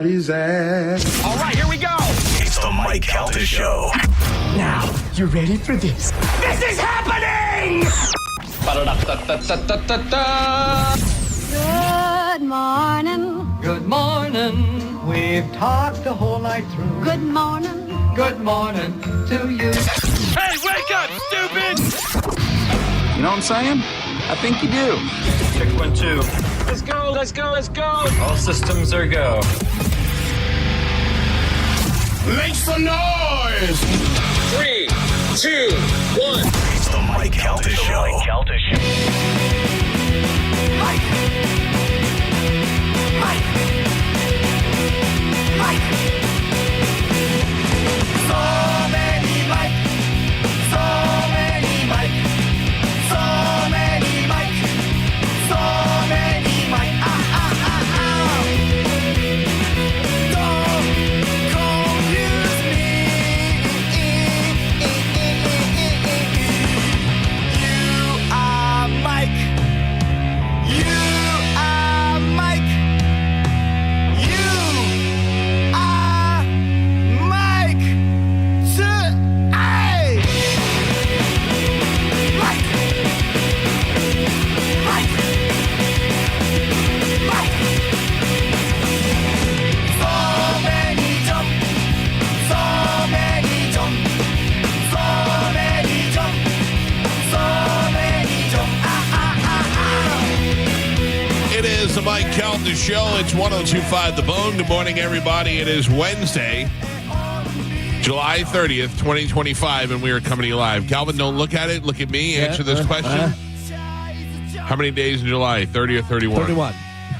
All right, here we go. It's the Mike Calta Show. Now, you ready for this? This is happening! Good morning. Good morning. We've talked the whole night through. Good morning. Good morning to you. Hey, wake up, stupid! You know what I'm saying? I think you do. Check 1, 2. Let's go, let's go, let's go! All systems are go. Make some noise! 3, 2, 1. It's the Mike Calta Show. Mike. So many Mike. So many Mike. So many Mike. So many Mike. Don't confuse me. You are Mike. You are Mike. You are Mike. Mike. Mike. Mike. So many jump. So many jump. So many jump. So many jump. It is the Mike Calta Show. It's 102.5 The Bone. Good morning, everybody. It is Wednesday, July 30th, 2025, and we are coming to you live. Calvin, don't look at it. Look at me. Answer this question. How many days in July? 30 or 31? 31.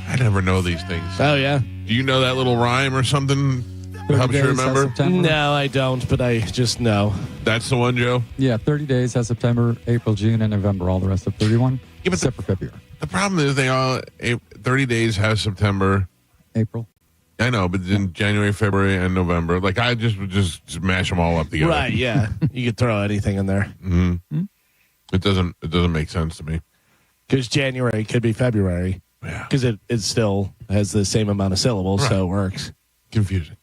I never know these things. Oh, yeah. Do you know that little rhyme or something? Helps you remember? No, I don't, but I just know. That's the one, Joe? Yeah, 30 days has September, April, June, and November. All the rest of 31, Yeah, but except for February. The problem is they all 30 days has September. April. I know, but then January, February, and November. Like I just mash them all up together. Right, yeah. You could throw anything in there. Mm-hmm. It doesn't make sense to me. Because January could be February. Yeah, Because it still has the same amount of syllables, so it works. confusing.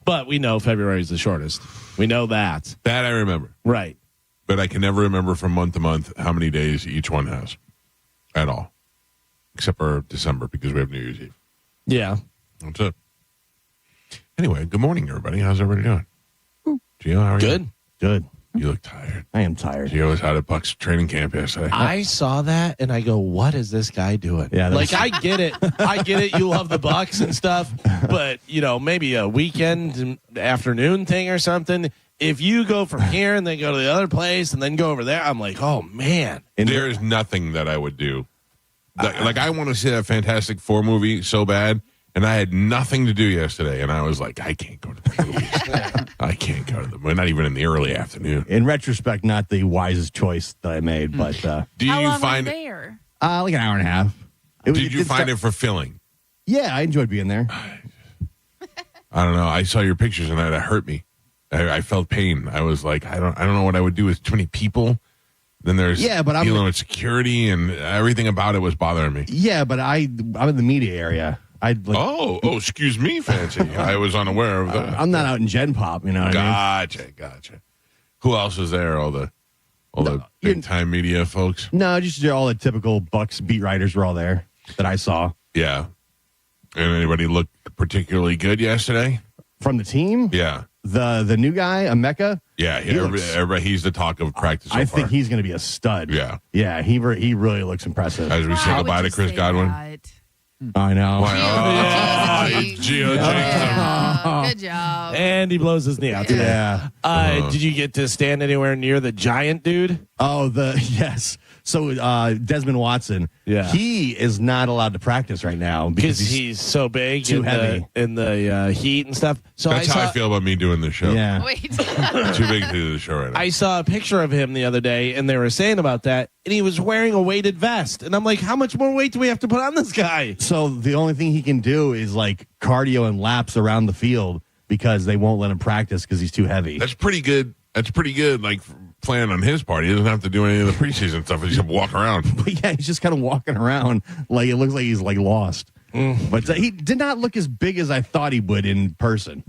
But we know February is the shortest. We know that. That I remember, Right. but I can never remember from month to month how many days each one has, at all, except for December because we have New Year's Eve. Yeah. That's it. Anyway, good morning, everybody. How's everybody doing? Gio, how are you? Good. You look tired. I am tired. Gio was out at Buck's training camp yesterday. I saw that and I go, what is this guy doing? Yeah, like I get it. I get it. You love the Bucks and stuff, but maybe a weekend afternoon thing or something. If you go from here and then go to the other place and then go over there, I'm like, oh man. And there is nothing that I would do. Like I want to see that Fantastic Four movie so bad, and I had nothing to do yesterday, and I was like, I can't go to the movies. I can't go to the movie. Not even in the early afternoon. In retrospect, not the wisest choice that I made, but do How you long find were you it? there? like an hour and a half. Did you find it fulfilling? Yeah, I enjoyed being there. I don't know. I saw your pictures, and that hurt me. I felt pain. I was like, I don't know what I would do with too many people. Then there's dealing with security, and everything about it was bothering me. Yeah, but I'm in the media area. Oh, excuse me, Fancy. I was unaware of that. I'm not out in Gen Pop, you know what I mean? Gotcha. Who else was there? All the big time media folks? No, just all the typical Bucks beat writers were all there that I saw. Yeah. And anybody look particularly good yesterday? From the team? Yeah. The new guy, Emeka? Yeah, he's the talk of practice so I far. think he's going to be a stud. Yeah. Yeah, he really looks impressive. As we say How goodbye would to you Chris say Godwin. that? I know. Gio jinxed him. Good job. And he blows his knee out today. Yeah. Did you get to stand anywhere near the giant dude? Oh, yes. So Desmond Watson, he is not allowed to practice right now because he's so big, too heavy in the heat and stuff. So that's how I feel about me doing this show. Yeah. Wait. Too big to do the show right now. I saw a picture of him the other day, and they were saying about that, and he was wearing a weighted vest, and I'm like, how much more weight do we have to put on this guy? So the only thing he can do is like cardio and laps around the field because they won't let him practice because he's too heavy. That's pretty good. Like plan on his part. He doesn't have to do any of the preseason stuff. He just walk around. But yeah, he's just kind of walking around like it looks like he's like lost. But he did not look as big as I thought he would in person.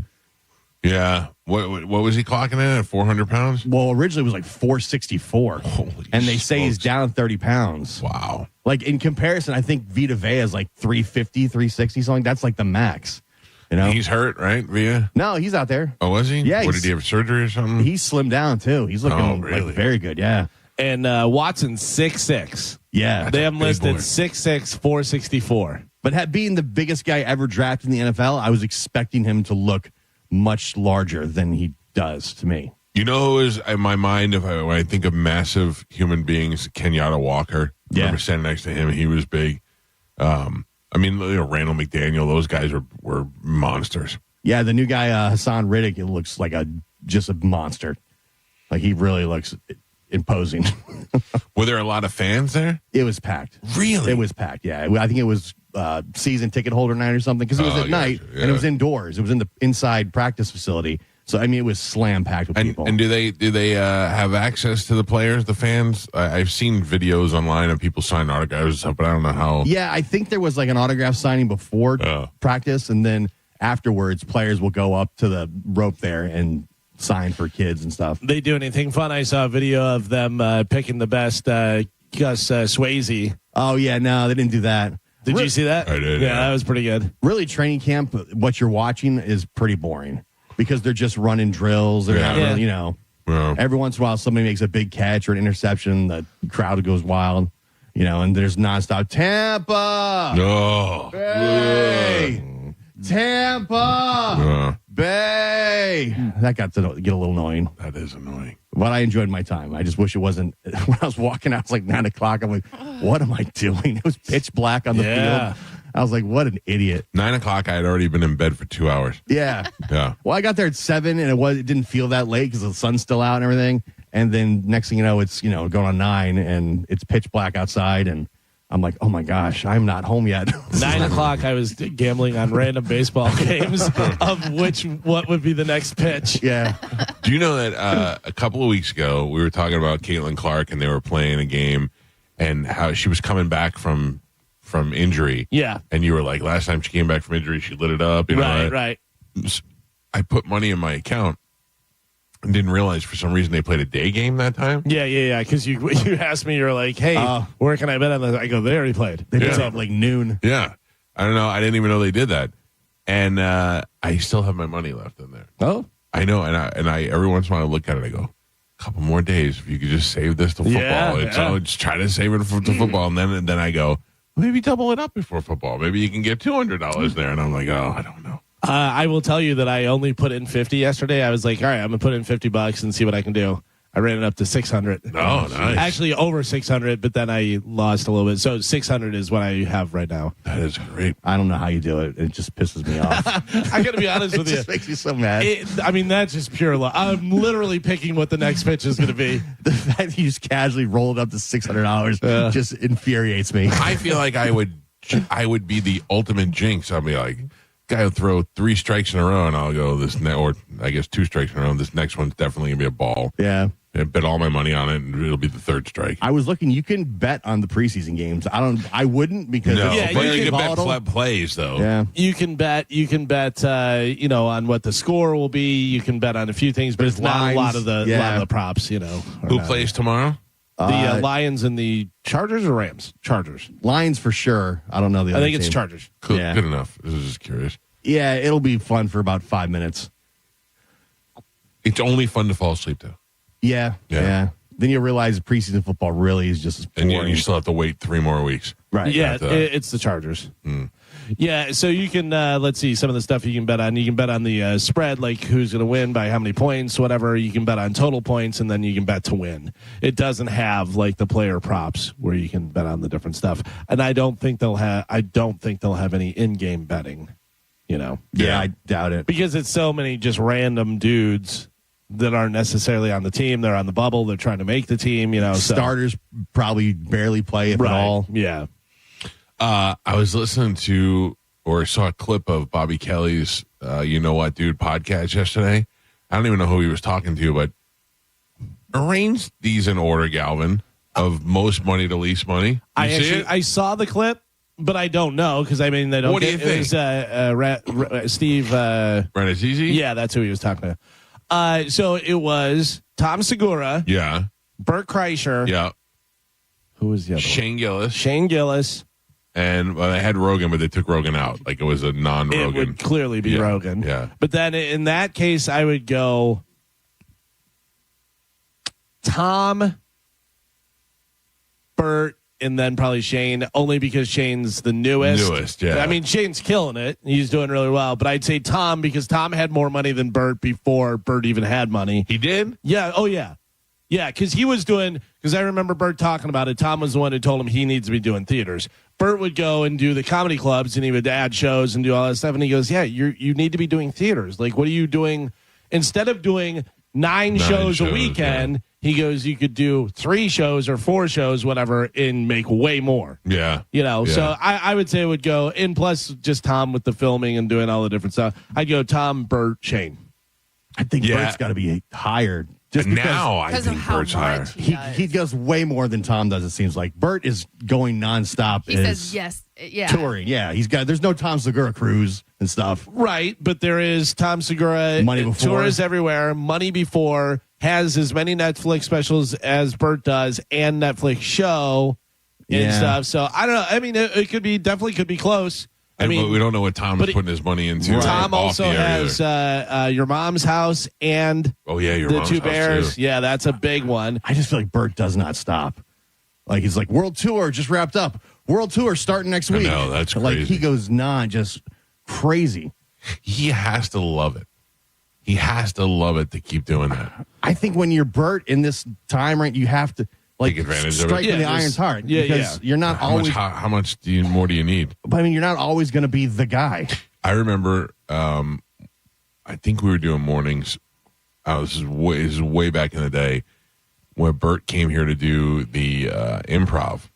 Yeah. What was he clocking in at 400 pounds? Well, originally it was like 464. Holy and they say he's smokes. down 30 pounds. Wow. Like in comparison, I think Vita Vea is like 350, 360 something. That's like the max. You know? He's hurt, right, Via? No, he's out there. Oh, was he? Yeah. What, did he have surgery or something? He's slimmed down too. He's looking really? like very good. Yeah. And Watson's 6'6". Yeah. They have him big listed boy. 6'6", 464. But being the biggest guy ever drafted in the NFL, I was expecting him to look much larger than he does to me. You know who is in my mind when I think of massive human beings? Kenyatta Walker. I remember standing next to him. He was big. I mean, Randall McDaniel. Those guys were monsters. Yeah, the new guy Hassan Riddick. It looks like just a monster. Like he really looks imposing. Were there a lot of fans there? It was packed. Really? It was packed. Yeah, I think it was season ticket holder night or something because it was at night and it was indoors. It was in the inside practice facility. So I mean, it was slam packed with people. And do they have access to the players, the fans? I've seen videos online of people signing autographs and stuff, but I don't know how. Yeah, I think there was like an autograph signing before practice, and then afterwards, players will go up to the rope there and sign for kids and stuff. They do anything fun? I saw a video of them picking the best Gus Swayze. Oh yeah, no, they didn't do that. Did you see that? I did. Yeah, that was pretty good. Really, training camp, what you're watching is pretty boring because they're just running drills. They're not really, every once in a while somebody makes a big catch or an interception, the crowd goes wild, and there's nonstop Tampa. No. Bay. Tampa. Bay. That got to get a little annoying. That is annoying. But I enjoyed my time. I just wish it wasn't. When I was walking out, it was like 9 o'clock. I'm like, what am I doing? It was pitch black on the field. I was like, what an idiot. 9 o'clock, I had already been in bed for 2 hours. Yeah. Yeah. Well, I got there at 7, and it didn't feel that late because the sun's still out and everything. And then next thing you know, it's going on 9, and it's pitch black outside, and I'm like, oh my gosh, I'm not home yet. 9 o'clock, I was gambling on random baseball games of what would be the next pitch. Yeah. Do you know that a couple of weeks ago, we were talking about Caitlin Clark, and they were playing a game, and how she was coming back from injury. Yeah. And you were like, last time she came back from injury, she lit it up. Right. I put money in my account and didn't realize for some reason they played a day game that time. Yeah. Because you asked me, you're like, hey, where can I bet on this? I go, they already played. They did at like noon. Yeah. I don't know. I didn't even know they did that. And I still have my money left in there. Oh? I know. And I every once in a while I look at it, I go, a couple more days. If you could just save this to football. Just try to save it to football. And then I go, maybe double it up before football. Maybe you can get $200 there. And I'm like, oh, I don't know. I will tell you that I only put in 50 yesterday. I was like, all right, I'm going to put in $50 and see what I can do. I ran it up to 600. Oh, nice. Actually, over 600, but then I lost a little bit. So 600 is what I have right now. That is great. I don't know how you do it. It just pisses me off. I got to be honest with It you. just makes me so mad. That's just pure luck. I'm literally picking what the next pitch is going to be. The fact that you just casually rolled up to $600 just infuriates me. I feel like I would be the ultimate jinx. I'll be like, guy will throw 3 strikes in a row, and I'll go or I guess 2 strikes in a row. This next one's definitely gonna be a ball. Yeah. I bet all my money on it, and it'll be the 3rd strike. I was looking. You can bet on the preseason games. I wouldn't because No, it's but very you can volatile. bet plays though. Yeah. You can bet, on what the score will be. You can bet on a few things, but it's not a lot of the props, Who plays tomorrow? The Lions and the Chargers or Rams? Chargers. Lions for sure. I don't know the other I think it's team. Chargers. Cool. Yeah. Good enough. This is just curious. Yeah, it'll be fun for about 5 minutes. It's only fun to fall asleep to. Yeah. Then you realize preseason football really is just And boring. you still have to wait 3 more weeks. Right. Yeah, after that. it's the Chargers. Yeah, so you can, let's see, some of the stuff you can bet on. You can bet on the spread, like who's going to win by how many points, whatever. You can bet on total points, and then you can bet to win. It doesn't have, like, the player props where you can bet on the different stuff. And I don't think they'll have any in-game betting, Yeah, I doubt it. because it's so many just random dudes that aren't necessarily on the team. They're on the bubble. They're trying to make the team, so. Starters probably barely play, if at all. Yeah. I was listening to or saw a clip of Bobby Kelly's You Know What Dude podcast yesterday. I don't even know who he was talking to, but arrange these in order, Galvin, of most money to least money. You see it? I saw the clip. but I don't know because I mean they don't. What do you think? It was Steve Ranazizi? Yeah, that's who he was talking to. So it was Tom Segura. Yeah. Bert Kreischer. Yeah. Who was the other? Shane Gillis. Shane Gillis. And they had Rogan, but they took Rogan out. Like it was a non-Rogan. It would clearly be Rogan. Yeah. But then in that case, I would go Tom, Bert, and then probably Shane, only because Shane's the newest. Yeah. I mean, Shane's killing it. He's doing really well. But I'd say Tom because Tom had more money than Bert before Bert even had money. He did? Yeah. Oh, yeah. Yeah, because he was doing, because I remember Bert talking about it. Tom was the one who told him he needs to be doing theaters. Bert would go and do the comedy clubs and he would add shows and do all that stuff. And he goes, yeah, you need to be doing theaters. Like, what are you doing? Instead of doing nine shows a weekend, he goes, you could do 3 shows or 4 shows, whatever, and make way more. Yeah. You know, so I would say it would go, and plus just Tom with the filming and doing all the different stuff. I'd go Tom, Bert, Shane. I think Bert's got to be hired. Just now, I think Bert's higher. He does way more than Tom does, it seems like. Bert is going nonstop. He says yes. Yeah. Touring. Yeah. There's no Tom Segura cruise and stuff. Right. But there is Tom Segura. Money Before. Tours everywhere. Money Before. Has as many Netflix specials as Bert does and Netflix show and stuff. So I don't know. I mean, it could be, definitely could be close. I mean, but we don't know what Tom is putting his money into. Tom also has Your Mom's House and Your the Mom's Two House Bears. too. Yeah, that's a big one. I just feel like Bert does not stop. Like he's like World Tour just wrapped up. World Tour starting next week. I know, that's like crazy. he goes just crazy. He has to love it. He has to love it to keep doing that. I think when you're Bert in this time, right, you have to take advantage of it. strike in the iron's heart. Because you're not always. How much more do you need? But I mean, you're not always going to be the guy. I remember. I think we were doing mornings. This is way back in the day when Bert came here to do the improv,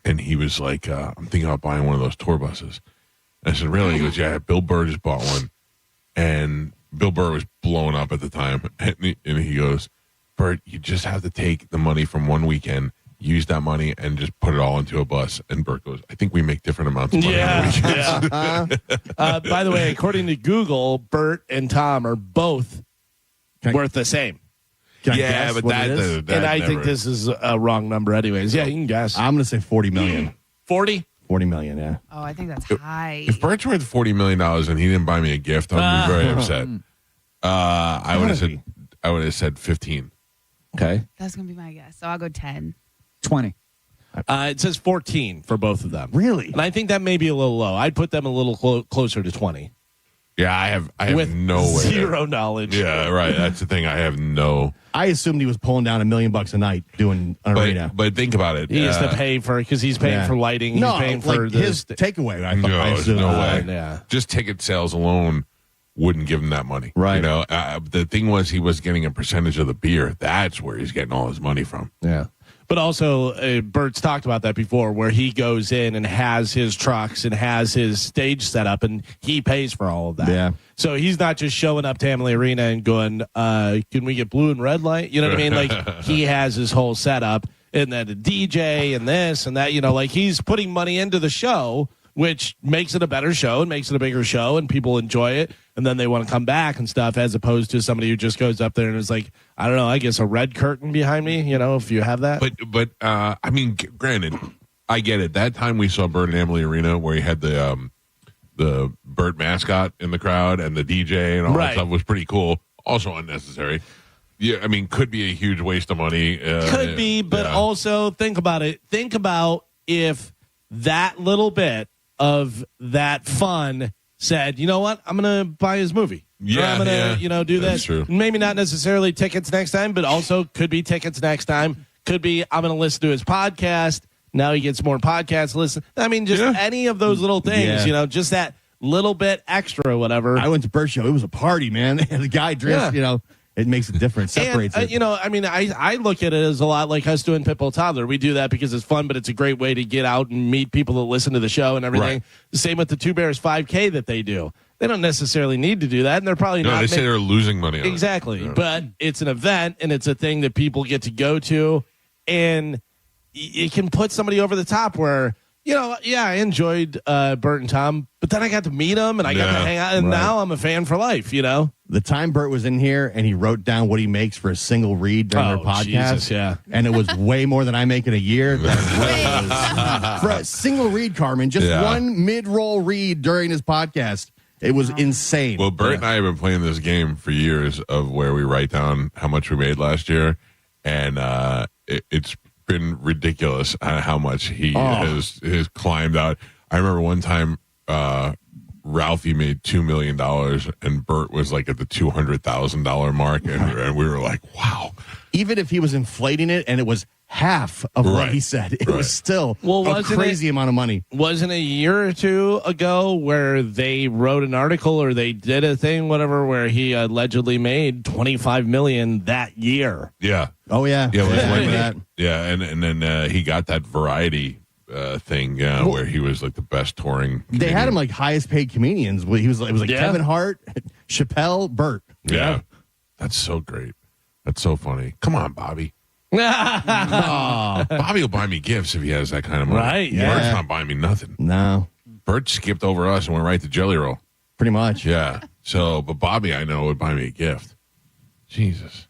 and he was like, "I'm thinking about buying one of those tour buses." And I said, "Really?" He goes, "Yeah, Bill Burr just bought one," and Bill Burr was blowing up at the time, and he goes, "Bert, you just have to take the money from one weekend, use that money, and just put it all into a bus." And Bert goes, "I think we make different amounts of money on weekends." By the way, according to Google, Bert and Tom are both worth the same. Yeah, but that and I think this is a wrong number anyways. Yeah, you can guess. I'm going to say 40 million. 40? 40 million, yeah. Oh, I think that's high. If Bert's worth $40 million and he didn't buy me a gift, I'd be very upset. I would have said 15. Okay. That's going to be my guess. So I'll go 10. 20. It says 14 for both of them. Really? And I think that may be a little low. I'd put them a little closer to 20. Yeah, I have with no way. Zero knowledge. Yeah, right. That's the thing. I have no. I assumed he was pulling down $1 million a night doing an arena. But think about it. He has to pay for because he's paying for lighting. No, he's paying like for his takeaway. I there's no way. Yeah. Just ticket sales alone wouldn't give him that money. Right. You know, the thing was he was getting a percentage of the beer. That's where he's getting all his money from. Yeah. But also, Bert's talked about that before, where he goes in and has his trucks and has his stage set up, and he pays for all of that. Yeah. So he's not just showing up to Amalie Arena and going, can we get blue and red light? You know what I mean? Like, he has his whole setup, and then a DJ and this and that. You know, like, he's putting money into the show, which makes it a better show and makes it a bigger show, and people enjoy it, and then they want to come back and stuff, as opposed to somebody who just goes up there and is like, I don't know, I guess a red curtain behind me, you know, if you have that. But I mean, granted, I get it. That time we saw Bert in Amalie Arena where he had the Bert mascot in the crowd and the DJ and all that stuff was pretty cool. Also unnecessary. Yeah, I mean, could be a huge waste of money. Could be, but also think about it. Think about if that little bit of that fun said, you know what, I'm going to buy his movie. Yeah, I'm going to, do that's that. True. Maybe not necessarily tickets next time, but also could be tickets next time. Could be, I'm going to listen to his podcast. Now he gets more podcasts to listen. I mean, just any of those little things, just that little bit extra, whatever. I went to Bert's show. It was a party, man. The guy dressed, it makes a difference, separates it. I mean, I look at it as a lot like us doing Pitbull Toddler. We do that because it's fun, but it's a great way to get out and meet people that listen to the show and everything. Right. The same with the Two Bears 5K that they do. They don't necessarily need to do that, and they're probably not. They say they're losing money on exactly, it. But it's an event, and it's a thing that people get to go to, and it can put somebody over the top where, I enjoyed Bert and Tom, but then I got to meet them and I got to hang out, and now I'm a fan for life, The time Bert was in here and he wrote down what he makes for a single read during their podcast. Jesus, and it was way more than I make in a year. That was, for a single read, Carmen, just one mid-roll read during his podcast. It was insane. Well, Bert and I have been playing this game for years of where we write down how much we made last year, and it's been ridiculous how much he has climbed out. I remember one time Ralphie made $2 million, and Bert was like at the $200,000 mark, and we were like, wow. Even if he was inflating it and it was half of what he said, it was still a crazy amount of money. Wasn't a year or two ago where they wrote an article or they did a thing, whatever, where he allegedly made $25 million that year? Yeah. Oh, yeah. Yeah, it was like that. Yeah, and then he got that variety thing where he was like the best touring comedian. They had him like highest paid comedians. It was like Kevin Hart, Chappelle, Bert. Yeah. That's so great. That's so funny. Come on, Bobby. Bobby will buy me gifts if he has that kind of money. Right, Bert's not buying me nothing. No. Bert skipped over us and went right to Jelly Roll. Pretty much. Yeah. So, but Bobby, I know, would buy me a gift. Jesus.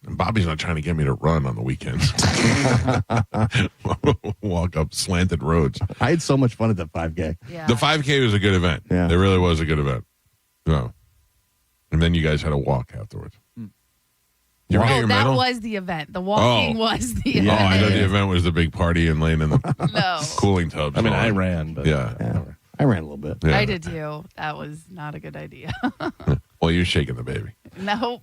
And Bobby's not trying to get me to run on the weekends. Walk up slanted roads. I had so much fun at the 5K. Yeah. The 5K was a good event. Yeah. It really was a good event. No. And then you guys had a walk afterwards. You ever get your that medal? was the event. The walking was the event. Oh, I know the event was the big party and laying in the No. cooling tubs. I mean, and all I that. ran, but Yeah. I ran a little bit. Yeah. I did too. That was not a good idea. Well, you're shaking the baby. Nope.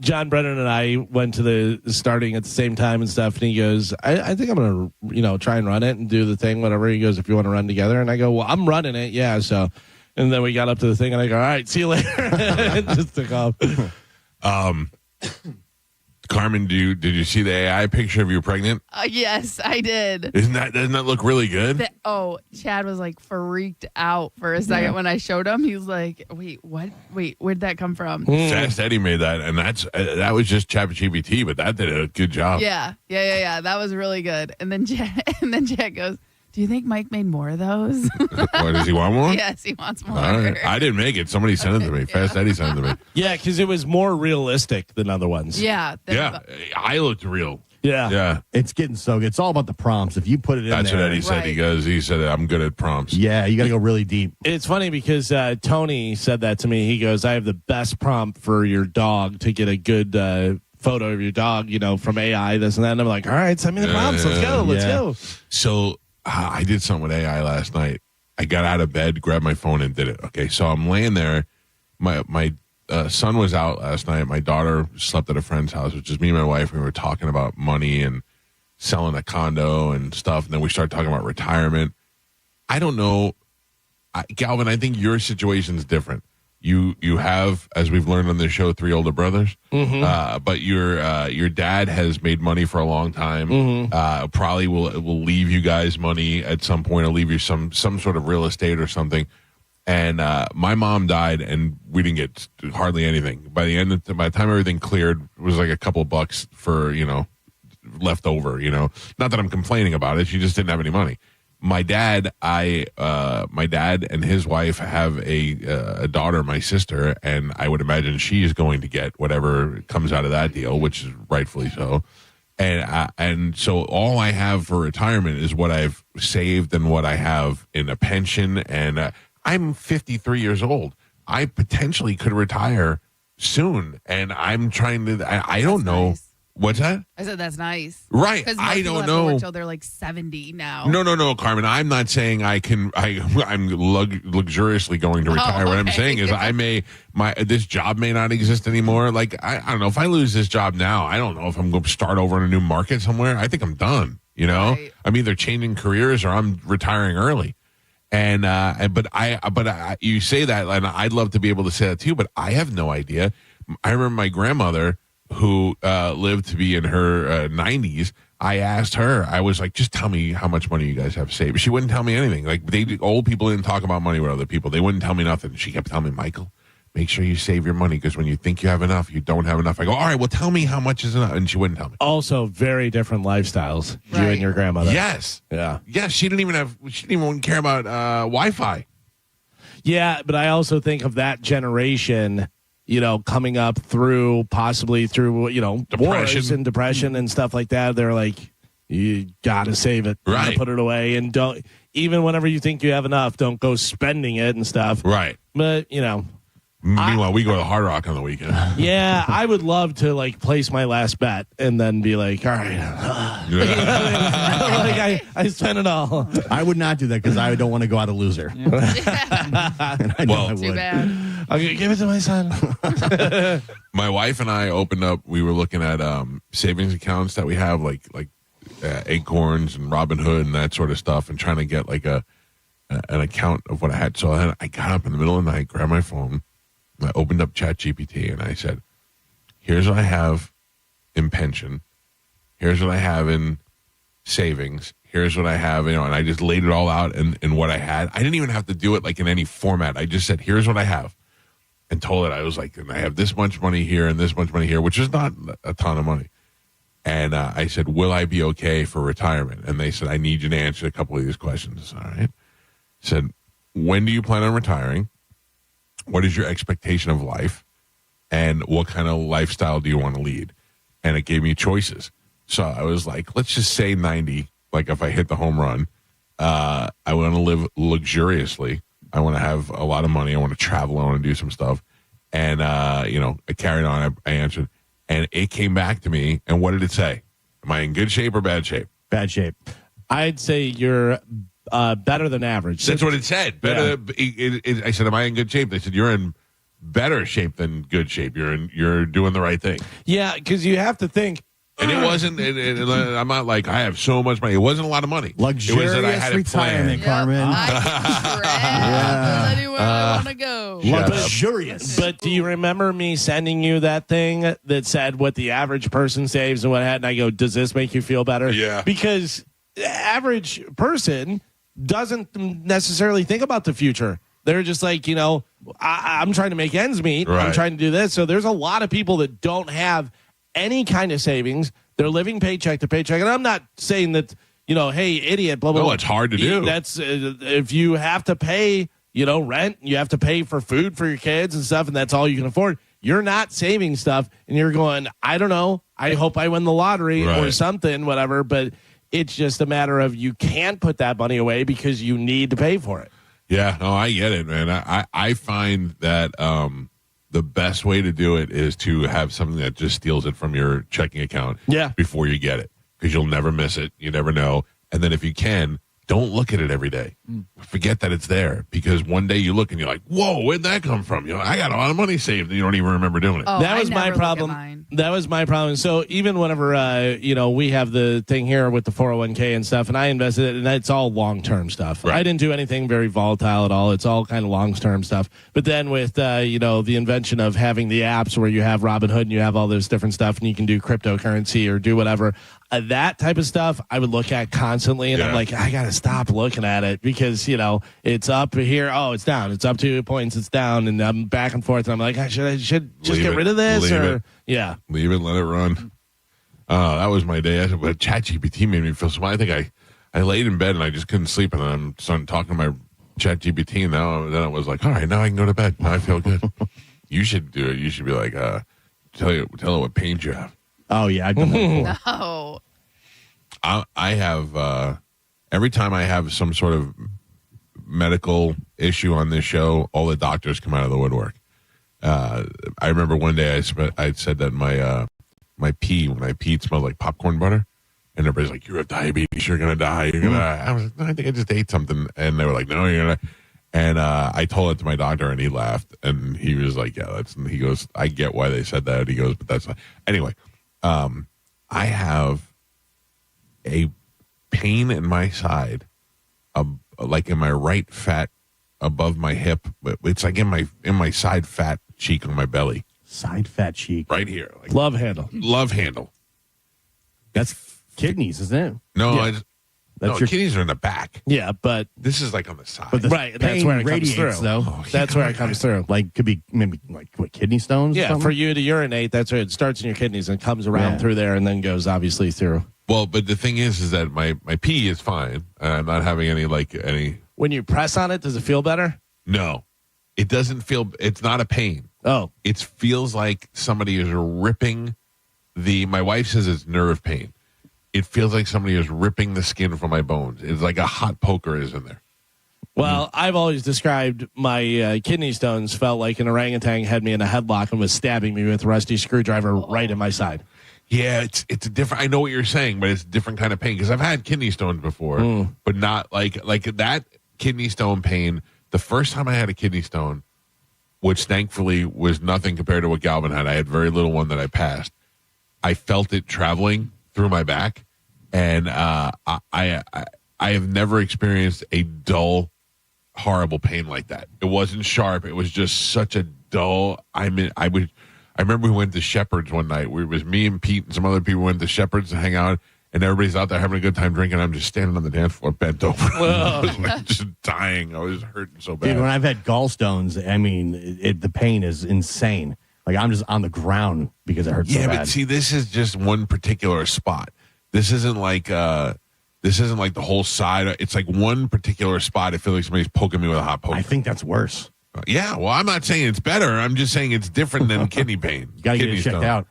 John Brennan and I went to the starting at the same time and stuff, and he goes, I think I'm going to, try and run it and do the thing, whatever. He goes, if you want to run together. And I go, well, I'm running it. Yeah. So, and then we got up to the thing and I go, all right, see you later. And just took off. Carmen, did you see the AI picture of you pregnant? Yes, I did. Doesn't that look really good? Chad was like freaked out for a second when I showed him. He was like, "Wait, what? Wait, where'd that come from?" Fast Eddie made that, and that was just ChatGPT, but that did a good job. Yeah. That was really good. And then Chad goes, "Do you think Mike made more of those?" What, does he want more? Yes, he wants more. All right. I didn't make it. Somebody sent it to me. Fast Eddie sent it to me. Yeah, because it was more realistic than other ones. Yeah. Yeah, I looked real. Yeah. It's getting so good. It's all about the prompts. If you put it in That's there. what Eddie said. He said, I'm good at prompts. Yeah, you got to go really deep. It's funny because Tony said that to me. He goes, I have the best prompt for your dog to get a good photo of your dog, from AI, this and that. And I'm like, all right, send me the prompts. Let's go. Let's go. So I did something with AI last night. I got out of bed, grabbed my phone, and did it. Okay, so I'm laying there. My son was out last night. My daughter slept at a friend's house, which is me and my wife. We were talking about money and selling a condo and stuff. And then we started talking about retirement. I don't know. Galvin, I think your situation's different. You have, as we've learned on this show, 3 older brothers. Mm-hmm. But your dad has made money for a long time. Mm-hmm. Probably will leave you guys money at some point, or leave you some sort of real estate or something. And my mom died, and we didn't get hardly anything. By the time everything cleared, it was like a couple of bucks for left over. Not that I'm complaining about it. She just didn't have any money. My dad, my dad and his wife have a daughter, my sister, and I would imagine she is going to get whatever comes out of that deal, which is rightfully so. And so all I have for retirement is what I've saved and what I have in a pension. And I'm 53 years old. I potentially could retire soon, and I'm trying to. I don't know. Nice. What's that? I said that's nice. Right. Because I don't have know. to work till they're like 70 now. No, Carmen. I'm not saying I can. I'm luxuriously going to retire. What I'm saying is, this job may not exist anymore. Like I don't know if I lose this job now. I don't know if I'm going to start over in a new market somewhere. I think I'm done. Right. I'm either changing careers or I'm retiring early. And you say that, and I'd love to be able to say that too, but I have no idea. I remember my grandmother, who lived to be in her 90s. I asked her, I was like, just tell me how much money you guys have saved. She wouldn't tell me anything. Like old people didn't talk about money with other people. They wouldn't tell me nothing. She kept telling me, Michael, make sure you save your money because when you think you have enough, you don't have enough. I go, all right, well, tell me how much is enough. And she wouldn't tell me. Also, very different lifestyles, you Right. and your grandmother. Yes. Yeah. Yes, she didn't even care about Wi-Fi. Yeah, but I also think of that generation, coming up possibly through, Depression. wars and depression and stuff like that. They're like, you got to save it. You gotta Right. put it away. And don't, even whenever you think you have enough, don't go spending it and stuff. Right. But, Meanwhile, we go to Hard Rock on the weekend. yeah, I would love to place my last bet and then be like, all right. I spent it all. I would not do that because I don't want to go out a loser. And I know I Too would. bad. I'll give it to my son. My wife and I opened up. We were looking at savings accounts that we have, like Acorns and Robinhood and that sort of stuff, and trying to get like an account of what I had. So I got up in the middle of the night, grabbed my phone, I opened up ChatGPT, and I said, "Here's what I have in pension. Here's what I have in savings. Here's what I have, and I just laid it all out in what I had. I didn't even have to do it like in any format. I just said, here's what I have, and told it I was like, and I have this much money here and this much money here, which is not a ton of money. And I said, will I be okay for retirement? And they said, I need you to answer a couple of these questions. All right. Said, when do you plan on retiring? What is your expectation of life? And what kind of lifestyle do you want to lead? And it gave me choices. So I was like, let's just say 90. Like if I hit the home run, I want to live luxuriously. I want to have a lot of money. I want to travel. I want to do some stuff. And, I carried on. I answered. And it came back to me. And what did it say? Am I in good shape or bad shape? Bad shape. I'd say you're better than average. That's what it said. Better. Yeah. I said, am I in good shape? They said, you're in better shape than good shape. You're doing the right thing. Yeah, because you have to think. And it wasn't. I'm not like I have so much money. It wasn't a lot of money. Luxurious it was that I had retirement, it Carmen. I can travel anywhere I want to go. Luxurious. But do you remember me sending you that thing that said what the average person saves and what had? And I go, does this make you feel better? Yeah. Because the average person doesn't necessarily think about the future. They're just like, I'm trying to make ends meet. Right. I'm trying to do this. So there's a lot of people that don't have any kind of savings. They're living paycheck to paycheck. And I'm not saying that, hey, idiot, blah, blah, No, blah. it's hard to do. That's if you have to pay, rent, you have to pay for food for your kids and stuff, and that's all you can afford. You're not saving stuff, and you're going, I don't know. I hope I win the lottery or something, whatever. But it's just a matter of you can't put that money away because you need to pay for it. Yeah, no, I get it, man. I find that the best way to do it is to have something that just steals it from your checking account before you get it, because you'll never miss it. You never know. And then if you can, don't look at it every day. Forget that it's there, because one day you look and you're like, whoa, where'd that come from? I got a lot of money saved, and you don't even remember doing it. Oh, That was I my never look at problem. mine. That was my problem. So even whenever, we have the thing here with the 401k and stuff, and I invested it, and it's all long-term stuff. Right. I didn't do anything very volatile at all. It's all kind of long-term stuff. But then with, the invention of having the apps where you have Robinhood and you have all this different stuff, and you can do cryptocurrency or do whatever, that type of stuff I would look at constantly, and I'm like, I got to stop looking at it because, it's up here. Oh, it's down. It's up 2 points. It's down. And I'm back and forth. And I'm like, I should just Leave get it. rid of this. Leave Or it. yeah. Leave it, let it run. That was my day. But ChatGPT made me feel smart. I think I laid in bed and I just couldn't sleep, and then I'm starting talking to my ChatGPT, and then I was like, all right, now I can go to bed. Now I feel good. You should do it. You should be like, tell it what pains you have. Oh, yeah. I've done that before. No. I have every time I have some sort of medical issue on this show, all the doctors come out of the woodwork. I remember one day I said that my pee, when I peed, smelled like popcorn butter, and everybody's like, "You have diabetes. You're gonna die. You're gonna." I was like, "No, I think I just ate something," and they were like, "No, you're gonna." And I told it to my doctor, and he laughed, and he was like, "Yeah, that's." He goes, "I get why they said that." He goes, "But that's not." Anyway. I have a pain in my side, like in my right fat above my hip. It's like in my side fat cheek on my belly. Side fat cheek. Right here. Like Love handle. love handle. That's kidneys, isn't it? No, Yeah. That's no, your kidneys are in the back. Yeah, but This is like on the side. But the right, that's pain where it comes radiates, through. though. That's where it comes through. Like could be maybe like what, kidney stones. or Yeah, something? for you to urinate, that's where it starts in your kidneys and comes around through there and then goes obviously through. Well, but the thing is that my pee is fine. I'm not having any. When you press on it, does it feel better? No, it doesn't feel. It's not a pain. Oh, It feels like somebody is ripping my wife says it's nerve pain. It feels like somebody is ripping the skin from my bones. It's like a hot poker is in there. well, I've always described my kidney stones felt like an orangutan had me in a headlock and was stabbing me with a rusty screwdriver right in my side. Yeah, it's a different. I know what you're saying, but it's a different kind of pain because I've had kidney stones before, but not like that kidney stone pain. The first time I had a kidney stone, which thankfully was nothing compared to what Galvin had. I had very little one that I passed. I felt it traveling through my back, and I have never experienced a dull, horrible pain like that. It wasn't sharp. It was just such a dull. I remember we went to Shepherd's one night. It was me and Pete and some other people went to Shepherd's to hang out, and everybody's out there having a good time drinking. I'm just standing on the dance floor, bent over. I was like just dying. I was hurting so bad. Dude, when I've had gallstones, I mean, the pain is insane. Like I'm just on the ground because it hurts so bad. But see, this is just one particular spot. This isn't like the whole side. It's like one particular spot. I feel like somebody's poking me with a hot poker. I think that's worse. Yeah, well, I'm not saying it's better. I'm just saying it's different than kidney pain. You got to get it checked out.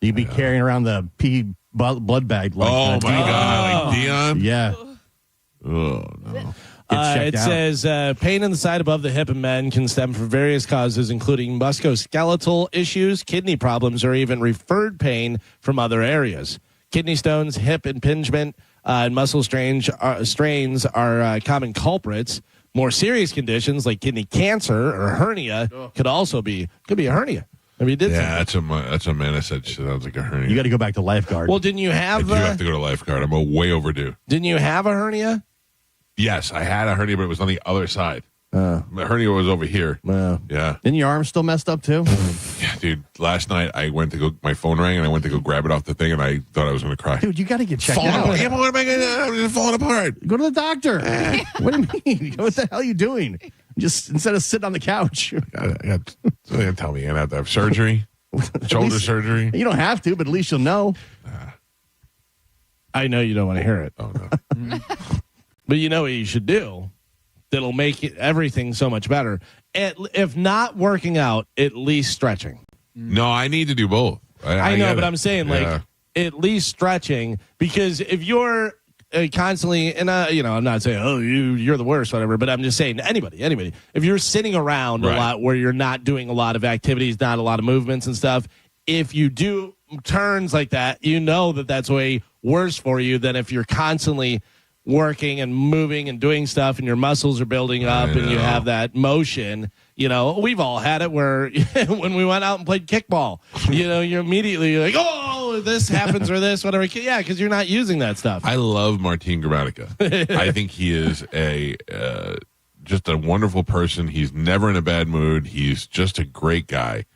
You'd be carrying around the pee blood bag. Like oh, my Dion. God. Like Dion? Yeah. Oh, no. It says pain in the side above the hip in men can stem from various causes, including musculoskeletal issues, kidney problems, or even referred pain from other areas. Kidney stones, hip impingement, and muscle strains are common culprits. More serious conditions like kidney cancer or hernia could be a hernia. I mean, that's a man that said sounds like a hernia. You got to go back to lifeguard. Well, didn't you have? I do have to go to lifeguard. I'm way overdue. Didn't you have a hernia? Yes, I had a hernia, but it was on the other side. The hernia was over here. Yeah. Didn't your arm still messed up too? Yeah, dude. Last night I went to go. My phone rang, and I went to go grab it off the thing, and I thought I was going to cry. Dude, you got to get checked falling out. apart. Yeah, but what am I going to do? I'm just falling apart. Go to the doctor. What do you mean? What the hell are you doing? Just instead of sitting on the couch. They tell me I have to have surgery, shoulder surgery. You don't have to, but at least you'll know. I know you don't want to hear it. Oh no. But you know what you should do that'll make everything so much better. If not working out, at least stretching. No, I need to do both. I know, but I'm saying like at least stretching, because if you're constantly, and I'm not saying, oh, you're the worst, whatever, but I'm just saying anybody, if you're sitting around a lot where you're not doing a lot of activities, not a lot of movements and stuff, if you do turns like that, you know that's way worse for you than if you're constantly working and moving and doing stuff and your muscles are building up and you have that motion. We've all had it where when we went out and played kickball, you're immediately like, oh, this happens or this, whatever. Yeah, because you're not using that stuff. I love Martin Gramatica. I think he is just a wonderful person. He's never in a bad mood. He's just a great guy.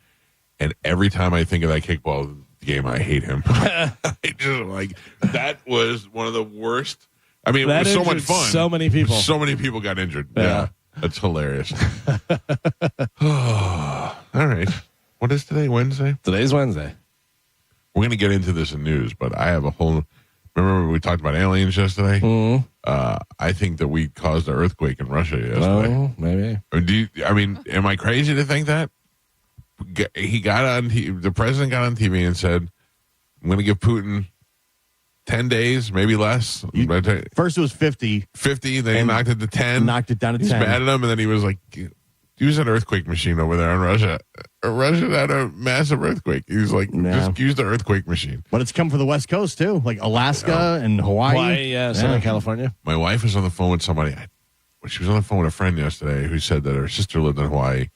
And every time I think of that kickball game, I hate him. I just like, that was one of the worst. I mean, it was so much fun. So many people. So many people got injured. Yeah. That's hilarious. All right. What is today? Wednesday? Today's Wednesday. We're going to get into this in news, but I have a whole... Remember we talked about aliens yesterday? Mm-hmm. I think that we caused an earthquake in Russia yesterday. Oh, maybe. Am I crazy to think that? The president got on TV and said, I'm going to give Putin 10 days, maybe less. First it was 50. 50, then he knocked it to 10. Knocked it down to 10. He's mad at him, and then he was like, use an earthquake machine over there in Russia. Russia had a massive earthquake. He was like, just use the earthquake machine. But it's come for the West Coast, too, like Alaska and Hawaii. Southern California. My wife was on the phone with somebody. She was on the phone with a friend yesterday who said that her sister lived in Hawaii,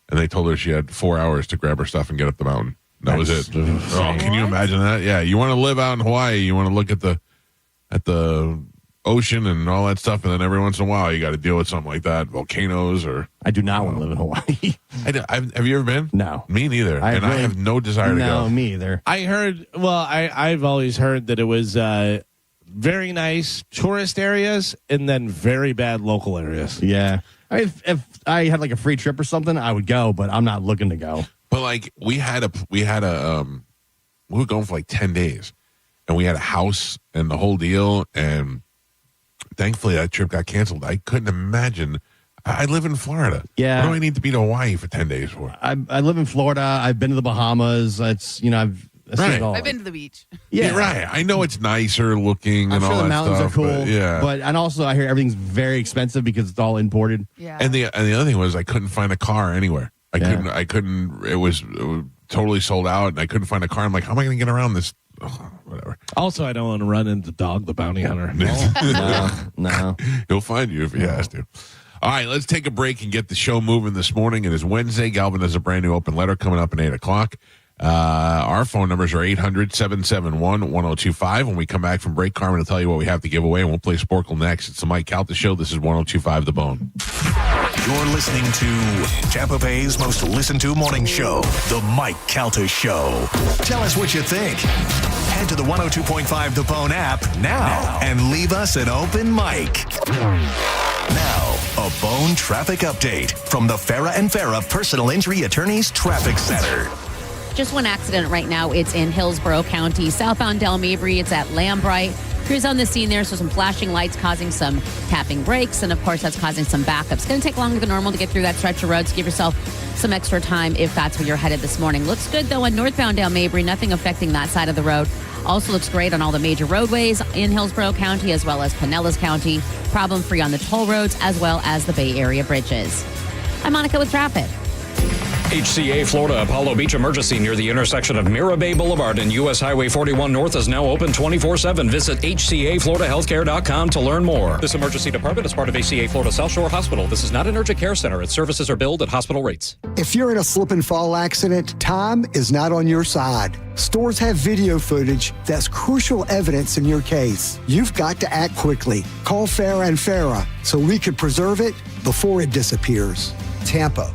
and they told her she had 4 hours to grab her stuff and get up the mountain. That was it. Oh, can you imagine that? Yeah, you want to live out in Hawaii, you want to look at the ocean and all that stuff, and then every once in a while you got to deal with something like that, volcanoes or... I do not want to live in Hawaii. Have you ever been? No. Me neither. I have no desire to go. No, me either. I heard, I've always heard that it was very nice tourist areas and then very bad local areas. Yeah. I mean, if I had like a free trip or something, I would go, but I'm not looking to go. But like we were going for like 10 days and we had a house and the whole deal. And thankfully that trip got canceled. I couldn't imagine. I live in Florida. Yeah. What do I need to be to Hawaii for 10 days for? I live in Florida. I've been to the Bahamas. It's, I've seen it all. I've been to the beach. Yeah, right. I know it's nicer looking and I'm all sure the that mountains stuff. are cool. But and also I hear everything's very expensive because it's all imported. Yeah. And the other thing was I couldn't find a car anywhere. I couldn't. It was totally sold out, and I couldn't find a car. I'm like, how am I going to get around this? Oh, whatever. Also, I don't want to run into Dog the Bounty Hunter. No. He'll find you if he has to. All right, let's take a break and get the show moving this morning. It is Wednesday. Galvin has a brand new open letter coming up at 8 o'clock. Our phone numbers are 800-771-1025. When we come back from break, Carmen will tell you what we have to give away, and we'll play Sporkle next. It's the Mike Calta Show. This is 1025 The Bone. You're listening to Tampa Bay's most listened to morning show, The Mike Calta Show. Tell us what you think. Head to the 102.5 The Bone app now and leave us an open mic. Now, a Bone traffic update from the Farah and Farah Personal Injury Attorneys Traffic Center. Just one accident right now. It's in Hillsborough County. Southbound Del Mabry, it's at Lambright. Crews on the scene there, so some flashing lights causing some tapping brakes, and of course that's causing some backups. It's going to take longer than normal to get through that stretch of roads. Give yourself some extra time if that's where you're headed this morning. Looks good, though, on northbound Del Mabry. Nothing affecting that side of the road. Also looks great on all the major roadways in Hillsborough County as well as Pinellas County. Problem-free on the toll roads as well as the Bay Area bridges. I'm Monica with traffic. HCA Florida Apollo Beach emergency near the intersection of Mirabay Boulevard and U.S. Highway 41 North is now open 24/7. Visit HCAFloridaHealthcare.com to learn more. This emergency department is part of HCA Florida South Shore Hospital. This is not an urgent care center. Its services are billed at hospital rates. If you're in a slip and fall accident, time is not on your side. Stores have video footage that's crucial evidence in your case. You've got to act quickly. Call Farah and Farah so we can preserve it before it disappears. Tampa.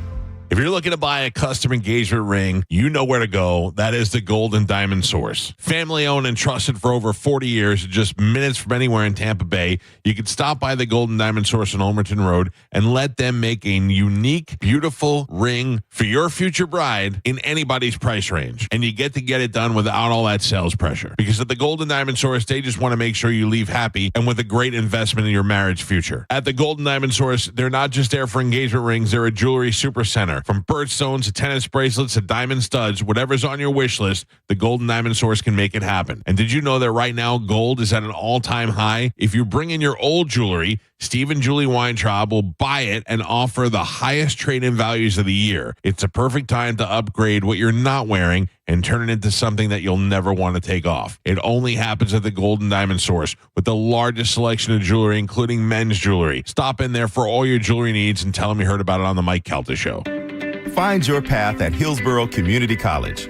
If you're looking to buy a custom engagement ring, you know where to go. That is the Golden Diamond Source. Family owned and trusted for over 40 years, just minutes from anywhere in Tampa Bay. You can stop by the Golden Diamond Source on Ulmerton Road and let them make a unique, beautiful ring for your future bride in anybody's price range. And you get it done without all that sales pressure. Because at the Golden Diamond Source, they just want to make sure you leave happy and with a great investment in your marriage future. At the Golden Diamond Source, they're not just there for engagement rings, they're a jewelry super center. From birthstones to tennis bracelets to diamond studs, whatever's on your wish list, the Golden Diamond Source can make it happen. And did you know that right now gold is at an all-time high? If you bring in your old jewelry, Steve and Julie Weintraub will buy it and offer the highest trade-in values of the year. It's a perfect time to upgrade what you're not wearing and turn it into something that you'll never want to take off. It only happens at the Golden Diamond Source with the largest selection of jewelry, including men's jewelry. Stop in there for all your jewelry needs and tell them you heard about it on the Mike Calta Show. Find your path at Hillsborough Community College.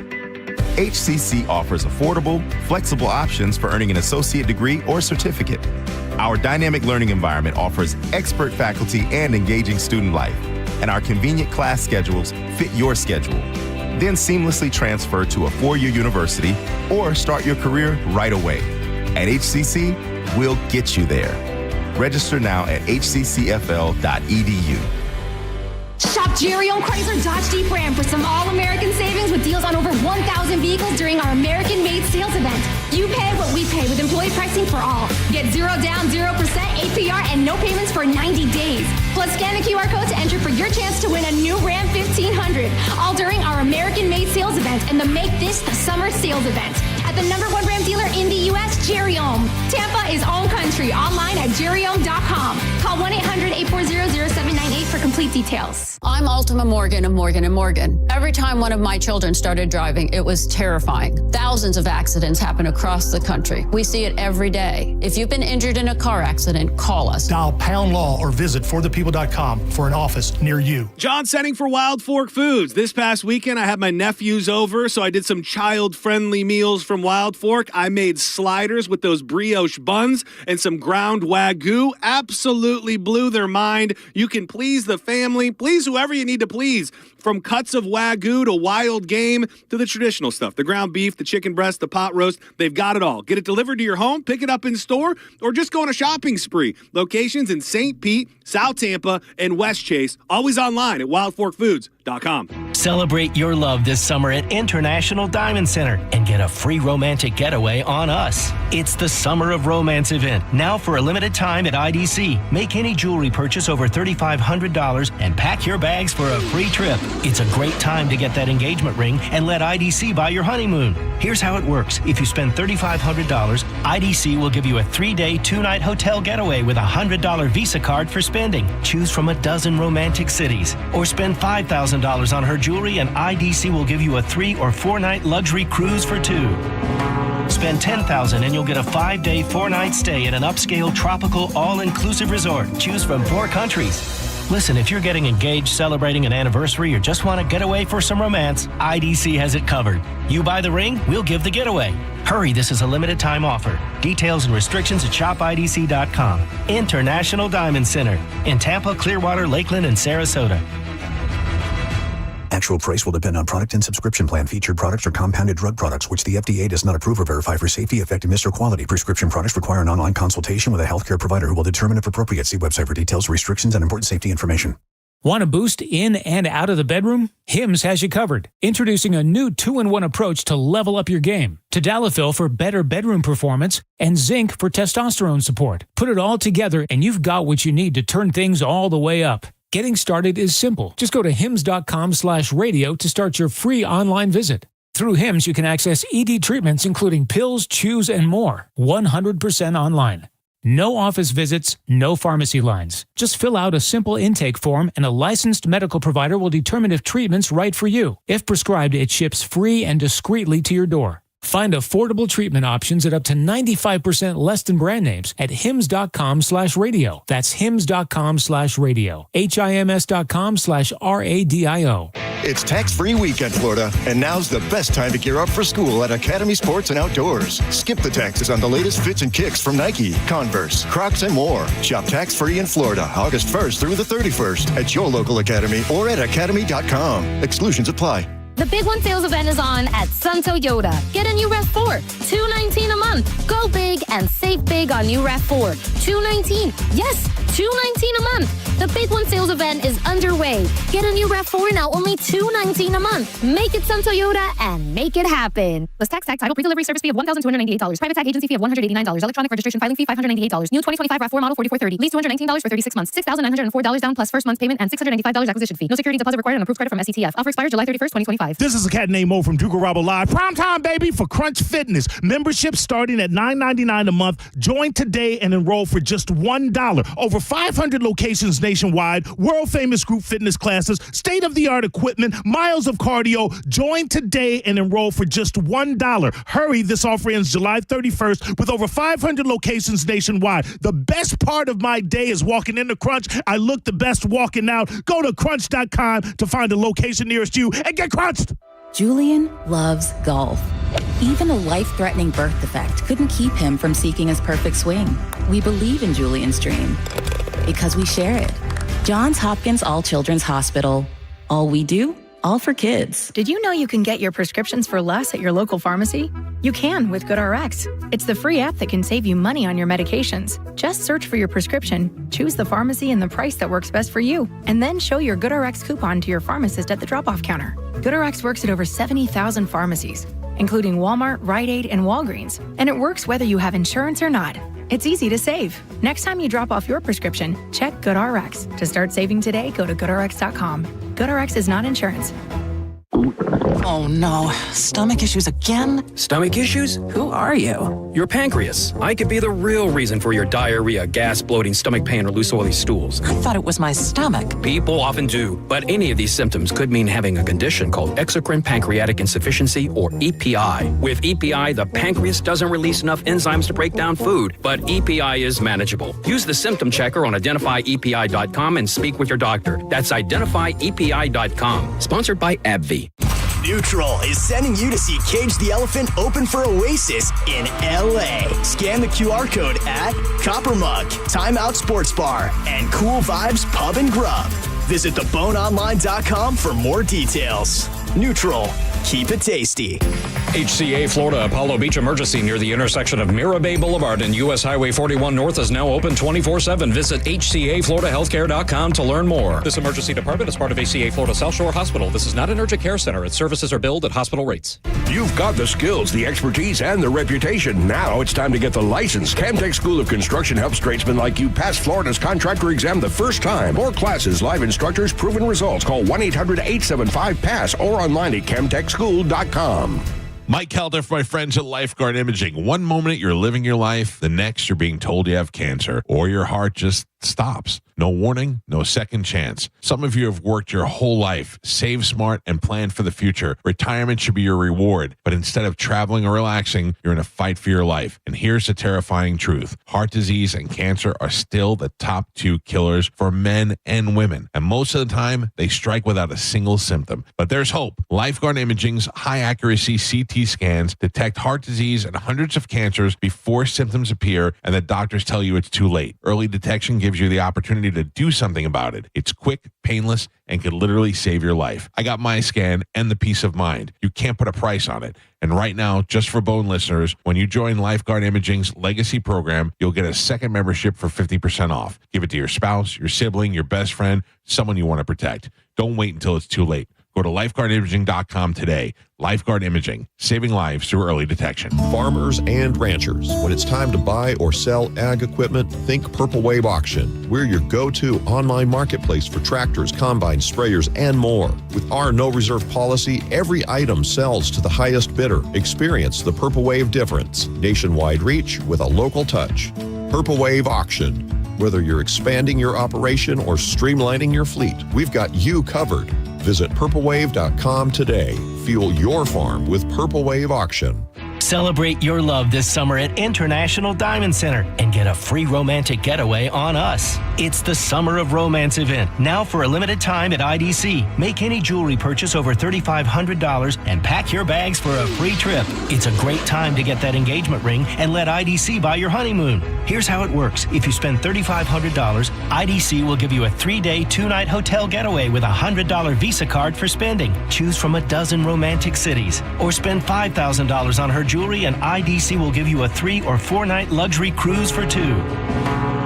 HCC offers affordable, flexible options for earning an associate degree or certificate. Our dynamic learning environment offers expert faculty and engaging student life, and our convenient class schedules fit your schedule. Then seamlessly transfer to a four-year university or start your career right away. At HCC, we'll get you there. Register now at hccfl.edu. Shop Jerry on Chrysler Dodge Jeep Ram for some all-American savings with deals on over 1,000 vehicles during our American-made sales event. You pay what we pay with employee pricing for all. Get 0 down, 0% APR, and no payments for 90 days. Plus, scan the QR code to enter for your chance to win a new Ram 1500. All during our American-made sales event and the Make This the Summer sales event. At the #1 Ram dealer in the U.S., Jerry Ohm. Tampa is own country. Online at jerryohm.com. Call 1-800-840-0798 for complete details. I'm Ultima Morgan of Morgan & Morgan. Every time one of my children started driving, it was terrifying. Thousands of accidents happen across the country. We see it every day. If you've been injured in a car accident, call us. Dial # law or visit forthepeople.com for an office near you. John Setting for Wild Fork Foods. This past weekend, I had my nephews over, so I did some child-friendly meals from in Wild Fork. I made sliders with those brioche buns and some ground Wagyu. Absolutely blew their mind. You can please the family, please whoever you need to please. From cuts of Wagyu to wild game to the traditional stuff. The ground beef, the chicken breast, the pot roast. They've got it all. Get it delivered to your home, pick it up in store, or just go on a shopping spree. Locations in St. Pete, South Tampa, and West Chase. Always online at wildforkfoods.com. Celebrate your love this summer at International Diamond Center and get a free romantic getaway on us. It's the Summer of Romance event, now for a limited time at IDC. Make any jewelry purchase over $3,500 and pack your bags for a free trip. It's a great time to get that engagement ring and let IDC buy your honeymoon. Here's how it works. If you spend $3,500, IDC will give you a 3-day, 2-night hotel getaway with a $100 Visa card for spending. Choose from a dozen romantic cities. Or spend $5,000 on her jewelry and IDC will give you a 3- or 4-night luxury cruise for 2. Spend $10,000 and you'll get a 5-day, 4-night stay at an upscale tropical all-inclusive resort. Choose from 4 countries. Listen, if you're getting engaged, celebrating an anniversary, or just want to get away for some romance, IDC has it covered. You buy the ring, we'll give the getaway. Hurry, this is a limited time offer. Details and restrictions at shopidc.com. International Diamond Center in Tampa, Clearwater, Lakeland, and Sarasota. Actual price will depend on product and subscription plan. Featured products are compounded drug products, which the FDA does not approve or verify for safety, effectiveness, or quality. Prescription products require an online consultation with a healthcare provider who will determine if appropriate. See website for details, restrictions, and important safety information. Want a boost in and out of the bedroom? Hims has you covered. Introducing a new 2-in-1 approach to level up your game. Tadalafil for better bedroom performance and zinc for testosterone support. Put it all together and you've got what you need to turn things all the way up. Getting started is simple. Just go to hims.com/radio to start your free online visit. Through Hims, you can access ED treatments including pills, chews, and more. 100% online. No office visits, no pharmacy lines. Just fill out a simple intake form and a licensed medical provider will determine if treatment's right for you. If prescribed, it ships free and discreetly to your door. Find affordable treatment options at up to 95% less than brand names at hims.com/radio. That's hims.com/radio. HIMS.com/RADIO. It's tax-free week at Florida, and now's the best time to gear up for school at Academy Sports and Outdoors. Skip the taxes on the latest fits and kicks from Nike, Converse, Crocs, and more. Shop tax-free in Florida August 1st through the 31st at your local Academy or at academy.com. Exclusions apply. The Big One sales event is on at Sun Toyota. Get a new RAV4, $219 a month. Go big and save big on new RAV4, $219. Yes, $219 a month. The Big One sales event is underway. Get a new RAV4 now only $219 a month. Make it Sun Toyota and make it happen. Plus tax, title, pre-delivery service fee of $1,298. Private tag agency fee of $189. Electronic registration filing fee $588. New 2025 RAV4 model 4430. Lease $219 for 36 months. $6,904 down plus first month's payment and $695 acquisition fee. No security deposit required and approved credit from SETF. Offer expires July 31st, 2025. This is a cat named Mo from Duke Garabo Live. Prime time, baby, for Crunch Fitness. Membership starting at $9.99 a month. Join today and enroll for just $1. Over 500 locations nationwide. World-famous group fitness classes. State-of-the-art equipment. Miles of cardio. Join today and enroll for just $1. Hurry, this offer ends July 31st with over 500 locations nationwide. The best part of my day is walking into Crunch. I look the best walking out. Go to crunch.com to find a location nearest you and get crunched. Julian loves golf. Even a life-threatening birth defect couldn't keep him from seeking his perfect swing. We believe in Julian's dream because we share it. Johns Hopkins All Children's Hospital. All we do, all for kids. Did you know you can get your prescriptions for less at your local pharmacy? You can with GoodRx. It's the free app that can save you money on your medications. Just search for your prescription, choose the pharmacy and the price that works best for you, and then show your GoodRx coupon to your pharmacist at the drop-off counter. GoodRx works at over 70,000 pharmacies, including Walmart, Rite Aid, and Walgreens, and it works whether you have insurance or not. It's easy to save. Next time you drop off your prescription, check GoodRx. To start saving today, go to GoodRx.com. GoodRx is not insurance. Oh no, stomach issues again? Stomach issues? Who are you? Your pancreas. I could be the real reason for your diarrhea, gas, bloating, stomach pain, or loose oily stools. I thought it was my stomach. People often do, but any of these symptoms could mean having a condition called exocrine pancreatic insufficiency, or EPI. With EPI, the pancreas doesn't release enough enzymes to break down food, but EPI is manageable. Use the symptom checker on identifyepi.com and speak with your doctor. That's identifyepi.com. Sponsored by AbbVie. Neutral is sending you to see Cage the Elephant open for Oasis in LA. Scan the QR code at Copper Mug, Time Out Sports Bar, and Cool Vibes Pub and Grub. Visit theboneonline.com for more details. Neutral. Keep it tasty. HCA Florida Apollo Beach emergency near the intersection of Mira Bay Boulevard and US Highway 41 North is now open 24/7. Visit HCAFloridaHealthcare.com to learn more. This emergency department is part of HCA Florida South Shore Hospital. This is not an urgent care center. Its services are billed at hospital rates. You've got the skills, the expertise, and the reputation. Now it's time to get the license. Camtech School of Construction helps tradesmen like you pass Florida's contractor exam the first time. More classes, live instructors, proven results. Call 1-800-875-PASS or online at camtechschool.com. Mike Calta for my friends at Lifeguard Imaging. One moment you're living your life, the next you're being told you have cancer, or your heart just stops. No warning, no second chance. Some of you have worked your whole life, saved smart, and planned for the future. Retirement should be your reward, but instead of traveling or relaxing, you're in a fight for your life. And here's the terrifying truth. Heart disease and cancer are still the top two killers for men and women. And most of the time, they strike without a single symptom. But there's hope. Lifeguard Imaging's high-accuracy CT scans detect heart disease and hundreds of cancers before symptoms appear, and the doctors tell you it's too late. Early detection gives you the opportunity to do something about it. It's quick, painless, and could literally save your life. I got my scan and the peace of mind. You can't put a price on it. And right now, just for Bone listeners, when you join Lifeguard Imaging's Legacy program, you'll get a second membership for 50% off. Give it to your spouse, your sibling, your best friend, someone you want to protect. Don't wait until it's too late. Go to lifeguardimaging.com today. Lifeguard Imaging, saving lives through early detection. Farmers and ranchers, when it's time to buy or sell ag equipment, think Purple Wave Auction. We're your go-to online marketplace for tractors, combines, sprayers, and more. With our no reserve policy, every item sells to the highest bidder. Experience the Purple Wave difference. Nationwide reach with a local touch. Purple Wave Auction. Whether you're expanding your operation or streamlining your fleet, we've got you covered. Visit purplewave.com today. Fuel your farm with Purple Wave Auction. Celebrate your love this summer at International Diamond Center and get a free romantic getaway on us. It's the Summer of Romance event, now for a limited time at IDC. Make any jewelry purchase over $3,500 and pack your bags for a free trip. It's a great time to get that engagement ring and let IDC buy your honeymoon. Here's how it works. If you spend $3,500, IDC will give you a 3-day, 2-night hotel getaway with a $100 Visa card for spending. Choose from a dozen romantic cities. Or spend $5,000 on her jewelry and IDC will give you a 3- or 4-night luxury cruise for 2.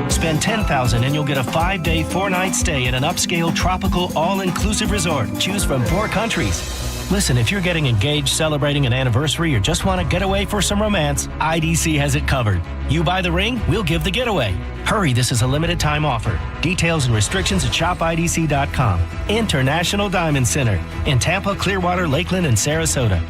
Spend $10,000 and you'll get a 5-day, 4-night stay in an upscale tropical all-inclusive resort. Choose from 4 countries. Listen, if you're getting engaged, celebrating an anniversary, or just want to get away for some romance, IDC has it covered. You buy the ring, we'll give the getaway. Hurry, this is a limited time offer. Details and restrictions at shopidc.com. International Diamond Center in Tampa, Clearwater, Lakeland, and Sarasota.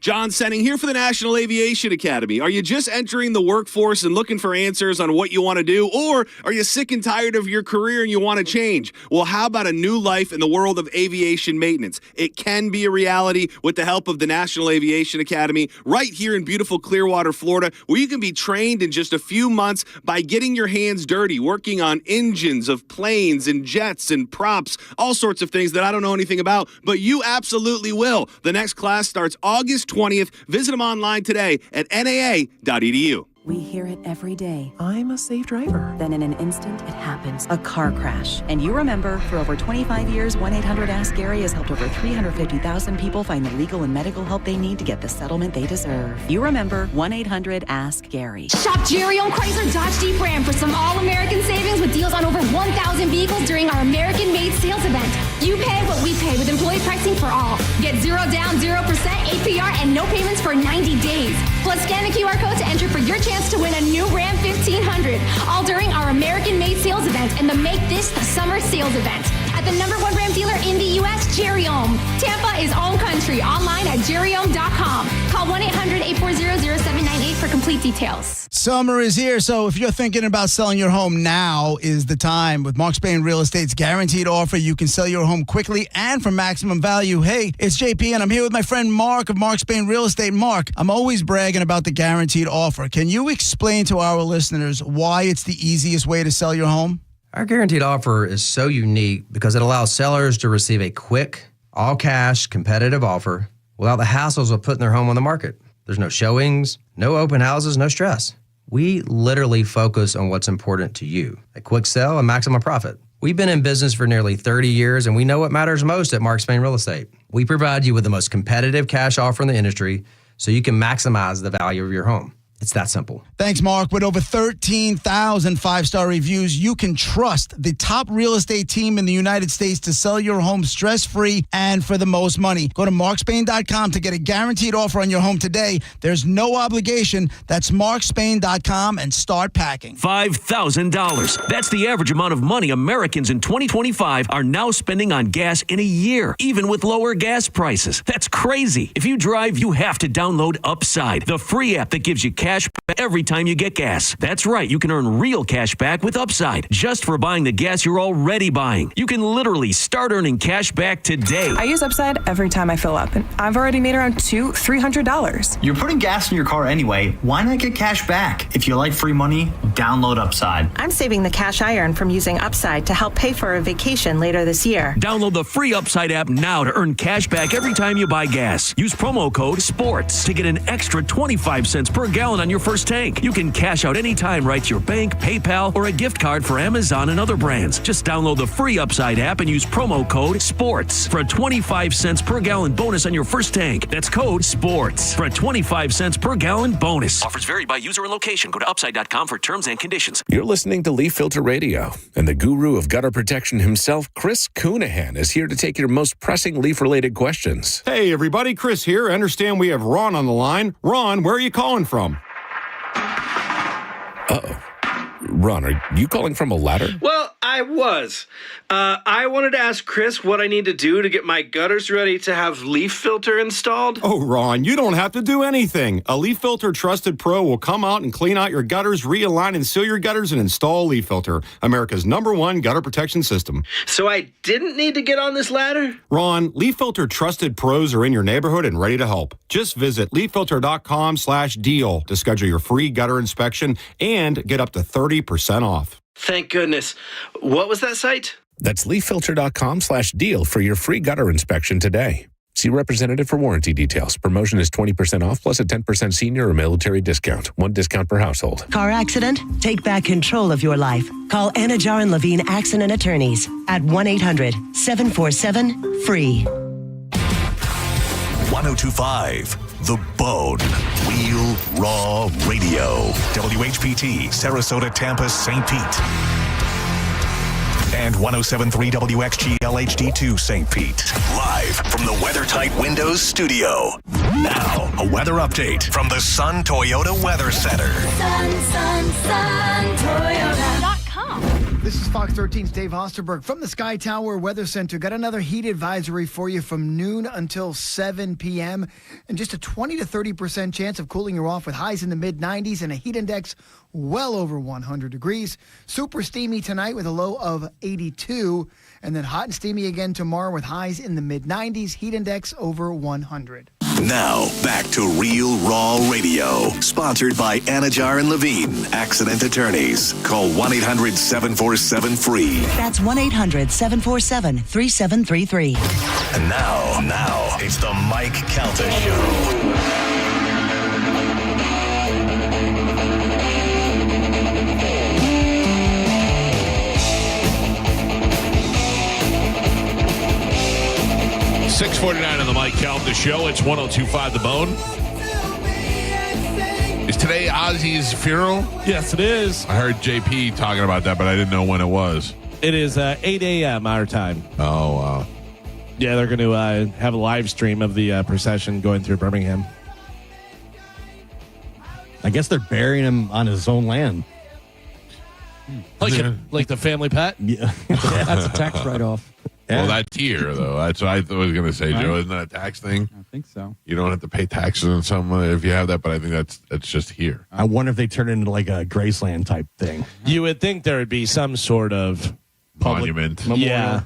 John Senning here for the National Aviation Academy. Are you just entering the workforce and looking for answers on what you want to do? Or are you sick and tired of your career and you want to change? Well, how about a new life in the world of aviation maintenance? It can be a reality with the help of the National Aviation Academy right here in beautiful Clearwater, Florida, where you can be trained in just a few months by getting your hands dirty, working on engines of planes and jets and props, all sorts of things that I don't know anything about, but you absolutely will. The next class starts August 20th. Visit them online today at naa.edu. We hear it every day. I'm a safe driver. Then in an instant, it happens. A car crash. And you remember, for over 25 years, 1-800-ASK-GARY has helped over 350,000 people find the legal and medical help they need to get the settlement they deserve. You remember 1-800-ASK-GARY. Shop Jerry-owned Chrysler Dodge Jeep Ram for some all-American savings with deals on over 1,000 vehicles during our American-made sales event. You pay what we pay with employee pricing for all. Get 0 down, 0% APR, and no payments for 90 days. Plus, scan the QR code to enter for your chance to win a new Ram 1500, all during our American-made sales event and the Make This the Summer sales event. At the #1 Ram dealer in the U.S., Jerry Ohm. Tampa is own country, online at jerryohm.com. Call 1-800-840-0798 for complete details. Summer is here, so if you're thinking about selling your home, now is the time. With Mark Spain Real Estate's guaranteed offer, you can sell your home quickly and for maximum value. Hey, it's JP, and I'm here with my friend Mark of Mark Spain Real Estate. Mark, I'm always bragging about the guaranteed offer. Can you explain to our listeners why it's the easiest way to sell your home? Our guaranteed offer is so unique because it allows sellers to receive a quick, All cash, competitive offer, without the hassles of putting their home on the market. There's no showings, no open houses, no stress. We literally focus on what's important to you. A quick sell and maximum profit. We've been in business for nearly 30 years, and we know what matters most at Mark Spain Real Estate. We provide you with the most competitive cash offer in the industry so you can maximize the value of your home. It's that simple. Thanks, Mark. With over 13,000 five-star reviews, you can trust the top real estate team in the United States to sell your home stress-free and for the most money. Go to markspain.com to get a guaranteed offer on your home today. There's no obligation. That's markspain.com and start packing. $5,000. That's the average amount of money Americans in 2025 are now spending on gas in a year, even with lower gas prices. That's crazy. If you drive, you have to download Upside, the free app that gives you cash back every time you get gas. That's right, you can earn real cash back with Upside just for buying the gas you're already buying. You can literally start earning cash back today. I use Upside every time I fill up, and I've already made around $300. You're putting gas in your car anyway. Why not get cash back? If you like free money, download Upside. I'm saving the cash I earn from using Upside to help pay for a vacation later this year. Download the free Upside app now to earn cash back every time you buy gas. Use promo code SPORTS to get an extra 25 cents per gallon on your first tank. You can cash out anytime right to your bank, PayPal, or a gift card for Amazon and other brands. Just download the free Upside app and use promo code SPORTS for a 25 cents per gallon bonus on your first tank. That's code SPORTS for a 25 cents per gallon bonus. Offers vary by user and location. Go to upside.com for terms and conditions. You're listening to Leaf Filter Radio, and the guru of gutter protection himself, Chris Coonahan, is here to take your most pressing leaf-related questions. Hey, everybody, Chris here. I understand we have Ron on the line. Ron, where are you calling from? Uh-oh. Ron, are you calling from a ladder? Well, I was. I wanted to ask Chris what I need to do to get my gutters ready to have Leaf Filter installed. Oh, Ron, you don't have to do anything. A Leaf Filter Trusted Pro will come out and clean out your gutters, realign and seal your gutters, and install Leaf Filter, America's #1 gutter protection system. So I didn't need to get on this ladder? Ron, Leaf Filter Trusted Pros are in your neighborhood and ready to help. Just visit leaffilter.com/deal to schedule your free gutter inspection and get up to 30% off. Thank goodness. What was that site? That's leaffilter.com/deal for your free gutter inspection today. See representative for warranty details. Promotion is 20% off plus a 10% senior or military discount. One discount per household. Car accident? Take back control of your life. Call Anajar and Levine Accident Attorneys at 1-800-747-FREE. 1025 The Bone. Real Raw Radio. WHPT, Sarasota, Tampa, St. Pete. And 107.3 WXGL HD2 St. Pete. Live from the WeatherTight Windows studio. Now, a weather update from the Sun Toyota Weather Center. Sun, Toyota.com. This is Fox 13's Dave Osterberg from the Sky Tower Weather Center. Got another heat advisory for you from noon until 7 p.m. and just a 20 to 30% chance of cooling you off with highs in the mid-90s and a heat index well over 100 degrees. Super steamy tonight with a low of 82, and then hot and steamy again tomorrow with highs in the mid-90s, heat index over 100. Now, back to Real Raw Radio, sponsored by Anajar and Levine, Accident Attorneys. Call 1-800-747-FREE. That's 1-800-747-3733. And now, it's the Mike Calta Show. 6:49 on the Mike Calta Show. It's 102.5 The Bone. Is today Ozzy's funeral? Yes, it is. I heard JP talking about that, but I didn't know when it was. It is 8 a.m. our time. Oh, wow. Yeah, they're going to have a live stream of the procession going through Birmingham. I guess they're burying him on his own land. Like the family pet? Yeah. That's a tax write-off. Well, that's here, though. That's what I was going to say, Joe. Isn't that a tax thing? I think so. You don't have to pay taxes on something if you have that, but I think that's just here. I wonder if they turn it into like a Graceland type thing. You would think there would be some sort of monument. Yeah.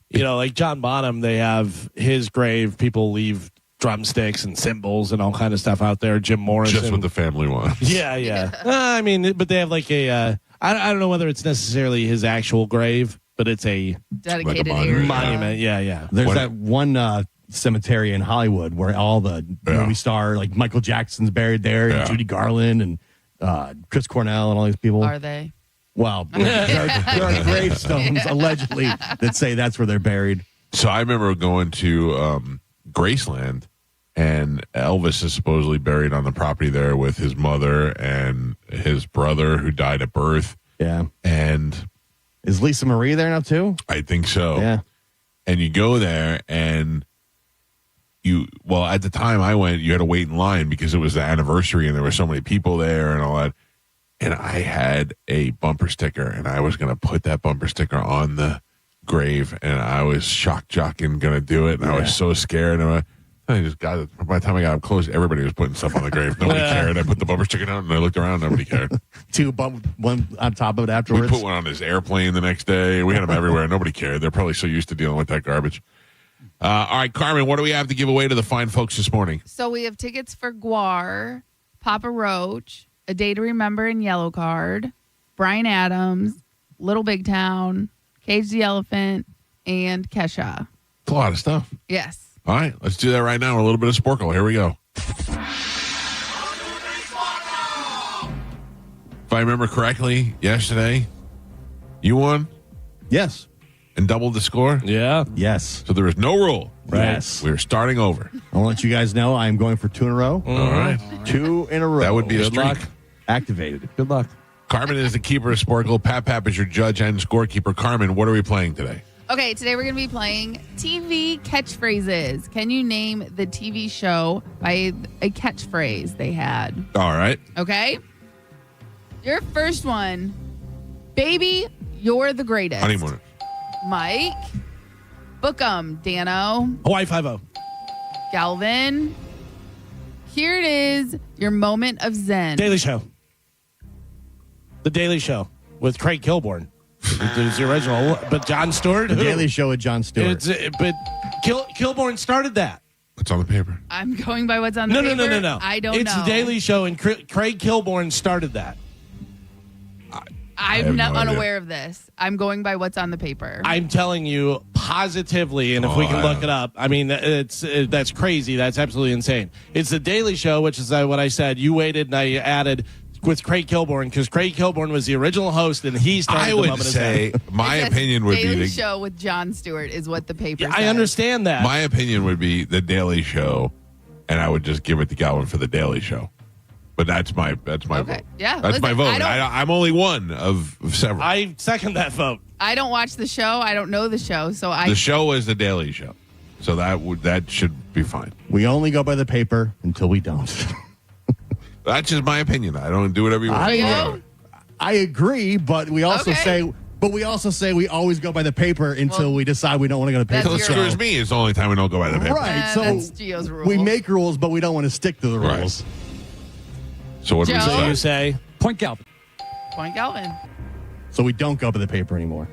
You know, like John Bonham, they have his grave. People leave drumsticks and cymbals and all kind of stuff out there. Jim Morrison. Just what the family wants. Yeah. I mean, but they have like a, I don't know whether it's necessarily his actual grave, but it's a Dedicated monument. area. Yeah. There's that one cemetery in Hollywood where all the movie star, like Michael Jackson's buried there, and Judy Garland and Chris Cornell and all these people. Are they? Well, there are gravestones allegedly that say that's where they're buried. So I remember going to Graceland, and Elvis is supposedly buried on the property there with his mother and his brother who died at birth. Yeah. And is Lisa Marie there now too? I think so. Yeah. And you go there and at the time I went, you had to wait in line because it was the anniversary and there were so many people there and all that. And I had a bumper sticker, and I was going to put that bumper sticker on the grave, and I was jockeying going to do it, and I was so scared. And I just got it. By the time I got up close, everybody was putting stuff on the grave. Nobody cared. I put the bumper sticker down, and I looked around. Nobody cared. One on top of it afterwards. We put one on his airplane the next day. We had them everywhere. Nobody cared. They're probably so used to dealing with that garbage. All right, Carmen, what do we have to give away to the fine folks this morning? So we have tickets for Guar, Papa Roach, A Day to Remember in Yellow Card, Bryan Adams, Little Big Town, Cage the Elephant, and Kesha. It's a lot of stuff. Yes. All right, let's do that right now. A little bit of Sporkle. Here we go. If I remember correctly, yesterday, you won? Yes. And doubled the score? Yeah. Yes. So there was no rule. Right. Yes. We're starting over. I'll let you guys know I am going for 2 in a row. All right. 2 in a row. That would be a Good streak. luck. Activated. Good luck. Carmen is the keeper of Sporkle. Pap is your judge and scorekeeper. Carmen, what are we playing today? Okay, today we're going to be playing TV catchphrases. Can you name the TV show by a catchphrase they had? All right. Okay? Your first one, baby, you're the greatest. Honeymoon. Mike. Book 'em, Dano. Hawaii Five-0. Galvin. Here it is, your moment of zen. Daily Show. The Daily Show with Craig Kilborn. It's the original, but Jon Stewart. The Daily Show with Jon Stewart. But Kilborn started that. What's on the paper? I'm going by what's on the paper. No. I don't know. It's the Daily Show, and Craig Kilborn started that. I'm not unaware of this. I'm going by what's on the paper. I'm telling you positively, and if we can look it up, I mean, that's crazy. That's absolutely insane. It's the Daily Show, which is what I said. You waited, and I added with Craig Kilborn because Craig Kilborn was the original host, and he started. I the would moment of say zen. my opinion would Daily be Show with Jon Stewart is what the paper says. I understand that. My opinion would be the Daily Show, and I would just give it to Galvin for the Daily Show. But that's my vote. Yeah, that's my listen, vote. I'm only one of several. I second that vote. I don't watch the show. I don't know the show, so The show is the Daily Show, so that should be fine. We only go by the paper until we don't. That's just my opinion. I don't do whatever you want. I agree, but we also say we always go by the paper until we decide we don't want to go to the paper. Until it screws me, it's the only time we don't go by the paper. Right. So that's Gio's rule. we make rules, but we don't want to stick to the rules. Right. So what do we Joe? say? So you say Point Galvin. Point Galvin. So we don't go by the paper anymore.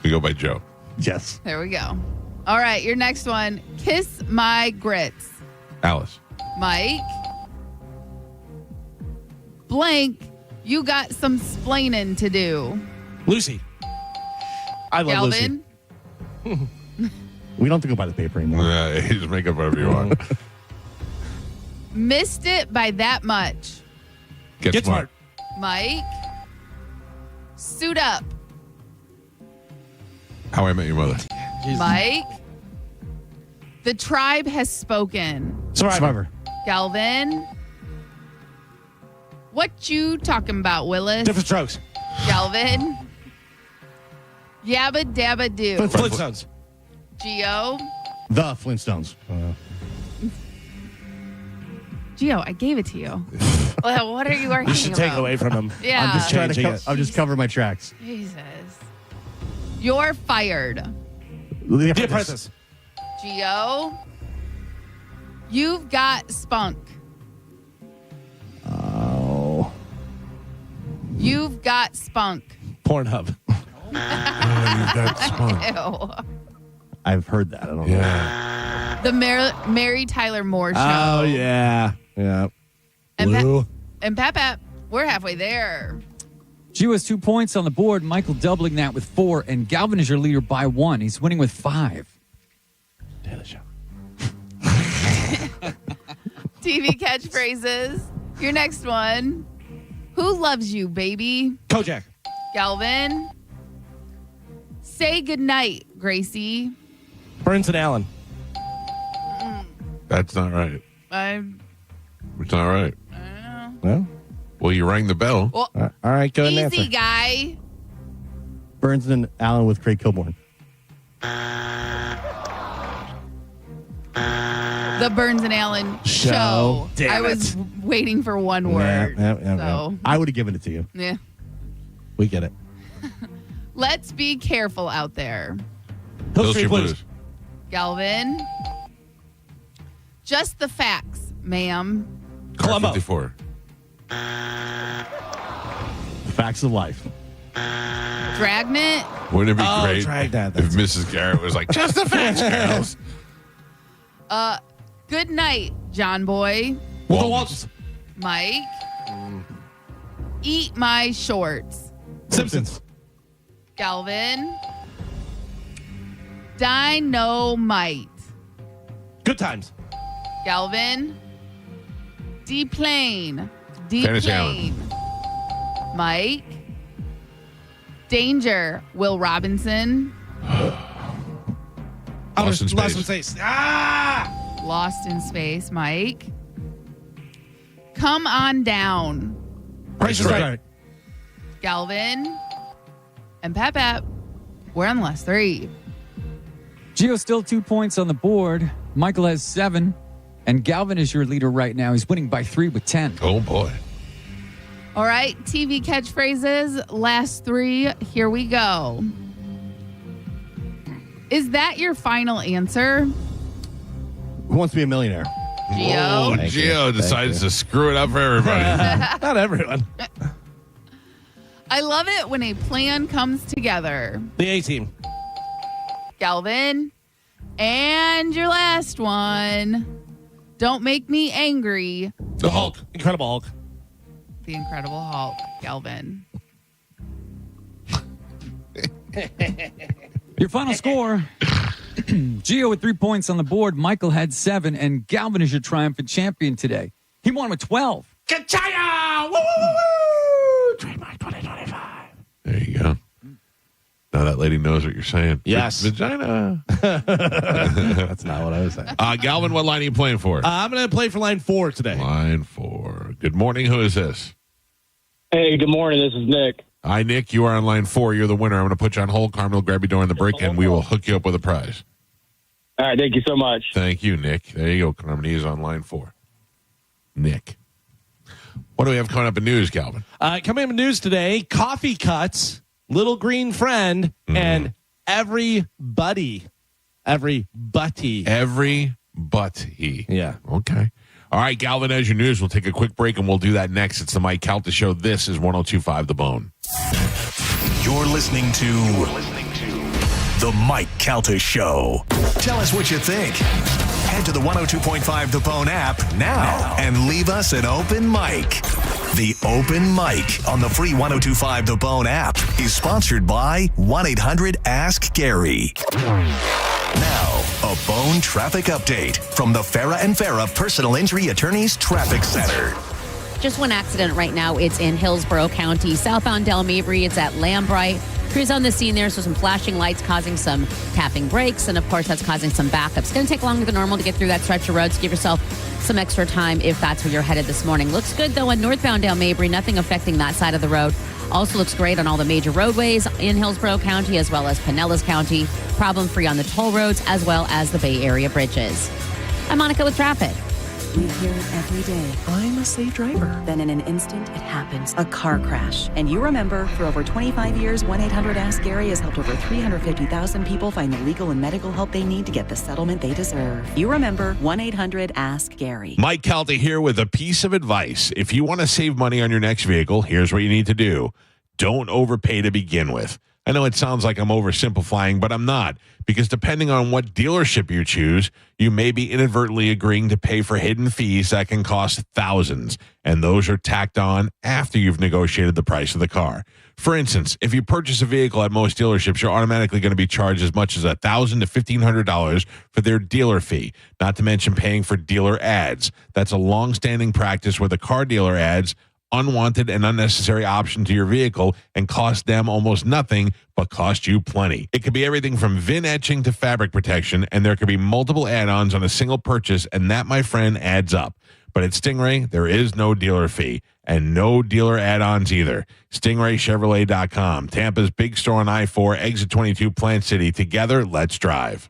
We go by Joe. Yes. There we go. All right, your next one. Kiss my grits. Alice. Mike. Blank, you got some splaining to do. Lucy. I love Galvin. Lucy. We don't have to go by the paper anymore. You just make up whatever you want. Missed it by that much. Get smart. Mike. Suit up. How I Met Your Mother. Mike. The tribe has spoken. Survivor. Galvin. What you talking about, Willis? Different strokes. Galvin. Yabba dabba do. Flintstones. Gio. The Flintstones. Gio, I gave it to you. Well, what are you arguing You should take about? it away from him. Yeah. I'm just trying Changing to. it. I'll just cover my tracks. Jesus. You're fired. The The Apprentice. Gio. You've got spunk. Oh. You've got spunk. Pornhub. That's fun. Ew. I've heard that. I don't know. Yeah. The Mary Tyler Moore Show. Oh, yeah. Yeah. And Blue. And Pap, we're halfway there. Gio has 2 points on the board. Michael doubling that with 4. And Galvin is your leader by 1. He's winning with 5. Daily Show. TV catchphrases. Your next one. Who loves you, baby? Kojak. Galvin. Say goodnight, Gracie. Burns and Allen. That's not right. It's not right. I don't know. Well, Well, you rang the bell. Well, all right, go ahead and easy answer. guy. Burns and Allen with Craig Kilborn. The Burns and Allen show. Damn I was waiting for one word. So, I would have given it to you. yeah. We get it. Let's be careful out there. Hill Street Blues. Galvin. Just the facts, ma'am. Columbo. 54. Facts of life. Dragnet. Wouldn't it be great Dragnet, if Mrs. Garrett was like, just the facts, girls? Good night, John Boy. Waltons. Mike. Eat my shorts. Simpsons. Galvin. Dynamite. Good Times. Galvin. Deplane. Dennis Deplane. Mike. Danger. Will Robinson. Lost in Space. Lost in Space. Ah! Lost in Space. Mike. Come on down. Price is Right. Galvin. And Pep. We're on the last 3. Gio still 2 points on the board. Michael has 7. And Galvin is your leader right now. He's winning by 3 with 10. Oh, boy. All right, TV catchphrases, last 3. Here we go. Is that your final answer? Who wants to be a millionaire? Gio. Oh, Gio decides to screw it up for everybody. Not everyone. I love it when a plan comes together. The A-Team. Galvin. And your last one. Don't make me angry. The Hulk. Incredible Hulk. The Incredible Hulk. Galvin. Your final score. Gio with 3 points on the board. Michael had 7. And Galvin is your triumphant champion today. He won with 12. Ka-chaya! Woo, woo, woo, woo! Trademark 2025. There you go. Now that lady knows what you're saying. Yes. Vagina. That's not what I was saying. Galvin, what line are you playing for? I'm going to play for line 4 today. Line 4. Good morning. Who is this? Hey, good morning. This is Nick. Hi, Nick. You are on line 4. You're the winner. I'm going to put you on hold. Carmen will grab you during the break, and we will hook you up with a prize. All right. Thank you so much. Thank you, Nick. There you go. Carmen is on line 4. Nick. What do we have coming up in news, Calvin? Coming up in news today, Coffee Cuts, Little Green Friend, and Everybody. Everybody. Everybody. Yeah. Okay. All right, Galvin, as your news, we'll take a quick break, and we'll do that next. It's the Mike Calta Show. This is 102.5 The Bone. You're listening to The Mike Calta Show. Tell us what you think. Head to the 102.5 The Bone app now and leave us an open mic. The Open Mic on the free 102.5 The Bone app is sponsored by 1-800-ASK-GARY. Now, a Bone traffic update from the Farah and Farah Personal Injury Attorneys Traffic Center. Just one accident right now. It's in Hillsborough County. Southbound Del Mabry, it's at Lambright. Crews on the scene there, so some flashing lights causing some tapping brakes, and of course that's causing some backups. It's going to take longer than normal to get through that stretch of road, so give yourself some extra time if that's where you're headed this morning. Looks good though on northbound Del Mabry, nothing affecting that side of the road. Also looks great on all the major roadways in Hillsborough County as well as Pinellas County. Problem free on the toll roads as well as the Bay Area bridges. I'm Monica with traffic. We hear it every day. I'm a safe driver. Then in an instant, it happens. A car crash. And you remember, for over 25 years, 1-800-ASK-GARY has helped over 350,000 people find the legal and medical help they need to get the settlement they deserve. You remember, 1-800-ASK-GARY. Mike Calta here with a piece of advice. If you want to save money on your next vehicle, here's what you need to do. Don't overpay to begin with. I know it sounds like I'm oversimplifying, but I'm not, because depending on what dealership you choose, you may be inadvertently agreeing to pay for hidden fees that can cost thousands, and those are tacked on after you've negotiated the price of the car. For instance, if you purchase a vehicle at most dealerships, you're automatically going to be charged as much as $1,000 to $1,500 for their dealer fee, not to mention paying for dealer ads. That's a long-standing practice where the car dealer adds unwanted and unnecessary option to your vehicle and cost them almost nothing, but cost you plenty. It could be everything from VIN etching to fabric protection, and there could be multiple add-ons on a single purchase, and that, my friend, adds up. But at Stingray, there is no dealer fee and no dealer add-ons either. StingrayChevrolet.com, Tampa's big store on I-4, exit 22, Plant City. Together, let's drive.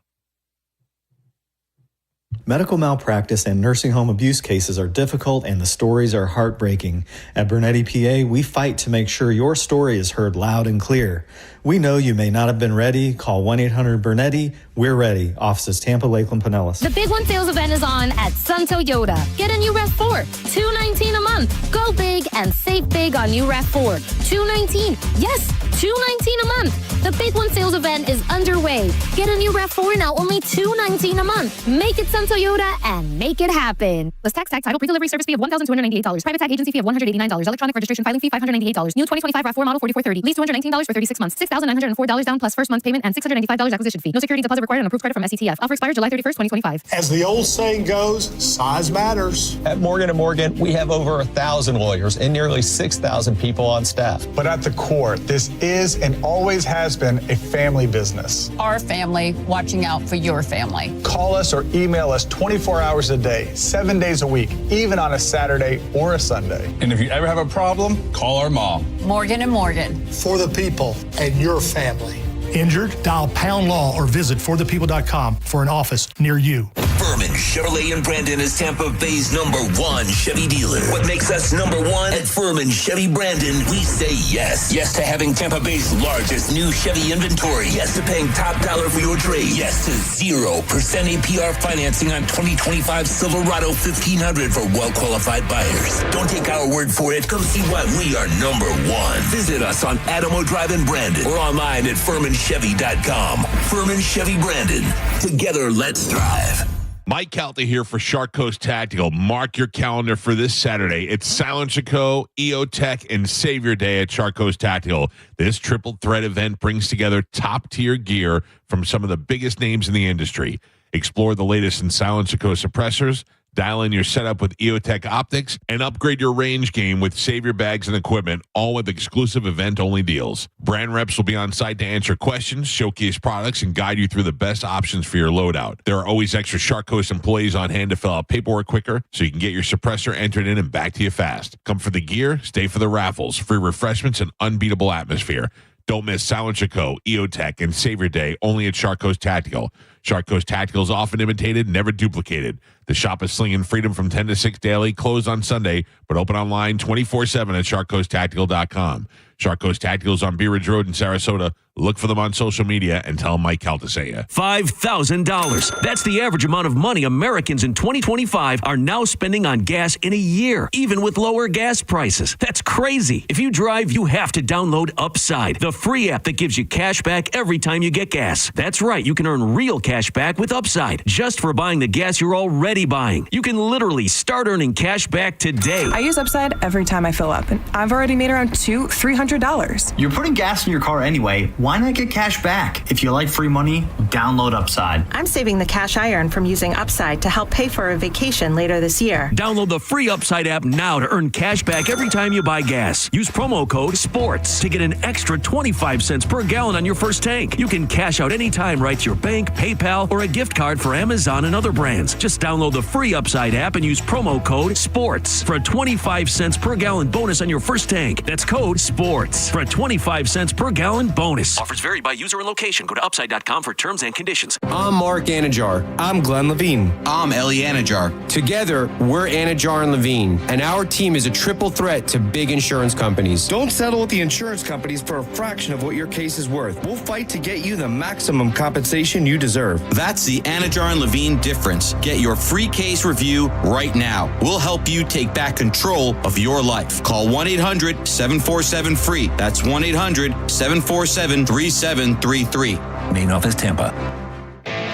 Medical malpractice and nursing home abuse cases are difficult and the stories are heartbreaking. At Bernetti PA, we fight to make sure your story is heard loud and clear. We know you may not have been ready. Call 1-800-BERNETTI. We're ready. Offices Tampa, Lakeland, Pinellas. The Big One sales event is on at Sun Toyota. Get a new RAV4, $219 a month. Go big and save big on new RAV4, $219. Yes, $219 a month. The Big One sales event is underway. Get a new RAV4 now, only $219 a month. Make it Sun Toyota and make it happen. List tax, title, pre-delivery service fee of $1,298. Private tag agency fee of $189. Electronic registration filing fee $598. New 2025 RAV4 model $4,430. Lease $219 for 36 months. $6,904 down plus first month's payment and $695 acquisition fee. No security deposit required and approved credit from SETF. Offer expires July 31st, 2025. As the old saying goes, size matters. At Morgan & Morgan, we have over 1,000 lawyers and nearly 6,000 people on staff. But at the core, this is and always has been a family business. Our family watching out for your family. Call us or email us 24 hours a day, 7 days a week, even on a Saturday or a Sunday. And if you ever have a problem, call our mom. Morgan & Morgan. For the people and your family. Injured? Dial Pound Law or visit forthepeople.com for an office near you. Furman Chevrolet in Brandon is Tampa Bay's #1 Chevy dealer. What makes us #1? At Furman Chevy Brandon, we say yes. Yes to having Tampa Bay's largest new Chevy inventory. Yes to paying top dollar for your trade. Yes to 0% APR financing on 2025 Silverado 1500 for well-qualified buyers. Don't take our word for it. Come see why we are #1. Visit us on Adamo Drive in Brandon or online at FurmanChevy.com. Furman Chevy Brandon. Together, let's drive. Mike Calta here for Shark Coast Tactical. Mark your calendar for this Saturday. It's Silent Chico, EOTech, and Savior Day at Shark Coast Tactical. This triple threat event brings together top-tier gear from some of the biggest names in the industry. Explore the latest in Silent Chico suppressors, dial in your setup with EOTech optics, and upgrade your range game with Savior bags and equipment, all with exclusive event-only deals. Brand reps will be on site to answer questions, showcase products, and guide you through the best options for your loadout. There are always extra Shark Coast employees on hand to fill out paperwork quicker, so you can get your suppressor entered in and back to you fast. Come for the gear, stay for the raffles, free refreshments, and unbeatable atmosphere. Don't miss Silent Chico, EOTech, and Savior Day only at Shark Coast Tactical. Shark Coast Tactical is often imitated, never duplicated. The shop is slinging freedom from 10 to 6 daily, closed on Sunday, but open online 24/7 at SharkCoastTactical.com. Shark Coast Tactical is on Bee Ridge Road in Sarasota. Look for them on social media and tell them Mike Calta sent you. $5,000. That's the average amount of money Americans in 2025 are now spending on gas in a year, even with lower gas prices. That's crazy. If you drive, you have to download Upside, the free app that gives you cash back every time you get gas. That's right. You can earn real cash back with Upside just for buying the gas you're already buying. You can literally start earning cash back today. I use Upside every time I fill up, and I've already made around $300. You're putting gas in your car anyway. Why not get cash back? If you like free money, download Upside. I'm saving the cash I earn from using Upside to help pay for a vacation later this year. Download the free Upside app now to earn cash back every time you buy gas. Use promo code SPORTS to get an extra 25 cents per gallon on your first tank. You can cash out anytime right to your bank, PayPal, or a gift card for Amazon and other brands. Just download the free Upside app and use promo code SPORTS for a 25 cents per gallon bonus on your first tank. That's code SPORTS for a 25 cents per gallon bonus. Offers vary by user and location. Go to upside.com for terms and conditions. I'm Mark Anajar. I'm Glenn Levine. I'm Ellie Anajar. Together, we're Anajar and Levine, and our team is a triple threat to big insurance companies. Don't settle with the insurance companies for a fraction of what your case is worth. We'll fight to get you the maximum compensation you deserve. That's the Anajar and Levine difference. Get your free case review right now. We'll help you take back control of your life. Call 1-800-747-FREE free. That's 1-800-747-3733. Main office, Tampa.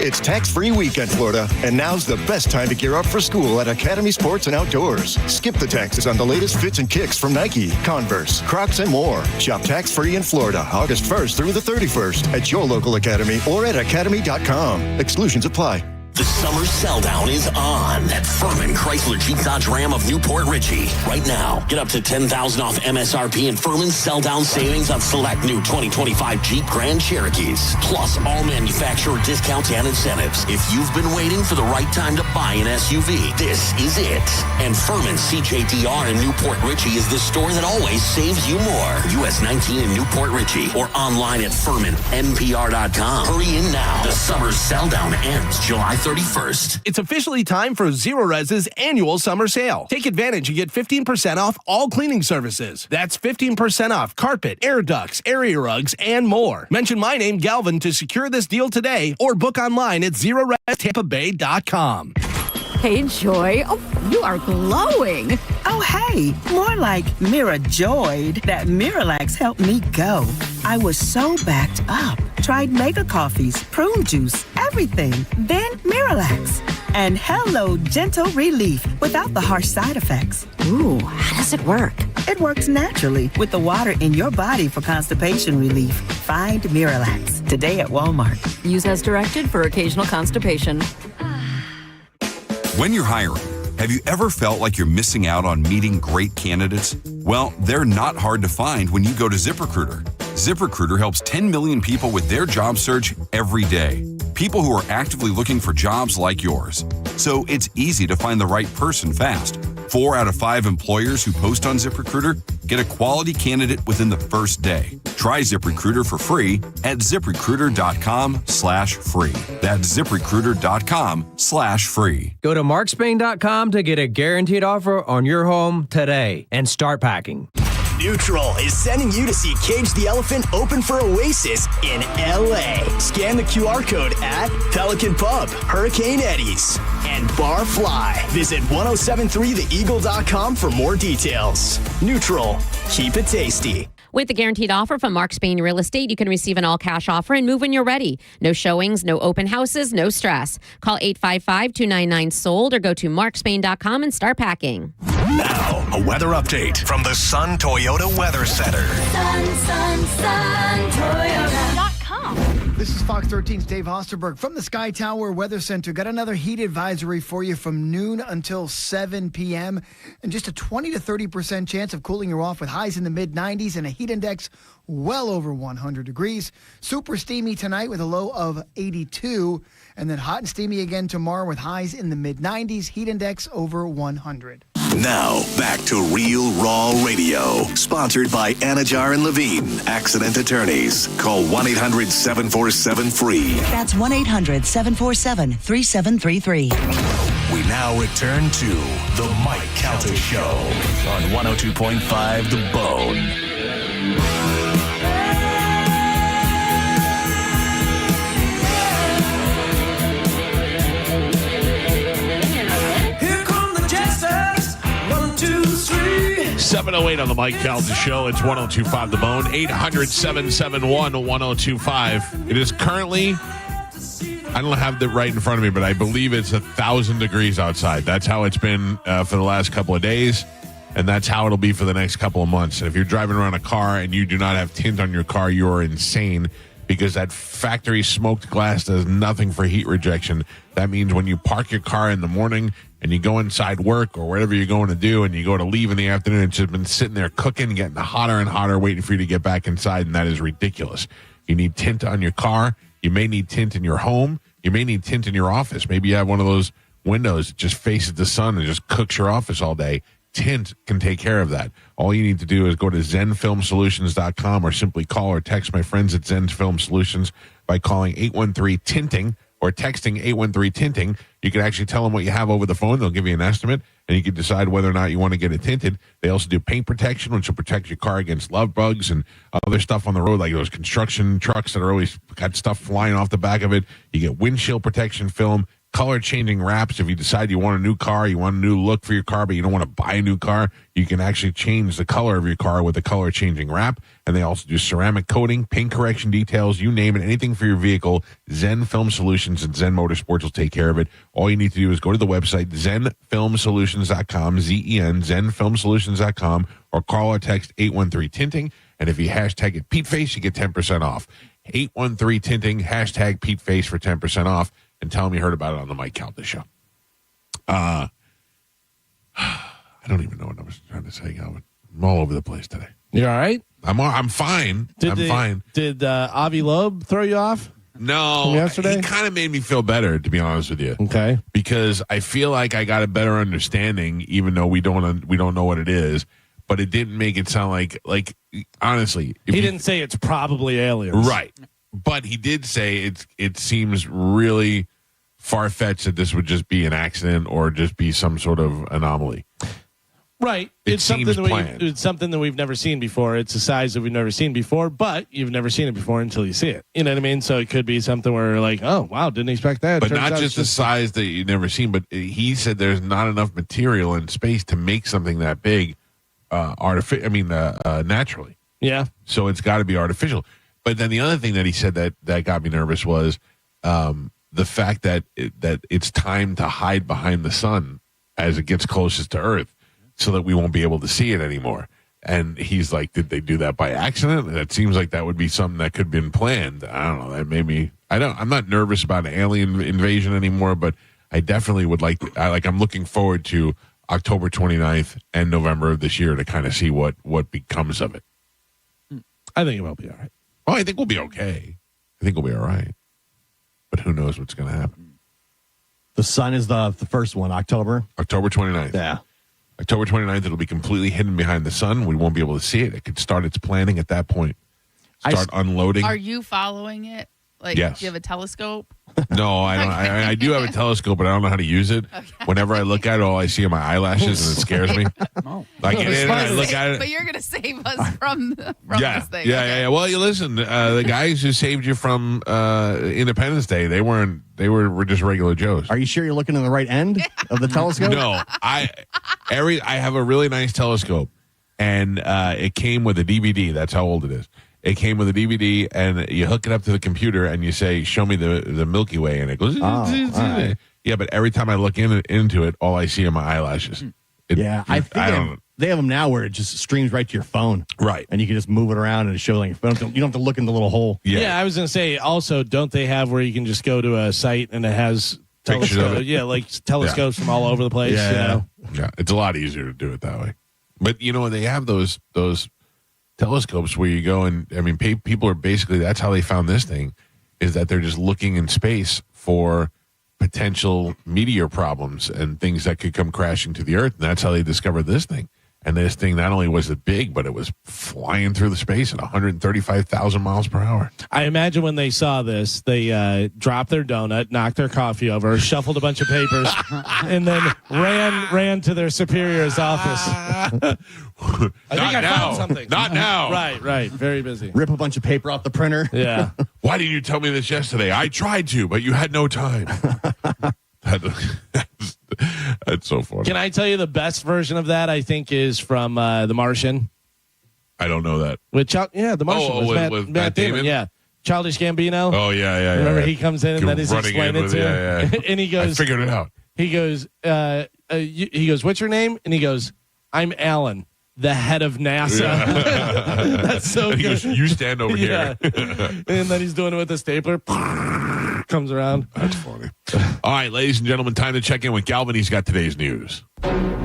It's tax-free week in Florida, and now's the best time to gear up for school at Academy Sports and Outdoors. Skip the taxes on the latest fits and kicks from Nike, Converse, Crocs, and more. Shop tax-free in Florida August 1st through the 31st at your local Academy or at academy.com. Exclusions apply. The summer sell-down is on at Furman Chrysler Jeep Dodge Ram of Newport Richey. Right now, get up to $10,000 off MSRP and Furman sell-down savings on select new 2025 Jeep Grand Cherokees. Plus, all manufacturer discounts and incentives. If you've been waiting for the right time to buy an SUV, this is it. And Furman CJDR in Newport Richey is the store that always saves you more. US 19 in Newport Richey or online at FurmanNPR.com. Hurry in now. The summer sell-down ends July 31st. It's officially time for Zero Res's annual summer sale. Take advantage and get 15% off all cleaning services. That's 15% off carpet, air ducts, area rugs, and more. Mention my name, Galvin, to secure this deal today or book online at ZeroResTampaBay.com. Hey, Joy. Oh, you are glowing. Oh, hey. More like Mirajoyed. That Miralax helped me go. I was so backed up. Tried mega coffees, prune juice, everything. Then Miralax. And hello, gentle relief without the harsh side effects. Ooh, how does it work? It works naturally with the water in your body for constipation relief. Find Miralax today at Walmart. Use as directed for occasional constipation. When you're hiring, have you ever felt like you're missing out on meeting great candidates? Well, they're not hard to find when you go to ZipRecruiter. ZipRecruiter helps 10 million people with their job search every day. People who are actively looking for jobs like yours. So it's easy to find the right person fast. 4 out of 5 employers who post on ZipRecruiter get a quality candidate within the first day. Try ZipRecruiter for free at ZipRecruiter.com/free. That's ZipRecruiter.com/free. Go to markspain.com to get a guaranteed offer on your home today and start packing. Neutral is sending you to see Cage the Elephant open for Oasis in LA. Scan the QR code at Pelican Pub, Hurricane Eddie's, and Barfly. Visit 1073theeagle.com for more details. Neutral, keep it tasty. With the guaranteed offer from Mark Spain Real Estate, you can receive an all-cash offer and move when you're ready. No showings, no open houses, no stress. Call 855-299-SOLD or go to markspain.com and start packing. Now, a weather update from the Sun Toyota Weather Center. Sun, Toyota.com. This is Fox 13's Dave Osterberg from the Sky Tower Weather Center. Got another heat advisory for you from noon until 7 p.m. and just a 20 to 30% chance of cooling you off with highs in the mid-90s and a heat index well over 100 degrees. Super steamy tonight with a low of 82, and then hot and steamy again tomorrow with highs in the mid-90s, heat index over 100. Now, back to Real Raw Radio. Sponsored by Anajar and Levine, accident attorneys. Call 1-800-747-FREE. That's 1-800-747-3733. We now return to The Mike Calta Show on 102.5 The Bone. Here come the Jesters. 1, 2, 3. 708 on the Mike Calta Show. It's 102.5 The Bone. 800-771-1025. It is currently, I don't have it right in front of me, but I believe it's 1,000 degrees outside. That's how it's been for the last couple of days, and that's how it'll be for the next couple of months. And if you're driving around a car and you do not have tint on your car, you are insane, because that factory smoked glass does nothing for heat rejection. That means when you park your car in the morning and you go inside work or whatever you're going to do and you go to leave in the afternoon, it's just been sitting there cooking, getting hotter and hotter, waiting for you to get back inside, and that is ridiculous. You need tint on your car. You may need tint in your home. You may need tint in your office. Maybe you have one of those windows that just faces the sun and just cooks your office all day. Tint can take care of that. All you need to do is go to zenfilmsolutions.com or simply call or text my friends at Zen Film Solutions by calling 813-TINTING or texting 813-TINTING. You can actually tell them what you have over the phone. They'll give you an estimate, and you can decide whether or not you want to get it tinted. They also do paint protection, which will protect your car against love bugs and other stuff on the road, like those construction trucks that are always got stuff flying off the back of it. You get windshield protection film, color changing wraps. If you decide you want a new car, you want a new look for your car, but you don't want to buy a new car, you can actually change the color of your car with a color changing wrap. And they also do ceramic coating, paint correction details, you name it, anything for your vehicle. Zen Film Solutions and Zen Motorsports will take care of it. All you need to do is go to the website, zenfilmsolutions.com, Z-E-N, zenfilmsolutions.com, or call or text 813-TINTING. And if you hashtag it PeteFace, you get 10% off. 813-TINTING, hashtag PeteFace for 10% off. And tell them you heard about it on the Mike Calta Show. I don't even know what I was trying to say, Calvin. I'm all over the place today. You all right? I'm fine. Fine. Did Avi Loeb throw you off? No, yesterday? He kind of made me feel better, to be honest with you. Okay. Because I feel like I got a better understanding, even though we don't know what it is. But it didn't make it sound like honestly. He didn't say it's probably aliens. Right. But he did say it seems really far-fetched that this would just be an accident or just be some sort of anomaly. Right. It's something that we've never seen before. It's a size that we've never seen before, but you've never seen it before until you see it. You know what I mean? So it could be something where you're like, oh, wow, didn't expect that. But not just the size that you've never seen, but he said there's not enough material in space to make something that big naturally. Yeah. So it's got to be artificial. But then the other thing that he said that got me nervous was the fact that it's time to hide behind the sun as it gets closest to Earth so that we won't be able to see it anymore. And he's like, did they do that by accident? That seems like that would be something that could have been planned. I don't know. That made me I'm not nervous about an alien invasion anymore, but I definitely would I'm looking forward to October 29th and November of this year to kind of see what becomes of it. I think it will be all right. Oh, I think we'll be okay. I think we'll be all right. But who knows what's going to happen? The sun is the first one, October 29th. Yeah. October 29th, it'll be completely hidden behind the sun. We won't be able to see it. It could start its planning at that point. Start unloading. Are you following it? Like, yes. Do you have a telescope? No, I don't. I do have a telescope, but I don't know how to use it. Okay. Whenever I look at it, all I see are my eyelashes, and it scares me. I get in and I look at it. But you're going to save us from this thing. Yeah. Well, you listen. The guys who saved you from Independence Day, they were just regular Joes. Are you sure you're looking in the right end of the telescope? No, I have a really nice telescope, and it came with a DVD. That's how old it is. It came with a DVD, and you hook it up to the computer, and you say, "Show me the Milky Way," and it goes. Right. Yeah, but every time I look into it, all I see are my eyelashes. I think they have them now where it just streams right to your phone, right? And you can just move it around, and it shows on your phone. You don't have to look in the little hole. Yeah, I was going to say. Also, don't they have where you can just go to a site and it has telescopes? Yeah, like telescopes from all over the place. Yeah, it's a lot easier to do it that way. But they have those telescopes where you go and people are basically, that's how they found this thing, is that they're just looking in space for potential meteor problems and things that could come crashing to the Earth, and that's how they discovered this thing. And this thing, not only was it big, but it was flying through the space at 135,000 miles per hour. I imagine when they saw this, they dropped their donut, knocked their coffee over, shuffled a bunch of papers, and then ran to their superior's office. I found something. Not now. Right. Very busy. Rip a bunch of paper off the printer. Yeah. Why didn't you tell me this yesterday? I tried to, but you had no time. That's so funny. Can I tell you the best version of that? I think is from The Martian. I don't know that. The Martian with Matt Damon. Yeah, Childish Gambino. Oh yeah. Remember he comes in and then he's explaining it to him, and he goes, "I figured it out." He goes, he goes, "What's your name?" And he goes, "I'm Alan, the head of NASA." Yeah. That's so good. He goes, "You stand over here." And then he's doing it with a stapler. Comes around. That's funny. All right, ladies and gentlemen, time to check in with Galvin. He's got today's news. And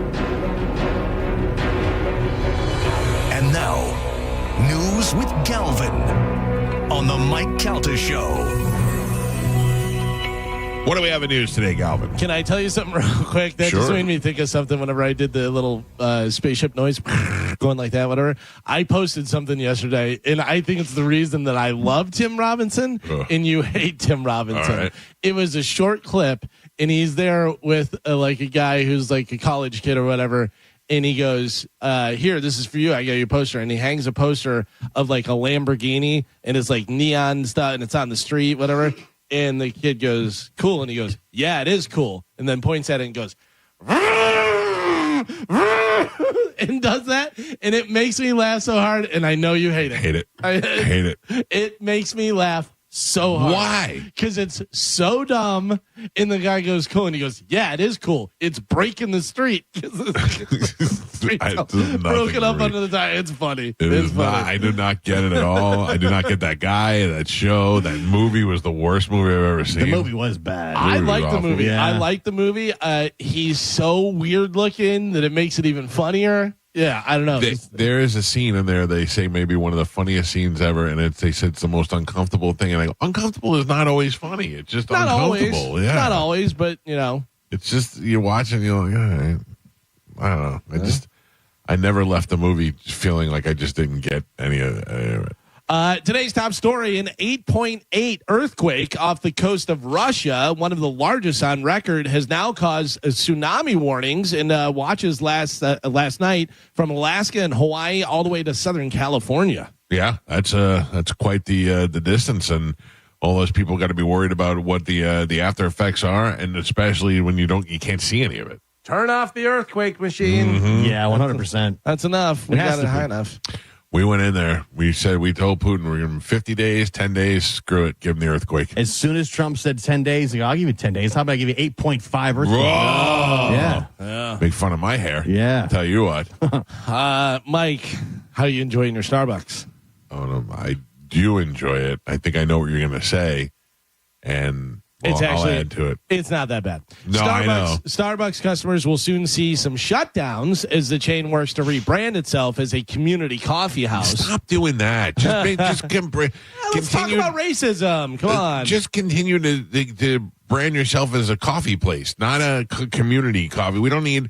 now, news with Galvin on the Mike Calta Show. What do we have in news today, Galvin? Can I tell you something real quick? That just made me think of something whenever I did the little spaceship noise going like that, whatever. I posted something yesterday, and I think it's the reason that I love Tim Robinson and you hate Tim Robinson. Right. It was a short clip, and he's there with a guy who's like a college kid or whatever, and he goes, here, this is for you. I got your poster. And he hangs a poster of like a Lamborghini, and it's like neon stuff, and it's on the street, whatever. And the kid goes, cool. And he goes, yeah, it is cool. And then points at it and goes, and does that. And it makes me laugh so hard. And I know you hate it. Hate it. Hate it. It makes me laugh so hard. Why? Because it's so dumb. And the guy goes, cool. And he goes, yeah, it is cool. It's breaking the street. Broken up under the tire. It's funny. It's funny. I do not get it at all. I do not get that guy, that show. That movie was the worst movie I've ever seen. The movie was bad. I like the movie. Yeah. I like the movie. He's so weird looking that it makes it even funnier. Yeah, I don't know. There is a scene in there they say maybe one of the funniest scenes ever, and they said it's the most uncomfortable thing. And I go, uncomfortable is not always funny. It's just not uncomfortable. Always. Yeah. Not always, but it's just you're watching. You're like, all right. I don't know. I never left the movie feeling like I just didn't get any of it. Today's top story: an 8.8 earthquake off the coast of Russia, one of the largest on record, has now caused tsunami warnings and watches last night from Alaska and Hawaii all the way to Southern California. Yeah, that's quite the distance, and all those people got to be worried about what the after effects are, and especially when you can't see any of it. Turn off the earthquake machine. Mm-hmm. Yeah, 100%. That's enough. We got it high enough. We went in there. We told Putin we're giving him 50 days, 10 days. Screw it. Give him the earthquake. As soon as Trump said 10 days, I'll give you 10 days. How about I give you 8.5 earthquake? Whoa. Yeah. Make fun of my hair. Yeah. I'll tell you what. Mike, how are you enjoying your Starbucks? Oh, no, I do enjoy it. I think I know what you're going to say. And I'll add to it. It's not that bad. No, I know. Starbucks customers will soon see some shutdowns as the chain works to rebrand itself as a community coffee house. Stop doing that. Let's talk about racism. Come on. Just continue to brand yourself as a coffee place, not a community coffee. We don't need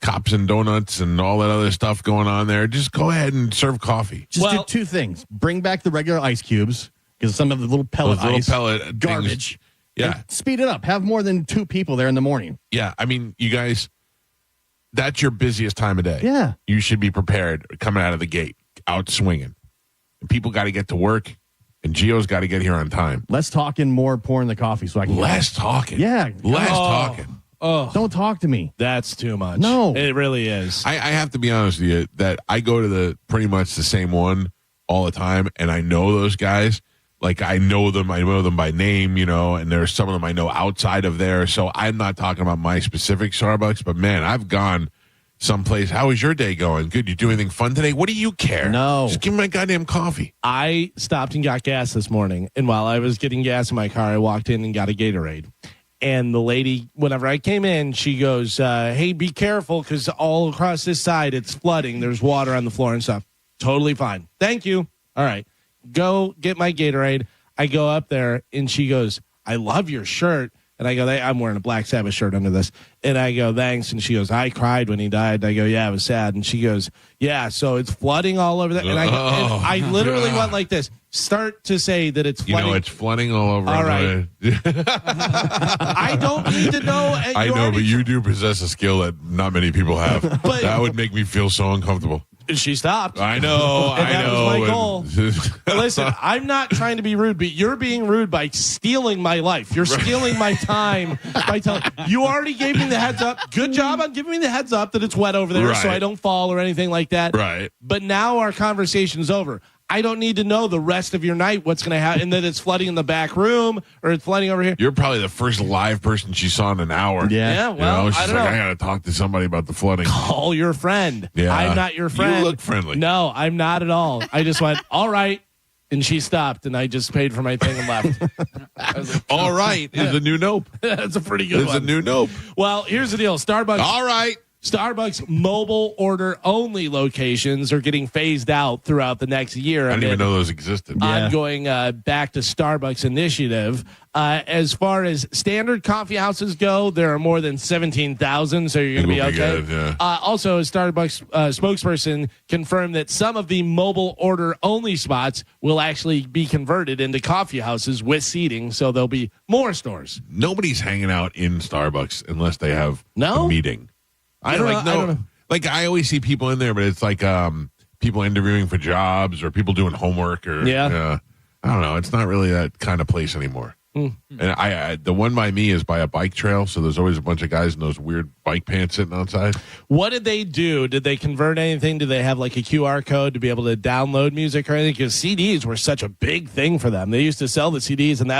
cops and donuts and all that other stuff going on there. Just go ahead and serve coffee. Just do two things. Bring back the regular ice cubes. Because some of the little pellet garbage. Things. Yeah. And speed it up. Have more than 2 people there in the morning. Yeah. I mean, you guys, that's your busiest time of day. Yeah. You should be prepared coming out of the gate, out swinging. And people got to get to work, and Gio's got to get here on time. Less talking, more pouring the coffee so I can Less talking. Yeah. Less talking. Oh, don't talk to me. That's too much. No. It really is. I have to be honest with you that I go to pretty much the same one all the time, and I know those guys. Like, I know them by name, and there's some of them I know outside of there. So I'm not talking about my specific Starbucks, but man, I've gone someplace. How is your day going? Good. You do anything fun today? What do you care? No. Just give me my goddamn coffee. I stopped and got gas this morning. And while I was getting gas in my car, I walked in and got a Gatorade. And the lady, whenever I came in, she goes, hey, be careful because all across this side, it's flooding. There's water on the floor and stuff. Totally fine. Thank you. All right. Go get my Gatorade. I go up there and she goes, I love your shirt. And I go, I'm wearing a Black Sabbath shirt under this. And I go, thanks. And she goes, I cried when he died. And I go, yeah, it was sad. And she goes, yeah, so it's flooding all over that. And I literally went like this. Start to say that it's flooding. It's flooding all over. All right. I don't need to know. I know, but you do possess a skill that not many people have. But that would make me feel so uncomfortable. She stopped. I know. That was my goal. Listen, I'm not trying to be rude, but you're being rude by stealing my life. You're stealing my time by telling. You already gave me the heads up. Good job on giving me the heads up that it's wet over there, so I don't fall or anything like that. Right. But now our conversation's over. I don't need to know the rest of your night, what's going to happen, and that it's flooding in the back room or it's flooding over here. You're probably the first live person she saw in an hour. Yeah, well, she's I don't know. I got to talk to somebody about the flooding. Call your friend. Yeah. I'm not your friend. You look friendly. No, I'm not at all. I just went, all right. And she stopped, and I just paid for my thing and left. Like, all right is a new nope. That's a pretty good one. It's a new nope. Well, here's the deal. Starbucks. All right. Starbucks mobile order only locations are getting phased out throughout the next year. I didn't even know those existed. Ongoing back to Starbucks initiative. As far as standard coffee houses go, there are more than 17,000, so you're going to be okay. Good, yeah. Also, a Starbucks spokesperson confirmed that some of the mobile order only spots will actually be converted into coffee houses with seating, so there'll be more stores. Nobody's hanging out in Starbucks unless they have a meeting. I don't know. Like, I always see people in there, but it's like people interviewing for jobs or people doing homework or I don't know. It's not really that kind of place anymore. And I the one by me is by a bike trail, so there's always a bunch of guys in those weird bike pants sitting outside. What did they do? Did they convert anything? Did they have like a QR code to be able to download music or anything? Because CDs were such a big thing for them. They used to sell the CDs, and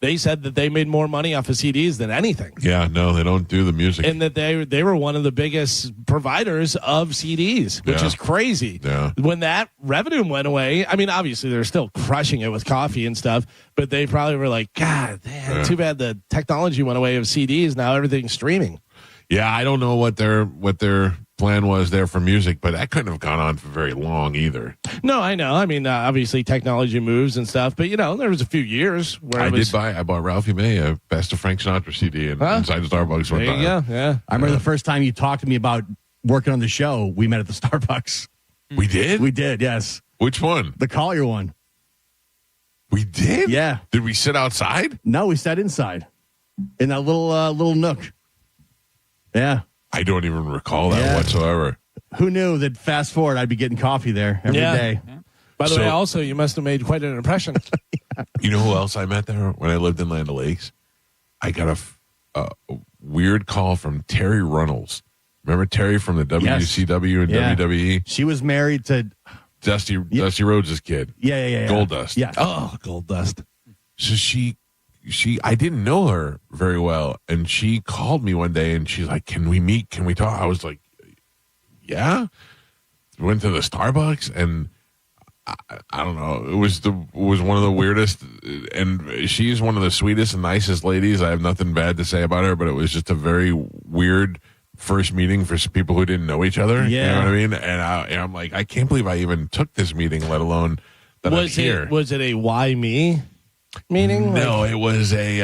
they said that they made more money off of CDs than anything. Yeah, no, they don't do the music. And that they were one of the biggest providers of CDs, which is crazy. Yeah. When that revenue went away, I mean, obviously they're still crushing it with coffee and stuff, but they probably were like, God, man, too bad the technology went away of CDs. Now everything's streaming. Yeah, I don't know what their plan was there for music, but that couldn't have gone on for very long either. No, I know. I mean, obviously technology moves and stuff, but there was a few years where I bought Ralphie May a Best of Frank Sinatra CD inside Starbucks one time. Yeah. I remember the first time you talked to me about working on the show, we met at the Starbucks. We did? We did, yes. Which one? The Collier one. We did? Yeah. Did we sit outside? No, we sat inside in that little nook. Yeah. I don't even recall that whatsoever. Who knew that fast forward I'd be getting coffee there every day? By the way, also, you must have made quite an impression. You know who else I met there when I lived in Land O'Lakes? I got a weird call from Terry Runnels. Remember Terry from the WCW and WWE? She was married to Dusty Rhodes' kid. Yeah. Goldust. Yeah. Oh, Goldust. So I didn't know her very well, and she called me one day and she's like, "Can we meet? Can we talk?" I was like, "Yeah." We went to the Starbucks, and I don't know. It was one of the weirdest, and she's one of the sweetest and nicest ladies. I have nothing bad to say about her, but it was just a very weird first meeting for people who didn't know each other. Yeah. You know what I mean? And I'm like, I can't believe I even took this meeting, let alone that I'm here. Was it a why me meeting? No, it was a,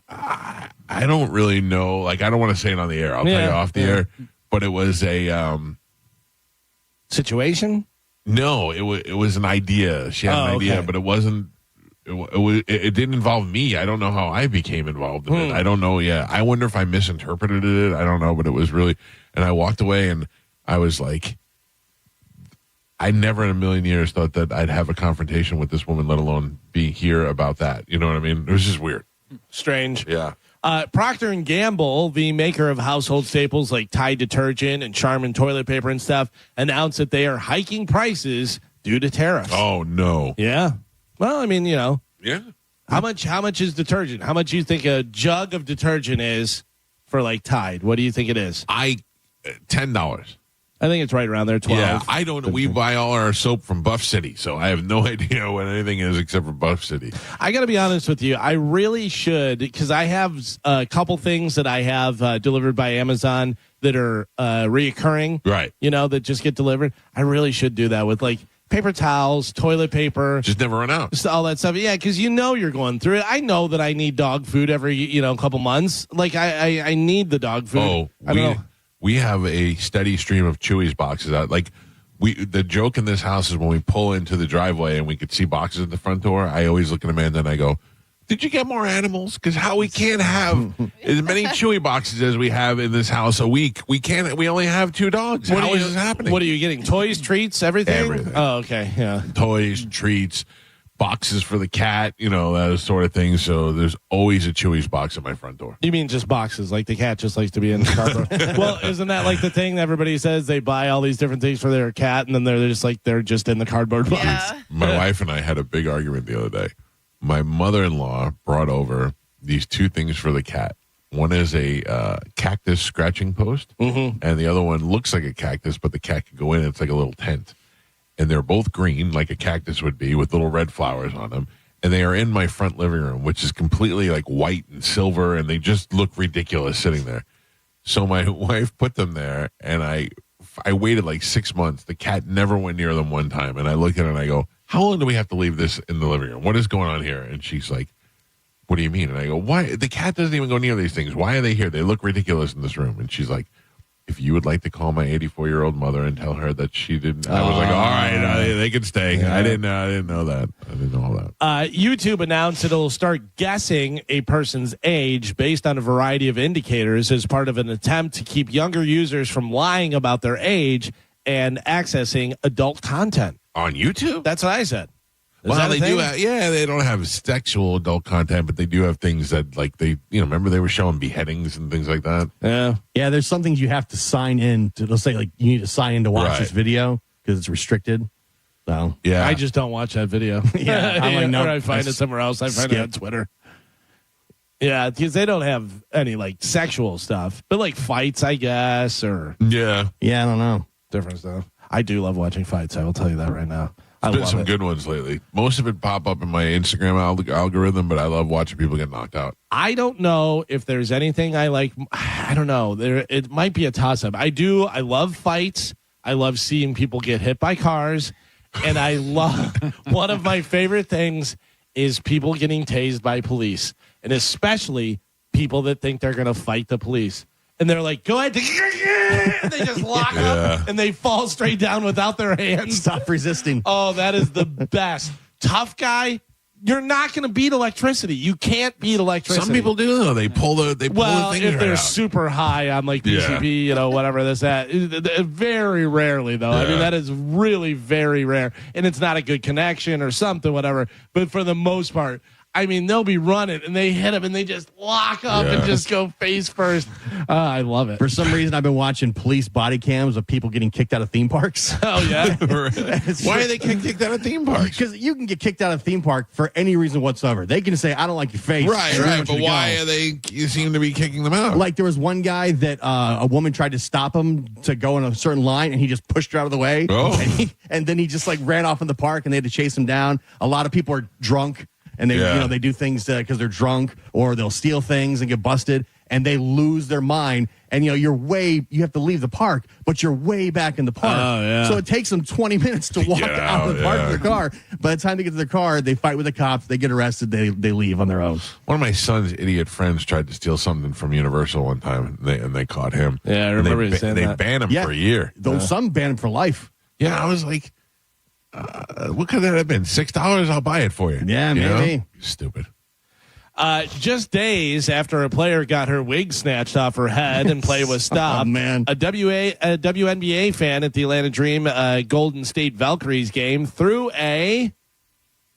I don't really know. Like, I don't want to say it on the air. I'll tell you off the air. But it was a situation? No, it was an idea. She had an idea, but it wasn't. It didn't involve me. I don't know how I became involved in it. I don't know. Yeah, I wonder if I misinterpreted it. I don't know, but it was really. And I walked away, and I was like, I never in a million years thought that I'd have a confrontation with this woman, let alone be here about that. You know what I mean? It was just weird. Strange. Yeah. Procter & Gamble, the maker of household staples like Tide detergent and Charmin toilet paper and stuff, announced that they are hiking prices due to tariffs. Oh, no. Yeah. Well, I mean, Yeah. How much is detergent? How much do you think a jug of detergent is for like Tide? What do you think it is? $10. I think it's right around there, 12. Yeah, I don't know. We buy all our soap from Buff City, so I have no idea what anything is except for Buff City. I got to be honest with you. I really should, because I have a couple things that I have delivered by Amazon that are reoccurring. Right. That just get delivered. I really should do that with like paper towels, toilet paper. Just never run out. Just all that stuff. Yeah, because you're going through it. I know that I need dog food every, couple months. Like I need the dog food. Oh, I don't know. We have a steady stream of Chewy's boxes out. Like the joke in this house is when we pull into the driveway and we could see boxes at the front door, I always look at Amanda and I go, "Did you get more animals? Because how we can't have as many Chewy boxes as we have in this house a week. We only have 2 dogs. How is this happening? What are you getting? Toys, treats, everything? Everything. Oh, okay. Yeah. Toys, treats, boxes for the cat, that sort of thing. So there's always a Chewy's box at my front door. You mean just boxes? Like the cat just likes to be in the cardboard? Well, isn't that like the thing that everybody says they buy all these different things for their cat and then they're just in the cardboard box? Yeah. My wife and I had a big argument the other day. My mother-in-law brought over these 2 things for the cat. One is a cactus scratching post, and the other one looks like a cactus, but the cat can go in. It's like a little tent. And they're both green, like a cactus would be, with little red flowers on them. And they are in my front living room, which is completely like white and silver, and they just look ridiculous sitting there. So my wife put them there, and I waited like 6 months. The cat never went near them one time. And I look at her and I go, "How long do we have to leave this in the living room? What is going on here?" And she's like, "What do you mean?" And I go, "Why? The cat doesn't even go near these things. Why are they here? They look ridiculous in this room." And she's like, "If you would like to call my 84-year-old mother and tell her that she didn't," I was like, "All right, they can stay." Yeah. I didn't know that. I didn't know all that. YouTube announced it'll start guessing a person's age based on a variety of indicators as part of an attempt to keep younger users from lying about their age and accessing adult content on YouTube. That's what I said. Well, they do. They don't have sexual adult content, but they do have things that, like, remember they were showing beheadings and things like that. Yeah. There's some things you have to sign in to. They'll say like you need to sign in to watch this video because it's restricted. So yeah, I just don't watch that video. I'm like, no, or I find it somewhere else. I find it on Twitter. Yeah, because they don't have any like sexual stuff, but like fights, I guess, or yeah, I don't know, different stuff. I do love watching fights. I will tell you that right now. There's been some good ones lately. Most of it pop up in my Instagram algorithm, but I love watching people get knocked out. I don't know if there's anything I like. I don't know. It might be a toss-up. I love fights. I love seeing people get hit by cars. And I love, one of my favorite things is people getting tased by police. And especially people that think they're going to fight the police. And they're like, go ahead. And they just lock up and they fall straight down without their hands. Stop resisting. Oh, that is the best. Tough guy. You're not going to beat electricity. You can't beat electricity. Some people do, though. They pull the thing if they're out. super high on like PCP, whatever this, that. Very rarely, though. I mean, that is really very rare. And it's not a good connection or something, whatever. But for the most part, I mean, they'll be running and they hit them and they just lock up and just go face first. I love it. For some reason, I've been watching police body cams of people getting kicked out of theme parks. Oh, yeah. Why are they kicked out of theme parks? Because you can get kicked out of theme park for any reason whatsoever. They can say, I don't like your face. Right. But why you seem to be kicking them out? Like there was one guy that a woman tried to stop him to go in a certain line and he just pushed her out of the way. Oh. And then he just like ran off in the park and they had to chase him down. A lot of people are drunk. And they, they do things because they're drunk, or they'll steal things and get busted, and they lose their mind. And you have to leave the park, but you're way back in the park. Oh, yeah. So it takes them 20 minutes to walk out of the park in their car. By the time they get to their car, they fight with the cops, they get arrested, they leave on their own. One of my son's idiot friends tried to steal something from Universal one time, and they caught him. Yeah, I remember you saying that. They banned him for a year. Some banned him for life. Yeah, I was like, what could that have been? $6? I'll buy it for you. Yeah, maybe. Stupid. Just days after a player got her wig snatched off her head and play was stopped, a WNBA fan at the Atlanta Dream Golden State Valkyries game threw a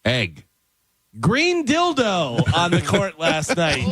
egg green dildo on the court last night.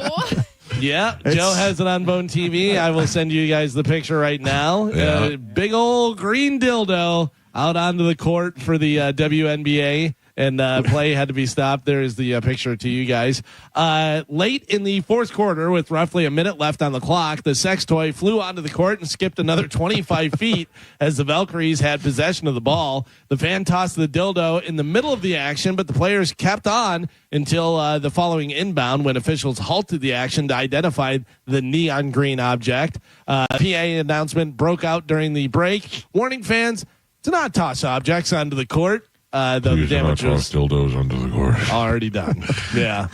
Yeah, Joe has it on Bone TV. I will send you guys the picture right now. Big old green dildo out onto the court for the WNBA, and play had to be stopped. There's the picture to you guys. Late in the fourth quarter, with roughly a minute left on the clock, the sex toy flew onto the court and skipped another 25 feet as the Valkyries had possession of the ball. The fan tossed the dildo in the middle of the action, but the players kept on until the following inbound, when officials halted the action to identify the neon green object. PA announcement broke out during the break, warning fans to not toss objects onto the court. Though the damage was dildos under the court. Already done. Yeah.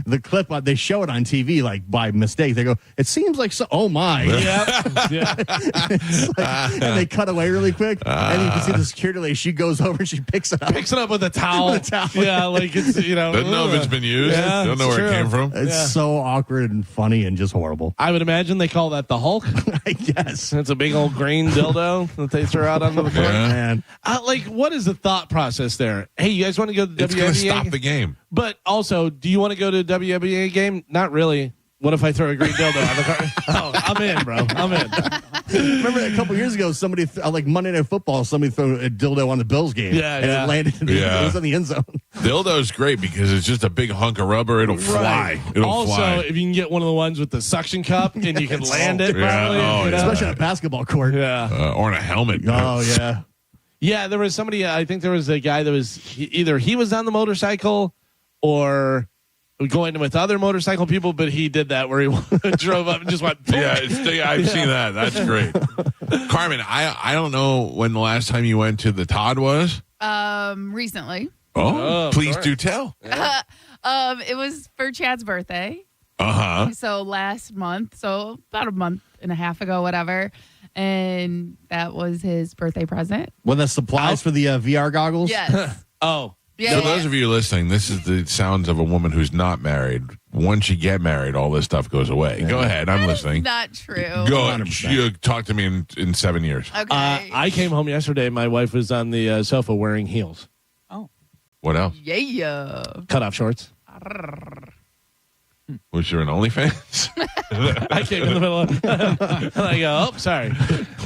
The clip, they show it on TV like by mistake. They go, it seems like so. Oh my. Yeah. And they cut away really quick. And you can see the security lady. She goes over and she picks it up with a towel. Yeah, like it's Doesn't know if it's been used. Yeah, don't know where it came from. It's so awkward and funny and just horrible. I would imagine they call that the Hulk. I guess it's a big old green dildo that they throw out onto the court. Man, what is the thought process there? Hey, you guys want to go to the WNBA? It's going to stop the game. But also, do you want to go to a WNBA game? Not really. What if I throw a green dildo on the car? Oh, I'm in, bro. I'm in. Remember a couple years ago, somebody, like Monday Night Football, somebody threw a dildo on the Bills game. Yeah, and it landed in it was in the end zone. Dildo's great because it's just a big hunk of rubber. It'll fly. It'll also, fly. if you can get one of the ones with the suction cup and you can land it, probably, especially on a basketball court. Yeah. Or in a helmet. Oh, yeah. Yeah, there was somebody, I think there was a guy that was, either he was on the motorcycle or going with other motorcycle people, but he did that where he drove up and just went. Yeah, I've seen that. That's great. Carmen, I don't know when the last time you went to the Todd was. Recently. Oh, please do tell. Yeah. It was for Chad's birthday. So last month, so about a month and a half ago, whatever. And that was his birthday present. Well, the supplies for the VR goggles? Yes. Oh. Yeah, For those of you listening, this is the sounds of a woman who's not married. Once you get married, all this stuff goes away. Yeah. Go ahead. I'm listening. Not true. Go ahead. You talk to me in 7 years. Okay. I came home yesterday. My wife was on the sofa wearing heels. Oh. What else? Yeah. Cut off shorts. Was you an OnlyFans? I came in the middle of and I go, oh, sorry.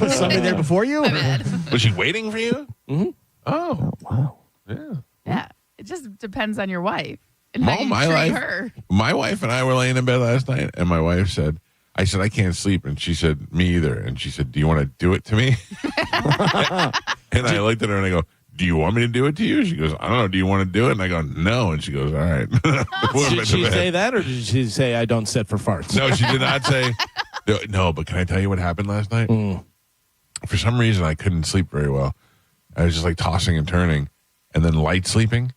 Was somebody there before you? My bad. Was she waiting for you? Mm-hmm. Oh, wow. Yeah. Yeah. It just depends on your wife and how you my treat life. her. My wife and I were laying in bed last night, and my wife said, I said, I can't sleep. And she said, me either. And she said, do you want to do it to me? And I looked at her and I go, do you want me to do it to you? She goes, I don't know. Do you want to do it? And I go, no. And she goes, all right. Did she say that, or did she say, I don't sit for farts? No, she did not say. No, but can I tell you what happened last night? For some reason, I couldn't sleep very well. I was just like tossing and turning and then light sleeping.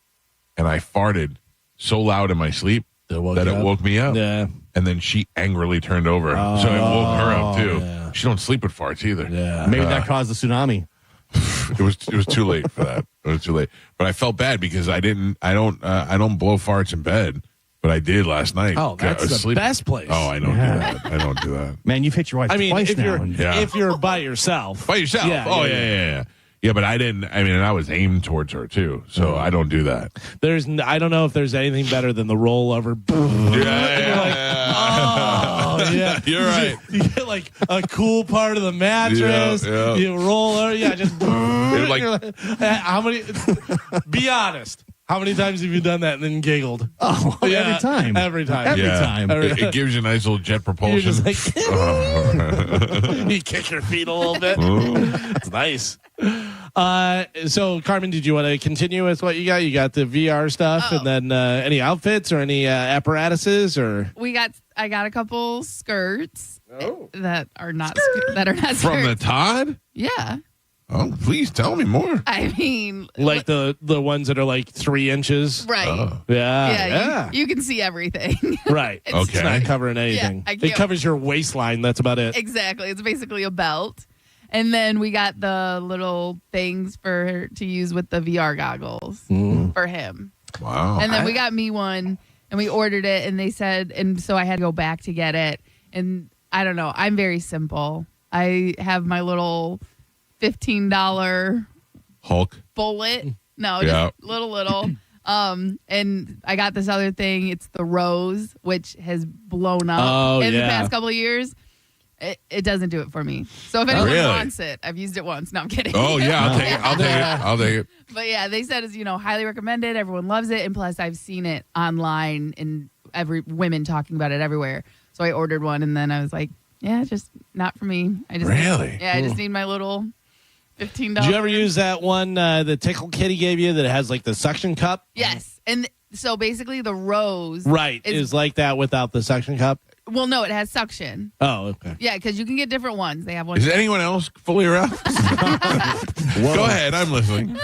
And I farted so loud in my sleep that it woke me up. Yeah. And then she angrily turned over. So it woke her up too. Yeah. She don't sleep with farts either. Yeah. Maybe that caused the tsunami. It was too late for that. It was too late. But I felt bad because I don't blow farts in bed, but I did last night. Oh, that's the best place. Oh, I don't do that. I don't do that. Man, you've hit your wife twice now. If you're by yourself. By yourself. Yeah, oh, yeah, yeah. Yeah, but I didn't. I mean, and I was aimed towards her too, so I don't do that. I don't know if there's anything better than the rollover. Yeah. You're right. You get like a cool part of the mattress. Yeah. You roll over. Yeah, just. You're like, how many? Be honest. How many times have you done that and then giggled? Oh, yeah, every time. Every time. Every time. It gives you a nice little jet propulsion. You're just like, you kick your feet a little bit. It's nice. So, Carmen, did you want to continue with what you got? You got the VR stuff, and then any outfits or any apparatuses, or I got a couple skirts that are not skirts. From the Todd? Yeah. Oh, please tell me more. I mean, like the ones that are like 3 inches, right? Oh. Yeah. You can see everything, right? It's not covering anything. Yeah, it covers your waistline. That's about it. Exactly. It's basically a belt. And then we got the little things to use with the VR goggles for him. Wow. And then we got me one, and we ordered it, and they said, and so I had to go back to get it. And I don't know. I'm very simple. I have my little $15 Hulk bullet. No, Yeah. just little. And I got this other thing. It's the Rose, which has blown up in the past couple of years. It doesn't do it for me. So if anyone wants it, I've used it once. No, I'm kidding. Oh yeah, I'll take it. But yeah, they said it's highly recommended. Everyone loves it, and plus I've seen it online and women talking about it everywhere. So I ordered one, and then I was like, yeah, just not for me. I just I just need my little $15. Did you ever use that one the Tickle Kitty gave you that has like the suction cup? Yes, and so basically the Rose is like that without the suction cup. Well, no, it has suction. Oh, okay. Yeah, because you can get different ones. They have one. Is anyone else fully aroused? Go ahead, I'm listening.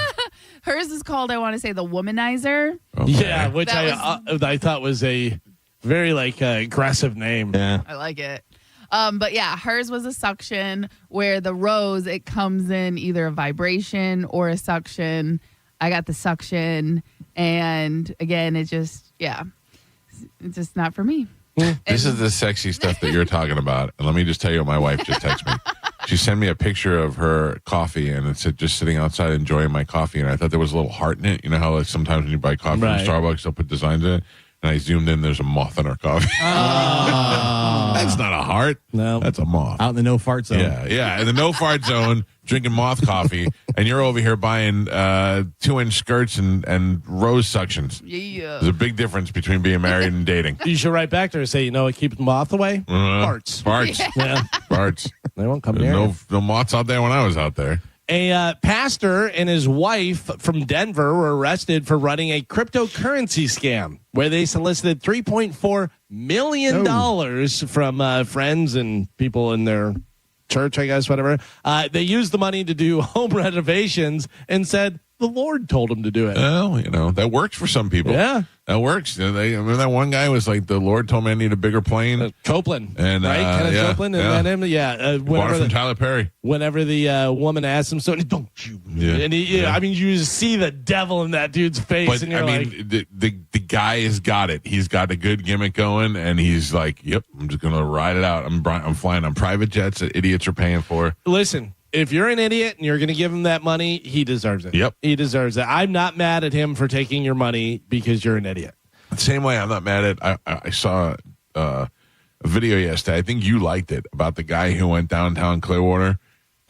Hers is called, I want to say, the Womanizer. Okay. Yeah, which I thought was a very aggressive name. Yeah, I like it. But yeah, hers was a suction, where the Rose, it comes in either a vibration or a suction. I got the suction, and again, it's just not for me. This is the sexy stuff that you're talking about. And let me just tell you what my wife just texted me. She sent me a picture of her coffee, and it's just sitting outside enjoying my coffee. And I thought there was a little heart in it. You know how sometimes when you buy coffee from Starbucks, they'll put designs in it. And I zoomed in, there's a moth in her coffee. That's not a heart. No. That's a moth. Out in the no fart zone. Yeah. In the no fart zone, drinking moth coffee, and you're over here buying 2-inch skirts and rose suctions. Yeah. There's a big difference between being married and dating. You should write back to her and say, it keeps moth away. Farts. Yeah. Farts. They won't come near. No moths out there when I was out there. A pastor and his wife from Denver were arrested for running a cryptocurrency scam where they solicited $3.4 million from friends and people in their church, I guess, whatever. They used the money to do home renovations and said the Lord told them to do it. Well, that works for some people. Yeah. That works. Remember that one guy was like, the Lord told me I need a bigger plane. Copeland. And, right? Kenneth Copeland. And then him. Bought it from Tyler Perry. Whenever the woman asked him, so don't you? Yeah. And you just see the devil in that dudude's face. But and you're the guy has got it. He's got a good gimmick going, and he's like, yep, I'm just going to ride it out. I'm flying on private jets that idiots are paying for. Listen, if you're an idiot and you're going to give him that money, he deserves it. Yep. He deserves it. I'm not mad at him for taking your money because you're an idiot. The same way I'm not mad at, I saw a video yesterday. I think you liked it, about the guy who went downtown Clearwater,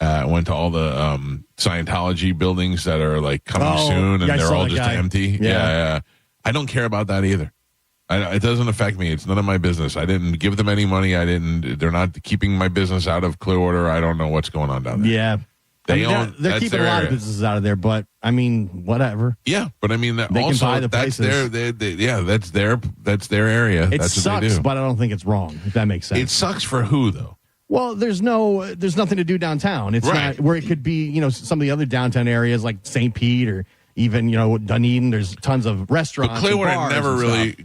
went to all the Scientology buildings that are like coming soon, and they're all just empty. Yeah. I don't care about that either. It doesn't affect me. It's none of my business. I didn't give them any money. They're not keeping my business out of Clearwater. I don't know what's going on down there. Yeah. They're keeping a lot of businesses out of there, but I mean, whatever. Yeah, but I mean, they can buy the places. That's their area. It that's sucks, what they do. but I don't think it's wrong. If that makes sense. It sucks for who though? Well, there's nothing to do downtown. It's not where it could be. Some of the other downtown areas like St. Pete or even Dunedin. There's tons of restaurants. But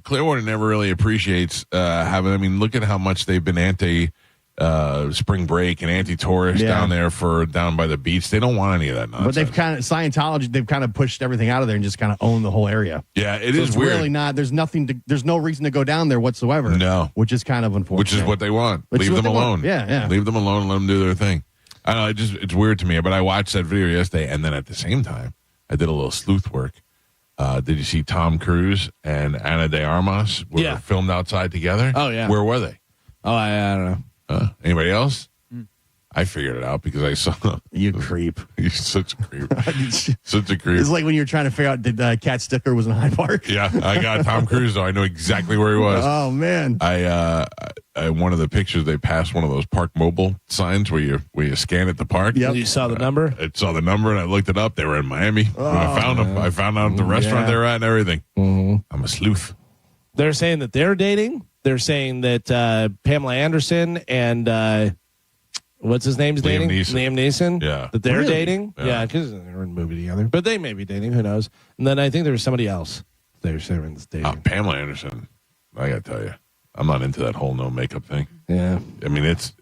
Clearwater never really appreciates having. I mean, look at how much they've been anti spring break and anti-tourist down there down by the beach. They don't want any of that nonsense. But Scientology, they've kind of pushed everything out of there and just kind of own the whole area. Yeah, it's weird. Really not. There's no reason to go down there whatsoever. No, which is kind of unfortunate. Which is what they want. Leave them alone. Yeah. Leave them alone and let them do their thing. I don't know. It's weird to me. But I watched that video yesterday, and then at the same time, I did a little sleuth work. Did you see Tom Cruise and Ana de Armas were filmed outside together? Oh yeah. Where were they? Oh, I don't know. Anybody else? I figured it out because I saw you creep. You're such a creep. Such a creep. It's like when you're trying to figure out did Cat Stickler was in Hyde Park. Yeah, I got Tom Cruise, though. I know exactly where he was. Oh man! I one of the pictures they passed one of those Park Mobile signs where you scan at the park. Yeah, you saw the number. I saw the number and I looked it up. They were in Miami. I found them. I found out the restaurant they were at and everything. Mm-hmm. I'm a sleuth. They're saying that they're dating. They're saying that Pamela Anderson and what's his name's dating? Liam Neeson. Yeah. That they're Really? dating. Yeah, because they're in a movie together. But they may be dating. Who knows? And then I think there was somebody else they're saying dating. Pamela Anderson. I got to tell you, I'm not into that whole no makeup thing. Yeah. I mean, it's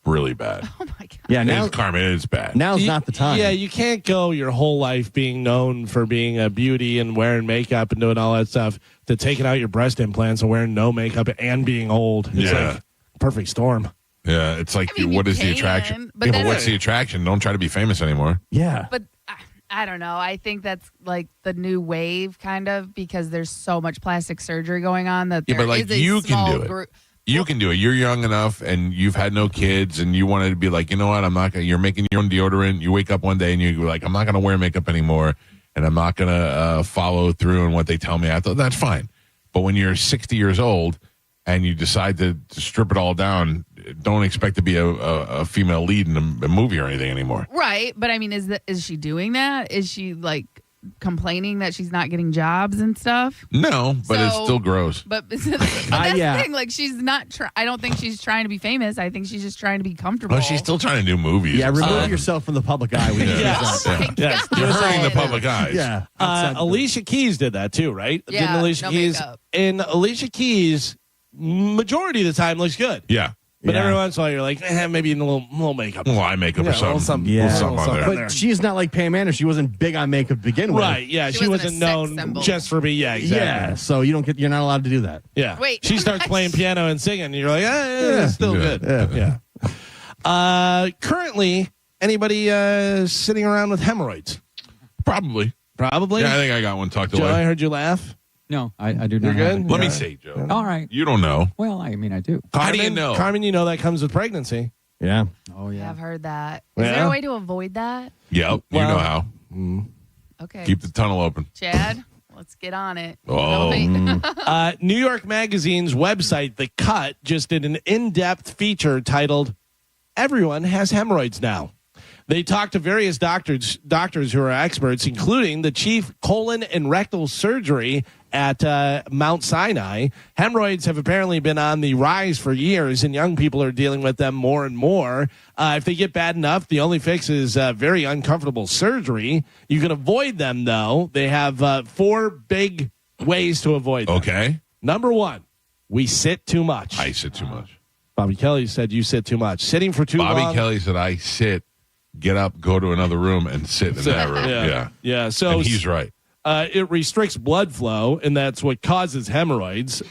really bad. Oh my god. Yeah, now Carmen, it's bad. Now's not the time. Yeah, you can't go your whole life being known for being a beauty and wearing makeup and doing all that stuff to taking out your breast implants and wearing no makeup and being old. It's like perfect storm. Yeah, it's like, what is the attraction? but then- what's the attraction? Don't try to be famous anymore. Yeah. But I don't know. I think that's like the new wave, kind of, because there's so much plastic surgery going on that Yeah, there but like is a you small can do it. group. You can do it. You're young enough, and you've had no kids, and you wanted to be like, you know what? I'm not gonna. You're making your own deodorant. You wake up one day and you're like, I'm not gonna wear makeup anymore, and I'm not gonna follow through on what they tell me. I thought that's fine. But when you're 60 years old and you decide to strip it all down, don't expect to be a female lead in a movie or anything anymore. Right, but I mean, is she doing that? Is she like complaining that she's not getting jobs and stuff? No, but it's still gross. But that's the thing. Like, she's not. I don't think she's trying to be famous. I think she's just trying to be comfortable. Well, she's still trying to do movies. Yeah, remove yourself from the public eye. Yes. Yes. You're hurting the public eyes. Yeah. Alicia Keys did that too, right? Yeah, Didn't Alicia no Keys? makeup. And Alicia Keys, majority of the time, looks good. Yeah. But every once in a while, you're like, maybe a little makeup. Well, eye makeup or something. Yeah, Something on there. but she's not like Pam Anderson. She wasn't big on makeup to begin with. Right, yeah. She wasn't known just for being, exactly. Yeah, so you're not allowed to do that. Yeah. Wait. She starts playing piano and singing, and you're like, it's still good. Yeah. Currently, anybody sitting around with hemorrhoids? Probably. Probably? Yeah, I think I got one tucked Joe, away. I heard you laugh. No, I do not. You're good? Let me see, Joe. All right. You don't know. Well, I mean, I do. How do you know? Carmen, you know that comes with pregnancy. Yeah. Oh, yeah. I've heard that. Is Yeah. there a way to avoid that? Yep, you know how. Okay. Keep the tunnel open. Chad, let's get on it. Oh. New York Magazine's website, The Cut, just did an in-depth feature titled "Everyone Has Hemorrhoids Now." They talked to various doctors who are experts, including the chief colon and rectal surgery at Mount Sinai. Hemorrhoids have apparently been on the rise for years, and young people are dealing with them more and more. If they get bad enough, the only fix is very uncomfortable surgery. You can avoid them, though. They have 4 big ways to avoid them. Okay. Number 1, we sit too much. I sit too much. Bobby Kelly said you sit too much. Sitting for too long. Bobby Kelly said I sit, get up, go to another room, and sit in that room. Yeah. So and he's right. It restricts blood flow, and that's what causes hemorrhoids.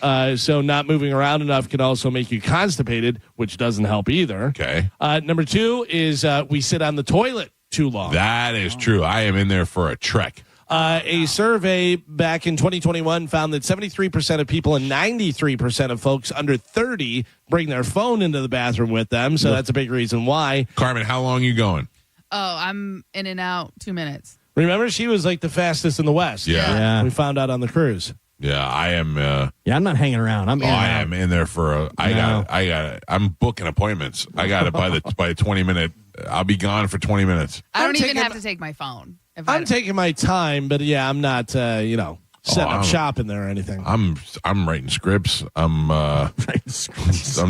So not moving around enough can also make you constipated, which doesn't help either. Okay. Number 2 is we sit on the toilet too long. That is true. I am in there for a trek. A survey back in 2021 found that 73% of people and 93% of folks under 30 bring their phone into the bathroom with them. So that's a big reason why. Carmen, how long are you going? Oh, I'm in and out 2 minutes. Remember, she was like the fastest in the West. Yeah. We found out on the cruise. Yeah, I am. I'm not hanging around. I am in there for I'm booking appointments. I got it by the 20 minute. I'll be gone for 20 minutes. I don't even have to take my phone. I'm taking my time, but yeah, I'm not, setting up shop in there or anything. I'm writing scripts. I'm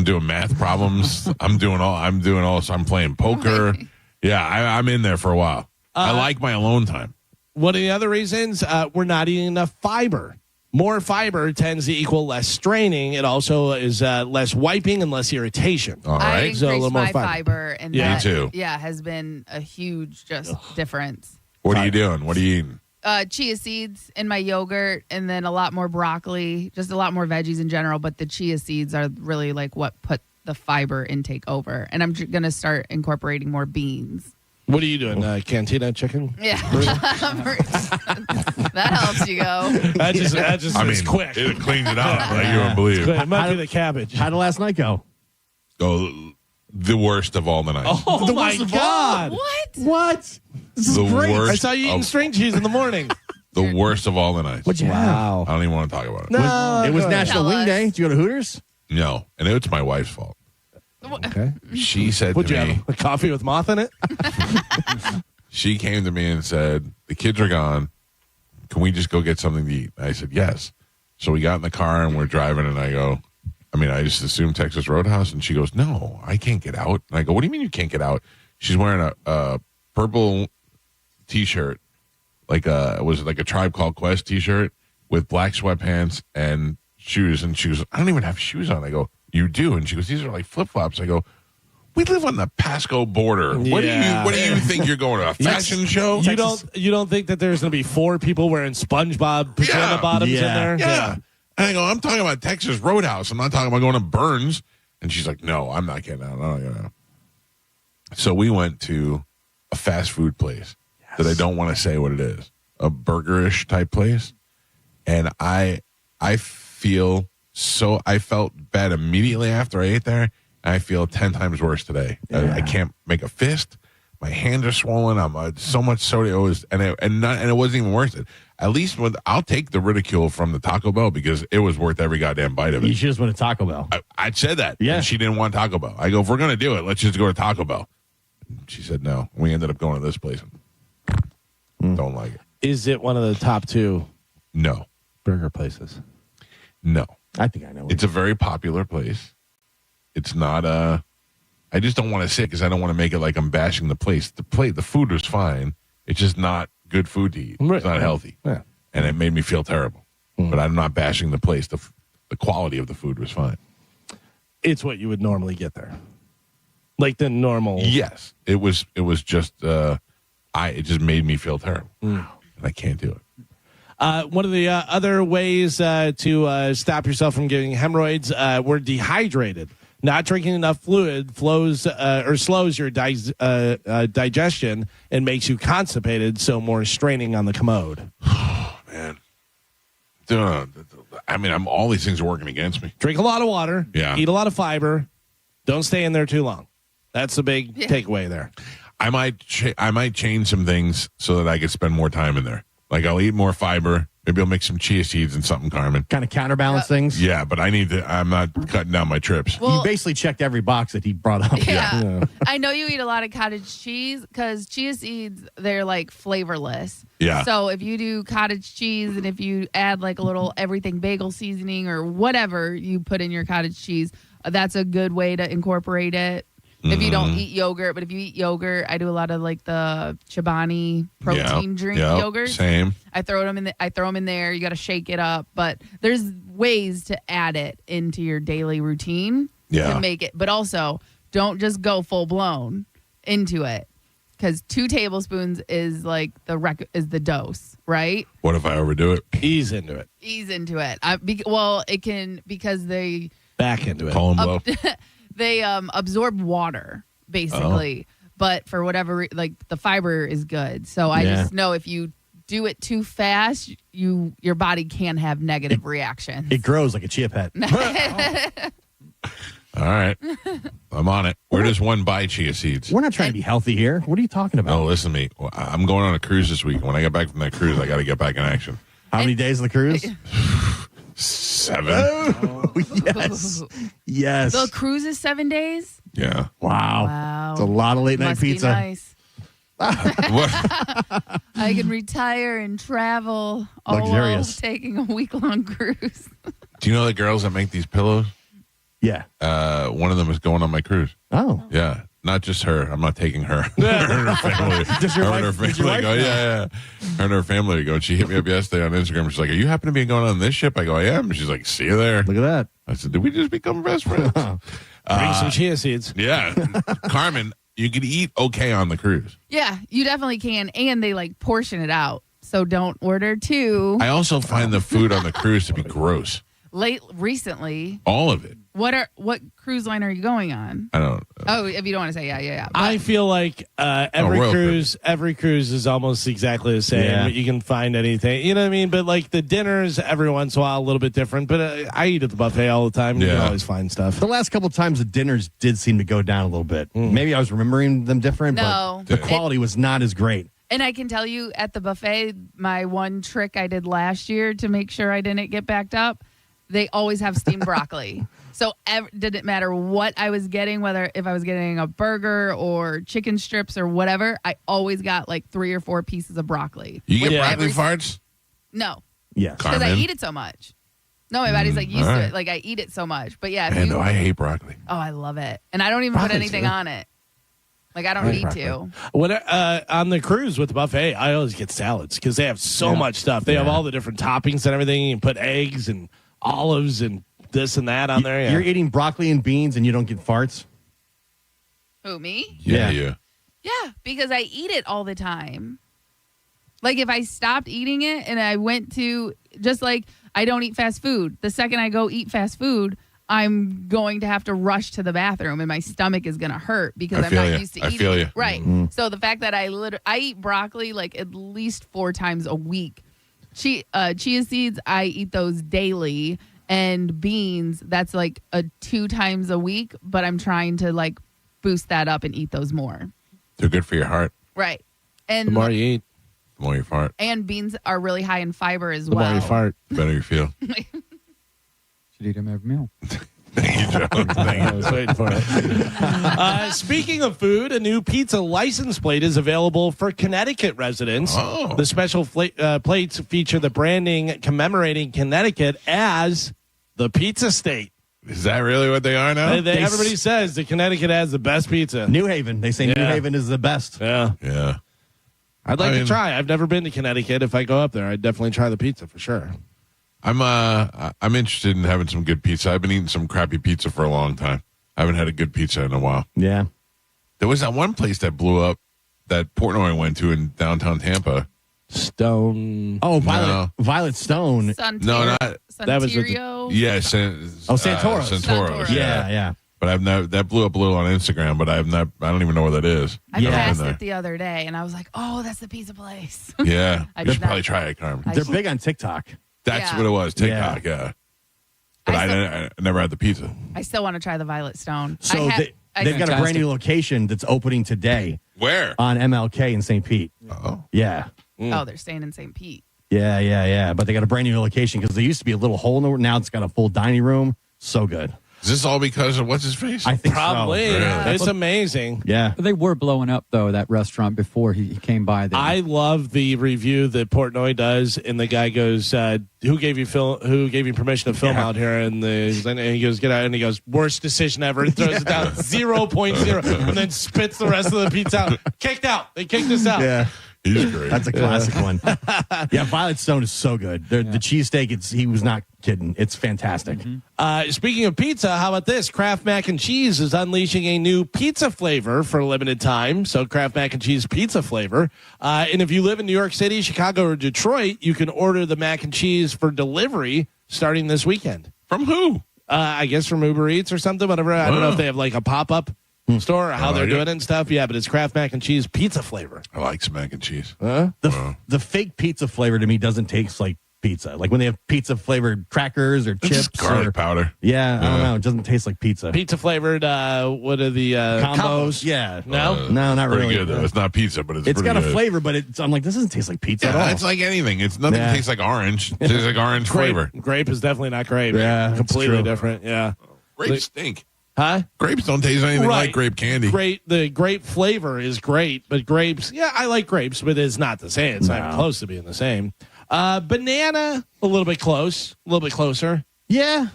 doing math problems. I'm doing all. So I'm playing poker. Yeah, I'm in there for a while. I like my alone time. One of the other reasons, we're not eating enough fiber. More fiber tends to equal less straining. It also is less wiping and less irritation. All right. I increased So a little more my fiber, and Yeah, that, me too. Yeah, has been a huge difference. What are you doing? What are you eating? Chia seeds in my yogurt, and then a lot more broccoli, just a lot more veggies in general. But the chia seeds are really like what put the fiber intake over. And I'm going to start incorporating more beans. What are you doing? Cantina chicken? Yeah. That helps you go. That just is quick. It cleans it out like you won't believe. It might be the cabbage. How did last night go? Oh, the worst of all the nights. Oh, The my worst of God. What? This is The great. worst I saw you eating of- string cheese in the morning. The worst of all the nights. What'd you have? I don't even want to talk about it. No. It was go ahead. National Wing Day. Did you go to Hooters? No, and it's my wife's fault. Okay. She said What'd to you me, have? A coffee with moth in it? she came to me and said, the kids are gone. Can we just go get something to eat? I said, yes. So we got in the car and we're driving, and I go, I just assumed Texas Roadhouse. And she goes, no, I can't get out. And I go, what do you mean you can't get out? She's wearing a purple T-shirt, it was like a Tribe Called Quest T-shirt with black sweatpants and shoes. And she goes, I don't even have shoes on. I go, you do? And she goes, these are like flip-flops. I go, we live on the Pasco border. What do you think you're going to a fashion show? You don't think that there's going to be 4 people wearing SpongeBob pajama bottoms in there? Yeah. And I go, I'm talking about Texas Roadhouse. I'm not talking about going to Burns. And she's like, no, I'm not getting out. I'm not getting out. So we went to a fast food place that I don't want to say what it is, a burgerish type place. And I felt bad immediately after I ate there. I feel 10 times worse today. Yeah. I can't make a fist. My hands are swollen. I'm so much soda. And it wasn't even worth it. At least I'll take the ridicule from the Taco Bell because it was worth every goddamn bite of it. You should just went to Taco Bell. I said that. Yeah. And she didn't want Taco Bell. I go, if we're going to do it, let's just go to Taco Bell. She said no. We ended up going to this place. Don't like it. Is it one of the top 2 No. burger places? No. I think I know. It's a very popular place. It's not I just don't want to say it because I don't want to make it like I'm bashing the place. The food was fine. It's just not good food to eat. It's not healthy. Yeah. And it made me feel terrible. But I'm not bashing the place. The quality of the food was fine. It's what you would normally get there. Like the normal. Yes. It was just it just made me feel terrible. And I can't do it. One of the other ways to stop yourself from getting hemorrhoids, we're dehydrated. Not drinking enough fluid slows your digestion and makes you constipated, so more straining on the commode. Oh, man. All these things are working against me. Drink a lot of water. Yeah. Eat a lot of fiber. Don't stay in there too long. That's the big takeaway there. I might change some things so that I could spend more time in there. Like I'll eat more fiber. Maybe I'll make some chia seeds and something, Carmen. Kind of counterbalance things. Yeah, but I'm not cutting down my trips. Well, you basically checked every box that he brought up. Yeah. I know you eat a lot of cottage cheese because chia seeds, they're like flavorless. Yeah. So if you do cottage cheese and if you add like a little everything bagel seasoning or whatever you put in your cottage cheese, that's a good way to incorporate it. If you don't eat yogurt, but if you eat yogurt, I do a lot of like the Chobani protein drink yogurt. Same. I throw them in there. You got to shake it up, but there's ways to add it into your daily routine to make it. But also, don't just go full blown into it because 2 tablespoons is like is the dose, right? What if I overdo it? Ease into it. Ease into it. It can because they back into it. Column blow. They absorb water basically, but for whatever like the fiber is good. So I just know if you do it too fast, your body can have negative reactions. It grows like a chia pet. All right. I'm on it. Where does one buy chia seeds? We're not trying to be healthy here. What are you talking about? No, listen to me. I'm going on a cruise this week. When I get back from that cruise, I got to get back in action. How many days on the cruise? 7. Oh, yes. Yes. The cruise is 7 days? Yeah. Wow. It's a lot of late night Must pizza. Be nice. I can retire and travel all while Luxurious. taking a week-long cruise. Do you know the girls that make these pillows? Yeah. One of them is going on my cruise. Oh. Yeah. Not just her. I'm not taking her. Her and her family. Does your Her and wife- her does your family wife go, know? yeah. Her and her family go. And she hit me up yesterday on Instagram. She's like, "Are you happen to be going on this ship?" I go, "I am." And she's like, "See you there." Look at that. I said, "Did we just become best friends?" Bring some chia seeds. Yeah. Carmen, you can eat okay on the cruise. Yeah, you definitely can. And they like portion it out. So don't order 2. I also find the food on the cruise to be gross. Recently, All of it. what cruise line are you going on? I don't. Oh, if you don't want to say, yeah. I feel like every Royal cruise is almost exactly the same. Yeah. You can find anything, you know what I mean? But like the dinners, every once in a while, a little bit different. But I eat at the buffet all the time. You can Yeah. always find stuff. The last couple of times the dinners did seem to go down a little bit. Maybe I was remembering them different, No. but the quality was not as great. And I can tell you at the buffet, my one trick I did last year to make sure I didn't get backed up, they always have steamed broccoli. So didn't matter what I was getting, whether if I was getting a burger or chicken strips or whatever, I always got like 3 or 4 pieces of broccoli. You get With broccoli farts? No, Yes. because I Carmen? eat it so much. No, my body's like used all to right. it. Like I eat it so much. But yeah, if Man, you, no, I hate broccoli. oh, I love it, and I don't even put Broccoli's anything good. on it. Like I don't need to. When on the cruise with the buffet, I always get salads because they have so much stuff. They have all the different toppings and everything. You can put eggs and olives and this and that on there. Yeah. You're eating broccoli and beans and you don't get farts? Who, me? Yeah. Yeah, because I eat it all the time. Like if I stopped eating it and I went to just like I don't eat fast food. The second I go eat fast food, I'm going to have to rush to the bathroom and my stomach is going to hurt because I'm not used to eating. I feel you. Right. So the fact that I eat broccoli like at least 4 times a week. Chia seeds, I eat those daily, and beans, that's like 2 times a week, but I'm trying to like boost that up and eat those more. They're good for your heart. Right. And The more you eat, The more you fart, and beans are really high in fiber as the well. more you fart. the better you feel. Should eat them every meal. Thank you, Joe. I was waiting for it. Speaking of food, a new pizza license plate is available for Connecticut residents. Oh. The special plates feature the branding commemorating Connecticut as the pizza state. Is that really what they are now? Everybody says that Connecticut has the best pizza. New Haven. They say New Haven is the best. Yeah. Yeah. I'd like to try. I've never been to Connecticut. If I go up there, I'd definitely try the pizza for sure. I'm interested in having some good pizza. I've been eating some crappy pizza for a long time. I haven't had a good pizza in a while. Yeah. There was that one place that blew up that Portnoy went to in downtown Tampa. Stone. Oh, Violet Stone. No, not that was Santoros. Santoros. Yeah. But I've never, that blew up a little on Instagram, but I don't even know where that is. I passed it the other day, and I was like, "Oh, that's the pizza place." Yeah, I you did should not- probably try it, Carmen. They're big on TikTok. That's Yeah. what it was, TikTok. Yeah, but I never had the pizza. I still want to try the Violet Stone. So they've got a brand new location that's opening today. Where? On MLK in St. Pete. Oh. Yeah. Oh, they're staying in St. Pete. Yeah. But they got a brand new location because there used to be a little hole in the now it's got a full dining room. So good. Is this all because of what's his face? I think Probably. so. Yeah. It's amazing. Yeah. They were blowing up, though, that restaurant before he came by there. I love the review that Portnoy does, and the guy goes, "Who gave you permission to film out here?" And he goes, "Get out!" And he goes, "Worst decision ever." And throws it down 0.0, and then spits the rest of the pizza out. Kicked out. They kicked us out. Yeah. He's great. That's a classic one. Yeah, Violet Stone is so good. The cheesesteak, he was not kidding. It's fantastic. Speaking of pizza, how about this? Kraft Mac and Cheese is unleashing a new pizza flavor for a limited time. So Kraft Mac and Cheese pizza flavor. And if you live in New York City, Chicago, or Detroit, you can order the mac and cheese for delivery starting this weekend. From who? I guess from Uber Eats or something, whatever. I don't know if they have like a pop-up store or how they're doing it and stuff. Yeah, but it's Kraft Mac and Cheese pizza flavor. I like some mac and cheese. The fake pizza flavor to me doesn't taste like pizza. Like when they have pizza flavored crackers or chips, garlic powder. Yeah, I don't know. It doesn't taste like pizza. Pizza flavored. What are the combos? Yeah, no, not pretty really. good though. It's not pizza, but it's got pretty a good. flavor, but I'm like, this doesn't taste like pizza at all. It's like anything. It's nothing tastes like orange. It tastes like orange flavor. Grape is definitely not grape. Yeah, completely true. different. Yeah, grapes stink. Huh? Grapes don't taste anything like grape candy. The grape flavor is great, but grapes, I like grapes, but it's not the same. It's not close to being the same. Banana, a little bit close, a little bit closer. Yeah,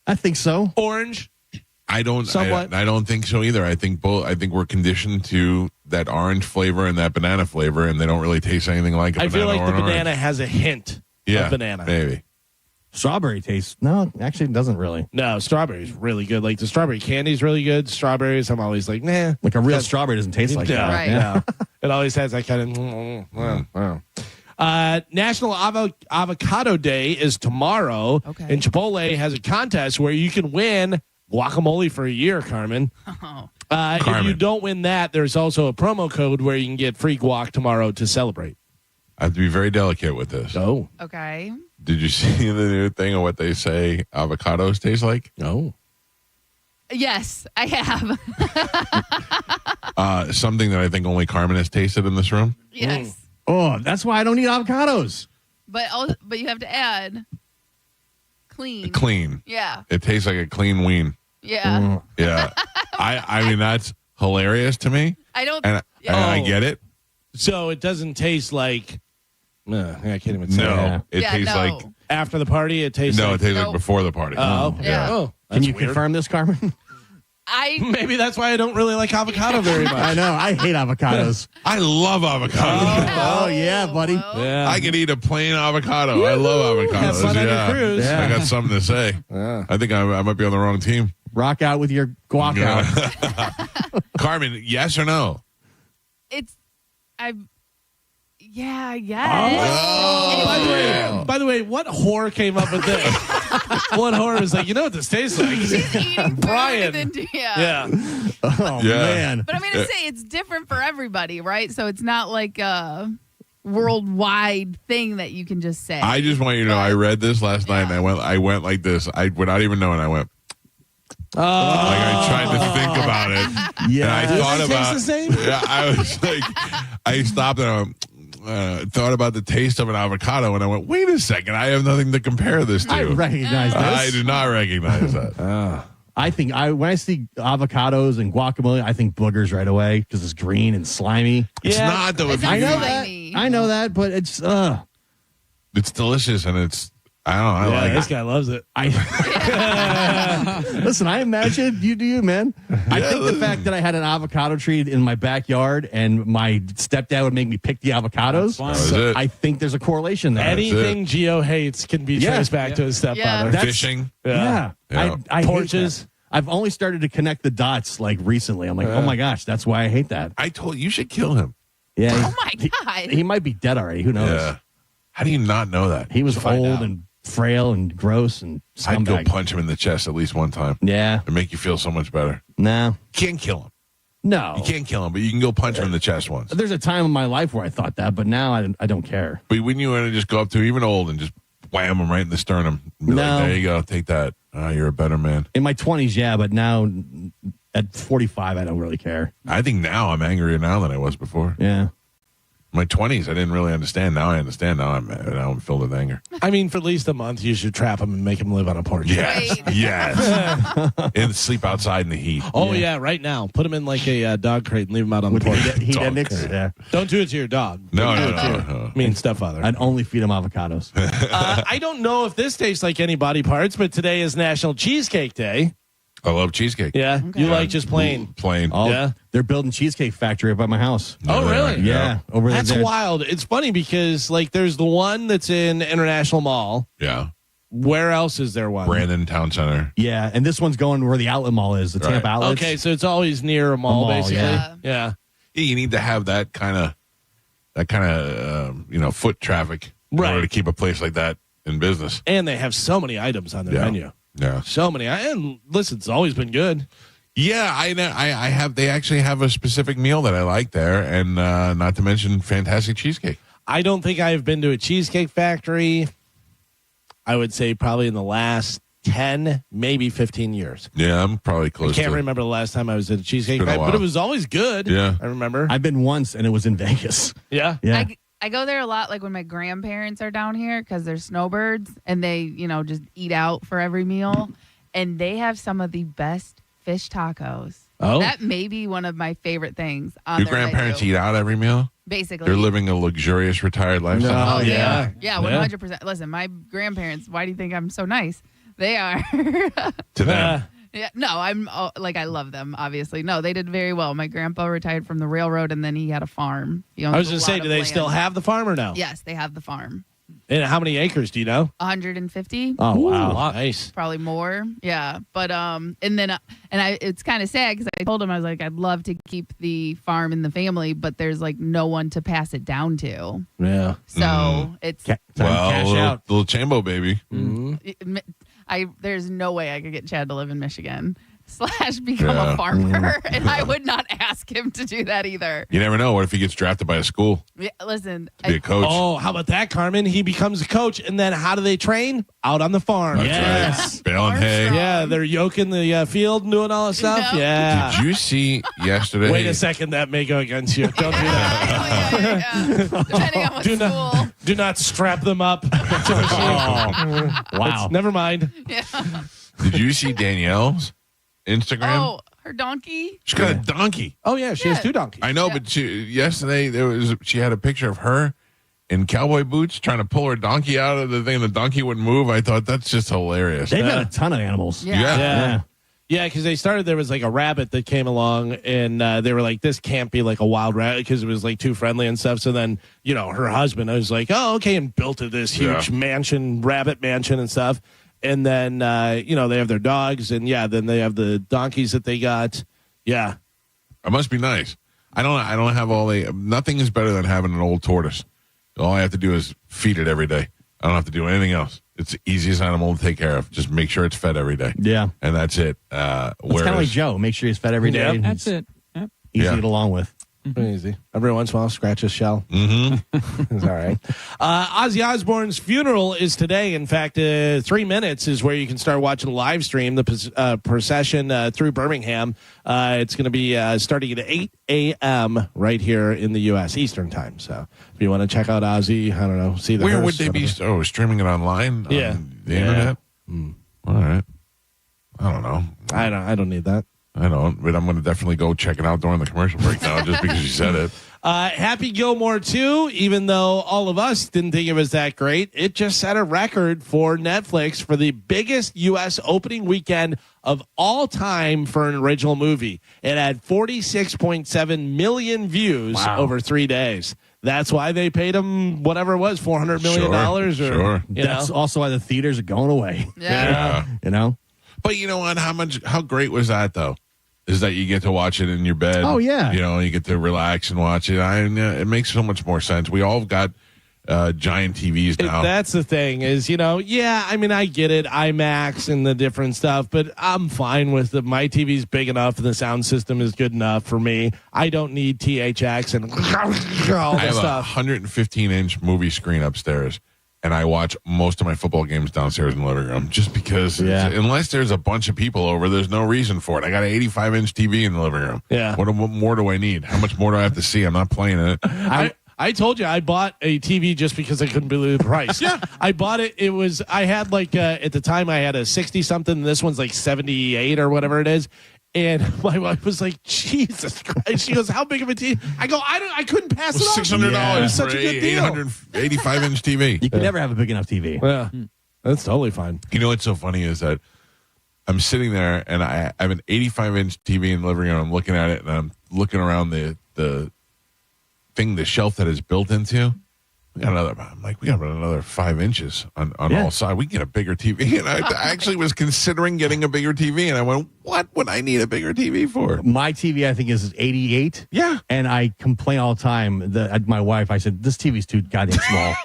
I think so. Orange, I don't think so either. I think both. I think we're conditioned to that orange flavor and that banana flavor, and they don't really taste anything like a banana. I feel like or the an banana orange. has a hint of banana. Maybe. Strawberry taste. No, actually, it doesn't really. No, strawberry's really good. Like the strawberry candy's really good. Strawberries, I'm always like, nah. Like a real strawberry doesn't taste like that. Right. Yeah. It always has that kind of. National Avocado Day is tomorrow. Okay. And Chipotle has a contest where you can win guacamole for a year, Carmen. Oh. If you don't win that, there's also a promo code where you can get free guac tomorrow to celebrate. I have to be very delicate with this. Oh. Okay. Did you see the new thing of what they say avocados taste like? No. Yes, I have. Something that I think only Carmen has tasted in this room. Yes. Oh, that's why I don't eat avocados. But you have to add clean. Clean. Yeah. It tastes like a clean ween. Yeah. Yeah. I mean, that's hilarious to me. I don't. And I get it. So it doesn't taste like. I can't even say No. that. It tastes like. After the party, it tastes No, like. it tastes like before the party. Oh, Yeah. Oh, Can you weird. confirm this, Carmen? Maybe that's why I don't really like avocado very much. I know. I hate avocados. I love avocados. Oh, yeah, buddy. Yeah. I can eat a plain avocado. I love avocados. Have fun on your cruise. Yeah. I got something to say. I think I might be on the wrong team. Rock out with your guac out. Carmen, yes or no? Yeah, I guess. By the way, what whore came up with this? What whore is like, you know what this tastes like? She's eating Brian. Yeah. Oh, Yeah. man. But I'm going to say it's different for everybody, right? So it's not like a worldwide thing that you can just say. I just want you to know, I read this last night and I went like this. Without even knowing, I went. Like I tried to think about it. Yeah. And I thought Does it about. taste the same? Yeah, I was like, I stopped and I thought about the taste of an avocado, and I went, "Wait a second! I have nothing to compare this to." I recognize this. I did not recognize that. I think when I see avocados and guacamole, I think boogers right away because it's green and slimy. It's not though. It's If I you, know slimy. that. I know that, but it's it's delicious, and it's. I don't know. I like this it. guy loves it. Listen, I imagine you do, man. I think the fact that I had an avocado tree in my backyard and my stepdad would make me pick the avocados, That's it. I think there's a correlation there. Anything Gio hates can be traced back to his stepfather. Yeah. Fishing. Yeah. Yeah. I hate Torches. that. I've only started to connect the dots like recently. I'm like, oh my gosh, that's why I hate that. I told you should kill him. Yeah. Oh my God. He might be dead already. Who knows? Yeah. How do you not know that? He was Let's find old out. and frail and gross and I'd go scumbag. punch him in the chest at least one time. Yeah. And make you feel so much better. No. You can't kill him. No. You can't kill him, but you can go punch him in the chest once. There's a time in my life where I thought that, but now I don't care. But when you want to just go up to even old and just wham him right in the sternum. And be No. like, there you go. Take that. You're a better man. In my 20s, yeah, but now at 45, I don't really care. I think now I'm angrier now than I was before. Yeah. In my 20s, I didn't really understand. Now I understand. Now I'm filled with anger. I mean, for at least a month, you should trap him and make him live on a porch. Yes. Right. Yes. And sleep outside in the heat. Oh, yeah, right now. Put him in like a dog crate and leave him out on With the porch. heat Dog index. crate. Yeah. Don't do it to your dog. No, Don't do no, it to no, your- no. I mean, stepfather. I'd only feed him avocados. I don't know if this tastes like any body parts, but today is National Cheesecake Day. I love cheesecake. Yeah, Okay. you like just plain. Plain. Oh, Yeah. They're building Cheesecake Factory up at my house. Oh, really? Yeah. Over That's there. wild. It's funny because like there's the one that's in International Mall, Yeah. Where else is there one? Brandon Town Center. Yeah, and this one's going where the outlet mall is, the Tampa Outlets. Okay, so it's always near a mall, basically. Yeah. Yeah. You need to have that kind of foot traffic in order to keep a place like that in business. And they have so many items on their menu. Yeah. So many. And listen, it's always been good. Yeah, I have. They actually have a specific meal that I like there, and not to mention fantastic cheesecake. I don't think I have been to a Cheesecake Factory, I would say probably in the last 10, maybe 15 years. Yeah, I'm probably close. I can't remember the last time I was at a Cheesecake been a Factory, while. but it was always good. Yeah. I remember. I've been once, and it was in Vegas. Yeah? Yeah. I go there a lot, like when my grandparents are down here because they're snowbirds and they, just eat out for every meal. And they have some of the best fish tacos. Oh. That may be one of my favorite things on Your their grandparents menu. eat out every meal? Basically. They're living a luxurious retired lifestyle. Oh, they are. Yeah, 100%. Listen, my grandparents, why do you think I'm so nice? They are. To them. Yeah, no, I'm I love them, obviously. No, they did very well. My grandpa retired from the railroad and then he had a farm. He owns I was a going to lot say, of do they land. still have the farm or no? Yes, they have the farm. And how many acres do you know? 150. Oh, wow. Nice. Probably more. Yeah. But it's kind of sad because I told him, I was like, I'd love to keep the farm in the family, but there's no one to pass it down to. Yeah. So it's cash cash out. Little Chambo baby. Mm-hmm. there's no way I could get Chad to live in Michigan / become Yeah. a farmer. And I would not ask him to do that either. You never know. What if he gets drafted by a school Yeah, listen. to be a coach? Oh, how about that, Carmen? He becomes a coach, and then how do they train? Out on the farm. That's Yes. right. Baling hay. Yeah, they're yoking the field and doing all that stuff. No. Yeah. Did you see yesterday? Wait a second, that may go against you. Don't do that. Depending on what school. Do not strap them up. Wow. Never mind. Yeah. Did you see Danielle's Instagram? Oh, her donkey. She's got a donkey. Oh yeah, she has 2 donkeys. I know, but yesterday she had a picture of her in cowboy boots trying to pull her donkey out of the thing. The donkey wouldn't move. I thought that's just hilarious. They've got a ton of animals. Yeah. Yeah, because they started, there was a rabbit that came along, and they were like, this can't be a wild rabbit because it was too friendly and stuff. So then, her husband, I was like, oh, okay, and built this huge rabbit mansion and stuff. And then, they have their dogs, and then they have the donkeys that they got. Yeah. It must be nice. I don't have nothing is better than having an old tortoise. All I have to do is feed it every day. I don't have to do anything else. It's the easiest animal to take care of. Just make sure it's fed every day. Yeah. And that's it. It's kind of like Joe. Make sure he's fed every day. Yep. That's it. Yep. Easy to get along with. Easy. Every once in a while, scratch his shell. Mm-hmm. It's all right. Ozzy Osbourne's funeral is today. In fact, 3 minutes is where you can start watching the live stream, the procession through Birmingham. It's going to be starting at 8 a.m. right here in the U.S. Eastern time. So if you want to check out Ozzy, I don't know, see the Where hearse, would they be? whatever. Streaming it online? Yeah. On the internet? All right. I don't know. I don't need that. I don't, but I'm going to definitely go check it out during the commercial break now just because you said it. Happy Gilmore 2, even though all of us didn't think it was that great, it just set a record for Netflix for the biggest U.S. opening weekend of all time for an original movie. It had 46.7 million views over 3 days. That's why they paid him whatever it was, $400 million. Sure. That's also why the theaters are going away. Yeah. But you know what? How great was that, though? Is that you get to watch it in your bed. Oh, yeah. You get to relax and watch it. It makes so much more sense. We all got giant TVs now. That's the thing is, I get it, IMAX and the different stuff, but I'm fine with it. My TV's big enough and the sound system is good enough for me. I don't need THX and all I that have stuff. a 115-inch movie screen upstairs, and I watch most of my football games downstairs in the living room just because unless there's a bunch of people over, there's no reason for it. I got an 85-inch TV in the living room. Yeah. What more do I need? How much more do I have to see? I'm not playing it. I told you I bought a TV just because I couldn't believe the price. I bought it. I had at the time I had a 60 something. This one's 78 or whatever it is. And my wife was like, Jesus Christ. She goes, how big of a TV? I go, I couldn't pass it off. $600 It was for such a good deal. 85-inch TV. You could never have a big enough TV. Yeah, that's totally fine. You know what's so funny is that I'm sitting there and I have an 85-inch TV in the living room. I'm looking at it and I'm looking around the thing, the shelf that is built into, we got another 5 inches on all sides. We can get a bigger TV. And I actually was considering getting a bigger TV. And I went, what would I need a bigger TV for? My TV, I think, is 88. Yeah. And I complain all the time. My wife, I said, this TV's too goddamn small.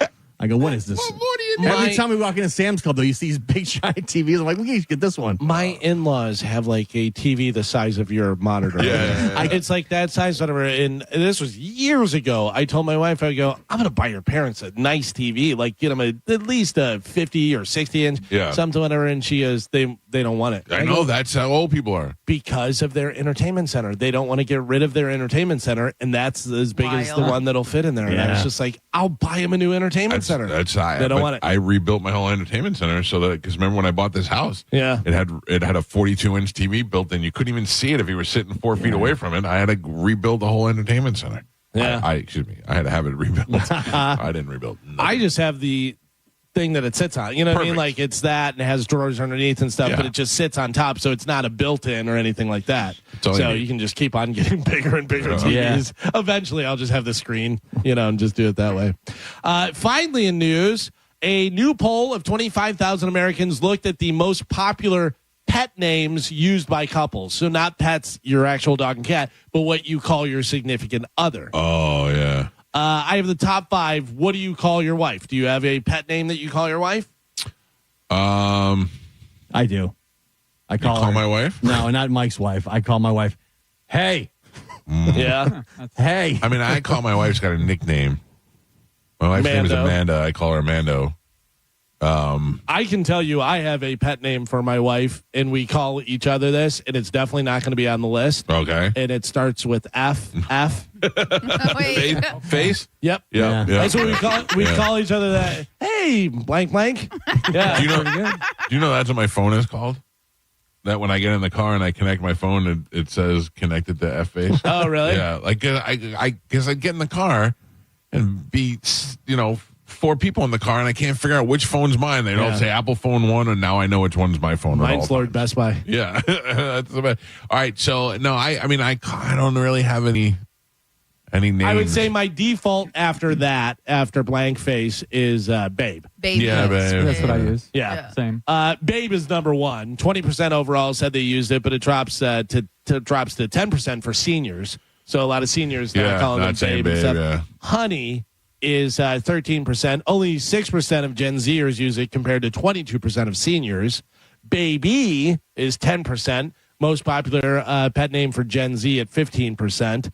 I go, what is this? What do you need? Every time we walk into Sam's Club, though, you see these big, giant TVs. I'm like, we can get this one. My in-laws have like a TV the size of your monitor. Yeah. It's like that size, whatever. And this was years ago. I told my wife, I go, I'm going to buy your parents a nice TV. Like, get them at least a 50 or 60 inch, something, whatever. And she goes, they don't want it. I know, that's how old people are. Because of their entertainment center. They don't want to get rid of their entertainment center. And that's as big as the one that'll fit in there. And I was just like, I'll buy them a new entertainment center. They don't want it. I rebuilt my whole entertainment center so that, because remember when I bought this house, it had a 42-inch TV built in. You couldn't even see it if you were sitting 4 feet away from it. I had to rebuild the whole entertainment center. Excuse me. I had to have it rebuilt. I didn't rebuild. I just have the thing that it sits on. You know what I mean? Like, it's that and it has drawers underneath and stuff, but it just sits on top, so it's not a built-in or anything like that. So you can just keep on getting bigger and bigger TVs. Eventually, I'll just have the screen, and just do it that way. Finally, in news, a new poll of 25,000 Americans looked at the most popular pet names used by couples. So not pets, your actual dog and cat, but what you call your significant other. Oh, yeah. I have the top 5. What do you call your wife? Do you have a pet name that you call your wife? I do. I call my wife? No, not Mike's wife. I call my wife, hey. Yeah. Hey. I mean, I call my wife's got a nickname. My wife's name is Amanda. I call her Mando. I can tell you I have a pet name for my wife, and we call each other this, and it's definitely not going to be on the list. Okay. And it starts with F. F. Face? Yep. Yeah. That's what we call it. We call each other that. Hey, blank, blank. Yeah. Do you know that's what my phone is called? That when I get in the car and I connect my phone, it says connected to F-Face. Oh, really? Yeah. Like, I guess I get in the car and be, 4 people in the car, and I can't figure out which phone's mine. They don't say Apple phone 1, and now I know which one's my phone. Mine's Lord Best Buy. Yeah. That's the best. All right. So, no, I don't really have any names. I would say my default after blank face, is Babe. Babe. Yeah, Babe. That's what I use. Yeah. Same. Babe is number 1. 20% overall said they used it, but it drops to 10% for seniors. So a lot of seniors now calling them Babe and stuff. Yeah. Honey is 13%. Only 6% of Gen Zers use it compared to 22% of seniors. Baby is 10%. Most popular pet name for Gen Z at 15%.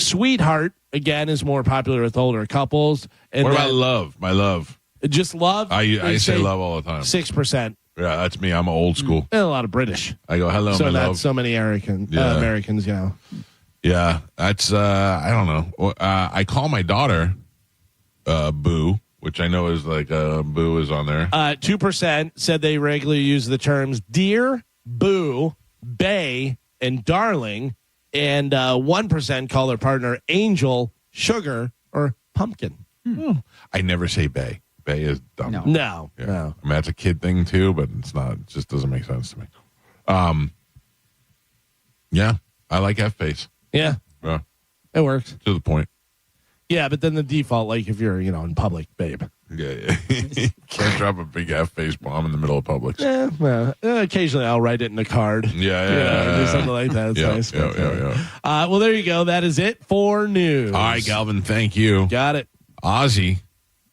Sweetheart, again, is more popular with older couples. And what about love? My love. Just love? I say love all the time. 6%. Yeah, that's me. I'm old school. And a lot of British. I go, hello, my love. So many Americans, Yeah, that's, I don't know. I call my daughter Boo, which I know is like Boo is on there. 2% said they regularly use the terms dear, boo, bae, and darling. And 1% call their partner angel, sugar, or pumpkin. I never say bae. Bae is dumb. No. I mean, that's a kid thing too, but it's not. It just doesn't make sense to me. Yeah, I like F-face. Yeah. It works. To the point. Yeah, but then the default, like if you're, in public, Babe. Yeah. Can't drop a big F-face bomb in the middle of Publix. Yeah, well, occasionally I'll write it in a card. Yeah. Do something like that. That's nice. Yeah. Well, there you go. That is it for news. All right, Galvin, thank you. Got it. Ozzy,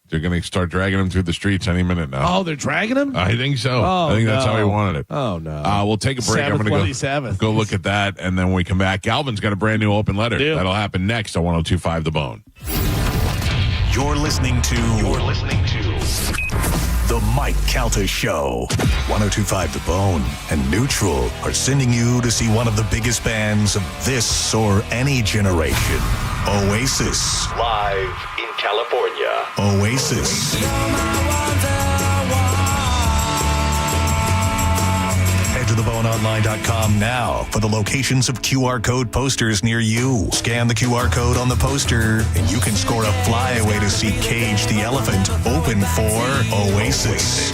they're going to start dragging him through the streets any minute now. Oh, they're dragging him? I think so. Oh, I think that's how he wanted it. Oh, no. We'll take a break. I'm going to go look at that, and then when we come back, Galvin's got a brand new open letter. That'll happen next on 102.5 The Bone. You're listening to The Mike Calta Show. 102.5 The Bone and Neutral are sending you to see one of the biggest bands of this or any generation. Oasis. Live in California. Oasis. Head to theboneonline.com now for the locations of QR code posters near you. Scan the QR code on the poster, and you can score a flyaway to see Cage the Elephant open for Oasis.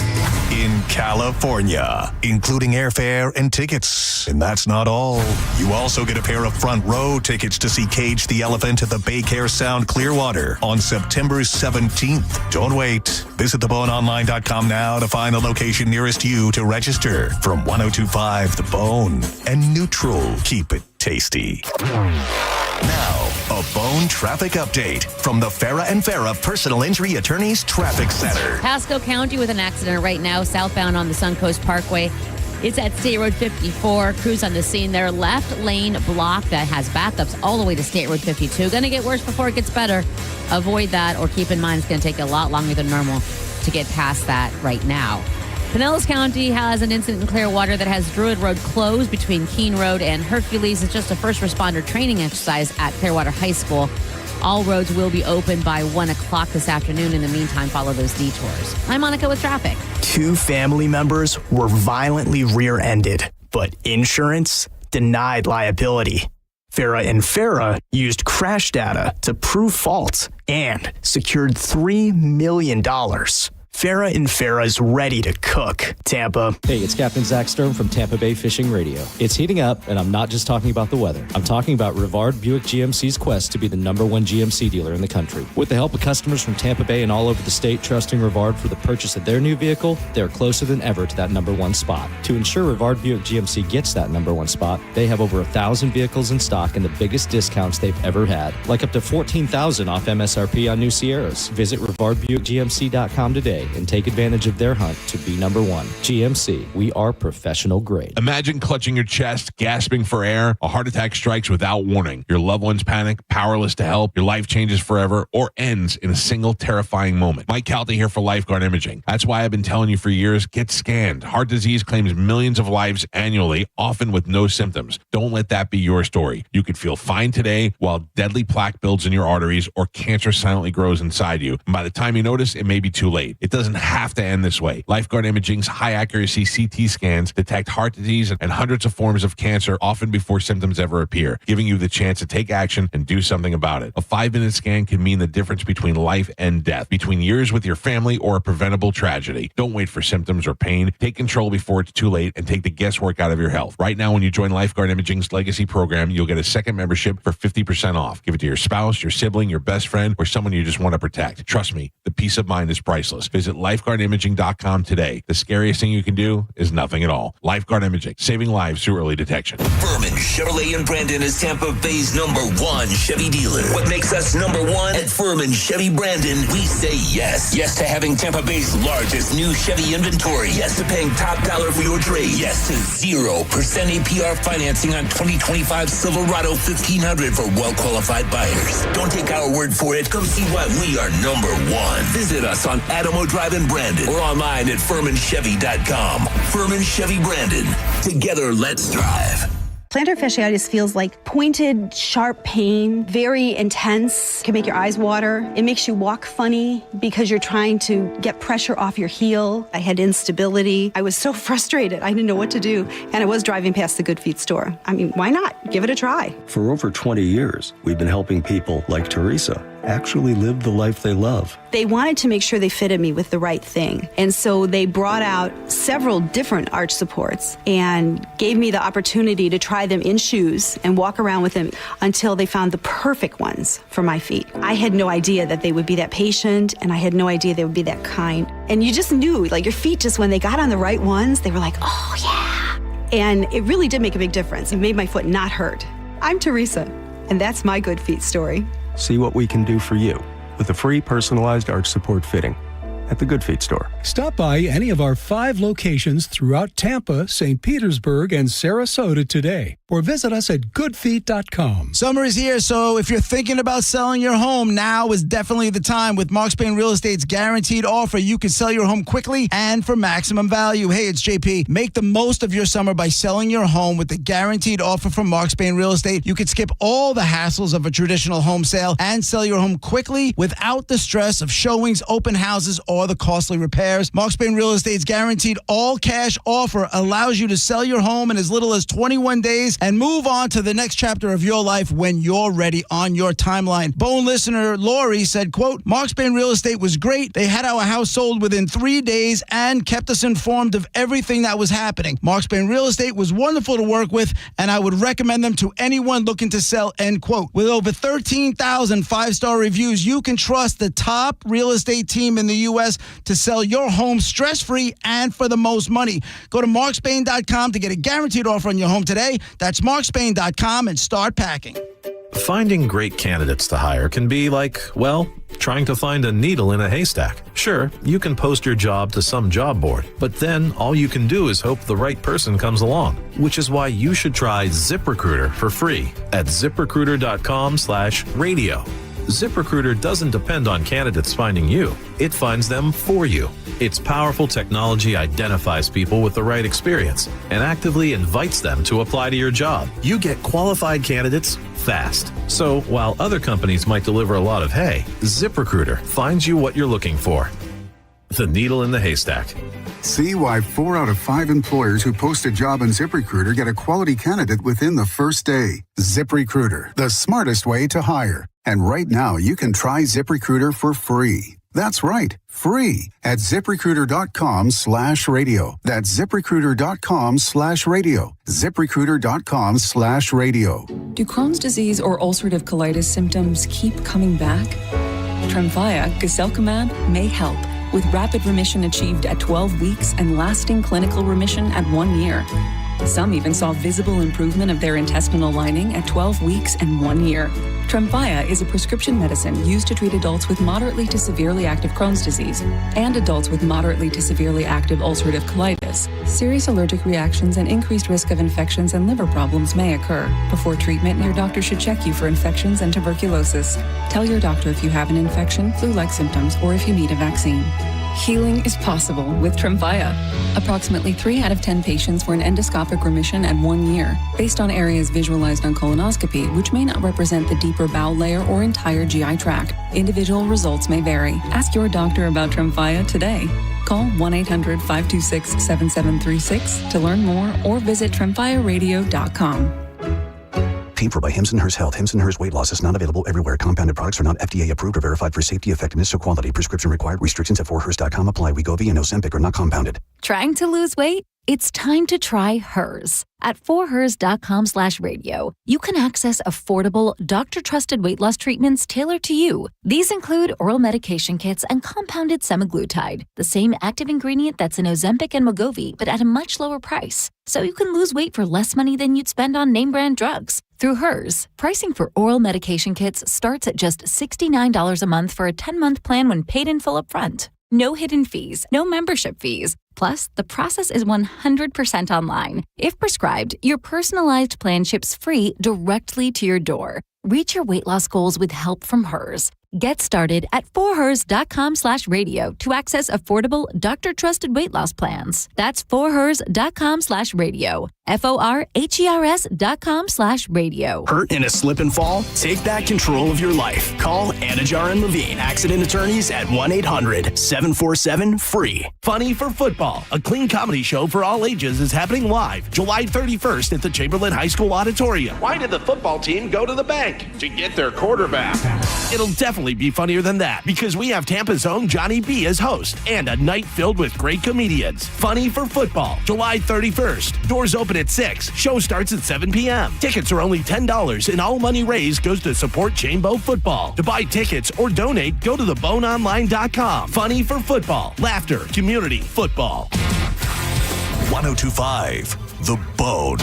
in California, including airfare and tickets. And that's not all. You also get a pair of front row tickets to see Cage the Elephant at the Baycare Sound Clearwater on September 17th. Don't wait. Visit theboneonline.com now to find the location nearest you to register. From 102.5 The Bone and Neutral, keep it tasty. Now, a Bone traffic update from the Farah and Farah Personal Injury Attorneys Traffic Center. Pasco County with an accident right now, southbound on the Suncoast Parkway. It's at State Road 54. Crews on the scene there. Left lane block that has backups all the way to State Road 52. Going to get worse before it gets better. Avoid that, or keep in mind it's going to take a lot longer than normal to get past that right now. Pinellas County has an incident in Clearwater that has Druid Road closed between Keene Road and Hercules. It's just a first responder training exercise at Clearwater High School. All roads will be open by 1 o'clock this afternoon. In the meantime, follow those detours. I'm Monica with traffic. 2 family members were violently rear-ended, but insurance denied liability. Farah and Farah used crash data to prove fault and secured $3 million. Farah and Farah's ready to cook. Tampa. Hey, it's Captain Zach Stern from Tampa Bay Fishing Radio. It's heating up, and I'm not just talking about the weather. I'm talking about Rivard Buick GMC's quest to be the #1 GMC dealer in the country. With the help of customers from Tampa Bay and all over the state trusting Rivard for the purchase of their new vehicle, they're closer than ever to that #1 spot. To ensure Rivard Buick GMC gets that #1 spot, they have over 1,000 vehicles in stock and the biggest discounts they've ever had, like up to $14,000 off MSRP on new Sierras. Visit RivardBuickGMC.com today and take advantage of their hunt to be #1. GMC, we are professional grade. Imagine clutching your chest, gasping for air. A heart attack strikes without warning. Your loved ones panic, powerless to help. Your life changes forever or ends in a single terrifying moment. Mike Calta here for Lifeguard Imaging. That's why I've been telling you for years, get scanned. Heart disease claims millions of lives annually, often with no symptoms. Don't let that be your story. You could feel fine today while deadly plaque builds in your arteries or cancer silently grows inside you. And by the time you notice, it may be too late. It doesn't have to end this way. Lifeguard Imaging's high-accuracy CT scans detect heart disease and hundreds of forms of cancer, often before symptoms ever appear, giving you the chance to take action and do something about it. A 5-minute scan can mean the difference between life and death, between years with your family or a preventable tragedy. Don't wait for symptoms or pain. Take control before it's too late and take the guesswork out of your health. Right now, when you join Lifeguard Imaging's Legacy program, you'll get a second membership for 50% off. Give it to your spouse, your sibling, your best friend, or someone you just want to protect. Trust me, the peace of mind is priceless. Visit lifeguardimaging.com today. The scariest thing you can do is nothing at all. Lifeguard Imaging, saving lives through early detection. Furman Chevrolet in Brandon is Tampa Bay's #1 Chevy dealer. What makes us #1 at Furman Chevy Brandon? We say yes. Yes to having Tampa Bay's largest new Chevy inventory. Yes to paying top dollar for your trade. Yes to 0% APR financing on 2025 Silverado 1500 for well-qualified buyers. Don't take our word for it. Come see why we are #1. Visit us on Adamo Drive in Brandon or online at FurmanChevy.com. Furman Chevy Brandon. Together, let's drive. Plantar fasciitis feels like pointed, sharp pain, very intense, can make your eyes water. It makes you walk funny because you're trying to get pressure off your heel. I had instability. I was so frustrated. I didn't know what to do. And I was driving past the Good Feet store. I mean, why not? Give it a try. For over 20 years, we've been helping people like Teresa actually live the life they love. They wanted to make sure they fitted me with the right thing. And so they brought out several different arch supports and gave me the opportunity to try them in shoes and walk around with them until they found the perfect ones for my feet. I had no idea that they would be that patient, and I had no idea they would be that kind. And you just knew, like, your feet just, when they got on the right ones, they were like, oh yeah. And it really did make a big difference. It made my foot not hurt. I'm Teresa, and that's my Good Feet story. See what we can do for you with a free personalized arch support fitting at the Good Feet store. Stop by any of our 5 locations throughout Tampa, St. Petersburg, and Sarasota today, or visit us at goodfeet.com. Summer is here, so if you're thinking about selling your home, now is definitely the time. With Mark Spain Real Estate's guaranteed offer, you can sell your home quickly and for maximum value. Hey, it's JP. Make the most of your summer by selling your home with the guaranteed offer from Mark Spain Real Estate. You can skip all the hassles of a traditional home sale and sell your home quickly without the stress of showings, open houses, or the costly repairs. Mark Spain Real Estate's guaranteed all-cash offer allows you to sell your home in as little as 21 days and move on to the next chapter of your life when you're ready on your timeline. Bone listener Lori said, quote, Mark Spain Real Estate was great. They had our house sold within 3 days and kept us informed of everything that was happening. Mark Spain Real Estate was wonderful to work with, and I would recommend them to anyone looking to sell, end quote. With over 13,000 five-star reviews, you can trust the top real estate team in the U.S. to sell your home stress-free and for the most money. Go to markspain.com to get a guaranteed offer on your home today. That's markspain.com and start packing. Finding great candidates to hire can be like, well, trying to find a needle in a haystack. Sure, you can post your job to some job board, but then all you can do is hope the right person comes along, which is why you should try ZipRecruiter for free at ZipRecruiter.com/radio. ZipRecruiter doesn't depend on candidates finding you. It finds them for you. Its powerful technology identifies people with the right experience and actively invites them to apply to your job. You get qualified candidates fast. So while other companies might deliver a lot of hay, ZipRecruiter finds you what you're looking for. The needle in the haystack. See why 4 out of 5 employers who post a job on ZipRecruiter get a quality candidate within the first day. ZipRecruiter, the smartest way to hire. And right now, you can try ZipRecruiter for free. That's right, free at ZipRecruiter.com/radio. That's ZipRecruiter.com/radio. ZipRecruiter.com/radio. Do Crohn's disease or ulcerative colitis symptoms keep coming back? Tremfya, guselkumab, may help, with rapid remission achieved at 12 weeks and lasting clinical remission at 1 year. Some even saw visible improvement of their intestinal lining at 12 weeks and 1 year. Tremfya is a prescription medicine used to treat adults with moderately to severely active Crohn's disease and adults with moderately to severely active ulcerative colitis. Serious allergic reactions and increased risk of infections and liver problems may occur. Before treatment, your doctor should check you for infections and tuberculosis. Tell your doctor if you have an infection, flu-like symptoms, or if you need a vaccine. Healing is possible with Tremfya. Approximately 3 out of 10 patients were in endoscopic remission at 1 year, based on areas visualized on colonoscopy, which may not represent the deeper bowel layer or entire GI tract. Individual results may vary. Ask your doctor about Tremfya today. Call 1-800-526-7736 to learn more or visit tremfyaradio.com. Paid for by Hims & Hers Health. Hims & Hers weight loss is not available everywhere. Compounded products are not FDA approved or verified for safety, effectiveness, or quality. Prescription required. Restrictions at 4hers.com apply. Wegovy and Ozempic are not compounded. Trying to lose weight? It's time to try Hers. At 4hers.com/radio, you can access affordable, doctor-trusted weight loss treatments tailored to you. These include oral medication kits and compounded semaglutide, the same active ingredient that's in Ozempic and Wegovy, but at a much lower price. So you can lose weight for less money than you'd spend on name-brand drugs. Through Hers, pricing for oral medication kits starts at just $69 a month for a 10-month plan when paid in full upfront. No hidden fees, no membership fees. Plus, the process is 100% online. If prescribed, your personalized plan ships free directly to your door. Reach your weight loss goals with help from Hers. Get started at 4hers.com/radio to access affordable, doctor-trusted weight loss plans. That's 4hers.com/radio. FORHERS.com/radio. Hurt in a slip and fall? Take back control of your life. Call Anajar and Levine, accident attorneys at 1-800-747-FREE. Funny for Football, a clean comedy show for all ages, is happening live July 31st at the Chamberlain High School Auditorium. Why did the football team go to the bank? To get their quarterback. It'll definitely be funnier than that because we have Tampa's own Johnny B as host and a night filled with great comedians. Funny for Football, July 31st. Doors open at 6. Show starts at 7 p.m. Tickets are only $10 and all money raised goes to support Chainbow Football. To buy tickets or donate, go to theboneonline.com. Funny for Football. Laughter, community, football. 1025 The Bone.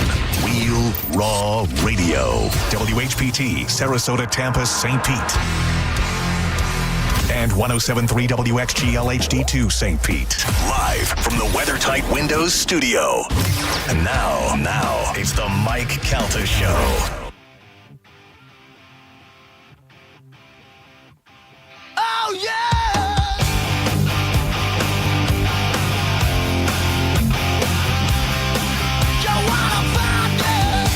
Real Raw Radio. WHPT, Sarasota, Tampa, St. Pete. And 107.3 WXGL HD2 St. Pete. Live from the WeatherTight Windows studio. And now, it's the Mike Calta Show. Oh, yeah! You wanna find it?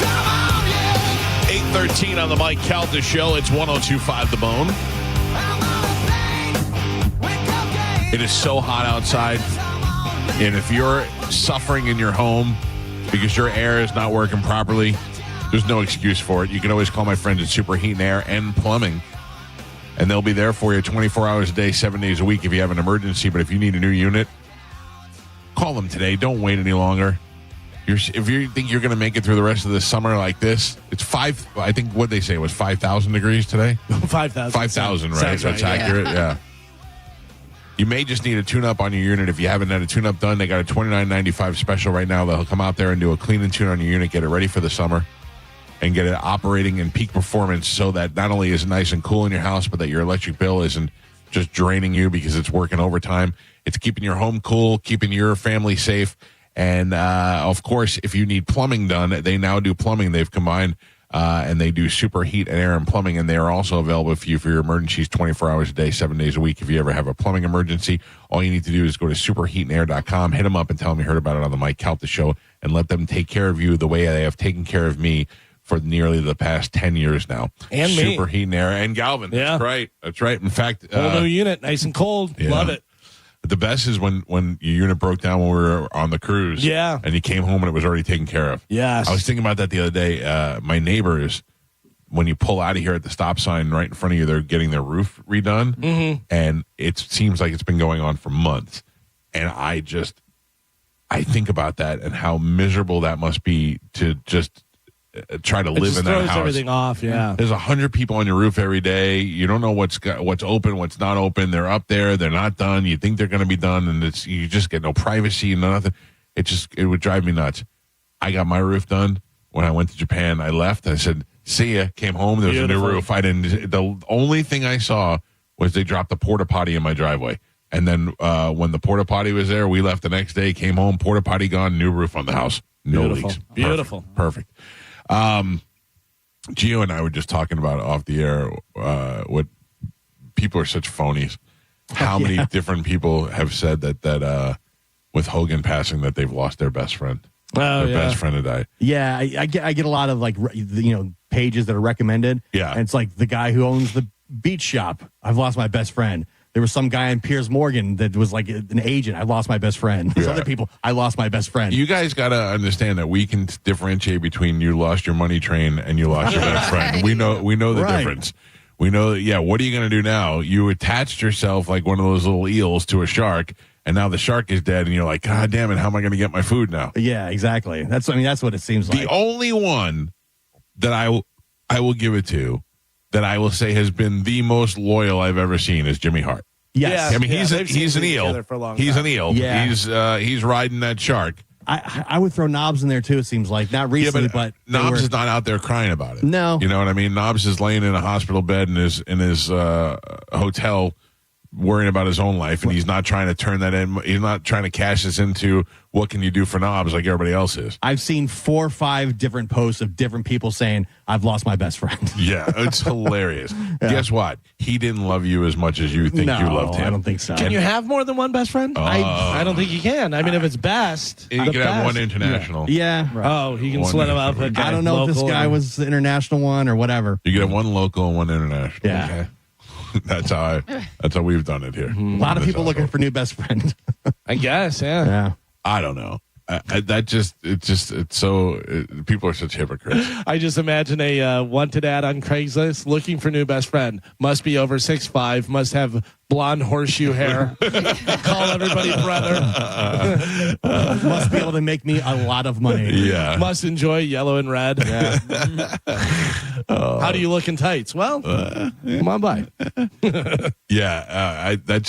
Come on, yeah! 8:13 on the Mike Calta Show. It's 102.5 The Bone. It is so hot outside. And if you're suffering in your home because your air is not working properly, there's no excuse for it. You can always call my friends at Super Heat and Air and Plumbing, and they'll be there for you 24 hours a day, 7 days a week if you have an emergency. But if you need a new unit, call them today. Don't wait any longer. If you think you're going to make it through the rest of the summer like this, it's I think what they say it was 5,000 degrees today. 5,000. 5,000, right? Sounds That's right, accurate. Yeah. You may just need a tune-up on your unit. If you haven't had a tune-up done, they got a $29.95 special right now. They'll come out there and do a clean and tune on your unit, get it ready for the summer, and get it operating in peak performance so that not only is it nice and cool in your house, but that your electric bill isn't just draining you because it's working overtime. It's keeping your home cool, keeping your family safe. And, of course, if you need plumbing done, they now do plumbing. They've combined, and they do Super Heat and Air and Plumbing, and they are also available for you for your emergencies 24 hours a day, 7 days a week. If you ever have a plumbing emergency, all you need to do is go to superheatandair.com, hit them up and tell them you heard about it on the Mike Calta Show, and let them take care of you the way they have taken care of me for nearly the past 10 years now. And me. Super Heat and Air and Galvin. Yeah. That's right. That's right. In fact, Whole new unit, nice and cold. Yeah. Love it. The best is when your unit broke down when we were on the cruise. Yeah. And you came home and it was already taken care of. Yes. I was thinking about that the other day. My neighbors, when you pull out of here at the stop sign right in front of you, they're getting their roof redone. Mm-hmm. And it seems like it's been going on for months. And I think about that and how miserable that must be to just try to live in that throws house. Everything off, yeah. There's 100 people on your roof every day. You don't know what's open, what's not open. They're up there. They're not done. You think they're going to be done, and you just get no privacy, no nothing. It would drive me nuts. I got my roof done when I went to Japan. I left. I said, "See ya." Came home. There was a new roof. The only thing I saw was they dropped the porta potty in my driveway. And then when the porta potty was there, we left the next day. Came home. Porta potty gone. New roof on the house. No leaks. Beautiful. Perfect. Gio and I were just talking about off the air what people are such phonies. How many different people have said that with Hogan passing that they've lost their best friend. Their best friend had died. Yeah, I get a lot of pages that are recommended. Yeah, and it's like the guy who owns the beach shop. I've lost my best friend. There was some guy in Piers Morgan that was like an agent. I lost my best friend. There's other people. I lost my best friend. You guys got to understand that we can differentiate between you lost your money train and you lost your best friend. We know the difference. We know that, what are you going to do now? You attached yourself like one of those little eels to a shark, and now the shark is dead, and you're like, God damn it, how am I going to get my food now? Yeah, exactly. That's what it seems like. The only one that I will give it to, that I will say has been the most loyal I've ever seen, is Jimmy Hart. Yes. I mean, he's an eel. He's an eel. Yeah. He's riding that shark. I would throw Knobs in there too. It seems like not recently, but Knobs is not out there crying about it. No, you know what I mean. Knobs is laying in a hospital bed in his hotel, worrying about his own life, and he's not trying to turn that in. He's not trying to cash this into what can you do for Knobs like everybody else is. I've seen 4 or 5 different posts of different people saying I've lost my best friend. Yeah, it's hilarious. Guess what? He didn't love you as much as you think you loved him. I don't think so. Can you have more than one best friend? I don't think you can. I mean, if it's best, you can have one international. Yeah. Right. Oh, he can split them up. I don't know if this guy was the international one or whatever. You can have one local and one international. Yeah. Okay. That's how we've done it here. A lot of people looking for new best friend. I guess, yeah. I don't know. People are such hypocrites. I just imagine a wanted ad on Craigslist looking for new best friend. Must be over 6'5", must have blonde horseshoe hair. Call everybody brother. Must be able to make me a lot of money. Yeah. Must enjoy yellow and red. Yeah. How do you look in tights? Well, come on by. That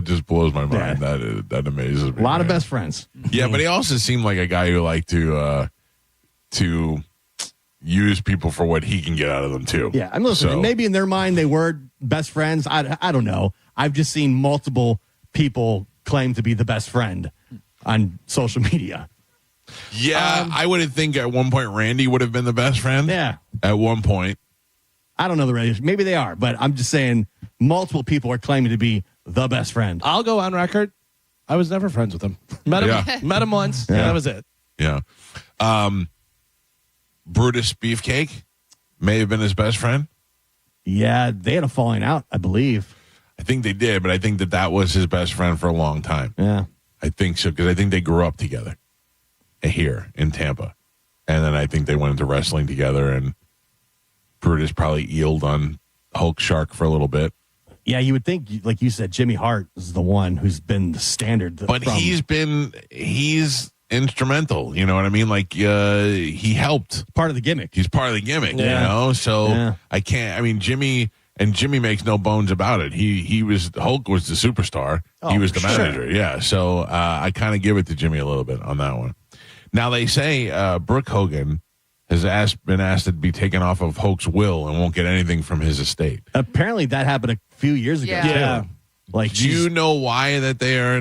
just blows my mind. Yeah. That amazes me. A lot of best friends. Yeah, but he also seemed like a guy who liked to use people for what he can get out of them too. Yeah, I'm listening. Maybe in their mind they were best friends. I don't know. I've just seen multiple people claim to be the best friend on social media. Yeah, I would think at one point Randy would have been the best friend. Yeah. At one point. I don't know the relationship. Maybe they are, but I'm just saying multiple people are claiming to be the best friend. I'll go on record. I was never friends with him. Met him once, and that was it. Yeah. Brutus Beefcake may have been his best friend. Yeah, they had a falling out, I believe. I think they did, but I think that was his best friend for a long time. Yeah. I think so, because I think they grew up together here in Tampa. And then I think they went into wrestling together, and Brutus probably eeled on Hulk Shark for a little bit. Yeah, you would think, like you said, Jimmy Hart is the one who's been the standard. But he's instrumental. You know what I mean? Like, he helped. Part of the gimmick. He's part of the gimmick, Yeah. you know? So Yeah. I can't, I mean, Jimmy makes no bones about it. Hulk was the superstar. He was the manager. Sure. Yeah. So I kind of give it to Jimmy a little bit on that one. Now they say Brooke Hogan has been asked to be taken off of Hulk's will and won't get anything from his estate. Apparently that happened a few years ago. Yeah. Too. Like, do you know why that they are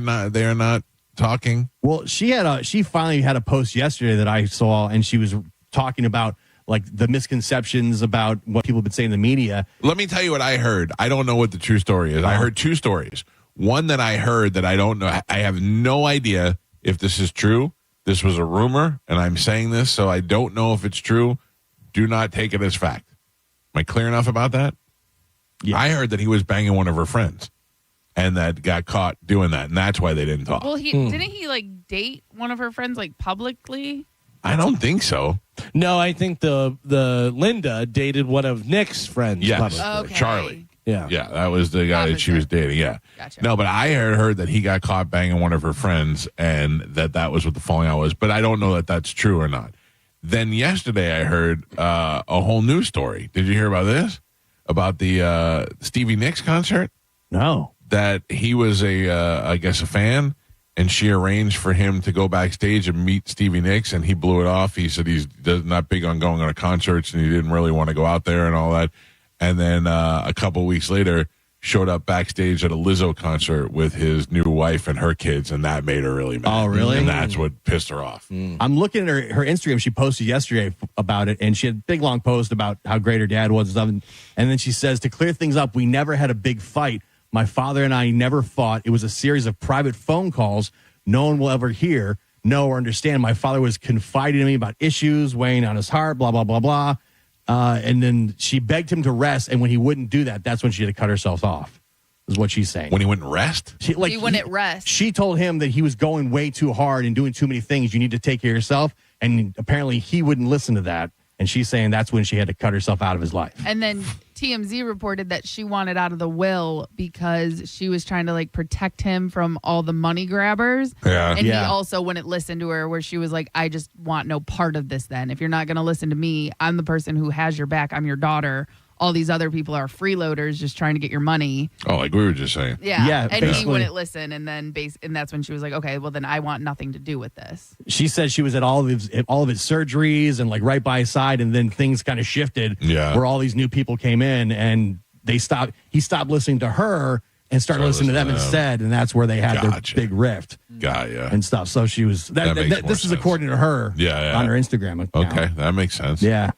not talking? Well, she finally had a post yesterday that I saw, and she was talking about like the misconceptions about what people have been saying in the media. Let me tell you what I heard. I don't know what the true story is. I heard two stories. One that I heard that I don't know. I have no idea if this is true. This was a rumor, and I'm saying this, so I don't know if it's true. Do not take it as fact. Am I clear enough about that? Yeah. I heard that he was banging one of her friends, and that got caught doing that, and that's why they didn't talk. Well, didn't he like date one of her friends like publicly? I don't think so. No, I think the Linda dated one of Nick's friends. Yes, publicly. Charlie. Yeah. Yeah, that was the guy that she was dating. Yeah. Gotcha. No, but I heard that he got caught banging one of her friends, and that was what the falling out was. But I don't know that that's true or not. Then yesterday I heard a whole news story. Did you hear about this? About the Stevie Nicks concert? No. That he was I guess a fan, and she arranged for him to go backstage and meet Stevie Nicks, and he blew it off. He said he's not big on going on concerts, and he didn't really want to go out there and all that. And then a couple weeks later, showed up backstage at a Lizzo concert with his new wife and her kids, and that made her really mad. Oh, really? And that's what pissed her off. I'm looking at her Instagram. She posted yesterday about it, and she had a big, long post about how great her dad was and stuff. And then she says, to clear things up, we never had a big fight. My father and I never fought. It was a series of private phone calls no one will ever hear, know, or understand. My father was confiding to me about issues weighing on his heart, blah, blah, blah, blah. And then she begged him to rest, and when he wouldn't do that, that's when she had to cut herself off, is what she's saying. When he wouldn't rest? He wouldn't rest. She told him that he was going way too hard and doing too many things. You need to take care of yourself. And apparently he wouldn't listen to that. And she's saying that's when she had to cut herself out of his life. And then TMZ reported that she wanted out of the will because she was trying to like protect him from all the money grabbers. Yeah. And he also wouldn't listen to her, where she was like, I just want no part of this then. If you're not going to listen to me, I'm the person who has your back. I'm your daughter. All these other people are freeloaders just trying to get your money. Oh, like we were just saying. Yeah. And he wouldn't listen. And then and that's when she was like, okay, well then I want nothing to do with this. She said she was at all of his surgeries and like right by his side, and then things kind of shifted. Yeah. Where all these new people came in, and he stopped listening to her and started listening to them instead, and that's where they had their big rift. And stuff. So she was this is according to her on her Instagram account. Okay, that makes sense. Yeah.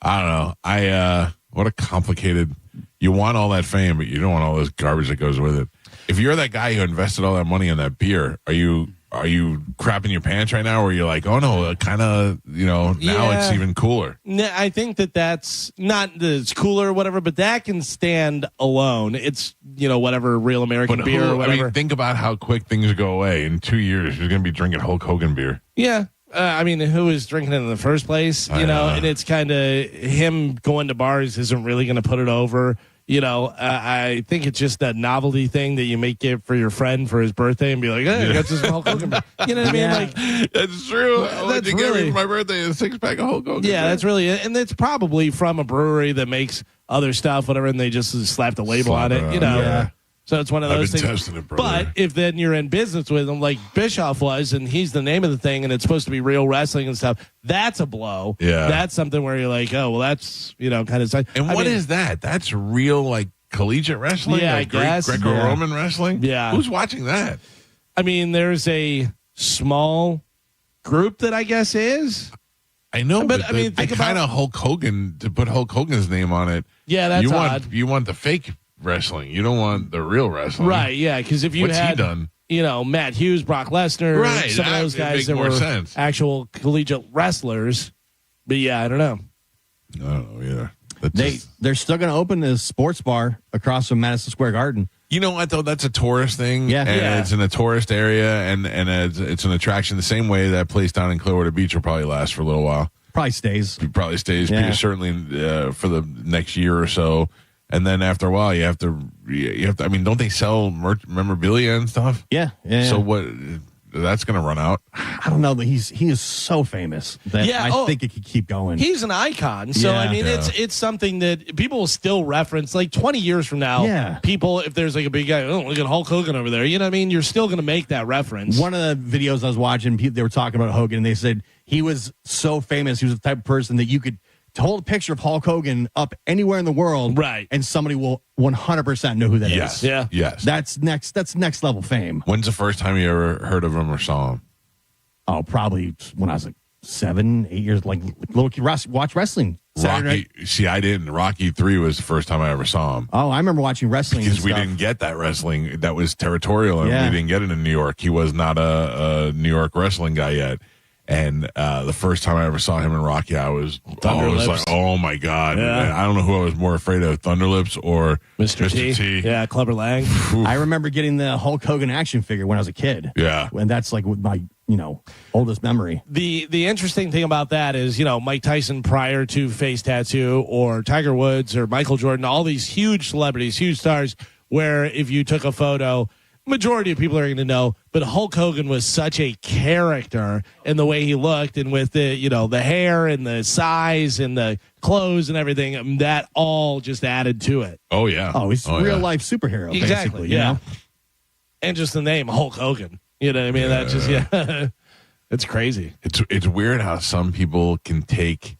I don't know. What a complicated. You want all that fame, but you don't want all this garbage that goes with it. If you're that guy who invested all that money in that beer, are you crapping your pants right now, or you're like, oh no, kind of, now it's even cooler? I think that's not that it's cooler or whatever, but that can stand alone. It's whatever real American beer or whatever. I mean, think about how quick things go away. In 2 years, you're going to be drinking Hulk Hogan beer. Yeah. Who was drinking it in the first place? And it's kind of him going to bars isn't really going to put it over. I think it's just that novelty thing that you make it for your friend for his birthday and be like, hey, I got this Hulk Hogan beer. You know what I mean? Like, that's true. That's really, for my birthday, a 6-pack of Hulk Hogan. Yeah, that's really it. And it's probably from a brewery that makes other stuff, whatever, and they just slap the label on it. Yeah. So it's one of those things. Testing it, brother. But if then you're in business with him, like Bischoff was, and he's the name of the thing, and it's supposed to be real wrestling and stuff, that's a blow. Yeah. That's something where you're like, oh, well, that's, kind of. And what is that? That's real, like, collegiate wrestling? Yeah, like I guess. Greco-Roman wrestling? Yeah. Who's watching that? There's a small group that I guess is. I know, but think I kind of Hulk Hogan, to put Hulk Hogan's name on it. Yeah, that's odd. You want the fake wrestling. You don't want the real wrestling. Right, yeah, because if you What's had he done? Matt Hughes, Brock Lesnar, right, some of those guys that were actual collegiate wrestlers. But yeah, I don't know. I don't know either. They're still going to open this sports bar across from Madison Square Garden. You know what, though? That's a tourist thing. Yeah. And it's in a tourist area, and it's an attraction the same way that place down in Clearwater Beach will probably last for a little while. Probably stays. Because certainly for the next year or so. And then after a while, you have to. I mean, don't they sell memorabilia and stuff? Yeah. So what? That's going to run out. I don't know, but he is so famous that I think it could keep going. He's an icon. So, I mean, it's something that people will still reference. Like 20 years from now, people, if there's like a big guy, look at Hulk Hogan over there. You know what I mean? You're still going to make that reference. One of the videos I was watching, they were talking about Hogan, and they said he was so famous. He was the type of person that you could hold a picture of Hulk Hogan up anywhere in the world, right? And somebody will 100% know who that is. Yeah. Yes. That's next level fame. When's the first time you ever heard of him or saw him? Oh, probably when I was like 7, 8 years, like little kid. Watch wrestling. Rocky. See, I didn't. Rocky 3 was the first time I ever saw him. Oh, I remember watching wrestling because we didn't get that wrestling that was territorial, and we didn't get it in New York. He was not a New York wrestling guy yet. And the first time I ever saw him in Rocky, I was like, oh my God. Yeah. I don't know who I was more afraid of, Thunderlips or Mr. T. Yeah, Clubber Lang. I remember getting the Hulk Hogan action figure when I was a kid. Yeah. And that's like my, oldest memory. The interesting thing about that is, Mike Tyson prior to Face Tattoo, or Tiger Woods or Michael Jordan, all these huge celebrities, huge stars, where if you took a photo, majority of people are going to know, but Hulk Hogan was such a character in the way he looked, and with the the hair and the size and the clothes and everything, that all just added to it. Oh yeah. Oh, he's a real life superhero. Exactly. Basically, you know? And just the name Hulk Hogan. You know what I mean? That's just it's crazy. It's weird how some people can take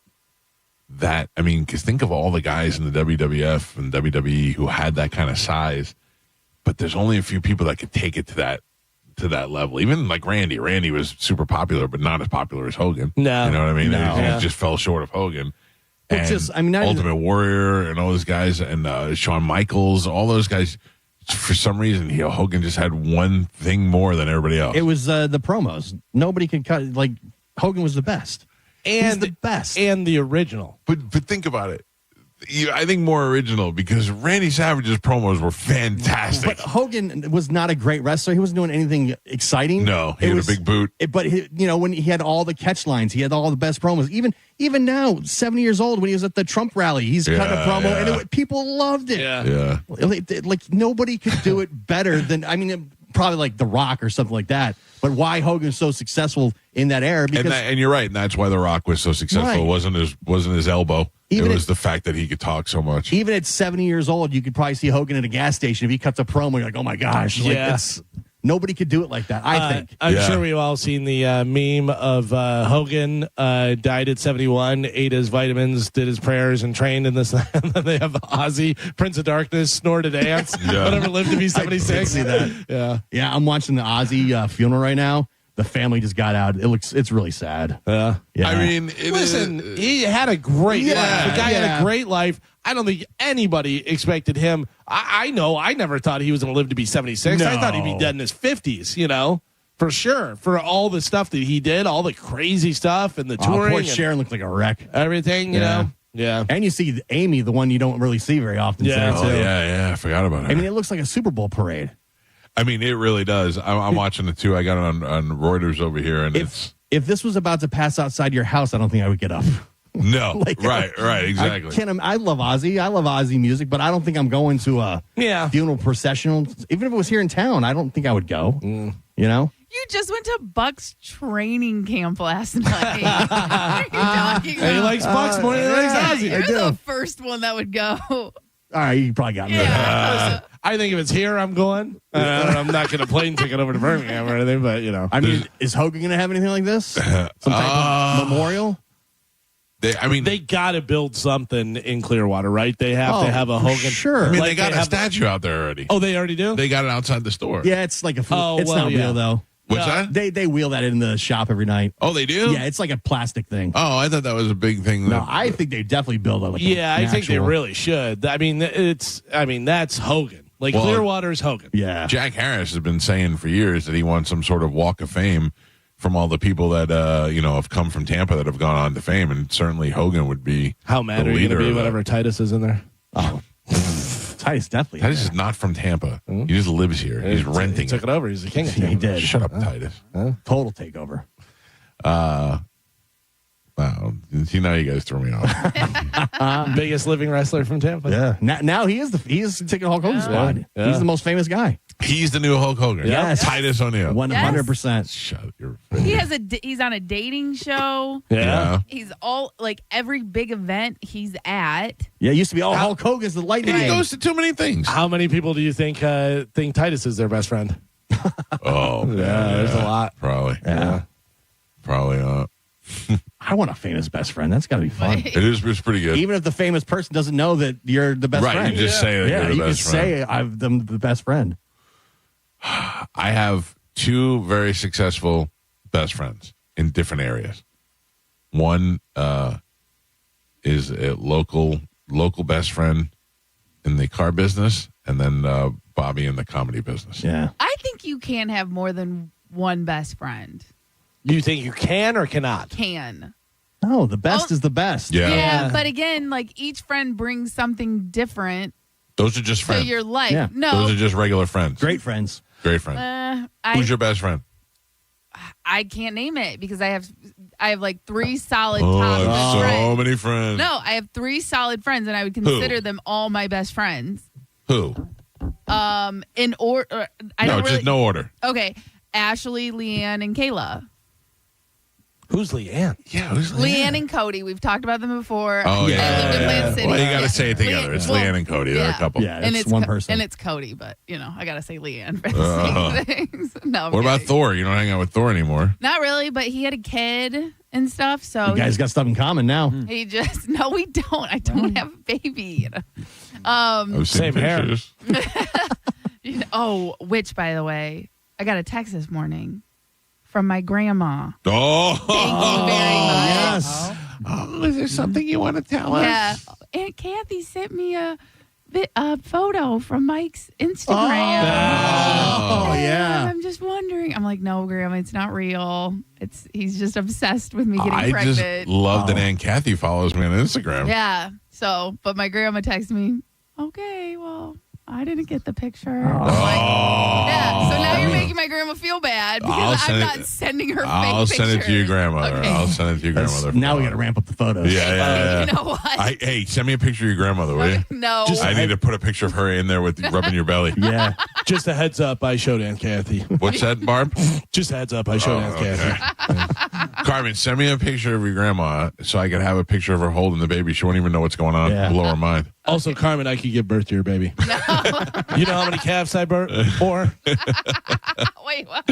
that. I mean, because think of all the guys in the WWF and WWE who had that kind of size. But there's only a few people that could take it to that level. Even like Randy. Randy was super popular, but not as popular as Hogan. No. You know what I mean? No. He just fell short of Hogan. And not Ultimate Warrior and all those guys, and Shawn Michaels, all those guys, for some reason, Hogan just had one thing more than everybody else. It was the promos. Nobody could cut. Like, Hogan was the best. And he's the best. And the original. But think about it. I think more original, because Randy Savage's promos were fantastic. But Hogan was not a great wrestler. He wasn't doing anything exciting. No, he had a big boot. But when he had all the catch lines, he had all the best promos. Even now, 70 years old, when he was at the Trump rally, he's cut a promo, and people loved it. Yeah. Like nobody could do it better than. I mean, probably like The Rock or something like that. But why Hogan's so successful in that era? Because and you're right, and that's why The Rock was so successful. Right. It wasn't his elbow. Even it was the fact that he could talk so much. Even at 70 years old, you could probably see Hogan at a gas station. If he cuts a promo, you're like, oh my gosh. Like, nobody could do it like that, I think. I'm sure we've all seen the meme of Hogan died at 71, ate his vitamins, did his prayers, and trained in this. And then they have Ozzy, Prince of Darkness, snore to dance, whatever lived to be 76. I see that. Yeah, I'm watching the Ozzy funeral right now. The family just got out. It's really sad. I mean, he had a great life. The guy had a great life. I don't think anybody expected him. I know. I never thought he was going to live to be 76. No. I thought he'd be dead in his 50s, for sure. For all the stuff that he did, all the crazy stuff and the touring. Poor Sharon looked like a wreck. Everything, you know. Yeah. And you see Amy, the one you don't really see very often. Yeah. Yeah. I forgot about it. I mean, it looks like a Super Bowl parade. I mean, it really does. I'm watching it too. I got it on Reuters over here, and if this was about to pass outside your house, I don't think I would get up. No, right, exactly. I love Ozzy. I love Ozzy music, but I don't think I'm going to a funeral processional. Even if it was here in town, I don't think I would go. You know? You just went to Buck's training camp last night. What are you talking about? He likes Bucks more than he likes Ozzy. You're the first one that would go. All right, you probably got me. I think if it's here, I'm going. I'm not going to plane ticket over to Birmingham or anything, but I mean, is Hogan going to have anything like this? Some type of memorial? They got to build something in Clearwater, right? They have to have a Hogan. Sure. I mean, they got a statue out there already. Oh, they already do? They got it outside the store. Yeah, it's like it's not real, though. What's that? They wheel that in the shop every night. Oh, they do? Yeah, it's like a plastic thing. Oh, I thought that was a big thing. No, I think they definitely build it. I think they really should. I mean, that's Hogan. Clearwater's Hogan. Yeah. Jack Harris has been saying for years that he wants some sort of walk of fame from all the people that have come from Tampa that have gone on to fame, and certainly Hogan would be. How mad are you going to be whenever Titus is in there? Oh. Titus definitely. Titus is not from Tampa. He just lives here. He's renting. He took it over. He's the king of Tampa. He did. Shut up, Titus. Total takeover. Wow. See, now you guys throw me off. Biggest living wrestler from Tampa. Yeah. Now he is taking Hulk Hogan's squad. Yeah. He's the most famous guy. He's the new Hulk Hogan. Yes. Titus O'Neil. 100%. Shut your He's on a dating show. Yeah. He's all like every big event he's at. Yeah, it used to be all Hulk Hogan's the lightning. He goes to too many things. How many people do you think Titus is their best friend? Oh, man. There's a lot. Probably. Yeah. Probably not. I want a famous best friend. That's got to be fun. It's pretty good. Even if the famous person doesn't know that you're the best friend. Right, you just say that you're the you best can friend. say I'm the best friend. I have two very successful best friends in different areas. One is a local best friend in the car business, and then Bobby in the comedy business. Yeah. I think you can have more than one best friend. You think you can or cannot? Can. No, the best is the best. Yeah, but again, like each friend brings something different Those are just to friends. your life. Yeah. No. Those are just regular friends. Great friends. Great friends. I Who's your best friend? can't name it because I have like three solid Oh, top I have best so friends. many friends. No, I have three solid friends, and I would consider them all my best friends. Who? In order, Just no order. Okay, Ashley, Leanne, and Kayla. Who's Leanne? Yeah, who's Leanne and Cody. We've talked about them before. Oh, They yeah. lived in Plant City. Well, you got to say it together. It's Well, Leanne and Cody. They're a couple. Yeah, and it's one Co- person. And it's Cody, but I gotta say Leanne for the same things. No, I'm What about kidding. Thor? You don't hang out with Thor anymore. Not really, but he had a kid and stuff. So You guys got stuff in common now. he just no, we don't. I don't have a baby. I've seen Same hair. pictures. Which by the way, I got a text this morning from my grandma. Oh, Thank you very much. Yes. Oh, is there something you want to tell us? Yeah, Aunt Kathy sent me a photo from Mike's Instagram. Oh, And yeah. I'm just wondering. I'm like, no, Grandma, it's not real. He's just obsessed with me getting I pregnant. just love that Aunt Kathy follows me on Instagram. Yeah. So, but my grandma texted me, okay, well, I didn't get the picture. Yeah. So now you're making my grandma feel bad because I'm not sending her I'll fake send pictures. it to your grandmother. Okay. I'll send it to your grandmother. Now we got to ramp up the photos. Yeah. You know what? Hey, send me a picture of your grandmother, will you? No. I need to put a picture of her in there with rubbing your belly. Yeah. Just a heads up, I showed Aunt Kathy. What's that, Barb? Just a heads up, I showed Aunt Kathy. Carmen, send me a picture of your grandma so I can have a picture of her holding the baby. She won't even know what's going on below her mind. Also, Carmen, I could give birth to your baby. You know how many calves I bore? Wait, what?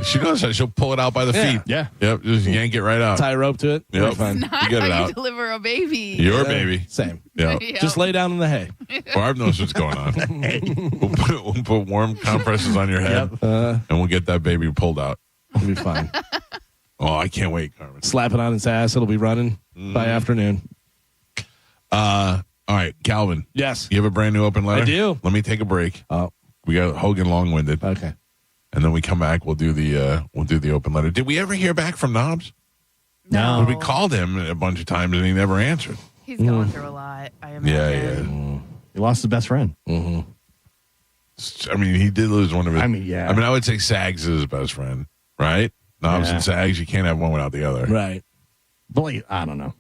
She knows that. She'll pull it out by the feet. Yeah. Yep. Just yank it right out. Tie a rope to it. Yep. Fine. Not You get it how out. you deliver a baby. Your baby. Same. Yeah. Yeah. Just lay down in the hay. Barb knows what's going on. We'll put warm compresses on your head, and we'll get that baby pulled out. It'll be fine. Oh, I can't wait, Carmen. Slap it on its ass. It'll be running by afternoon. All right, Calvin. Yes. You have a brand new open letter? I do. Let me take a break. Oh, We got Hogan long-winded. okay. And then we come back, we'll do the open letter. Did we ever hear back from Knobs? No. We called him a bunch of times and he never answered. He's going through a lot. I imagine. Yeah. He lost his best friend. I mean, he did lose one of his. I mean, yeah. I would say Sags is his best friend, right? Knobs and Sags, you can't have one without the other. Right. But I don't know.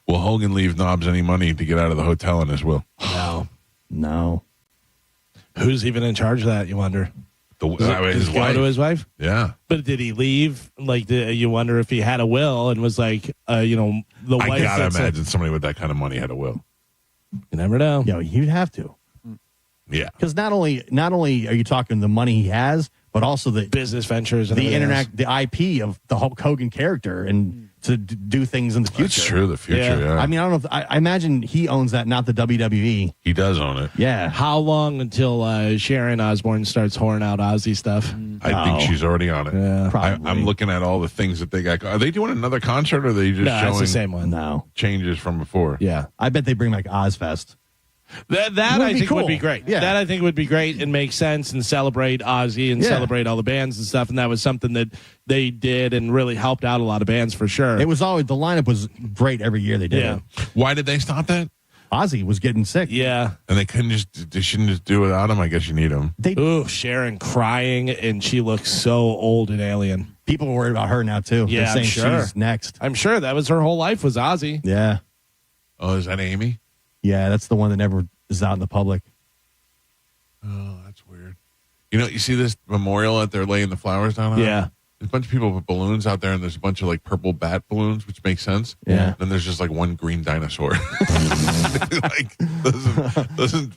Will Hogan leave Knobs any money to get out of the hotel in his will? No. Who's even in charge of that, you wonder? His His wife. to his wife? Yeah. But did he leave? Like, you wonder if he had a will and was like, the wife. I gotta that's imagine somebody with that kind of money had a will. You never know. Yeah, you'd have to. Yeah. Because not only are you talking the money he has, but also the business ventures and the everything internet, the IP of the Hulk Hogan character, and to do things in the future. That's true. The future. Yeah. I mean, I don't know. I imagine he owns that, not the WWE. He does own it. Yeah. How long until Sharon Osbourne starts whoring out Ozzy stuff? I think she's already on it. Yeah. I'm looking at all the things that they got. Are they doing another concert or are they just No, showing it's the same one. No. changes from before? Yeah. I bet they bring like Ozfest. That Would I be think cool. would be great. Yeah. That I think would be great and make sense and celebrate Ozzy and Yeah. celebrate all the bands and stuff. And that was something that they did and really helped out a lot of bands for sure. It was always, the lineup was great every year they did Yeah. it. Why did they stop that? Ozzy was getting sick. Yeah. And they shouldn't just do without him. I guess you need him. Sharon crying, and she looks so old and alien. People are worried about her now, too. Yeah, They're saying she's next. I'm sure that was her whole life was Ozzy. Yeah. Oh, is that Amy? Yeah, that's the one that never is out in the public. Oh, that's weird. You see this memorial that they're laying the flowers down on? Yeah. There's a bunch of people with balloons out there, and there's a bunch of like purple bat balloons, which makes sense. Yeah. And then there's just like one green dinosaur. like doesn't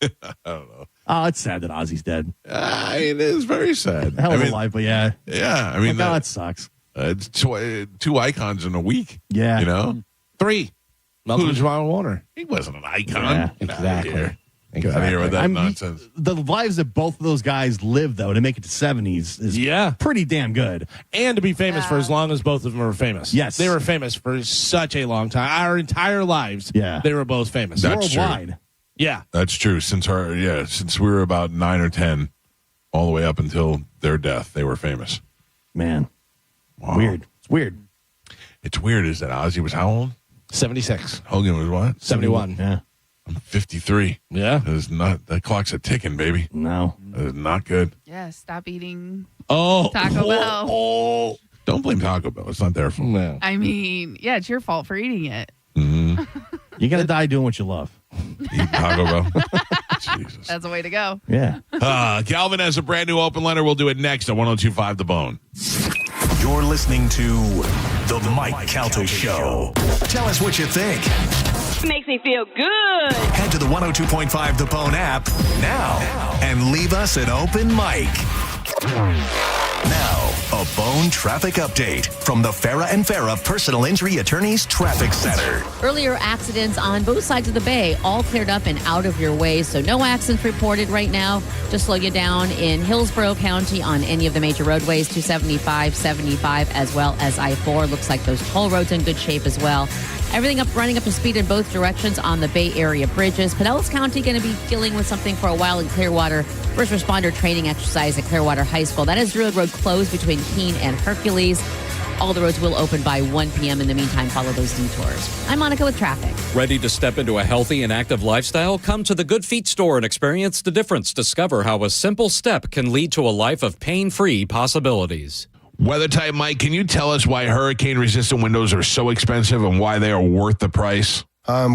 I don't know. Oh, it's sad that Ozzy's dead. It is very sad. Hell of a life, but yeah. Yeah, I mean, that sucks. It's two icons in a week. Yeah. 3. Malcolm Jamal Warner. He wasn't an icon. Yeah, exactly. Get out of here with that nonsense. The lives that both of those guys lived, though, to make it to 70s is pretty damn good. And to be famous for as long as both of them were famous. Yes. They were famous for such a long time. Our entire lives, they were both famous. That's worldwide. True. Yeah. That's true. Since we were about 9 or 10, all the way up until their death, they were famous. Man. Wow. Weird. It's weird. It's weird is that Ozzy was how old? 76. Hogan was what? 71. Yeah. I'm 53. Yeah. That clock's a ticking, baby. No. That is not good. Yeah, stop eating Taco Bell. Don't blame Taco Bell. It's not their fault. No. I mean, yeah, it's your fault for eating it. Mm-hmm. You got to die doing what you love. Eat Taco Bell. Jesus. That's the way to go. Yeah. Calvin has a brand new open letter. We'll do it next on 102.5 The Bone. You're listening to The Mike Calta Show. Tell us what you think. Makes me feel good. Head to the 102.5 The Bone app now and leave us an open mic. Now, a Bone traffic update from the Farah and Farah Personal Injury Attorneys Traffic Center. Earlier accidents on both sides of the bay, all cleared up and out of your way. So no accidents reported right now. Just slow you down in Hillsborough County on any of the major roadways, 275, 75, as well as I-4. Looks like those toll roads in good shape as well. Everything running up to speed in both directions on the Bay Area bridges. Pinellas County going to be dealing with something for a while in Clearwater. First responder training exercise at Clearwater High School. That is Druid Road closed between Keene and Hercules. All the roads will open by 1 p.m. In the meantime, follow those detours. I'm Monica with traffic. Ready to step into a healthy and active lifestyle? Come to the Good Feet store and experience the difference. Discover how a simple step can lead to a life of pain-free possibilities. Weather type Mike, can you tell us why hurricane-resistant windows are so expensive and why they are worth the price?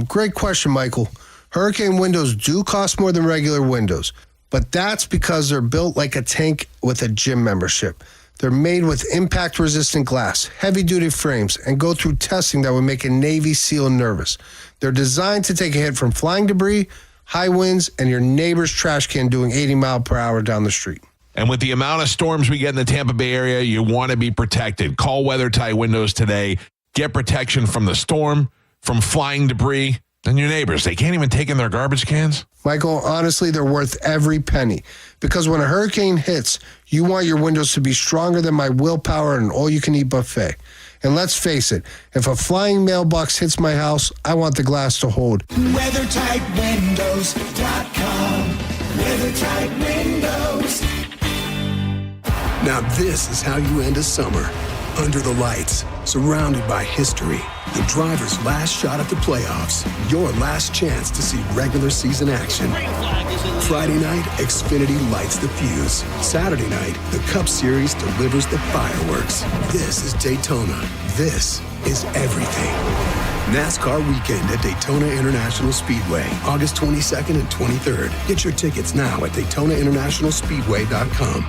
Great question, Michael. Hurricane windows do cost more than regular windows, but that's because they're built like a tank with a gym membership. They're made with impact-resistant glass, heavy-duty frames, and go through testing that would make a Navy SEAL nervous. They're designed to take a hit from flying debris, high winds, and your neighbor's trash can doing 80 miles per hour down the street. And with the amount of storms we get in the Tampa Bay area, you want to be protected. Call WeatherTight Windows today. Get protection from the storm, from flying debris, and your neighbors. They can't even take in their garbage cans. Michael, honestly, they're worth every penny. Because when a hurricane hits, you want your windows to be stronger than my willpower and all-you-can-eat buffet. And let's face it, if a flying mailbox hits my house, I want the glass to hold. WeatherTightWindows.com. WeatherTight Windows. Now this is how you end a summer. Under the lights, surrounded by history. The driver's last shot at the playoffs. Your last chance to see regular season action. Friday night, Xfinity lights the fuse. Saturday night, the Cup Series delivers the fireworks. This is Daytona. This is everything. NASCAR weekend at Daytona International Speedway, August 22nd and 23rd. Get your tickets now at DaytonaInternationalSpeedway.com.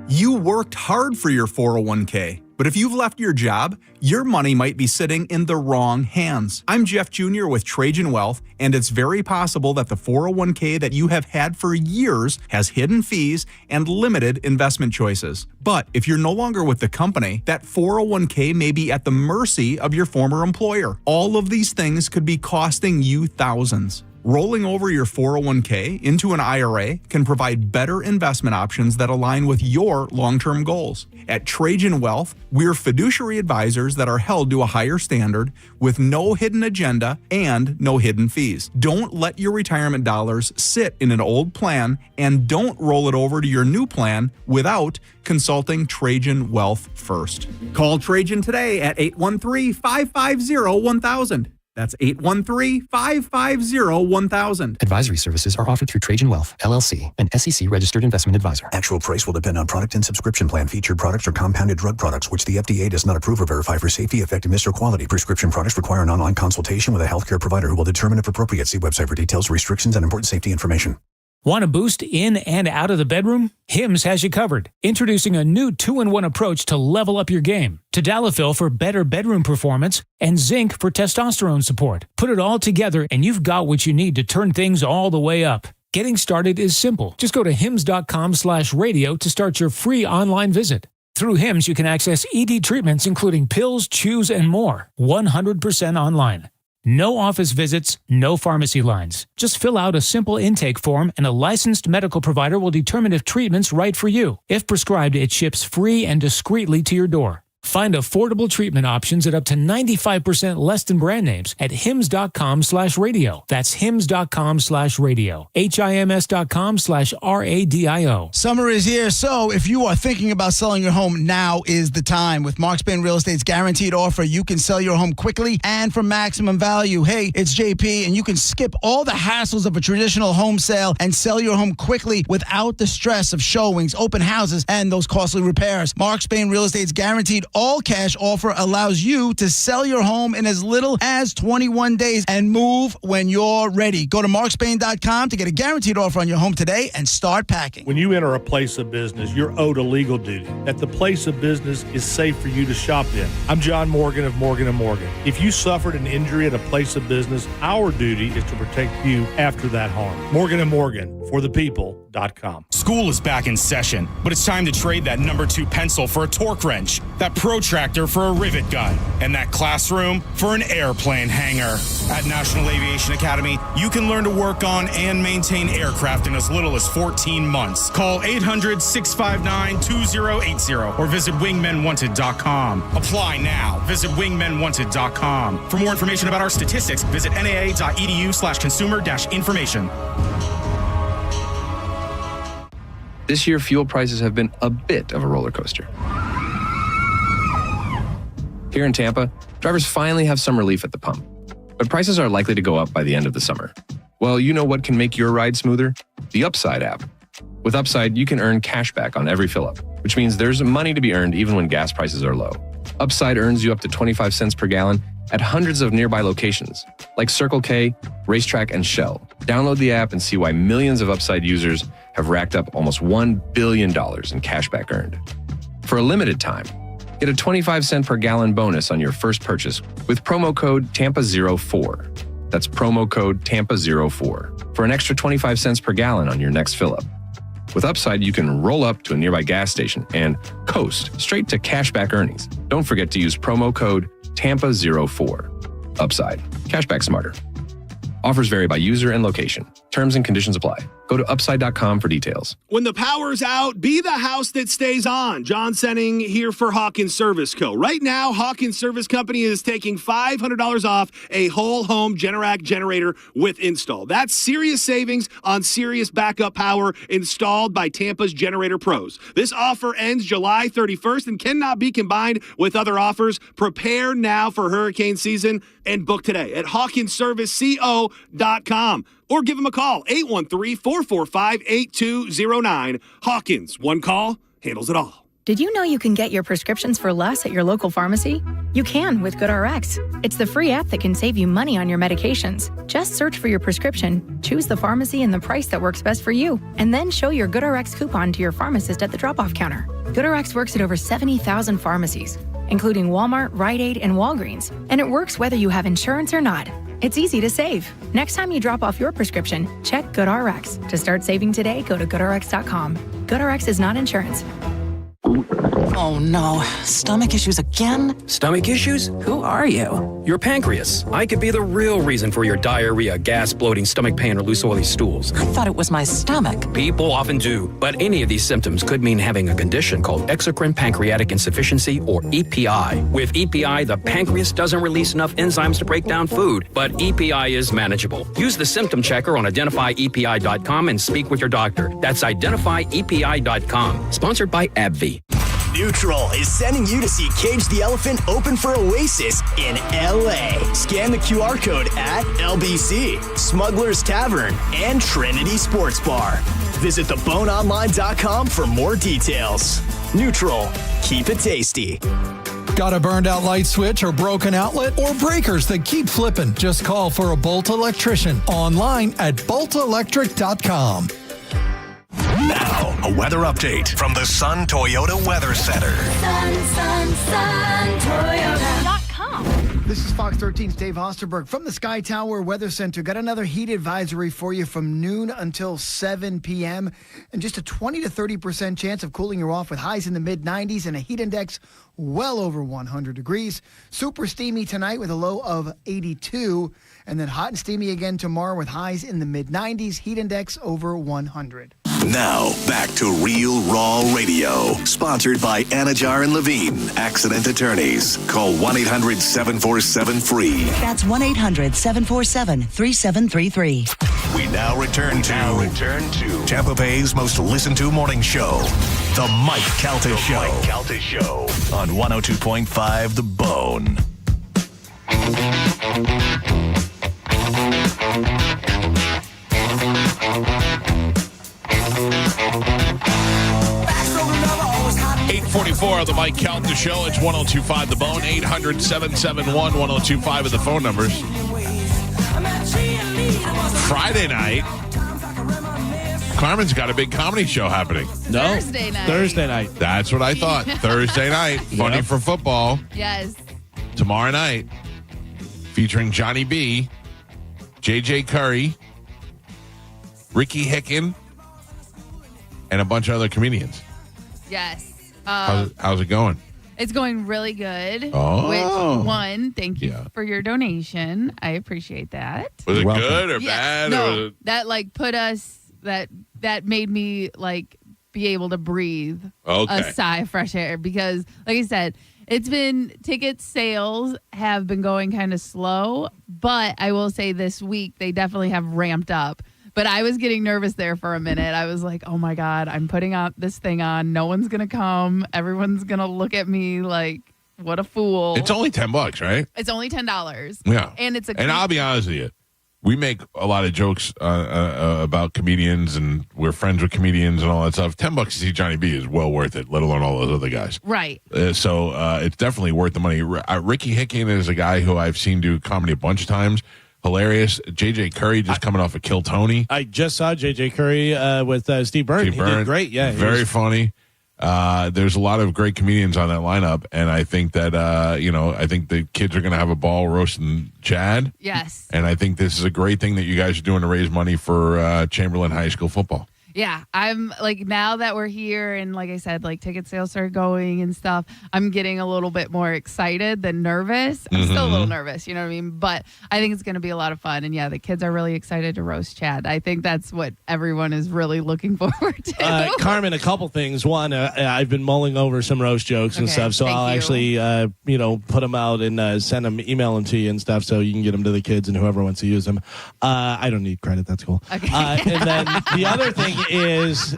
You worked hard for your 401k, but if you've left your job, your money might be sitting in the wrong hands. I'm Jeff Jr. with Trajan Wealth, and it's very possible that the 401k that you have had for years has hidden fees and limited investment choices. But if you're no longer with the company, that 401k may be at the mercy of your former employer. All of these things could be costing you thousands. Rolling over your 401k into an IRA can provide better investment options that align with your long-term goals. At Trajan Wealth, we're fiduciary advisors that are held to a higher standard with no hidden agenda and no hidden fees. Don't let your retirement dollars sit in an old plan, and don't roll it over to your new plan without consulting Trajan Wealth first. Call Trajan today at 813-550-1000. That's 813-550-1000. Advisory services are offered through Trajan Wealth, LLC, an SEC-registered investment advisor. Actual price will depend on product and subscription plan. Featured products or compounded drug products, which the FDA does not approve or verify for safety, effectiveness, or quality. Prescription products require an online consultation with a healthcare provider who will determine if appropriate. See website for details, restrictions, and important safety information. Want a boost in and out of the bedroom? Hims has you covered. Introducing a new 2-in-1 approach to level up your game. Tadalafil for better bedroom performance and zinc for testosterone support. Put it all together and you've got what you need to turn things all the way up. Getting started is simple. Just go to hims.com/radio to start your free online visit. Through Hims, you can access ED treatments including pills, chews, and more. 100% online. No office visits, no pharmacy lines. Just fill out a simple intake form and a licensed medical provider will determine if treatment's right for you. If prescribed, it ships free and discreetly to your door. Find affordable treatment options at up to 95% less than brand names at hims.com/radio. That's hims.com/radio. HIMS.com/RADIO. Summer is here, so if you are thinking about selling your home, now is the time. With Mark Spain Real Estate's guaranteed offer, you can sell your home quickly and for maximum value. Hey, it's JP, and you can skip all the hassles of a traditional home sale and sell your home quickly without the stress of showings, open houses, and those costly repairs. Mark Spain Real Estate's guaranteed all-cash offer allows you to sell your home in as little as 21 days and move when you're ready. Go to markspain.com to get a guaranteed offer on your home today and start packing. When you enter a place of business, you're owed a legal duty that the place of business is safe for you to shop in. I'm John Morgan of Morgan & Morgan. If you suffered an injury at a place of business, our duty is to protect you after that harm. Morgan & Morgan, for the people.com. School is back in session, but it's time to trade that number 2 pencil for a torque wrench, that protractor for a rivet gun, and that classroom for an airplane hangar. At National Aviation Academy, you can learn to work on and maintain aircraft in as little as 14 months. Call 800-659-2080 or visit wingmenwanted.com. Apply now. Visit wingmenwanted.com. For more information about our statistics, visit naa.edu/consumer-information. This year, fuel prices have been a bit of a roller coaster. Here in Tampa, drivers finally have some relief at the pump, but prices are likely to go up by the end of the summer. Well, you know what can make your ride smoother? The Upside app. With Upside, you can earn cash back on every fill-up, which means there's money to be earned even when gas prices are low. Upside earns you up to 25 cents per gallon at hundreds of nearby locations, like Circle K, Racetrack, and Shell. Download the app and see why millions of Upside users have racked up almost $1 billion in cash back earned. For a limited time, get a 25-cent per gallon bonus on your first purchase with promo code TAMPA04. That's promo code TAMPA04 for an extra 25 cents per gallon on your next fill-up. With Upside, you can roll up to a nearby gas station and coast straight to cashback earnings. Don't forget to use promo code TAMPA04. Upside. Cashback smarter. Offers vary by user and location. Terms and conditions apply. Go to upside.com for details. When the power's out, be the house that stays on. John Senning here for Hawkins Service Co. Right now, Hawkins Service Company is taking $500 off a whole home Generac generator with install. That's serious savings on serious backup power installed by Tampa's Generator Pros. This offer ends July 31st and cannot be combined with other offers. Prepare now for hurricane season and book today at HawkinsServiceCo.com. Or give them a call, 813-445-8209. Hawkins, one call, handles it all. Did you know you can get your prescriptions for less at your local pharmacy? You can with GoodRx. It's the free app that can save you money on your medications. Just search for your prescription, choose the pharmacy and the price that works best for you, and then show your GoodRx coupon to your pharmacist at the drop-off counter. GoodRx works at over 70,000 pharmacies, including Walmart, Rite Aid, and Walgreens, and it works whether you have insurance or not. It's easy to save. Next time you drop off your prescription, check GoodRx. To start saving today, go to GoodRx.com. GoodRx is not insurance. Oh no, stomach issues again? Stomach issues? Who are you? Your pancreas. I could be the real reason for your diarrhea, gas, bloating, stomach pain, or loose oily stools. I thought it was my stomach. People often do, but any of these symptoms could mean having a condition called exocrine pancreatic insufficiency, or EPI. With EPI, the pancreas doesn't release enough enzymes to break down food, but EPI is manageable. Use the symptom checker on identifyepi.com and speak with your doctor. That's identifyepi.com. Sponsored by AbbVie. Neutral is sending you to see Cage the Elephant open for Oasis in LA. Scan the QR code at LBC, Smuggler's Tavern, and Trinity Sports Bar. Visit theboneonline.com for more details. Neutral, keep it tasty. Got a burned out light switch or broken outlet or breakers that keep flipping? Just call for a Bolt electrician online at boltelectric.com. Now, a weather update from the Sun Toyota Weather Center. Sun, Toyota.com. This is Fox 13's Dave Hosterberg from the Sky Tower Weather Center. Got another heat advisory for you from noon until 7 p.m. and just a 20 to 30% chance of cooling you off with highs in the mid-90s and a heat index well over 100 degrees. Super steamy tonight with a low of 82, and then hot and steamy again tomorrow with highs in the mid-90s, heat index over 100. Now, back to Real Raw Radio. Sponsored by Anajar and Levine, accident attorneys. Call 1-800-747-FREE. That's 1-800-747-3733. We now return to Tampa Bay's most listened to morning show, The Mike Calta Show. Mike Calta Show on 102.5 The Bone. .844 on the Mike Calta Show. It's 102.5 The Bone. 800-771-1025 are the phone numbers. Friday night, Carmen's got a big comedy show happening. No, Thursday night. That's what I thought. Thursday night. Funny for football. Yes. Tomorrow night, featuring Johnny B, JJ Curry, Ricky Hicken, and a bunch of other comedians. Yes. How's it going? It's going really good. Oh. Which, one, thank you for your donation. I appreciate that. Was it good or bad? No, or was it... that put us, that made me be able to breathe a sigh of fresh air because, like I said, ticket sales have been going kind of slow, but I will say this week they definitely have ramped up. But I was getting nervous there for a minute. I was like, oh my God, I'm putting out this thing on. No one's going to come. Everyone's going to look at me like, what a fool. It's only $10, right? It's only $10. Yeah. And And I'll be honest with you. We make a lot of jokes about comedians, and we're friends with comedians and all that stuff. $10 to see Johnny B is well worth it, let alone all those other guys. Right. So it's definitely worth the money. Ricky Hicken is a guy who I've seen do comedy a bunch of times. Hilarious. JJ Curry just coming off of Kill Tony. I just saw JJ Curry with Steve Byrne. He did great. Yeah, very funny. There's a lot of great comedians on that lineup, and I think that I think the kids are going to have a ball roasting Chad. Yes. And I think this is a great thing that you guys are doing to raise money for Chamberlain High School football. Yeah, I'm now that we're here and like I said, ticket sales started going and stuff, I'm getting a little bit more excited than nervous. I'm still a little nervous, you know what I mean? But I think it's going to be a lot of fun. And yeah, the kids are really excited to roast Chad. I think that's what everyone is really looking forward to. Carmen, a couple things. One, I've been mulling over some roast jokes and stuff, so I'll actually, put them out and send them, email them to you and stuff so you can get them to the kids and whoever wants to use them. I don't need credit. That's cool. Okay. And then the other thing is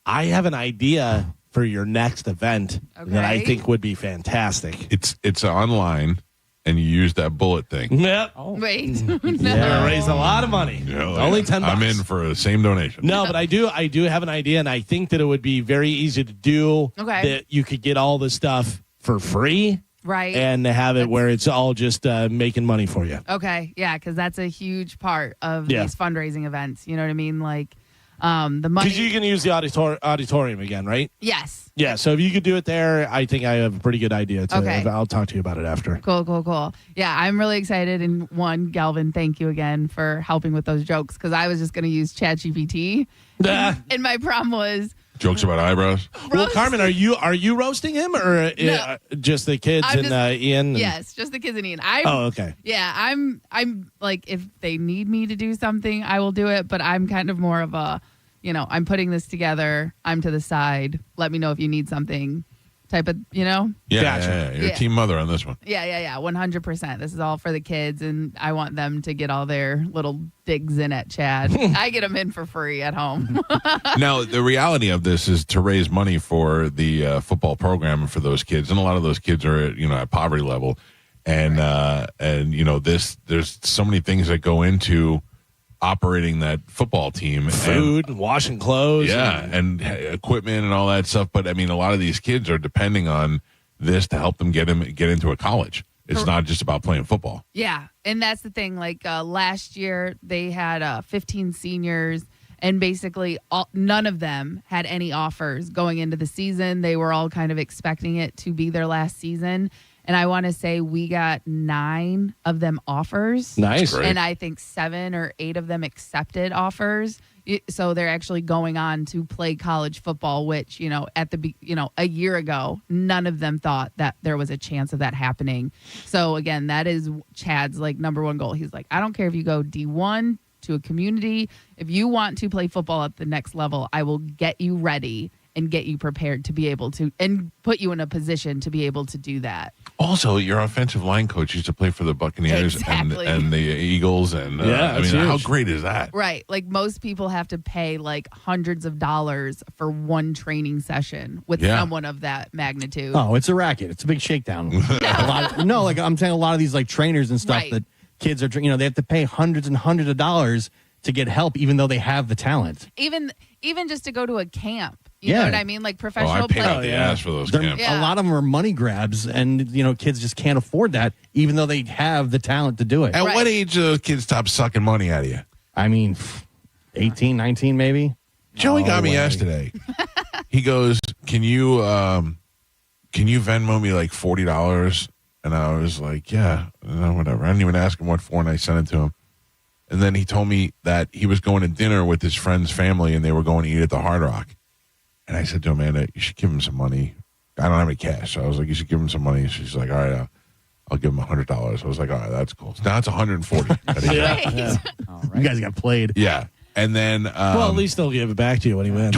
I have an idea for your next event that I think would be fantastic. It's online, and you use that bullet thing. Yep. Wait. Yeah, raise a lot of money. Only $10. I'm in for the same donation. No, but I do have an idea, and I think that it would be very easy to do. Okay. That you could get all the stuff for free. Right. And have it where it's all just making money for you. Okay. Yeah, because that's a huge part of these fundraising events. You know what I mean? The money. Because you can use the auditorium again, right? Yes. Yeah, so if you could do it there, I think I have a pretty good idea. Okay. I'll talk to you about it after. Cool. Yeah, I'm really excited. And one, Galvin, thank you again for helping with those jokes because I was just going to use ChatGPT. And my problem was... Jokes about eyebrows. Well, Carmen, are you roasting him or just the kids and Ian? Yes, just the kids and Ian. Okay. Yeah, I'm if they need me to do something, I will do it. But I'm kind of more of a, I'm putting this together. I'm to the side. Let me know if you need something. type of, Yeah, yeah. You're a team mother on this one. Yeah. 100%. This is all for the kids, and I want them to get all their little digs in at Chad. I get them in for free at home. Now, the reality of this is to raise money for the football program for those kids, and a lot of those kids are at poverty level, and there's so many things that go into operating that football team. Food, and washing clothes. Yeah, and equipment and all that stuff. But, I mean, a lot of these kids are depending on this to help them get into a college. It's not just about playing football. Yeah, and that's the thing. Like last year, they had 15 seniors, and basically none of them had any offers going into the season. They were all kind of expecting it to be their last season. And I want to say we got 9 of them offers. Nice. And I think 7 or 8 of them accepted offers. So they're actually going on to play college football, which, a year ago, none of them thought that there was a chance of that happening. So again, that is Chad's number one goal. He's like, I don't care if you go D1 to a community. If you want to play football at the next level, I will get you ready and get you prepared to be able to, and put you in a position to be able to do that. Also, your offensive line coach used to play for the Buccaneers and the Eagles. And how great is that? Right. Most people have to pay hundreds of dollars for one training session with someone of that magnitude. Oh, it's a racket. It's a big shakedown. I'm saying a lot of these trainers and stuff that kids are, they have to pay hundreds and hundreds of dollars to get help, even though they have the talent. Even just to go to a camp. You know what I mean? Professional pay out the ass for those camps. A lot of them are money grabs, and kids just can't afford that, even though they have the talent to do it. At what age do those kids stop sucking money out of you? I mean, 18, 19 maybe. Joey got me yesterday. He goes, Can you Venmo me $40? And I was like, yeah, whatever. I didn't even ask him what for, and I sent it to him. And then he told me that he was going to dinner with his friend's family, and they were going to eat at the Hard Rock. And I said to Amanda, you should give him some money. I don't have any cash. So I was like, you should give him some money. She's like, all right, I'll give him $100. I was like, all right, that's cool. So now it's $140. Yeah. You guys got played. Yeah. And then... at least they'll give it back to you when he wins.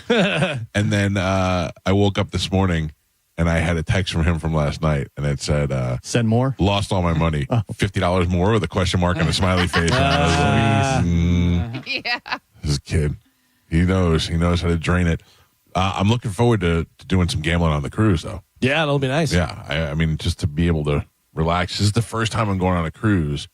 And then I woke up this morning, and I had a text from him from last night, and it said... Send more? Lost all my money. $50 more with a question mark and a smiley face. And I was like, yeah. This kid, he knows how to drain it. I'm looking forward to doing some gambling on the cruise, though. Yeah, that'll be nice. Yeah, I mean, just to be able to relax. This is the first time I'm going on a cruise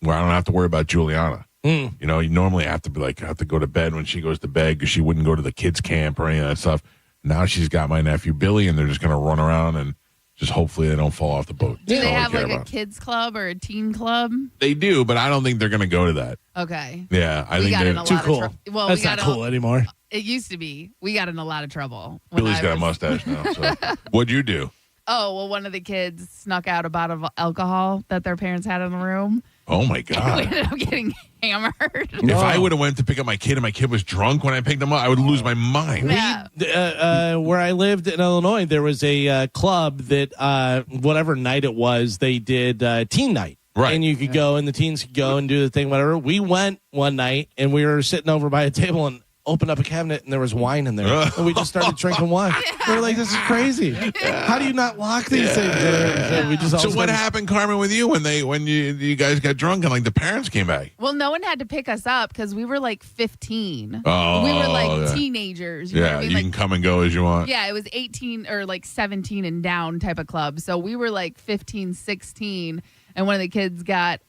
where I don't have to worry about Juliana. You normally have to go to bed when she goes to bed because she wouldn't go to the kids' camp or any of that stuff. Now she's got my nephew Billy, and they're just going to run around and just hopefully they don't fall off the boat. Do they have a kids club or a teen club? They do, but I don't think they're going to go to that. Okay. Yeah, I think they're too cool. That's not cool anymore. It used to be. We got in a lot of trouble. Billy's got a mustache now. So. What'd you do? Oh, well, one of the kids snuck out a bottle of alcohol that their parents had in the room. Oh, my God. We ended up getting hammered. If I would have went to pick up my kid and my kid was drunk when I picked him up, I would lose my mind. Yeah. Where I lived in Illinois, there was a club that whatever night it was, they did teen night. Right. And you could go and the teens could go and do the thing, whatever. We went one night and we were sitting over by a table and opened up a cabinet and there was wine in there. And we just started drinking wine. We were like, this is crazy. How do you not lock these things? We just so what happened, Carmen, with you when you guys got drunk and the parents came back? Well, no one had to pick us up because we were 15. Oh, we were teenagers. You know what I mean? You can come and go as you want. Yeah, it was 18 or 17 and down type of club. So we were 15, 16. And one of the kids got,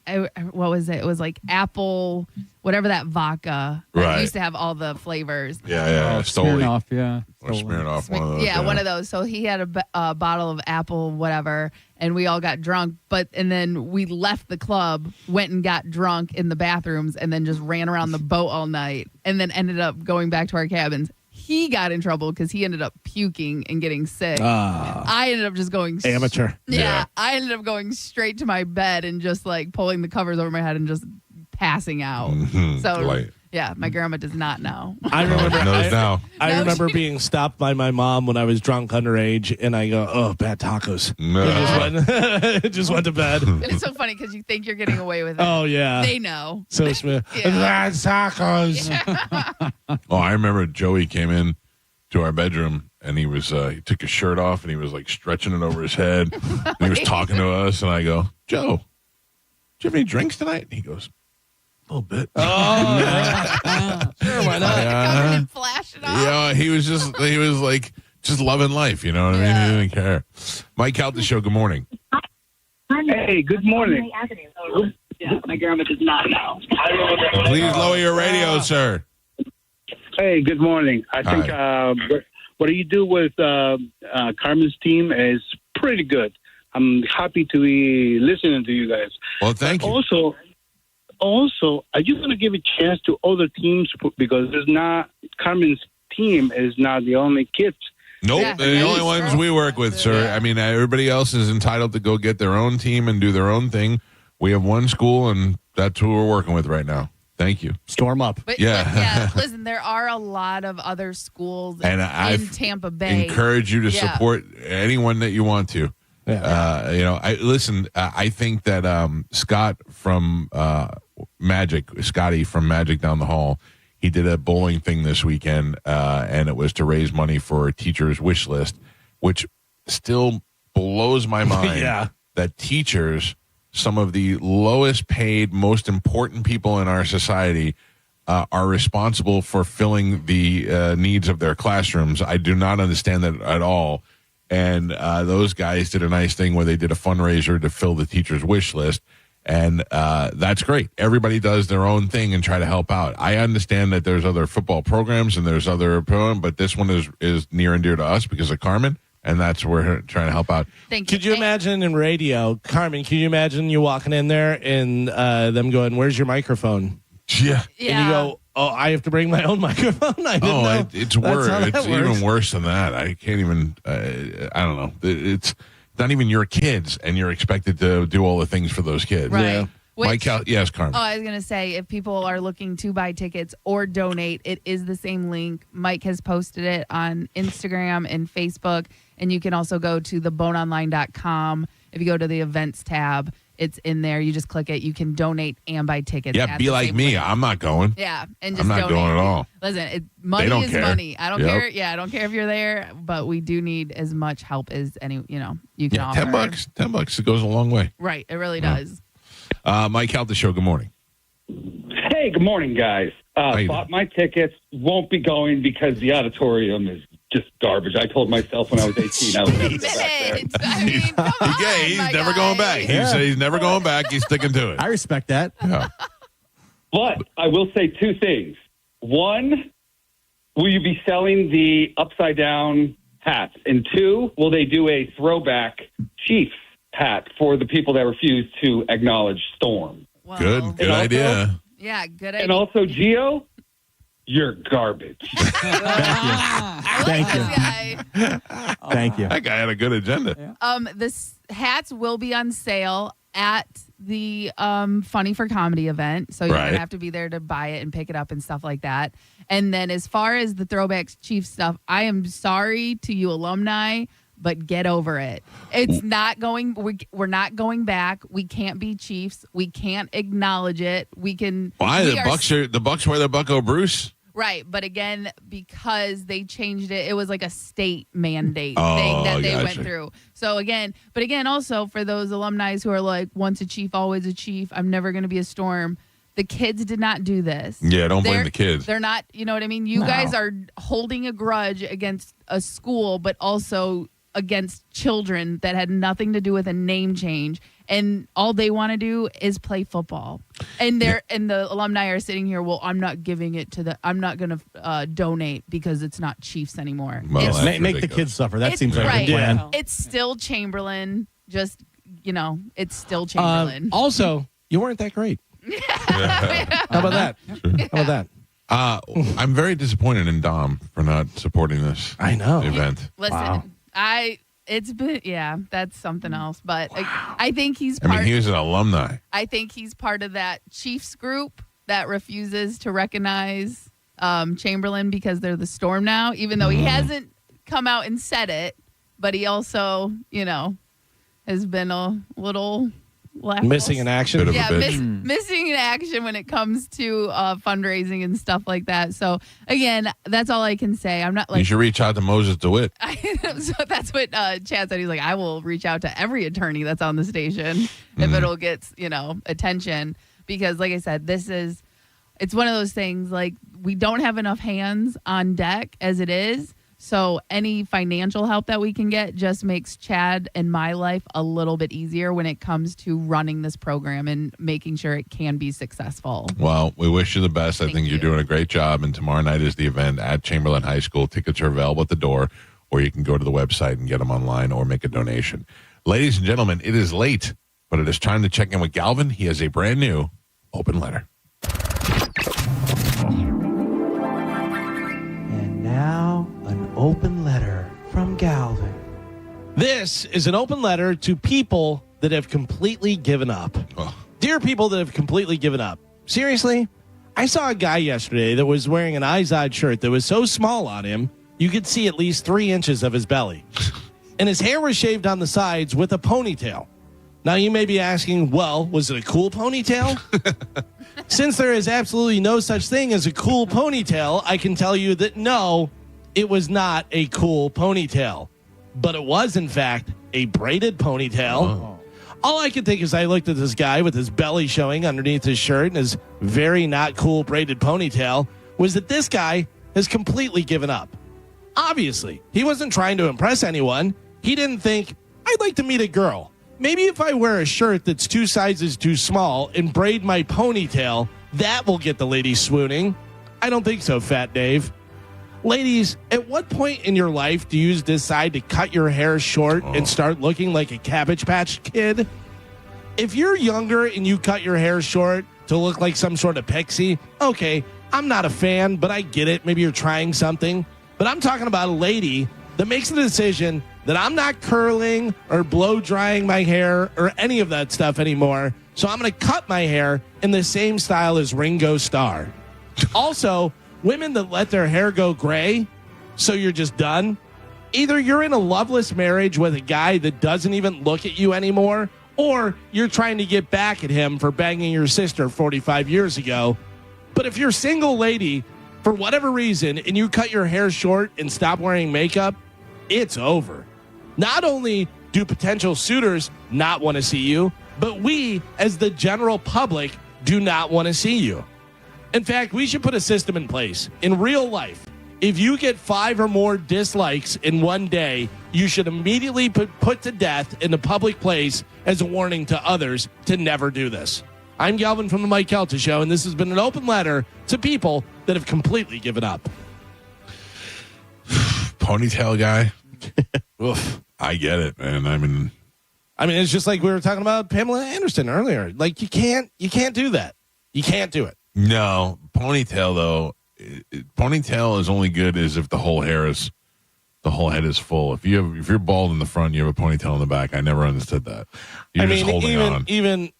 what was it? It was apple, whatever that vodka. Right. It used to have all the flavors. Yeah. Smirnoff, yeah. Or Smirnoff, one of those. Yeah, one of those. So he had a bottle of apple, whatever, and we all got drunk. And then we left the club, went and got drunk in the bathrooms, and then just ran around the boat all night, and then ended up going back to our cabins. He got in trouble because he ended up puking and getting sick. I ended up just going amateur. Yeah, I ended up going straight to my bed and just pulling the covers over my head and just passing out. Mm-hmm. So yeah, my grandma does not know. I remember. knows now. I remember being stopped by my mom when I was drunk underage, and I go, "Oh, bad tacos." No. Just went to bed. It's so funny because you think you're getting away with it. Oh yeah, they know. So smooth. Bad tacos. Oh, I remember Joey came in to our bedroom, and he took his shirt off, and he was like stretching it over his head, and he was talking to us, and I go, Joe, do you have any drinks tonight? And he goes, a little bit. Sure, why not? Come and flash it off. Yeah, he was like just loving life, you know what I mean? He didn't care. Mike Calta Show, good morning. Hey, good morning. Yeah, my grandma does not know. Please lower your radio, sir. Hey, good morning. I think what you do with Carmen's team is pretty good. I'm happy to be listening to you guys. Well, thank you. Also, are you going to give a chance to other teams because Carmen's team is not the only kids. Nope, Yeah, they're the only ones we work with, sir. I mean, everybody else is entitled to go get their own team and do their own thing. We have one school, and that's who we're working with right now. Thank you. Storm up. But, yeah. Listen, there are a lot of other schools And in Tampa Bay. Encourage you to support anyone that you want to. I think that Scotty from Magic down the hall, he did a bowling thing this weekend, and it was to raise money for a teacher's wish list, which still blows my mind that teachers, some of the lowest paid, most important people in our society, are responsible for filling the needs of their classrooms. I do not understand that at all. And those guys did a nice thing where they did a fundraiser to fill the teacher's wish list. And that's great. Everybody does their own thing and try to help out. I understand that there's other football programs and there's other programs, but this one is near and dear to us because of Carmen, and that's where we're trying to help out. Could you imagine in radio, Carmen, can you imagine you walking in there and them going, where's your microphone? Yeah. And you go, oh, I have to bring my own microphone? I didn't know. It's worse. It's even worse than that. I can't even, I don't know. It's not even your kids, and you're expected to do all the things for those kids. Right. Yeah. Yes, Carmen. Oh, I was going to say, if people are looking to buy tickets or donate, it is the same link. Mike has posted it on Instagram and Facebook, and you can also go to theboneonline.com. If you go to the events tab, it's in there. You just click it. You can donate and buy tickets. Yeah, be like me. link. I'm not going. Yeah, and just I'm not donate. going at all. Listen, money don't is care. money. I don't Yep. care. Yeah, I don't care if you're there, but we do need as much help as you can offer. $10. It goes a long way. Right, it really does. Mike Calta Show, good morning. Hey, good morning, guys. Bought my tickets. Won't be going because the auditorium is just garbage. I told myself when I was 18 I was never go back there. He's never going back. He said he's never going back. He's sticking to it. I respect that. Yeah. But I will say two things. One, will you be selling the upside down hats? And two, will they do a throwback Chiefs hat for the people that refuse to acknowledge Storm? Good idea. Yeah, good idea. And also, Gio, you're garbage. Thank you. Thank you. That guy had a good agenda. The hats will be on sale at the Funny for Comedy event, so you're Right. gonna have to be there to buy it and pick it up and stuff like that. And then as far as the throwbacks Chiefs stuff, I am sorry to you alumni, but get over it. It's not going. We're not going back. We can't be Chiefs. We can't acknowledge it. We can. Why we the Bucks wear the Bucko Bruce? Right, but again, because they changed it, it was like a state mandate Oh, thing that they gotcha. went through. So again, also for those alumni who are like, once a Chief, always a Chief, I'm never going to be a Storm. The kids did not do this. Yeah, don't blame the kids. They're not, you know what I mean? You guys are holding a grudge against a school, but also against children that had nothing to do with a name change. And all they want to do is play football. And the alumni are sitting here, well, I'm not giving it to I'm not going to donate because it's not Chiefs anymore. Well, make the kids suffer. That seems like a good plan. It's still Chamberlain. Just, it's still Chamberlain. Also, you weren't that great. How about that? How about that? I'm very disappointed in Dom for not supporting this event. Listen, it's been, that's something else. But I think he's part. he was an alumni. I think he's part of that Chiefs group that refuses to recognize Chamberlain because they're the Storm now, even though he hasn't come out and said it. But he also, has been a little Missing in action? Missing in action when it comes to fundraising and stuff like that. So, again, that's all I can say. I'm not like... You should reach out to Moses DeWitt. So that's what Chad said. He's like, I will reach out to every attorney that's on the station if it'll get, attention. Because, like I said, it's one of those things, like, we don't have enough hands on deck as it is. So any financial help that we can get just makes Chad and my life a little bit easier when it comes to running this program and making sure it can be successful. Well, we wish you the best. I think you're doing a great job. And tomorrow night is the event at Chamberlain High School. Tickets are available at the door, or you can go to the website and get them online or make a donation. Ladies and gentlemen, it is late, but it is time to check in with Galvin. He has a brand new open letter. And now, an open letter from Galvin. This is an open letter to people that have completely given up. Dear people that have completely given up. Seriously, I saw a guy yesterday that was wearing an Izod shirt that was so small on him, you could see at least 3 inches of his belly. And his hair was shaved on the sides with a ponytail. Now, you may be asking, well, was it a cool ponytail? Since there is absolutely no such thing as a cool ponytail, I can tell you that no, it was not a cool ponytail. But it was, in fact, a braided ponytail. Oh. All I could think as I looked at this guy with his belly showing underneath his shirt and his very not cool braided ponytail was that this guy has completely given up. Obviously, he wasn't trying to impress anyone. He didn't think, I'd like to meet a girl. Maybe if I wear a shirt that's 2 sizes too small and braid my ponytail, that will get the ladies swooning. I don't think so, Fat Dave. Ladies, at what point in your life do you decide to cut your hair short and start looking like a Cabbage Patch Kid? If you're younger and you cut your hair short to look like some sort of pixie, okay, I'm not a fan, but I get it. Maybe you're trying something. But I'm talking about a lady that makes the decision that I'm not curling or blow drying my hair or any of that stuff anymore. So I'm going to cut my hair in the same style as Ringo Starr. Also, women that let their hair go gray, so you're just done. Either you're in a loveless marriage with a guy that doesn't even look at you anymore, or you're trying to get back at him for banging your sister 45 years ago. But if you're a single lady, for whatever reason, and you cut your hair short and stop wearing makeup, it's over. Not only do potential suitors not want to see you, but we, as the general public, do not want to see you. In fact, we should put a system in place. In real life, if you get 5 or more dislikes in one day, you should immediately put to death in a public place as a warning to others to never do this. I'm Galvin from the Mike Calta Show, and this has been an open letter to people that have completely given up. Ponytail guy? Oof. I get it, man. I mean, it's just like we were talking about Pamela Anderson earlier. Like, you can't do that. You can't do it. No, ponytail though. Ponytail is only good as if the whole head is full. If you're bald in the front, you have a ponytail in the back. I never understood that. You're just holding on. Even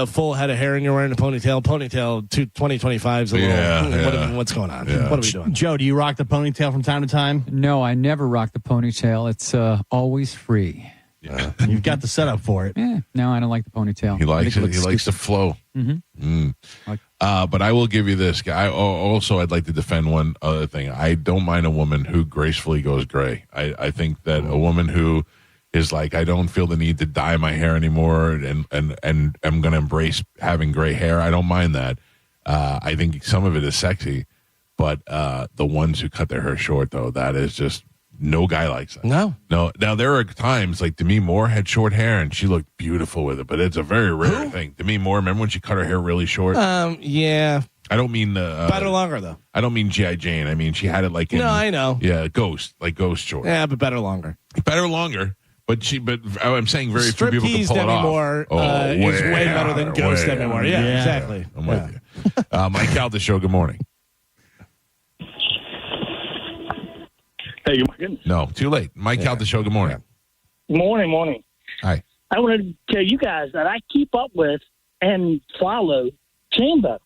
full head of hair and you're wearing a ponytail. 2025 is a little. What's going on? Yeah. What are we doing? Joe, do you rock the ponytail from time to time? No, I never rock the ponytail. It's always free. Yeah. You've got the setup for it. Yeah. No, I don't like the ponytail. He likes it. He likes the flow. Mm-hmm. But I will give you this. I'd like to defend one other thing. I don't mind a woman who gracefully goes gray. I think that a woman who is like, I don't feel the need to dye my hair anymore and I'm going to embrace having gray hair. I don't mind that. I think some of it is sexy, but the ones who cut their hair short, though, that is just, no guy likes that. No. Now, there are times like Demi Moore had short hair and she looked beautiful with it, but it's a very rare thing. Demi Moore, remember when she cut her hair really short? Yeah. I don't mean better longer, though. I don't mean G.I. Jane. I mean, she had it like in, no, I know. Yeah, Ghost short. Yeah, but better longer. Better longer. But I'm saying very few people can pull it off. Moore is way better than Ghost Demi Moore. Yeah, exactly. I'm with you. Mike Calta Show, good morning. Hey, good morning. No, too late. Mike Calta Show, good morning. Morning. Hi. I want to tell you guys that I keep up with and follow Chamber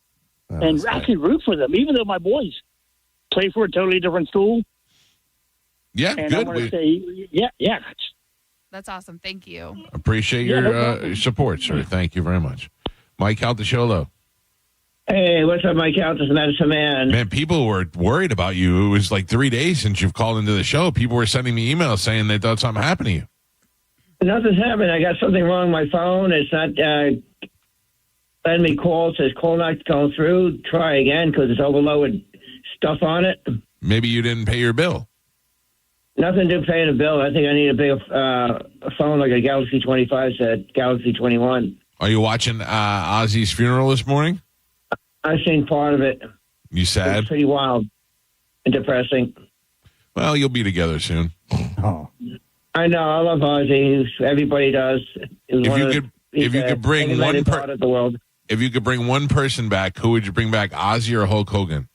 and actually root for them, even though my boys play for a totally different school. Yeah, and good. I want to say, yeah. That's awesome. Thank you. Appreciate your support, sir. Thank you very much. Mike Calta Show, hello. Hey, what's up, Mike Calta, Medicine Man? Man, people were worried about you. It was like 3 days since you've called into the show. People were sending me emails saying they thought something happened to you. Nothing's happened. I got something wrong with my phone. It's not letting me call. It says call not going through. Try again because it's overloaded stuff on it. Maybe you didn't pay your bill. Nothing to pay the bill. I think I need a bigger phone like a Galaxy 25 said, Galaxy 21. Are you watching Ozzy's funeral this morning? I've seen part of it. You sad? It's pretty wild and depressing. Well, you'll be together soon. Oh. I know. I love Ozzy. Everybody does. If you could bring one part of the world. If you could bring one person back, who would you bring back, Ozzy or Hulk Hogan?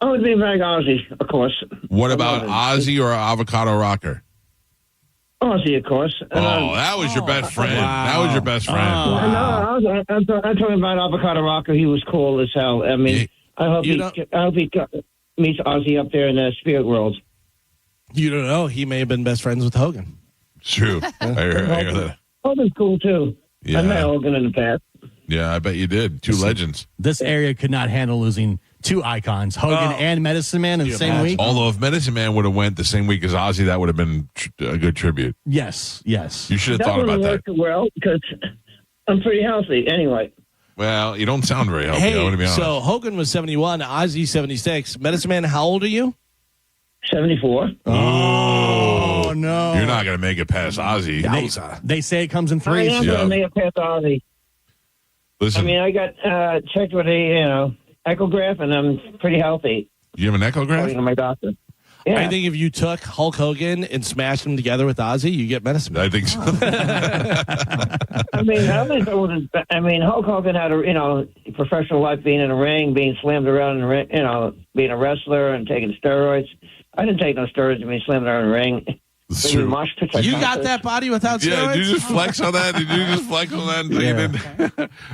I would bring back Ozzy, of course. What about Ozzy or Avocado Rocker? Ozzy, of course. Oh, that was your best friend. Wow. That was your best friend. Wow. No, I'm talking about Avocado Rocker. He was cool as hell. I mean, I hope he meets Ozzy up there in the spirit world. You don't know. He may have been best friends with Hogan. It's true. I hear that. Hogan's cool, too. Yeah. I met Hogan in the past. Yeah, I bet you did. Two legends. This area could not handle losing two icons, Hogan and Medicine Man, in the same week. Although if Medicine Man would have went the same week as Ozzy, that would have been a good tribute. Yes. You should have thought about that. Well, because I'm pretty healthy anyway. Well, you don't sound very healthy. I want to be honest. So Hogan was 71, Ozzy 76. Medicine Man, how old are you? 74. Oh, no. You're not going to make it past Ozzy. They say it comes in threes. I am going to make it past Ozzy. Listen. I mean, I got checked with a echograph, and I'm pretty healthy. You have an echograph? According to my doctor. Yeah. I think if you took Hulk Hogan and smashed him together with Ozzy, you get Medicine Man. I think so. I mean, Hulk Hogan had a professional life, being in a ring, being slammed around in the ring, being a wrestler and taking steroids. I didn't take no steroids. I mean, slammed around in the ring. You got that body without steroids? Yeah, did you just flex on that?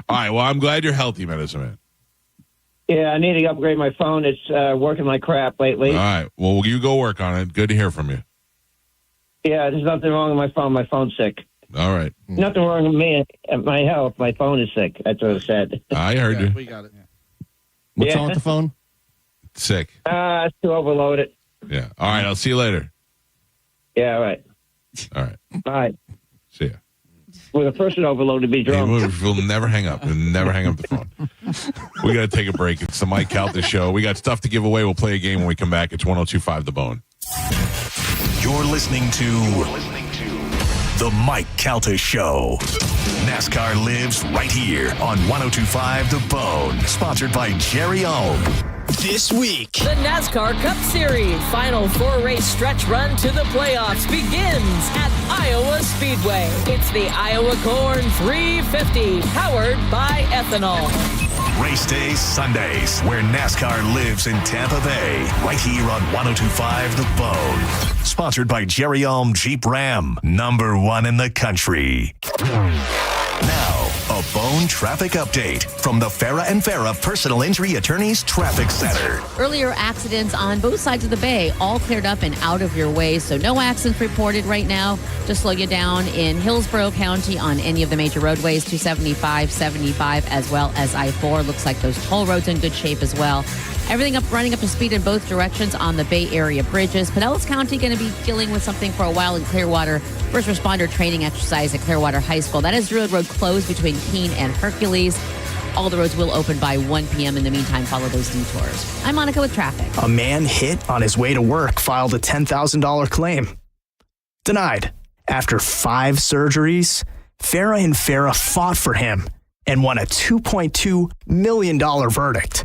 All right, well, I'm glad you're healthy, Medicine Man. Yeah, I need to upgrade my phone. It's working like crap lately. All right, well, you go work on it. Good to hear from you. Yeah, there's nothing wrong with my phone. My phone's sick. All right. Nothing wrong with me. My health. My phone is sick. That's what I said. I heard you. We got it. What's wrong with the phone? Sick. It's too overloaded. Yeah. All right, I'll see you later. Yeah, all right. All right. Bye. See ya. Well, the person overloaded be drunk. We'll never hang up. We'll never hang up the phone. We got to take a break. It's the Mike Calta Show. We got stuff to give away. We'll play a game when we come back. It's 102.5 The Bone. You're listening to The Mike Calta Show. NASCAR lives right here on 102.5 The Bone. Sponsored by Jerry Ohm. This week, the NASCAR Cup Series final 4-race stretch run to the playoffs begins at Iowa Speedway. It's the Iowa Corn 350, powered by ethanol. Race days Sundays, where NASCAR lives in Tampa Bay, right here on 102.5 The Bone. Sponsored by Jerry Ohm Jeep Ram, #1 in the country. Now, a Bone traffic update from the Farah and Farah Personal Injury Attorneys Traffic Center. Earlier accidents on both sides of the bay, all cleared up and out of your way. So no accidents reported right now. Just slow you down in Hillsborough County on any of the major roadways, 275, 75, as well as I-4. Looks like those toll roads in good shape as well. Everything running up to speed in both directions on the Bay Area bridges. Pinellas County going to be dealing with something for a while in Clearwater. First responder training exercise at Clearwater High School. That is Druid Road closed between Keene and Hercules. All the roads will open by 1 p.m. In the meantime, follow those detours. I'm Monica with traffic. A man hit on his way to work filed a $10,000 claim. Denied. After 5 surgeries, Farah and Farah fought for him and won a $2.2 million verdict.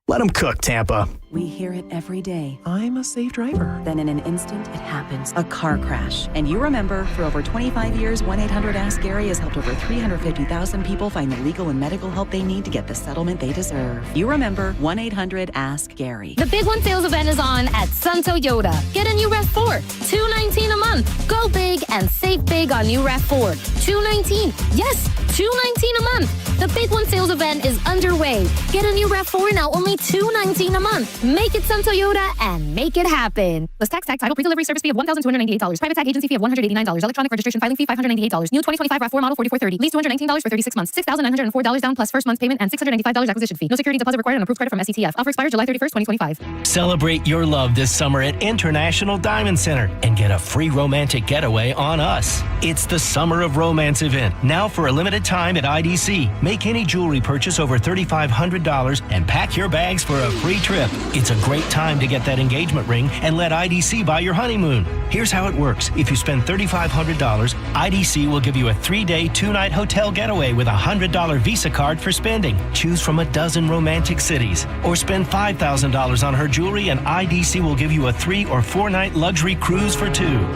Let him cook, Tampa. We hear it every day. I'm a safe driver. Then in an instant, it happens. A car crash. And you remember, for over 25 years, 1-800-ASK-GARY has helped over 350,000 people find the legal and medical help they need to get the settlement they deserve. You remember, 1-800-ASK-GARY. The Big One sales event is on at Sun Toyota. Get a new RAV4, $219 a month. Go big and save big on new RAV4. $219. Yes, $219 a month. The Big One sales event is underway. Get a new RAV4 now only $219 a month. Make it some Toyota and make it happen. List tax, title, pre-delivery service fee of $1,298. Private tag agency fee of $189. Electronic registration filing fee $598. New 2025 RAV4 model $4,430. Lease $219 for 36 months. $6,904 down plus first month's payment and $695 acquisition fee. No security deposit required and approved credit from SETF. Offer expires July 31st, 2025. Celebrate your love this summer at International Diamond Center and get a free romantic getaway on us. It's the Summer of Romance event, now for a limited time at IDC. Make any jewelry purchase over $3,500 and pack your bags for a free trip. It's a great time to get that engagement ring and let IDC buy your honeymoon. Here's how it works. If you spend $3,500, IDC will give you a 3-day, 2-night hotel getaway with a $100 Visa card for spending. Choose from a dozen romantic cities. Or spend $5,000 on her jewelry and IDC will give you a 3- or 4-night luxury cruise for 2.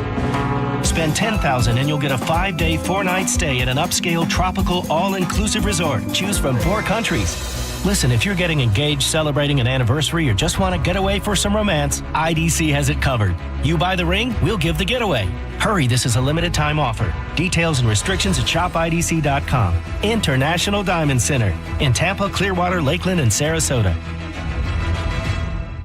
Spend $10,000 and you'll get a 5-day, 4-night stay at an upscale tropical all-inclusive resort. Choose from 4 countries. Listen, if you're getting engaged, celebrating an anniversary, or just want to get away for some romance, IDC has it covered. You buy the ring, we'll give the getaway. Hurry, this is a limited time offer. Details and restrictions at shopadc.com. International Diamond Center in Tampa, Clearwater, Lakeland, and Sarasota.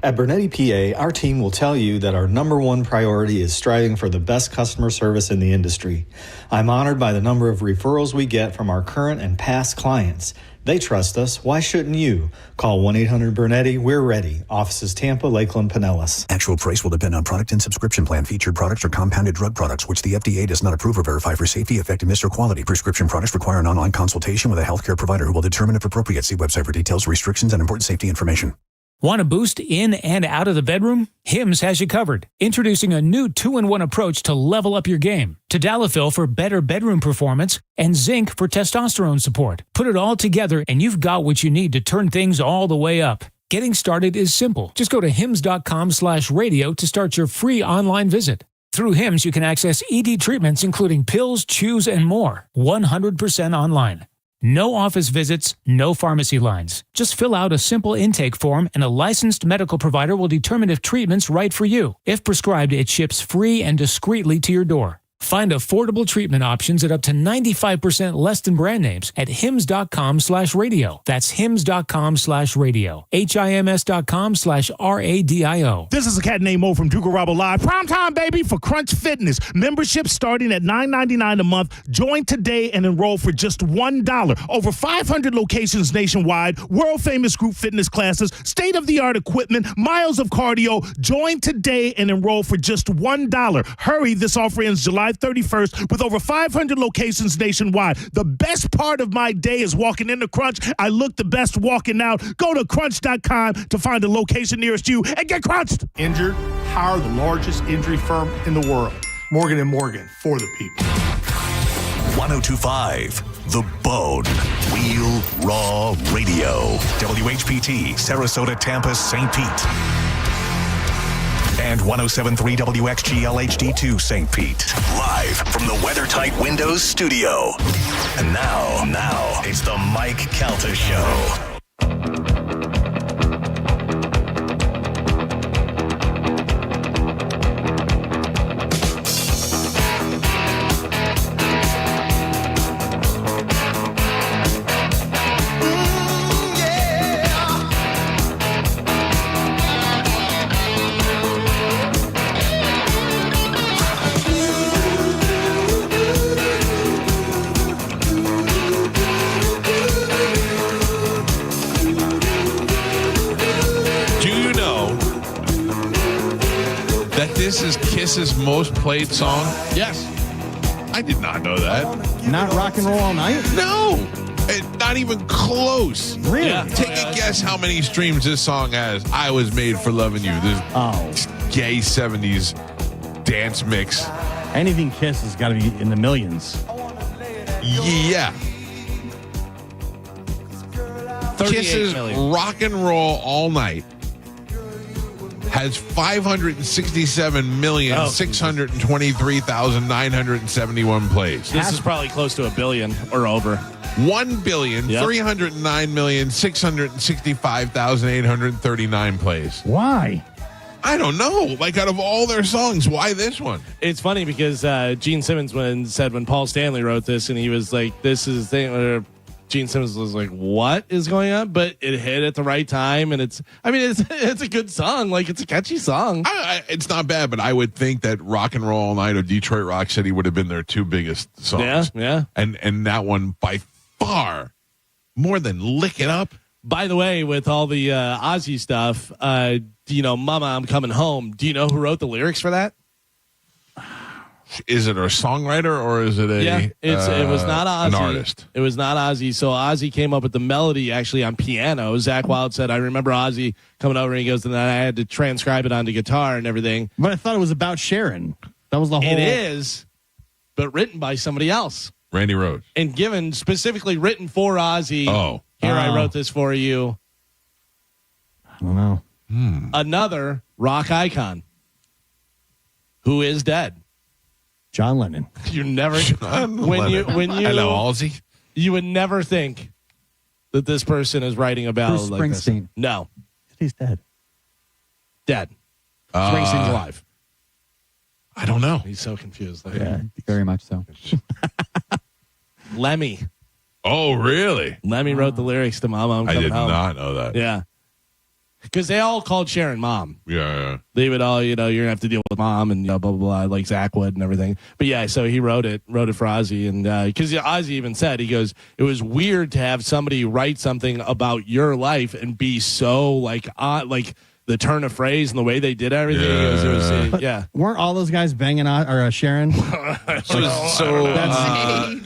At Bernetti PA, our team will tell you that our number one priority is striving for the best customer service in the industry. I'm honored by the number of referrals we get from our current and past clients. They trust us. Why shouldn't you? Call 1-800-BERNETTI. We're ready. Offices Tampa, Lakeland, Pinellas. Actual price will depend on product and subscription plan. Featured products are compounded drug products, which the FDA does not approve or verify for safety, effectiveness, or quality. Prescription products require an online consultation with a healthcare provider who will determine if appropriate. See website for details, restrictions, and important safety information. Want to boost in and out of the bedroom? Hims has you covered. Introducing a new 2-in-1 approach to level up your game. Tadalafil for better bedroom performance and zinc for testosterone support. Put it all together and you've got what you need to turn things all the way up. Getting started is simple. Just go to hims.com/radio to start your free online visit. Through Hims, you can access ED treatments including pills, chews, and more. 100% online. No office visits, no pharmacy lines. Just fill out a simple intake form and a licensed medical provider will determine if treatment's right for you. If prescribed, it ships free and discreetly to your door. Find affordable treatment options at up to 95% less than brand names at hims.com/radio. That's hims.com/radio. HIMS.com/RADIO. This is a cat named Mo from Duke Rabo Live. Prime time, baby, for Crunch Fitness. Membership starting at $9.99 a month. Join today and enroll for just $1. Over 500 locations nationwide, world-famous group fitness classes, state-of-the-art equipment, miles of cardio. Join today and enroll for just $1. Hurry, this offer ends July 31st with over 500 locations nationwide. The best part of my day is walking into Crunch. I look the best walking out. Go to crunch.com to find a location nearest you and get crunched. Injured? Hire the largest injury firm in the world. Morgan & Morgan, for the people. 102.5 The Bone. Real Raw Radio. WHPT, Sarasota, Tampa, St. Pete. And 107.3 WXGL HD2 St. Pete. Live from the WeatherTight Windows studio. And now, it's the Mike Calta Show. This is Kiss's most played song? Yes. I did not know that. Not Rock and Roll All Night? No. Not even close. Really? Yeah. Take a guess how many streams this song has. I Was Made for Loving You. This gay 70s dance mix. Anything Kiss has got to be in the millions. Yeah. Kiss's million. Rock and Roll All Night has 567,623,971 plays. This is probably close to 1 billion or over. 1,309,665,839 plays. Why? I don't know. Like, out of all their songs, why this one? It's funny because Gene Simmons said when Paul Stanley wrote this, and he was like, "This is the thing." Gene Simmons was like, "What is going on?" But it hit at the right time, and it's a good song. Like, it's a catchy song. It's not bad, but I would think that Rock and Roll All Night or Detroit Rock City would have been their two biggest songs. Yeah. And that one by far more than Lick It Up. By the way, with all the Ozzy stuff, Mama, I'm Coming Home. Do you know who wrote the lyrics for that? Is it a songwriter or is it it was not Ozzy. An artist? It was not Ozzy. So Ozzy came up with the melody actually on piano. Zakk Wylde said, I remember Ozzy coming over and he goes, and then I had to transcribe it onto guitar and everything. But I thought it was about Sharon. That was the whole... It is, but written by somebody else. Randy Rhoads. And given specifically written for Ozzy. Oh. I wrote this for you. I don't know. Another rock icon who is dead. John Lennon. You never when you hello Ozzy. You would never think that this person is writing a ballad like this. Springsteen. No, he's dead. Dead. Springsteen's alive. I don't know. He's so confused. Yeah, very much so. Lemmy. Oh, really? Lemmy wrote the lyrics to Mama, I'm Coming I did Home. not know that. Yeah. Because they all called Sharon Mom. Yeah. They would all, you're going to have to deal with Mom and blah, blah, blah, like Zakk would and everything. But yeah, so he wrote it for Ozzy. And because Ozzy even said, he goes, it was weird to have somebody write something about your life and be so like the turn of phrase and the way they did everything. Yeah. Weren't all those guys banging on Sharon?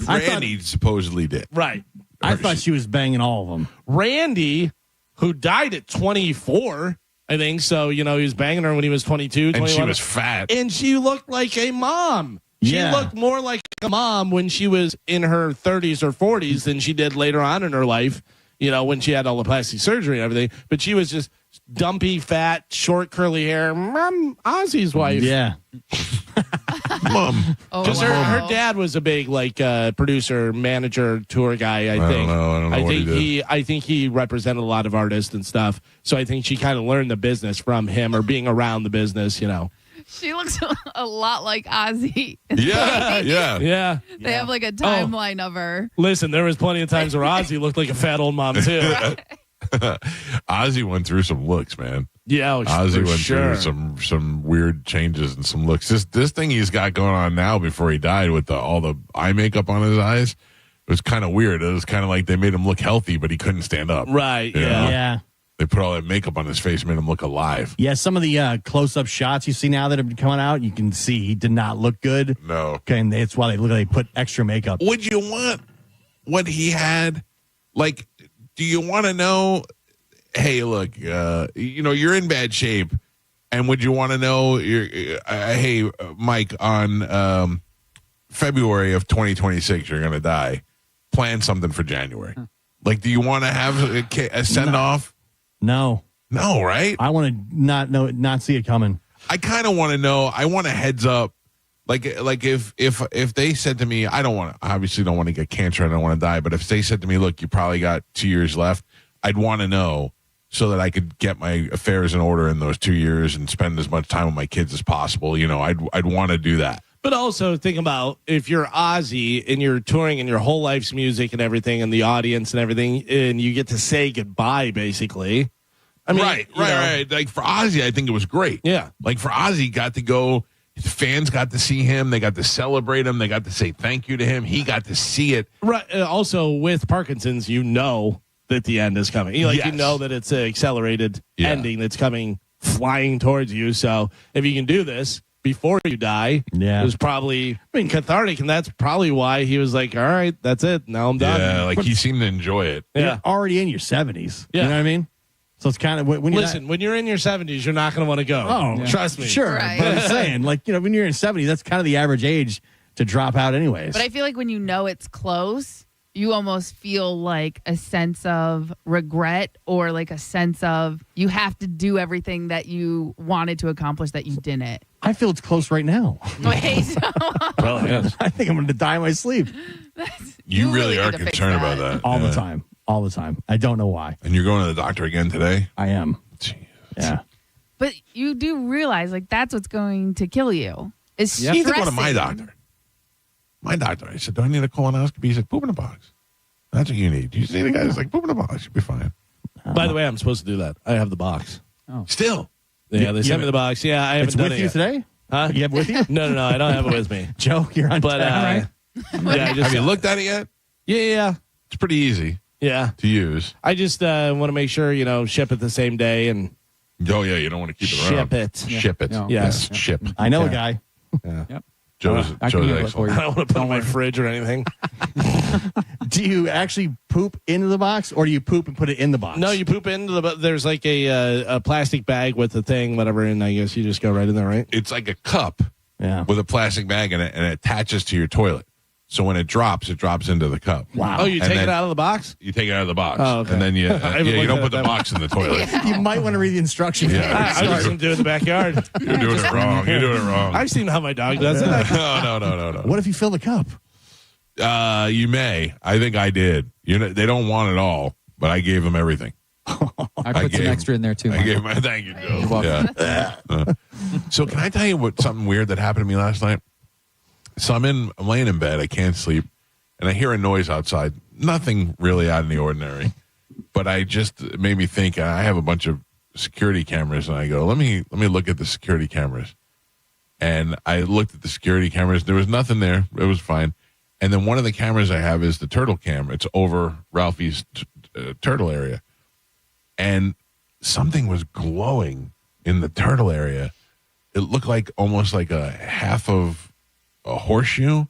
Randy supposedly did. Right. I thought she was banging all of them. Randy, who died at 24, I think. So, he was banging her when he was 22, 21. And she was fat. And she looked like a mom. She looked more like a mom when she was in her 30s or 40s than she did later on in her life, when she had all the plastic surgery and everything. But she was just dumpy, fat, short, curly hair. Mom, Ozzy's wife. Yeah. Mom. Because her dad was a big producer, manager, tour guy, I think. I don't know what he did. I think he represented a lot of artists and stuff. So I think she kind of learned the business from him or being around the business, She looks a lot like Ozzy. Yeah. They have like a timeline of her. Listen, there was plenty of times where Ozzy looked like a fat old mom too. Ozzy went through some looks, man. Yeah, Ozzy went through some weird changes and some looks. This thing he's got going on now before he died with all the eye makeup on his eyes, it was kind of weird. It was kind of like they made him look healthy, but he couldn't stand up. Right. You know? Yeah. They put all that makeup on his face, made him look alive. Yeah, some of the close-up shots you see now that have been coming out, you can see he did not look good. No. Okay, and that's why they put extra makeup. Would you want what he had? Like, do you want to know, hey, look, you're in bad shape, and would you want to know, hey, Mike, on February of 2026, you're going to die. Plan something for January. Like, do you want to have a send-off? No. No, right? I want to not see it coming. I kind of want to know. I want a heads up. Like if they said to me, I obviously don't want to get cancer. I don't want to die. But if they said to me, look, you probably got 2 years left, I'd want to know so that I could get my affairs in order in those 2 years and spend as much time with my kids as possible. I'd want to do that. But also think about if you're Ozzy and you're touring and your whole life's music and everything and the audience and everything, and you get to say goodbye, basically. I mean, right. Like for Ozzy, I think it was great. Yeah. Like for Ozzy, got to go. His fans got to see him. They got to celebrate him. They got to say thank you to him. He got to see it. Right. Also, with Parkinson's, that the end is coming. You know that it's an accelerated ending that's coming flying towards you. So if you can do this before you die, it was probably cathartic, and that's probably why he was like, all right, that's it, now I'm done. Yeah, like he seemed to enjoy it. You're already in your 70s. Yeah. You know what I mean? So it's kind of when you're in your 70s, you're not going to want to go. Oh, trust me. Sure. Right. But I'm saying, when you're in 70s, that's kind of the average age to drop out anyways. But I feel like when it's close, you almost feel like a sense of regret or like a sense of you have to do everything that you wanted to accomplish that you didn't. I feel it's close right now. Wait, Well, yes. I think I'm going to die in my sleep. You really are concerned about that. All the time. I don't know why. And you're going to the doctor again today? I am. Jeez. Yeah. But you do realize, like, that's what's going to kill you. Is You need to go to my doctor. My doctor. I said, do I need a colonoscopy? He said, poop in a box. That's what you need. You see the guy that's like, poop in a box. You'll be fine. By the way, I'm supposed to do that. I have the box. Oh. Still? Yeah, they sent me the box. Yeah, I haven't done it with you yet. today? Huh? You have it with you? No, I don't have it with me. Joe, you're on But time, right? yeah, Have you looked at it yet? Yeah. It's pretty easy. Yeah. To use. I just want to make sure, ship it the same day and Oh, yeah, you don't want to keep it around. ship it. Ship it. No. Yes, Yeah. ship. I know a guy. Yeah. Yep. Joe's I can handle it for excellent. you. I don't want to put it in my fridge or anything. Do you actually poop into the box, or do you poop and put it in the box? No, you poop into there's like a plastic bag with the thing, whatever, and I guess you just go right in there, right? It's like a cup with a plastic bag in it, and it attaches to your toilet. So when it drops into the cup. Wow. Oh, you And take then it out of the box? You take it out of the box. Oh, okay. And then you looked don't at put it the that box in the toilet. You might want to read the instructions. Yeah. I was just going to do it in the backyard. You're doing it wrong. You're doing it wrong. I've seen how my dog does it. No. What if you fill the cup? You may. I think I did. They don't want it all, but I gave them everything. I put some extra in there too. I gave them. Thank you, Joe. You're welcome. Yeah. So can I tell you something weird that happened to me last night? So I'm laying in bed. I can't sleep. And I hear a noise outside. Nothing really out of the ordinary. But it made me think, I have a bunch of security cameras, and I go, let me look at the security cameras. And I looked at the security cameras. There was nothing there. It was fine. And then one of the cameras I have is the turtle camera. It's over Ralphie's turtle area. And something was glowing in the turtle area. It looked like almost like a half of a horseshoe.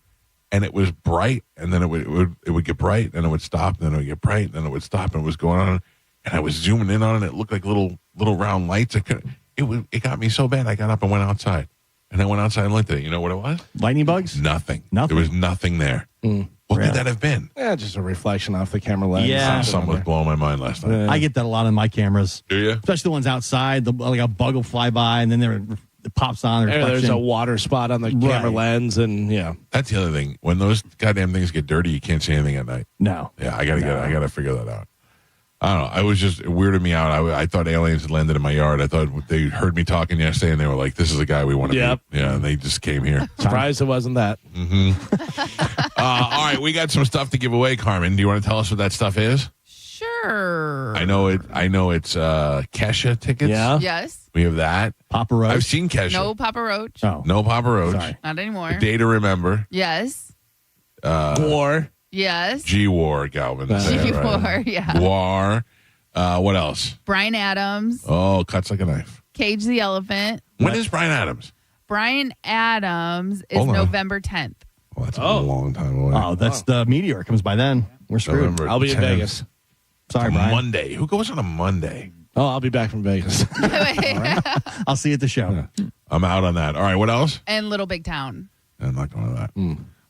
And it was bright, and then it would get bright, and it would stop, and then it would get bright, and then it would stop, and it was going on. And I was zooming in on it. It looked like little round lights. It got me so bad. I got up and went outside. And I went outside and looked at it. You know what it was? Lightning bugs? Nothing. There was nothing there. What could that have been? Yeah, just a reflection off the camera lens. Yeah. Something was blowing my mind last night. I get that a lot on my cameras. Do you? Especially the ones outside. Like a bug will fly by, and then it pops on. There's a water spot on the camera lens, and yeah. That's the other thing. When those goddamn things get dirty, you can't see anything at night. No. Yeah, I gotta figure that out. I don't know. I was just, it weirded me out. I thought aliens had landed in my yard. I thought they heard me talking yesterday, and they were like, "This is a guy we want to meet." Yeah, and they just came here. Surprised it wasn't that. All right, we got some stuff to give away, Carmen. Do you want to tell us what that stuff is? Sure. I know it's Kesha tickets. Yeah. Yes. We have that. Papa Roach. I've seen Kesha. No Papa Roach. Oh. No Papa Roach. Sorry. Not anymore. A Day to Remember. Yes. War. Yes. G-War, Galvin. G-War, yeah. War. What else? Brian Adams. Oh, Cuts Like a Knife. Cage the Elephant. When is Brian Adams? Brian Adams is Hold on. November 10th. Well, that's a long time away. Oh, that's the meteor comes by then. We're screwed. November I'll be in 10th. Vegas. Sorry, Brian. Monday. Who goes on a Monday? Oh, I'll be back from Vegas. I'll see you at the show. I'm out on that. All right, what else? And Little Big Town. I'm not going to that.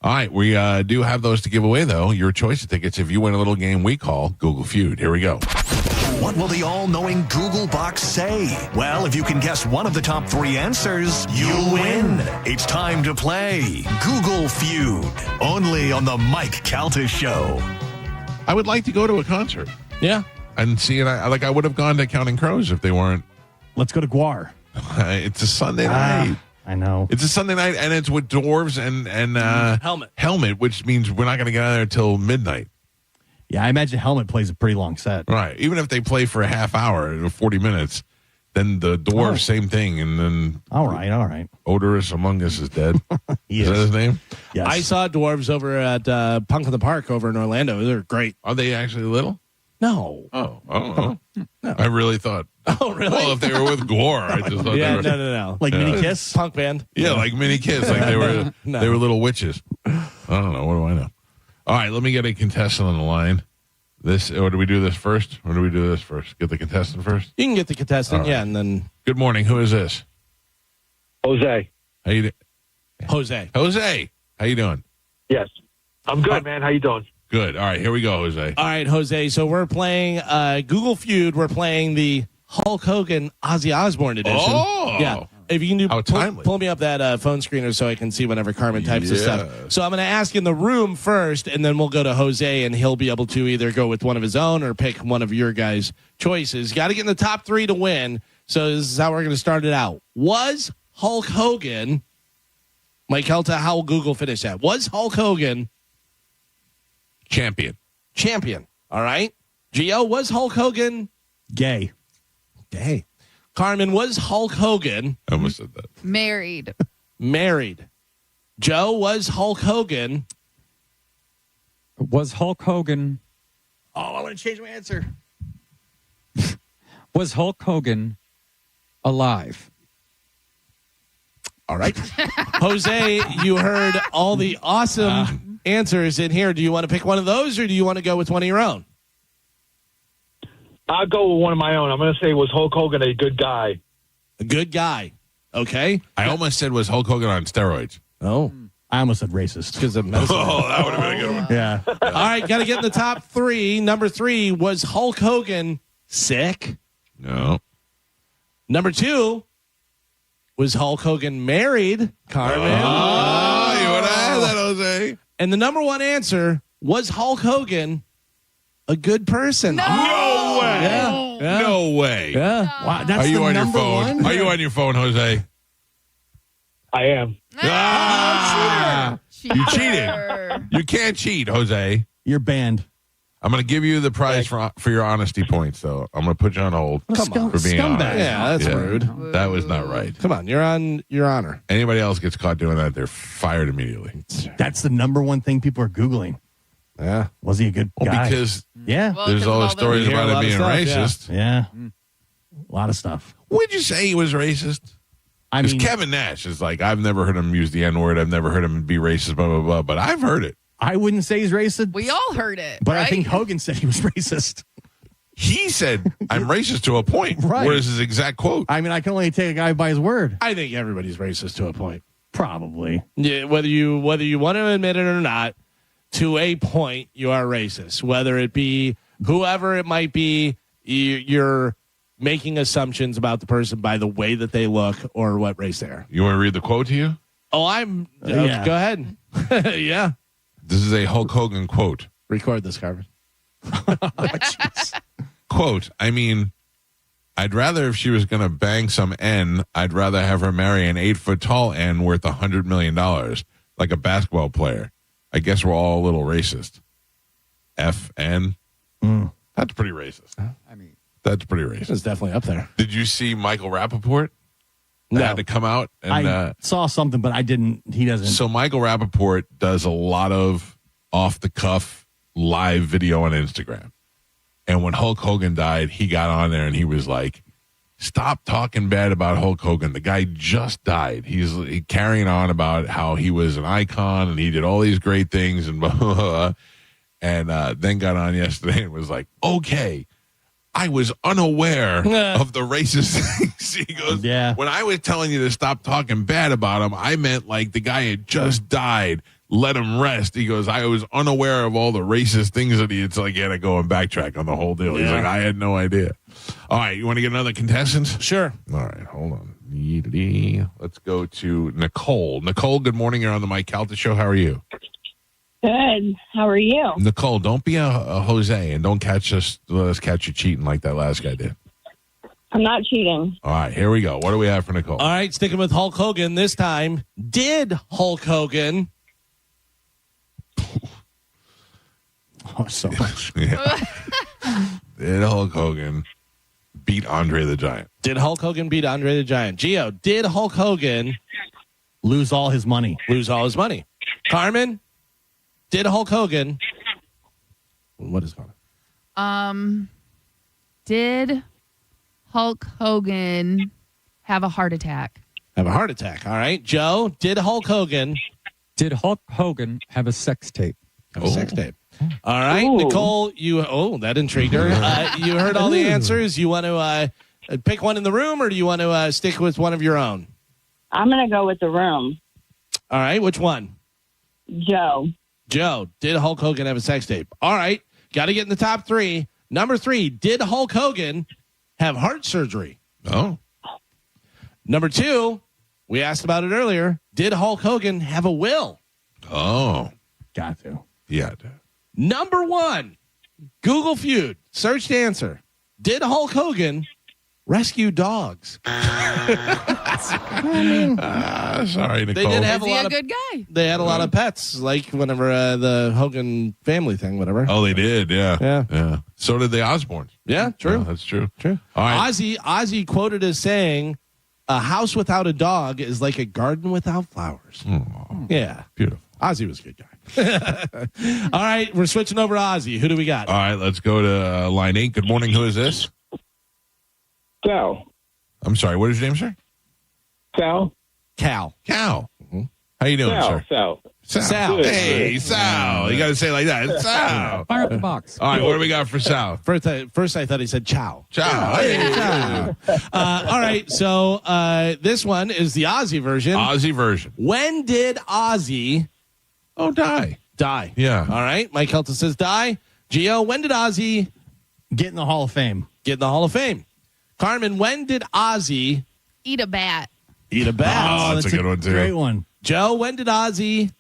All right, we do have those to give away, though. Your choice of tickets. If you win a little game we call Google Feud. Here we go. What will the all-knowing Google box say? Well, if you can guess one of the top 3 answers, you'll win. It's time to play Google Feud, only on the Mike Calta Show. I would like to go to a concert. Yeah. And see it. I would have gone to Counting Crows if they weren't. Let's go to Guar. It's a Sunday night. I know. It's a Sunday night, and it's with Dwarves and Helmet, which means we're not going to get out of there till midnight. Yeah, I imagine Helmet plays a pretty long set. Right. Even if they play for a half hour or 40 minutes, then the Dwarves, same thing. And then. All right. Odorous Among Us is dead. Is that his name? Yes. I saw Dwarves over at Punk in the Park over in Orlando. They're great. Are they actually little? No. Oh. No. I really thought. Oh, really? Well, if they were with Gore, I just thought Yeah, they were. no. Like Mini Kiss? Punk band. Yeah, like Mini Kids. Like they were No. they were little witches. I don't know. What do I know? All right, let me get a contestant on the line. Or do we do this first? Get the contestant first? You can get the contestant, All right. yeah, and then Good morning. Who is this? Jose. How you Jose. Jose. How you doing? Yes. I'm good, man. How you doing? Good. All right, here we go, Jose. All right, Jose. So we're playing Google Feud. We're playing the Hulk Hogan Ozzy Osbourne edition. Oh. Yeah. If you can How timely. pull me up that phone screener so I can see whenever Carmen types this stuff. So I'm going to ask in the room first, and then we'll go to Jose, and he'll be able to either go with one of his own or pick one of your guys' choices. Got to get in the top 3 to win. So this is how we're going to start it out. Was Hulk Hogan, Mike Calta, how will Google finish that? Was Hulk Hogan champion? Champion. All right. Gio, was Hulk Hogan gay? Gay. Carmen, was Hulk Hogan? I almost said that. Married. Married. Joe, was Hulk Hogan? Was Hulk Hogan? Oh, I want to change my answer. Was Hulk Hogan alive? All right. Jose, you heard all the awesome answers in here. Do you want to pick one of those or do you want to go with one of your own? I'll go with one of my own. I'm going to say, was Hulk Hogan a good guy? A good guy. Okay. I almost said, was Hulk Hogan on steroids? Oh. I almost said racist. Because of medicine. Oh, that would have been a good one. Yeah. All right. Got to get in the top three. Number 3, was Hulk Hogan sick? No. Number 2, was Hulk Hogan married? Carmen. Oh, you would have had that, Jose. And the number 1 answer, was Hulk Hogan a good person? No way. Yeah. No way. Yeah. Wow, that's Are you the on your number phone? one? Are you on your phone, Jose? I am. You cheated. You can't cheat, Jose. You're banned. I'm going to give you the prize for your honesty points, though. I'm going to put you on hold for being honest. Yeah, that's rude. That was not right. Come on, you're on your honor. Anybody else gets caught doing that, they're fired immediately. That's the number one thing people are Googling. Yeah. Was he a good guy? Because yeah, there's all the stories about him being racist. Yeah. A lot of stuff. Would you say he was racist? I Because mean, Kevin Nash is like, I've never heard him use the N-word. I've never heard him be racist, blah, blah, blah. But I've heard it. I wouldn't say he's racist. We all heard it. But right? I think Hogan said he was racist. He said, I'm racist to a point. Right. What is his exact quote? I mean, I can only take a guy by his word. I think everybody's racist to a point. Probably. Yeah, whether you want to admit it or not, to a point, you are racist. Whether it be whoever it might be, you're making assumptions about the person by the way that they look or what race they are. You want to read the quote to you? Oh, yeah. Go ahead. Yeah. This is a Hulk Hogan quote. Record this, Carmen. Quote, I mean, I'd rather if she was going to bang some N, I'd rather have her marry an 8-foot-tall N worth $100 million, like a basketball player. I guess we're all a little racist. FN. That's pretty racist. I mean, that's pretty racist. It's definitely up there. Did you see Michael Rappaport? No. Had to come out and I saw something, but I didn't. He doesn't. So Michael Rappaport does a lot of off-the-cuff live video on Instagram. And when Hulk Hogan died, he got on there and he was like, stop talking bad about Hulk Hogan. The guy just died. He's carrying on about how he was an icon and he did all these great things and blah, blah, blah. And then got on yesterday and was like, okay, I was unaware of the racist things. He goes, yeah. When I was telling you to stop talking bad about him, I meant like the guy had just died. Let him rest. He goes, I was unaware of all the racist things that it's like he had to go and backtrack on the whole deal. He's like, I had no idea. All right, you want to get another contestant? Sure. All right, hold on. Let's go to Nicole. Nicole, good morning. You're on the Mike Calta Show. How are you? Good. How are you? Nicole, don't be a Jose and don't let us catch you cheating like that last guy did. I'm not cheating. All right, here we go. What do we have for Nicole? All right, sticking with Hulk Hogan this time. Did Hulk Hogan... Oh, so much. Yeah. Did Hulk Hogan beat Andre the Giant? Did Hulk Hogan beat Andre the Giant? Gio, did Hulk Hogan lose all his money? Carmen, did Hulk Hogan... What is Carmen? Did Hulk Hogan have a heart attack? Have a heart attack. All right. Joe, did Hulk Hogan... Did Hulk Hogan have a sex tape? Have a sex tape. All right, ooh. Nicole, that intrigued her. You heard all the answers. You want to pick one in the room, or do you want to stick with one of your own? I'm going to go with the room. All right, which one? Joe, did Hulk Hogan have a sex tape? All right, got to get in the top 3. Number 3, did Hulk Hogan have heart surgery? Oh. Number 2, we asked about it earlier. Did Hulk Hogan have a will? Oh. Got to. Yeah. Number 1, Google Feud, searched answer. Did Hulk Hogan Rescue dogs. Sorry, Nicole. They did have Is he a good guy? They had a lot of pets, like whenever the Hogan family thing, whatever. Oh, they did, yeah. Yeah. So did the Osbournes. Yeah, true. Yeah, that's true. True. All right. Ozzy quoted as saying, "A house without a dog is like a garden without flowers." Oh, yeah. beautiful. Ozzy was a good guy. All right, we're switching over to Ozzy. Who do we got? All right, let's go to line 8. Good morning. Who is this? Sal. I'm sorry. What is your name, sir? Sal. Cal. How you doing, sir? Sal. Sal. Hey, Sal. You got to say it like that. It's Sal. Fire up the box. All right, what do we got for Sal? First I thought he said ciao. Ciao. Hey, ciao. All right, so this one is the Ozzy version. Ozzy version. When did Ozzy die? Yeah. All right, Mike Calta says die. Gio, when did Ozzy get in the Hall of Fame? Carmen, when did Ozzy Eat a bat. eat a bat? Oh, that's a good one, too. Great one. Joe, when did Ozzy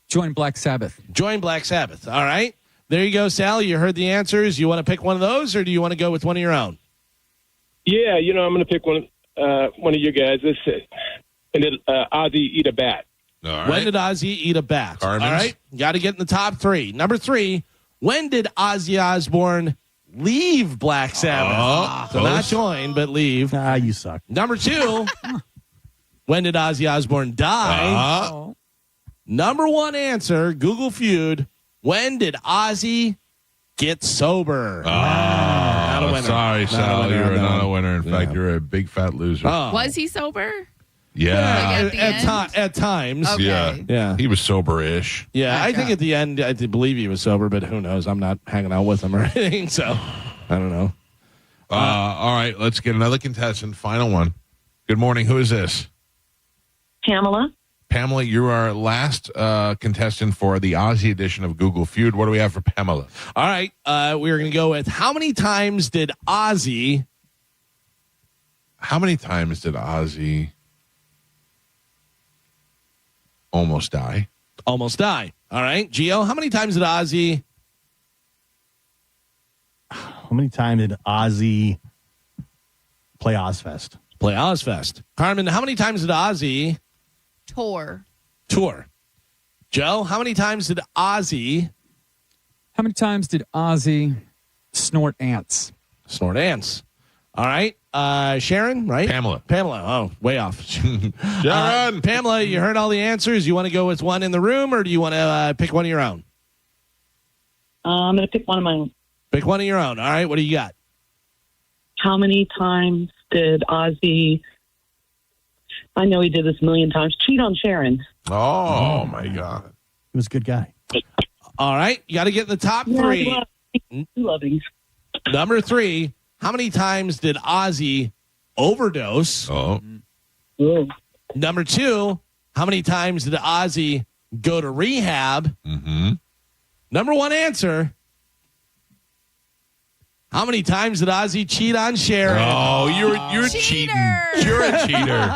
join Black Sabbath? Join Black Sabbath. All right. There you go, Sal. You heard the answers. You want to pick one of those, or do you want to go with one of your own? Yeah, I'm going to pick one of you guys. This and did Ozzy eat a bat? All right. When did Ozzy eat a bat? Carmen's. All right. Got to get in the top 3. Number 3, when did Ozzy Osbourne leave Black Sabbath? So not join, but leave. You suck. Number 2, when did Ozzy Osbourne die? Number 1 answer, Google feud, when did Ozzy get sober? Not a winner. Sorry, Sal. winner You're on that not a one. winner. In fact, you're a big fat loser. Was he sober? Yeah. Like at the end? At times. Okay. Yeah. He was sober-ish. Yeah, I think at the end, I believe he was sober, but who knows? I'm not hanging out with him or anything, so I don't know. All right, let's get another contestant. Final one. Good morning. Who is this? Pamela. Pamela, you're our last contestant for the Ozzy edition of Google Feud. What do we have for Pamela? All right, we're going to go with how many times did Ozzy almost die? Almost die. All right, Gio, how many times did Ozzy play Ozfest? Carmen, how many times did Ozzy Tour. Joe, how many times did Ozzy snort ants? All right. Sharon, right? Pamela. Oh, way off. Sharon. Pamela, you heard all the answers. You want to go with one in the room, or do you want to pick one of your own? I'm going to pick one of my own. Pick one of your own. All right. What do you got? How many times did Ozzy, I know he did this a million times, cheat on Sharon? Oh, my God. He was a good guy. All right. You got to get in the top 3. Love him. Number 3, how many times did Ozzy overdose? Number 2, how many times did Ozzy go to rehab? Number 1 answer, how many times did Ozzy cheat on Sharon? Oh, you're cheating. You're a cheater.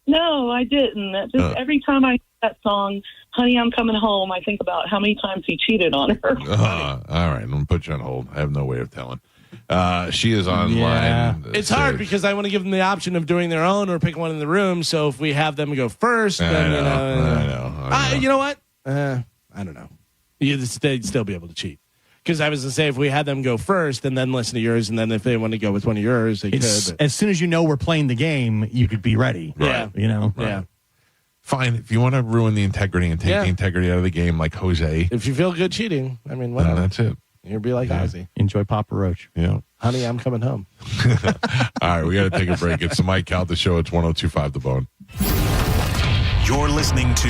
No, I didn't. Just every time I hear that song, Honey, I'm Coming Home, I think about how many times he cheated on her. All right, I'm going to put you on hold. I have no way of telling. She is online. It's hard because I want to give them the option of doing their own or pick one in the room. So if we have them go first, then I know. You know what? I don't know. They'd still be able to cheat. Because I was going to say, if we had them go first and then listen to yours, and then if they want to go with one of yours, they could. As soon as you know we're playing the game, you could be ready. Yeah. You know? Right. Yeah. Fine. If you want to ruin the integrity and take the integrity out of the game like Jose. If you feel good cheating, I mean, whatever. That's it. You'll be like Ozzy. Enjoy Papa Roach. Yeah. Honey, I'm coming home. All right, we got to take a break. It's the Mike Calta Show. It's 102.5 The Bone. You're listening to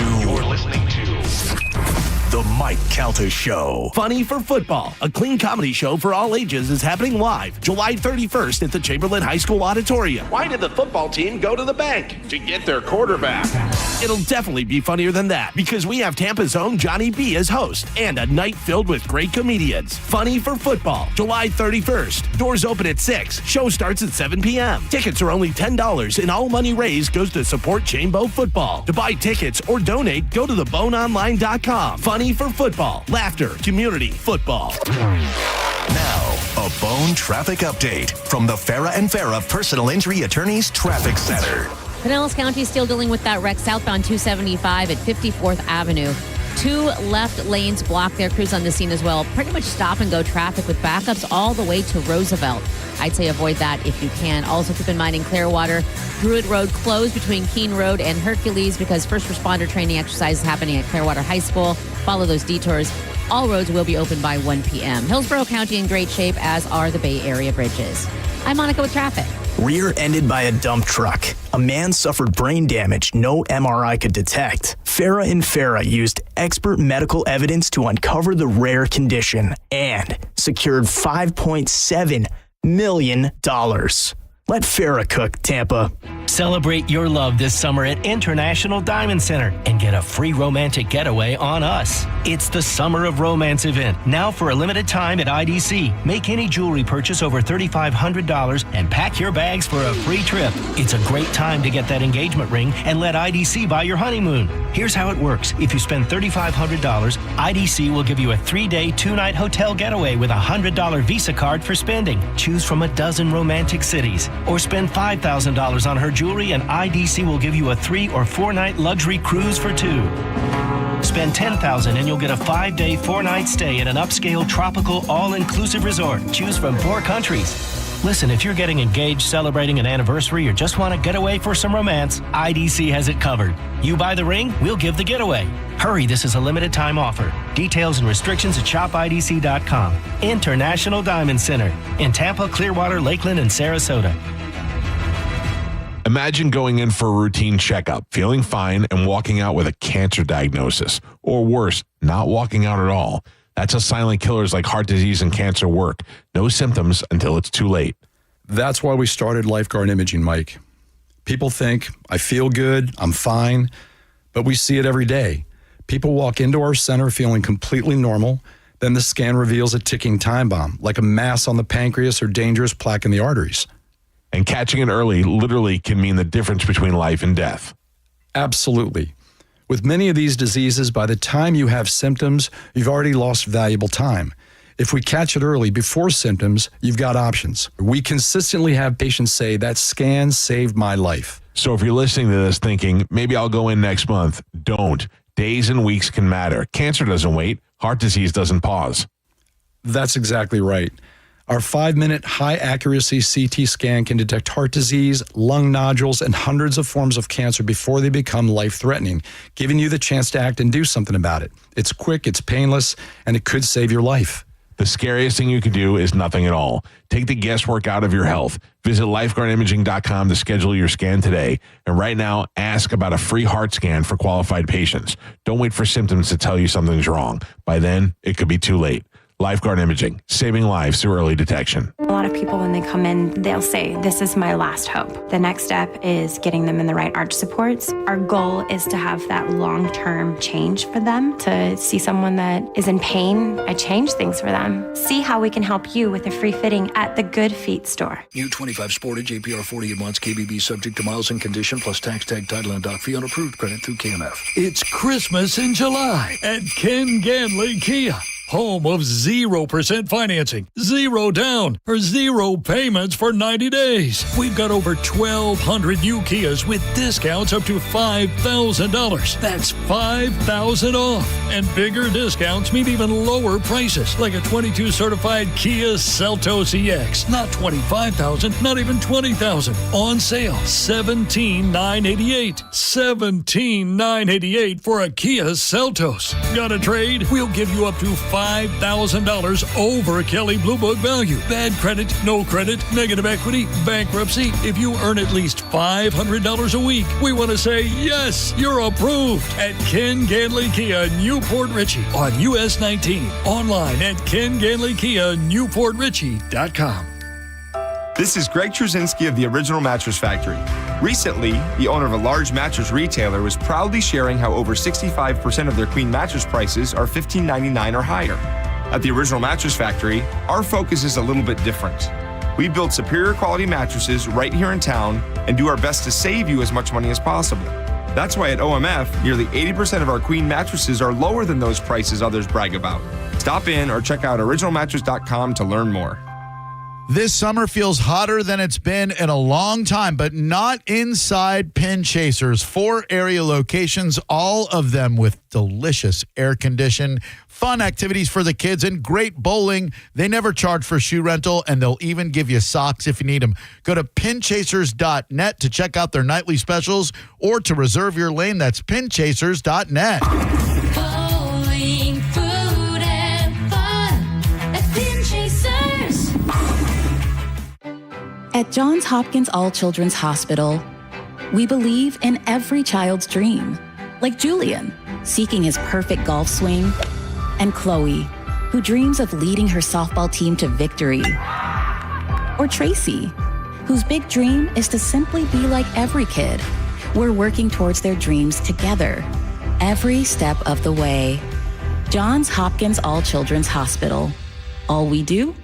The Mike Calta Show. Funny for Football, a clean comedy show for all ages, is happening live July 31st at the Chamberlain High School Auditorium. Why did the football team go to the bank? To get their quarterback. It'll definitely be funnier than that because we have Tampa's own Johnny B as host and a night filled with great comedians. Funny for Football, July 31st. Doors open at 6. Show starts at 7 p.m. Tickets are only $10 and all money raised goes to support Chambo Football. To buy tickets or donate, go to theboneonline.com. Funny for Football. Laughter, community, football. Now, a The Bone Traffic Update from the Farah and Farah Personal Injury Attorneys Traffic Center. Pinellas County is still dealing with that wreck southbound 275 at 54th Avenue. 2 left lanes blocked. Their crews on the scene as well. Pretty much stop and go traffic with backups all the way to Roosevelt. I'd say avoid that if you can. Also keep in mind in Clearwater, Druid Road closed between Keene Road and Hercules because first responder training exercise is happening at Clearwater High School. Follow those detours. All roads will be open by 1 p.m. Hillsborough County in great shape, as are the Bay Area bridges. I'm Monica with traffic. Rear-ended by a dump truck. A man suffered brain damage no MRI could detect. Farah and Farah used expert medical evidence to uncover the rare condition and secured $5.7 million. Let Farah cook, Tampa. Celebrate your love this summer at International Diamond Center and get a free romantic getaway on us. It's the Summer of Romance event, now for a limited time at IDC. Make any jewelry purchase over $3,500 and pack your bags for a free trip. It's a great time to get that engagement ring and let IDC buy your honeymoon. Here's how it works. If you spend $3,500, IDC will give you a 3-day, 2-night hotel getaway with a $100 Visa card for spending. Choose from a dozen romantic cities. Or spend $5,000 on her jewelry and IDC will give you a 3- or 4-night luxury cruise for 2. Spend $10,000 and you'll get a 5-day, 4-night stay at an upscale tropical all-inclusive resort. Choose from 4 countries. Listen, if you're getting engaged, celebrating an anniversary, or just want to get away for some romance, IDC has it covered. You buy the ring, we'll give the getaway. Hurry, this is a limited time offer. Details and restrictions at shopidc.com. International Diamond Center in Tampa, Clearwater, Lakeland, and Sarasota. Imagine going in for a routine checkup, feeling fine, and walking out with a cancer diagnosis. Or worse, not walking out at all. That's how silent killers like heart disease and cancer work. No symptoms until it's too late. That's why we started Lifeguard Imaging, Mike. People think, I feel good, I'm fine, but we see it every day. People walk into our center feeling completely normal, then the scan reveals a ticking time bomb, like a mass on the pancreas or dangerous plaque in the arteries. And catching it early literally can mean the difference between life and death. Absolutely. With many of these diseases, by the time you have symptoms, you've already lost valuable time. If we catch it early before symptoms, you've got options. We consistently have patients say that scan saved my life. So if you're listening to this thinking, maybe I'll go in next month, don't. Days and weeks can matter. Cancer doesn't wait. Heart disease doesn't pause. That's exactly right. Our 5-minute high-accuracy CT scan can detect heart disease, lung nodules, and hundreds of forms of cancer before they become life-threatening, giving you the chance to act and do something about it. It's quick, it's painless, and it could save your life. The scariest thing you can do is nothing at all. Take the guesswork out of your health. Visit lifeguardimaging.com to schedule your scan today. And right now, ask about a free heart scan for qualified patients. Don't wait for symptoms to tell you something's wrong. By then, it could be too late. Lifeguard Imaging, saving lives through early detection. A lot of people, when they come in, they'll say, this is my last hope. The next step is getting them in the right arch supports. Our goal is to have that long-term change for them, to see someone that is in pain. I change things for them. See how we can help you with a free fitting at the Good Feet store. U25 Sportage, APR 48 months, KBB subject to miles and condition, plus tax tag, title, and dock fee on approved credit through KMF. It's Christmas in July at Ken Ganley Kia. Home of 0% financing, 0 down, or 0 payments for 90 days. We've got over 1,200 new Kias with discounts up to $5,000. That's $5,000 off. And bigger discounts mean even lower prices, like a 22 certified Kia Seltos EX. Not $25,000, not even $20,000. On sale, $17,988. $17,988 for a Kia Seltos. Got a trade? We'll give you up to $5,000 over Kelley Blue Book value. Bad credit, no credit, negative equity, bankruptcy. If you earn at least $500 a week, we want to say, yes, you're approved at Ken Ganley Kia, Newport Richey on US 19. Online at KenGanleyKia, NewportRichey.com. This is Greg Trzynski of the Original Mattress Factory. Recently, the owner of a large mattress retailer was proudly sharing how over 65% of their queen mattress prices are $15.99 or higher. At the Original Mattress Factory, our focus is a little bit different. We build superior quality mattresses right here in town and do our best to save you as much money as possible. That's why at OMF, nearly 80% of our queen mattresses are lower than those prices others brag about. Stop in or check out originalmattress.com to learn more. This summer feels hotter than it's been in a long time, but not inside Pin Chasers. 4 area locations, all of them with delicious air condition, fun activities for the kids, and great bowling. They never charge for shoe rental, and they'll even give you socks if you need them. Go to pinchasers.net to check out their nightly specials or to reserve your lane. That's pinchasers.net. Bowling, food, and fun at Pin Chasers. At Johns Hopkins All Children's Hospital, we believe in every child's dream. Like Julian, seeking his perfect golf swing, and Chloe, who dreams of leading her softball team to victory. Or Tracy, whose big dream is to simply be like every kid. We're working towards their dreams together, every step of the way. Johns Hopkins All Children's Hospital. All we do,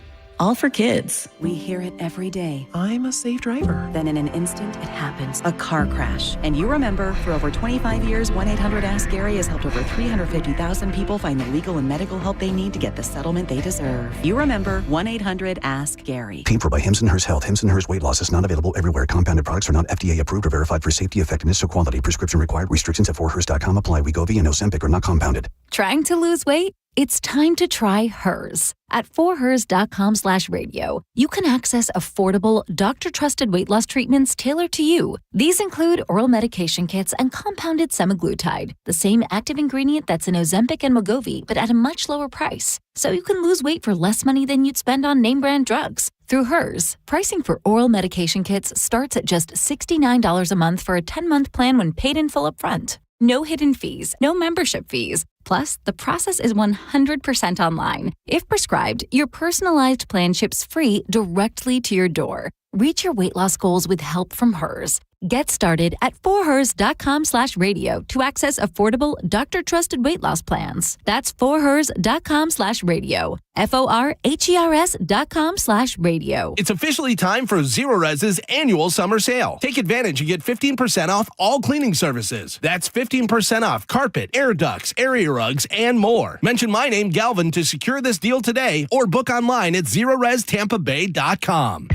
all for kids. We hear it every day. I'm a safe driver. Then in an instant, it happens. A car crash. And you remember, for over 25 years, 1-800-ASK-GARY has helped over 350,000 people find the legal and medical help they need to get the settlement they deserve. You remember 1-800-ASK-GARY. Paid for by Hims & Hers Health. Hims & Hers Weight Loss is not available everywhere. Compounded products are not FDA approved or verified for safety, effectiveness, or quality. Prescription required. Restrictions at 4hers.com apply. Wegovy and Ozempic are not compounded. Trying to lose weight? It's time to try Hers. At 4hers.com/radio, you can access affordable, doctor-trusted weight loss treatments tailored to you. These include oral medication kits and compounded semaglutide, the same active ingredient that's in Ozempic and Wegovy, but at a much lower price. So you can lose weight for less money than you'd spend on name-brand drugs. Through Hers, pricing for oral medication kits starts at just $69 a month for a 10-month plan when paid in full upfront. No hidden fees, no membership fees. Plus, the process is 100% online. If prescribed, your personalized plan ships free directly to your door. Reach your weight loss goals with help from Hers. Get started at 4hers.com/radio to access affordable, doctor-trusted weight loss plans. That's 4hers.com/radio. FORHERS.com/radio. It's officially time for Zero Res's annual summer sale. Take advantage and get 15% off all cleaning services. That's 15% off carpet, air ducts, area rugs, and more. Mention my name, Galvin, to secure this deal today or book online at ZeroResTampaBay.com.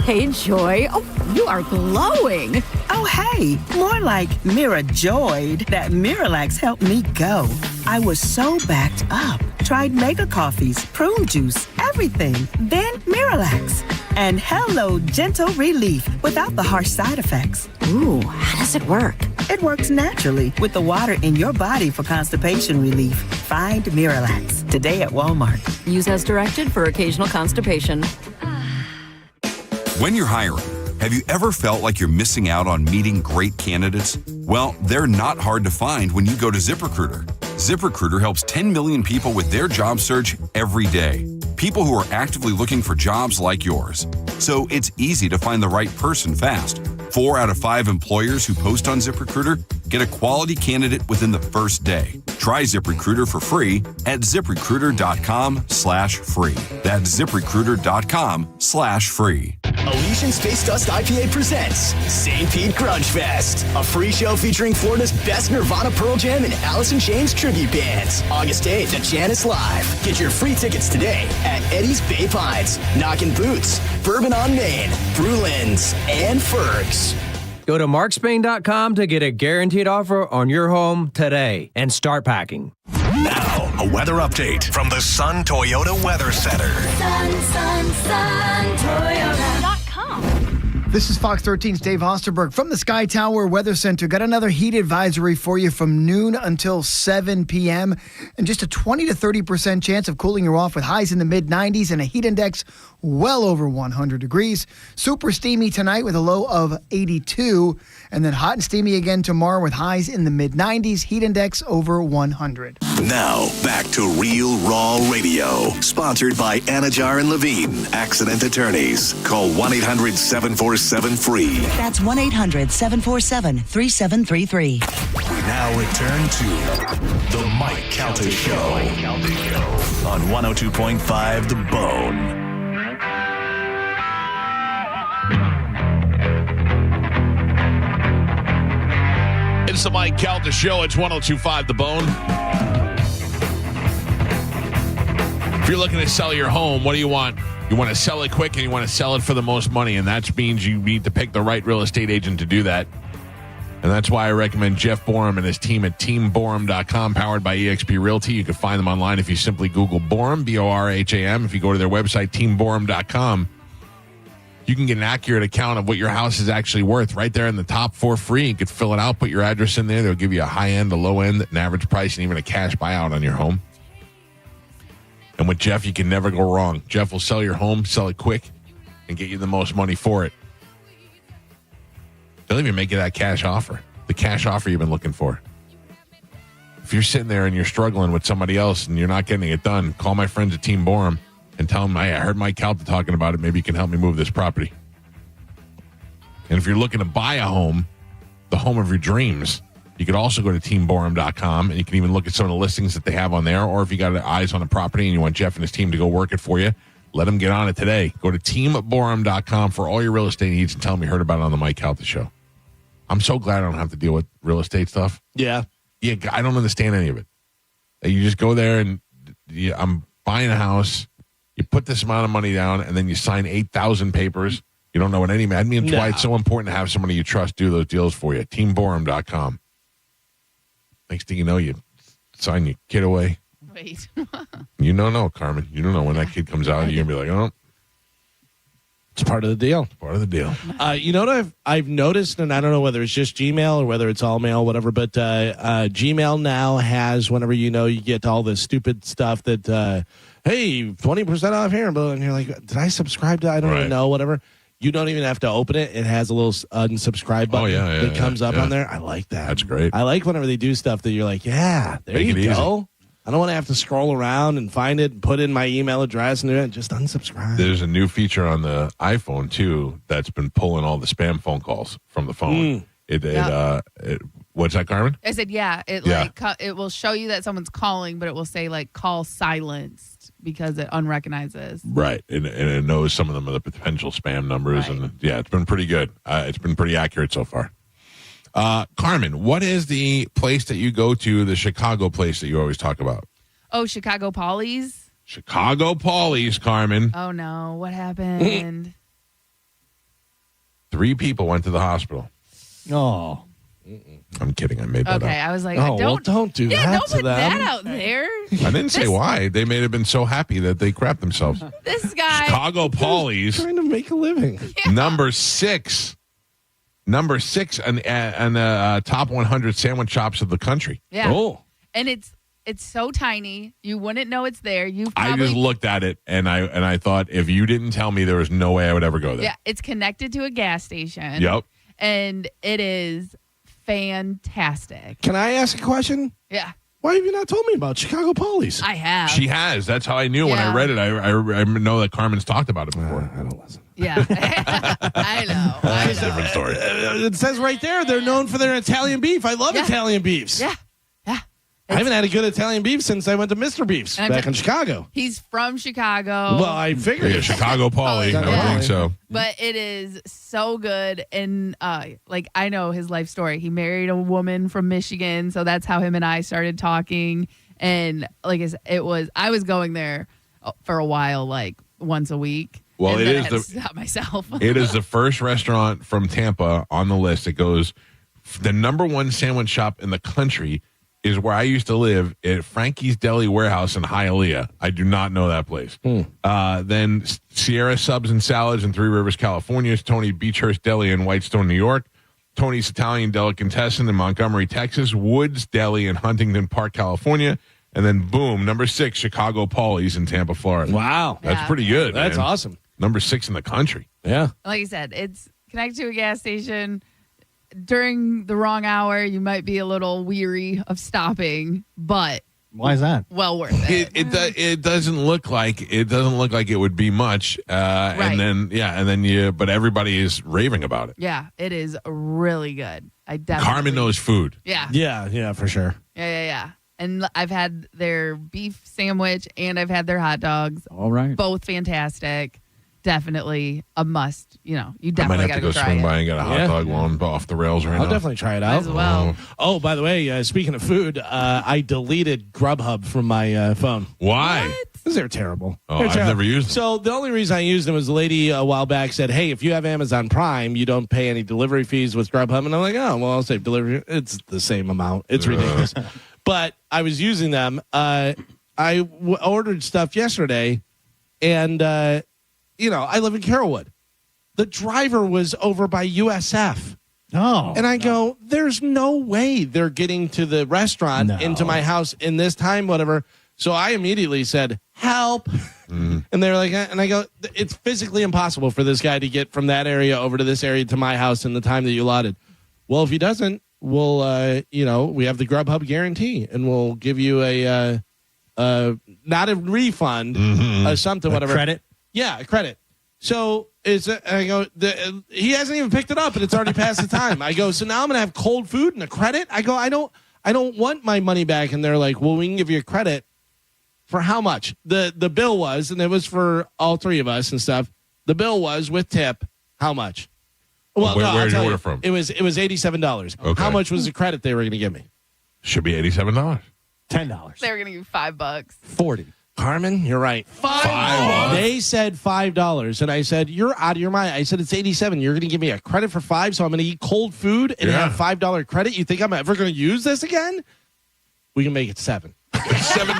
Hey, Joy. Oh, you are glowing. Oh, hey. More like Mira joyed that Miralax helped me go. I was so backed up. Tried mega coffees, prune juice, everything. Then Miralax. And hello, gentle relief without the harsh side effects. Ooh, how does it work? It works naturally with the water in your body for constipation relief. Find Miralax today at Walmart. Use as directed for occasional constipation. When you're hiring, have you ever felt like you're missing out on meeting great candidates? Well, they're not hard to find when you go to ZipRecruiter. ZipRecruiter helps 10 million people with their job search every day. People who are actively looking for jobs like yours. So it's easy to find the right person fast. 4 out of 5 employers who post on ZipRecruiter get a quality candidate within the first day. Try ZipRecruiter for free at ZipRecruiter.com/free. That's ZipRecruiter.com/free. Elysian Space Dust IPA presents St. Pete Grunge Fest, a free show featuring Florida's best Nirvana, Pearl Jam, and Alice in Chains tribute bands. August 8th at Janice Live. Get your free tickets today at Eddie's Bay Pines, Knockin' Boots, Bourbon on Main, Brulin's, and Ferg's. Go to markspain.com to get a guaranteed offer on your home today and start packing. Now, a weather update from the Sun Toyota Weather Center. Sun, Toyota.com. This is Fox 13's Dave Osterberg from the Sky Tower Weather Center. Got another heat advisory for you from noon until 7 p.m. and just a 20 to 30% chance of cooling you off with highs in the mid-90s and a heat index well over 100 degrees. Super steamy tonight with a low of 82, and then hot and steamy again tomorrow with highs in the mid-90s, heat index over 100. Now, back to Real Raw Radio, sponsored by Anajar and Levine, accident attorneys. Call 1-800-747-FREE. That's 1-800-747-3733. We now return to The Mike Calta Show on 102.5 The Bone. It's the Mike Calta Show. It's 102.5 The Bone. If you're looking to sell your home, what do you want? You want to sell it quick and you want to sell it for the most money, and that means you need to pick the right real estate agent to do that. And that's why I recommend Jeff Borum and his team at teamborum.com, powered by eXp Realty. You can find them online if you simply Google Borum, B-O-R-H-A-M. If you go to their website, teamborum.com, you can get an accurate account of what your house is actually worth right there in the top for free. You can fill it out, put your address in there. They'll give you a high end, a low end, an average price, and even a cash buyout on your home. And with Jeff, you can never go wrong. Jeff will sell your home, sell it quick, and get you the most money for it. They'll even make you that cash offer, the cash offer you've been looking for. If you're sitting there and you're struggling with somebody else and you're not getting it done, call my friends at Team Borum and tell them, hey, I heard Mike Calta talking about it. Maybe you can help me move this property. And if you're looking to buy a home, the home of your dreams, you could also go to teamborum.com, and you can even look at some of the listings that they have on there. Or if you got eyes on a property and you want Jeff and his team to go work it for you, let them get on it today. Go to teamborum.com for all your real estate needs and tell them you heard about it on the Mike Calta Show. I'm so glad I don't have to deal with real estate stuff. Yeah. Yeah, I don't understand any of it. You just go there and I'm buying a house. You put this amount of money down, and then you sign 8,000 papers. You don't know what any man. That's why it's so important to have somebody you trust do those deals for you. Teamborum.com. Next thing you know, you sign your kid away. Wait. No, Carmen. You don't know when that kid comes out. You're going to be like, oh. It's part of the deal. Part of the deal. You know what I've noticed, and I don't know whether it's just Gmail or whether it's all mail, whatever, but Gmail now has, whenever you get all this stupid stuff that, hey, 20% off here, and you're like, did I subscribe to? I don't even know, whatever. You don't even have to open it. It has a little unsubscribe button that comes up on there. I like that. That's great. I like whenever they do stuff that you're like, yeah, there Make you it go. easy. I don't want to have to scroll around and find it and put in my email address and do it. Just unsubscribe. There's a new feature on the iPhone, too, that's been pulling all the spam phone calls from the phone. What's that, Carmen? I said, it will show you that someone's calling, but it will say, like, call silenced because it unrecognizes. Right. And it knows some of them are the potential spam numbers. Right. And, it's been pretty good. It's been pretty accurate so far. Carmen, what is the place that you go to, the Chicago place that you always talk about? Oh, Chicago Polly's? Chicago Polly's, Carmen. Oh, no. What happened? 3 people went to the hospital. Oh. I'm kidding. I made that up. Okay, I was like, don't do that don't to put them. that out there. I didn't say why. They may have been so happy that they crapped themselves. This guy. Chicago Polly's. Trying to make a living. Number 6 on top 100 sandwich shops of the country. Yeah. Oh. And it's so tiny, you wouldn't know it's there. I just looked at it and I thought, if you didn't tell me, there was no way I would ever go there. Yeah, it's connected to a gas station. Yep. And it is fantastic. Can I ask a question? Yeah. Why have you not told me about Chicago Polly's? I have. She has. That's how I knew when I read it. I know that Carmen's talked about it before. I don't listen. Yeah. I know. That's a different story. It says right there they're known for their Italian beef. I love Italian beefs. Yeah. I haven't had a good Italian beef since I went to Mr. Beef's back in Chicago. He's from Chicago. Well, I figured. Yeah, Chicago Polly. I would think so. But it is so good. And I know his life story. He married a woman from Michigan. So that's how him and I started talking. And like I said, I was going there for a while, like once a week. Well, and it then is I had to stop myself. It is the first restaurant from Tampa on the list. It goes, the number 1 sandwich shop in the country is where I used to live at Frankie's Deli Warehouse in Hialeah. I do not know that place. Then Sierra Subs and Salads in Three Rivers, California. Tony Beechhurst Deli in Whitestone, New York. Tony's Italian Delicatessen in Montgomery, Texas. Woods Deli in Huntington Park, California. And then, boom, number 6, Chicago Polly's in Tampa, Florida. Wow. That's pretty good. That's man. awesome. Number 6 in the country. Yeah. Like I said, it's connected to a gas station. During the wrong hour, you might be a little weary of stopping, but why is that? Well worth it. It doesn't look like it would be much, Right. and then but everybody is raving about it. Yeah, it is really good. I definitely. Carmen knows food. Yeah. Yeah, for sure. Yeah. And I've had their beef sandwich and I've had their hot dogs. All right. Both fantastic. Definitely a must. You I definitely might got have to to go try swing it. by and get a hot dog while I'm off the rails right now. I'll definitely try it out. Might as well. Oh, by the way, speaking of food, I deleted Grubhub from my phone. Why? What? They're terrible. Oh, They're I've terrible. never used them. So the only reason I used them was a lady a while back said, hey, if you have Amazon Prime, you don't pay any delivery fees with Grubhub. And I'm like, oh, well, I'll save delivery. It's the same amount. It's ridiculous. But I was using them. I ordered stuff yesterday, and, I live in Carrollwood. The driver was over by USF. Oh. And I go, there's no way they're getting to the restaurant into my house in this time, whatever. So I immediately said, help. And they're like, and I go, it's physically impossible for this guy to get from that area over to this area to my house in the time that you allotted. Well, if he doesn't, we'll, we have the Grubhub guarantee, and we'll give you a not a refund, something, whatever. Credit? Yeah, a credit. So I go, he hasn't even picked it up, and it's already past the time. I go, so now I'm going to have cold food and a credit? I go, I don't want my money back. And they're like, well, we can give you a credit for how much? The bill was, and it was for all three of us and stuff. The bill was with tip, how much? Well, where did you order you, from? It was $87. Okay. How much was the credit they were going to give me? Should be $87. $10. They were going to give you $5. 40. Carmen, you're right. $5. They said $5, and I said, "You're out of your mind." I said, "It's $87. You're going to give me a credit for $5, so I'm going to eat cold food and have $5 credit. You think I'm ever going to use this again? We can make it $7. $7?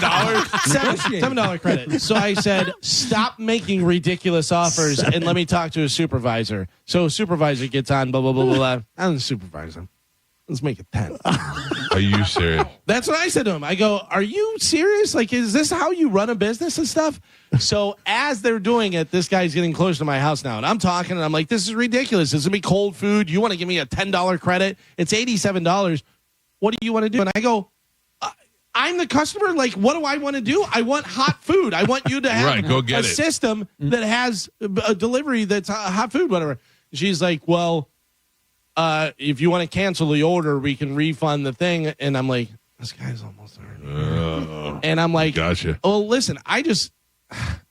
$7 credit." So I said, "Stop making ridiculous offers and let me talk to a supervisor." So a supervisor gets on. Blah blah blah blah blah. I'm the supervisor. Let's make it 10. Are you serious? That's what I said to him. I go, are you serious? Like, is this how you run a business and stuff? So as they're doing it, this guy's getting close to my house now. And I'm talking, and I'm like, this is ridiculous. This is going to be cold food. You want to give me a $10 credit? It's $87. What do you want to do? And I go, I'm the customer. Like, what do I want to do? I want hot food. I want you to have go get a it. system that has a delivery that's hot food, whatever. She's like, well, if you want to cancel the order, we can refund the thing. And I'm like, this guy's almost there. And I'm like, gotcha. Oh, listen, I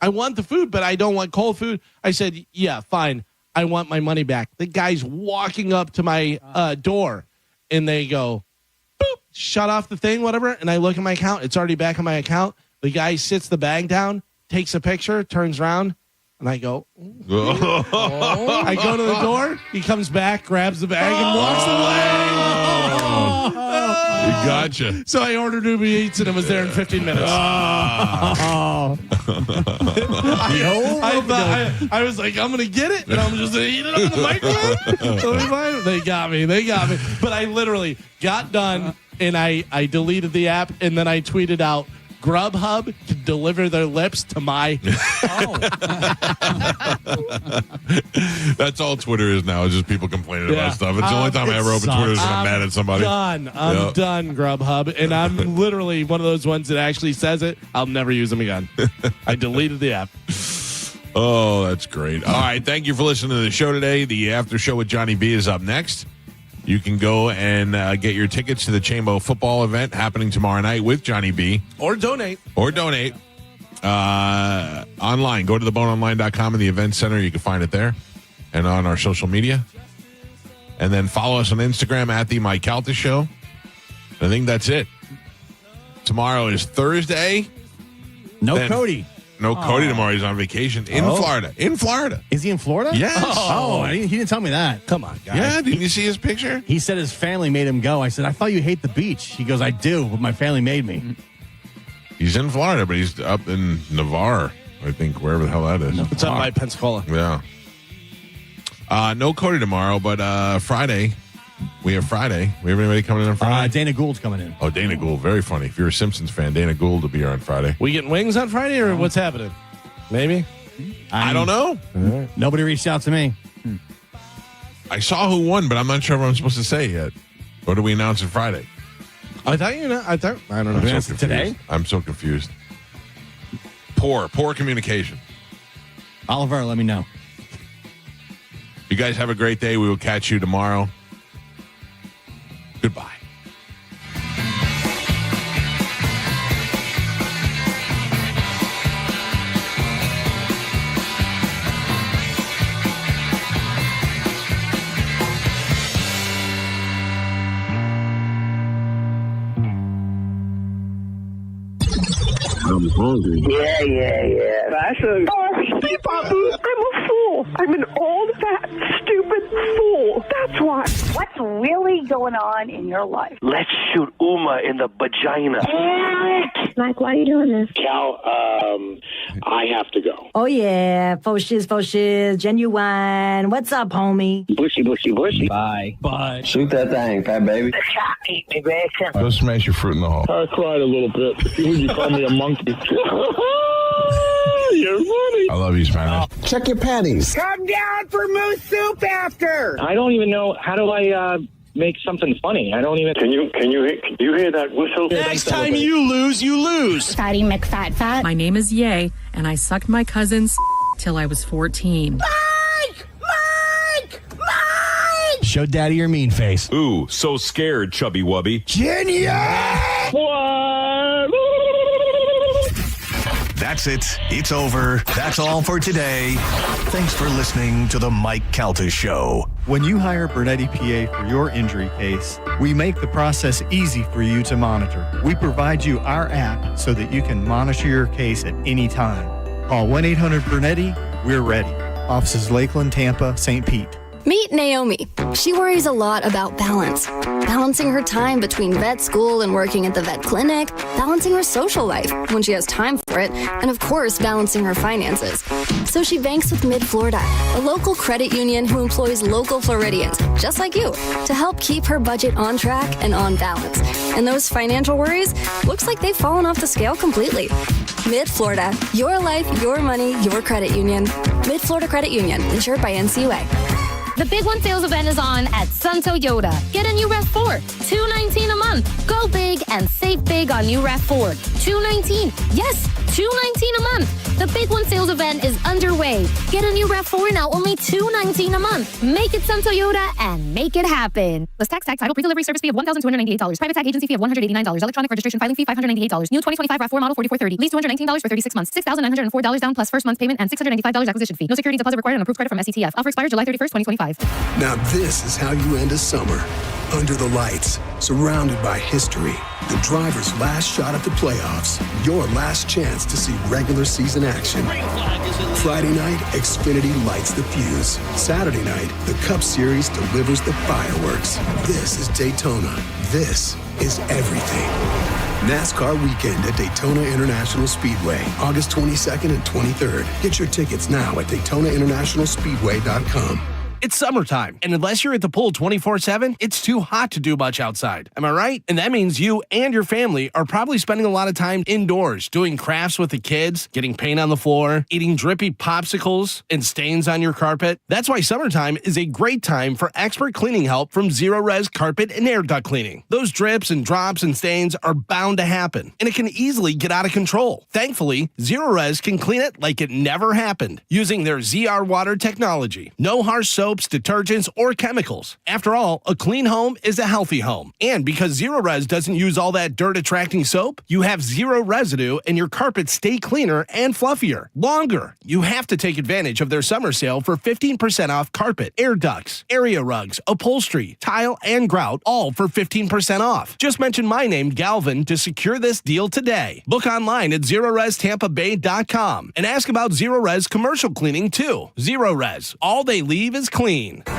want the food, but I don't want cold food. I said, yeah, fine. I want my money back. The guy's walking up to my door, and they go, boop, shut off the thing, whatever. And I look at my account. It's already back on my account. The guy sits the bag down, takes a picture, turns around. And I go, I go to the door. He comes back, grabs the bag, and walks away. Gotcha. So I ordered Uber Eats, and it was there in 15 minutes. Oh. I was like, I'm going to get it, and I'm just going to eat it up in the microwave. They got me. But I literally got done, and I deleted the app, and then I tweeted out, Grubhub to deliver their lips to my. That's all Twitter is now. It's just people complaining about stuff. It's the only time I ever open Twitter is when I'm mad at somebody. I'm done, Grubhub. And I'm literally one of those ones that actually says it. I'll never use them again. I deleted the app. Oh, that's great. All right. Thank you for listening to the show today. The after show with Johnny B is up next. You can go and get your tickets to the Chambo football event happening tomorrow night with Johnny B. Or donate. Online. Go to theboneonline.com in the event center. You can find it there and on our social media. And then follow us on Instagram at the Mike Calta Show. I think that's it. Tomorrow is Thursday. No Cody. No Cody tomorrow. He's on vacation in Florida. In Florida. Is he in Florida? Yes. He didn't tell me that. Come on, guys. Yeah, didn't you see his picture? He said his family made him go. I said, I thought you hate the beach. He goes, I do, but my family made me. He's in Florida, but he's up in Navarre, I think, wherever the hell that is. It's up by Pensacola. Yeah. No Cody tomorrow, but Friday. We have Friday. We have anybody coming in on Friday? Dana Gould's coming in. Oh, Dana Gould. Very funny. If you're a Simpsons fan, Dana Gould will be here on Friday. We getting wings on Friday, or what's happening? Maybe? I don't know. Nobody reached out to me. I saw who won, but I'm not sure what I'm supposed to say yet. Or do we announce it Friday? I don't know. I don't know. I'm so today? I'm so confused. Poor communication. Oliver, let me know. You guys have a great day. We will catch you tomorrow. Goodbye. hungry. Yeah. That's a... I'm a fool. I'm an old, fat, stupid fool. That's why. What's really going on in your life? Let's shoot Uma in the vagina. Mike, why are you doing this? Cal, I have to go. Oh, yeah. Faux shiz, genuine. What's up, homie? Bushy. Bye. Shoot that thing, fat baby. Eat me, bacon. Go smash your fruit in the hole. I cried a little bit. You call me a monkey. You're funny. I love you, Spanish. Check your panties. Come down for moose soup after. I don't even know. How do I make something funny? I don't even. Can you hear that whistle? Next time you lose. Fatty McFat. My name is Ye, and I sucked my cousin's till I was 14. Mike! Show daddy your mean face. Ooh, so scared, chubby wubby. Genius! What? That's it. It's over. That's all for today. Thanks for listening to the Mike Calta Show. When you hire Bernetti PA for your injury case, we make the process easy for you to monitor. We provide you our app so that you can monitor your case at any time. Call 1-800-BERNETTI. We're ready. Offices Lakeland, Tampa, St. Pete. Meet Naomi. She worries a lot about balance. Balancing her time between vet school and working at the vet clinic, balancing her social life when she has time for it, and of course, balancing her finances. So she banks with Mid-Florida, a local credit union who employs local Floridians, just like you, to help keep her budget on track and on balance. And those financial worries, looks like they've fallen off the scale completely. Mid-Florida, your life, your money, your credit union. Mid-Florida Credit Union, insured by NCUA. The Big One sales event is on at Sun Toyota. Get a new RAV4, $219 a month. Go big and save big on new RAV4, $219. Yes, $219 a month. The Big One sales event is underway. Get a new RAV4 now, only $219 a month. Make it Sun Toyota and make it happen. Plus tax, title, pre-delivery service fee of $1,298. Private tag agency fee of $189. Electronic registration filing fee $598. New 2025 RAV4 model $4430. Lease $219 for 36 months. $6,904 down plus first month's payment and $695 acquisition fee. No security deposit required and approved credit from SETF. Offer expires July 31st, 2025. Now this is how you end a summer. Under the lights, surrounded by history. The driver's last shot at the playoffs. Your last chance to see regular season action. Friday night, Xfinity lights the fuse. Saturday night, the Cup Series delivers the fireworks. This is Daytona. This is everything. NASCAR weekend at Daytona International Speedway, August 22nd and 23rd. Get your tickets now at DaytonaInternationalSpeedway.com. It's summertime, and unless you're at the pool 24/7, it's too hot to do much outside. Am I right? And that means you and your family are probably spending a lot of time indoors, doing crafts with the kids, getting paint on the floor, eating drippy popsicles, and stains on your carpet. That's why summertime is a great time for expert cleaning help from Zero Res Carpet and Air Duct Cleaning. Those drips and drops and stains are bound to happen, and it can easily get out of control. Thankfully, Zero Res can clean it like it never happened using their ZR Water technology. No harsh soap, detergents, or chemicals. After all, a clean home is a healthy home. And because Zero Res doesn't use all that dirt-attracting soap, you have zero residue and your carpets stay cleaner and fluffier longer. You have to take advantage of their summer sale for 15% off carpet, air ducts, area rugs, upholstery, tile, and grout, all for 15% off. Just mention my name, Galvin, to secure this deal today. Book online at ZeroResTampaBay.com and ask about Zero Res commercial cleaning too. Zero Res, all they leave is clean.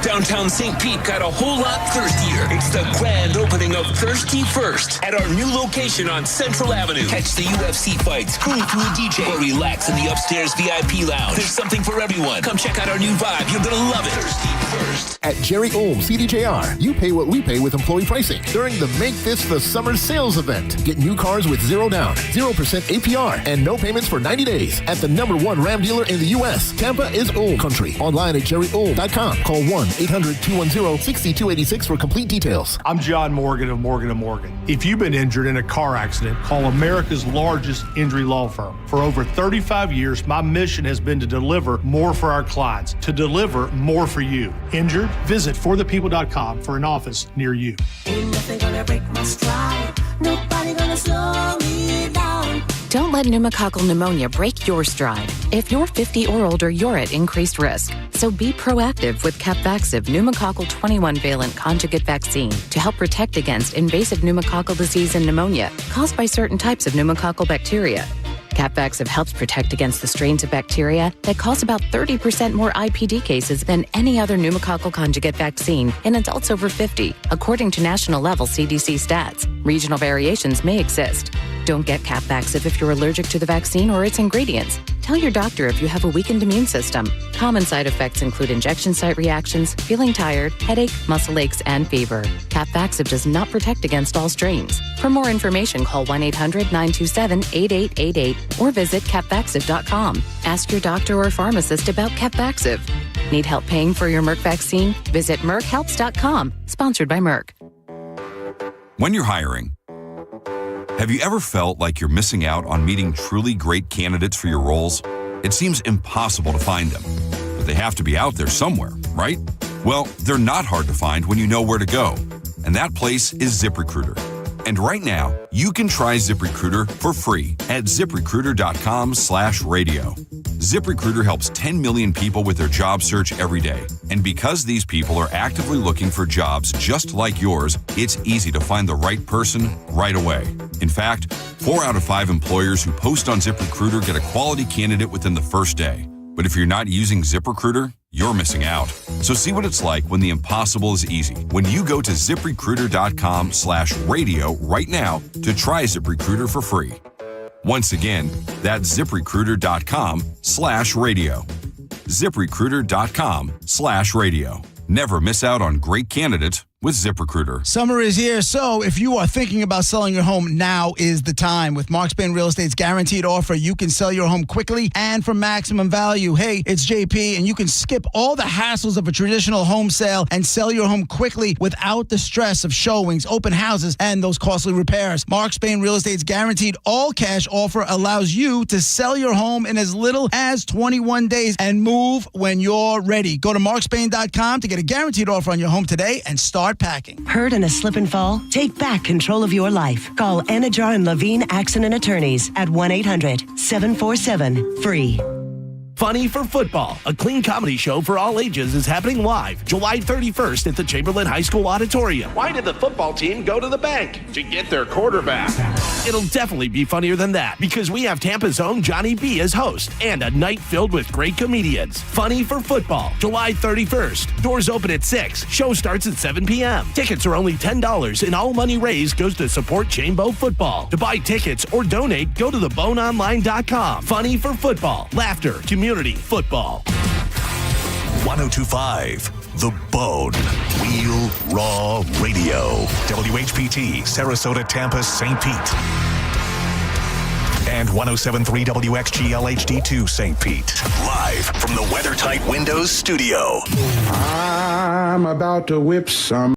Downtown St. Pete got a whole lot thirstier. It's the grand opening of Thirsty First at our new location on Central Avenue. Catch the UFC fights, cruise through a DJ, or relax in the upstairs VIP lounge. There's something for everyone. Come check out our new vibe. You're gonna love it. Thirsty First. At Jerry Ohm CDJR, you pay what we pay with employee pricing during the Make This the Summer sales event. Get new cars with 0 down, 0% APR, and no payments for 90 days at the #1 Ram dealer in the U.S. Tampa is Ohm Country. Online at jerryohm.com. Call 1-800-210-6286 for complete details. I'm John Morgan of Morgan & Morgan. If you've been injured in a car accident, call America's largest injury law firm. For over 35 years, my mission has been to deliver more for our clients, to deliver more for you. Injured? Visit forthepeople.com for an office near you. Ain't nothing gonna break my stride. Nobody gonna slow me down. Don't let pneumococcal pneumonia break your stride. If you're 50 or older, you're at increased risk. So be proactive with Capvaxive pneumococcal 21-valent conjugate vaccine to help protect against invasive pneumococcal disease and pneumonia caused by certain types of pneumococcal bacteria. Capvaxive helps protect against the strains of bacteria that cause about 30% more IPD cases than any other pneumococcal conjugate vaccine in adults over 50, according to national-level CDC stats. Regional variations may exist. Don't get Capvaxive if you're allergic to the vaccine or its ingredients. Tell your doctor if you have a weakened immune system. Common side effects include injection site reactions, feeling tired, headache, muscle aches, and fever. Capvaxive does not protect against all strains. For more information, call 1-800-927-8888 or visit capvaxive.com. Ask your doctor or pharmacist about Capvaxive. Need help paying for your Merck vaccine? Visit merckhelps.com. Sponsored by Merck. When you're hiring, have you ever felt like you're missing out on meeting truly great candidates for your roles? It seems impossible to find them, but they have to be out there somewhere, right? Well, they're not hard to find when you know where to go, and that place is ZipRecruiter. And right now, you can try ZipRecruiter for free at ZipRecruiter.com/radio. ZipRecruiter helps 10 million people with their job search every day. And because these people are actively looking for jobs just like yours, it's easy to find the right person right away. In fact, 4 out of 5 employers who post on ZipRecruiter get a quality candidate within the first day. But if you're not using ZipRecruiter, you're missing out. So see what it's like when the impossible is easy. When you go to ZipRecruiter.com/radio right now to try ZipRecruiter for free. Once again, that's ZipRecruiter.com/radio. ZipRecruiter.com/radio. Never miss out on great candidates with ZipRecruiter. Summer is here, so if you are thinking about selling your home, now is the time. With Mark Spain Real Estate's guaranteed offer, you can sell your home quickly and for maximum value. Hey, it's JP, and you can skip all the hassles of a traditional home sale and sell your home quickly without the stress of showings, open houses, and those costly repairs. Mark Spain Real Estate's guaranteed all-cash offer allows you to sell your home in as little as 21 days and move when you're ready. Go to markspain.com to get a guaranteed offer on your home today and start packing. Hurt in a slip and fall? Take back control of your life. Call Anajar and Levine Accident Attorneys at 1-800-747-FREE. Funny for Football, a clean comedy show for all ages, is happening live July 31st at the Chamberlain High School Auditorium. Why did the football team go to the bank? To get their quarterback. It'll definitely be funnier than that because we have Tampa's own Johnny B as host and a night filled with great comedians. Funny for Football, July 31st. Doors open at 6. Show starts at 7 p.m. Tickets are only $10 and all money raised goes to support Chambo football. To buy tickets or donate, go to theboneonline.com. Funny for Football. Laughter, community, football. 1025 The Bone. Wheel Raw Radio. WHPT, Sarasota, Tampa, St. Pete. And 107.3 WXGL HD2 St. Pete. Live from the WeatherTight Windows studio. I'm about to whip some.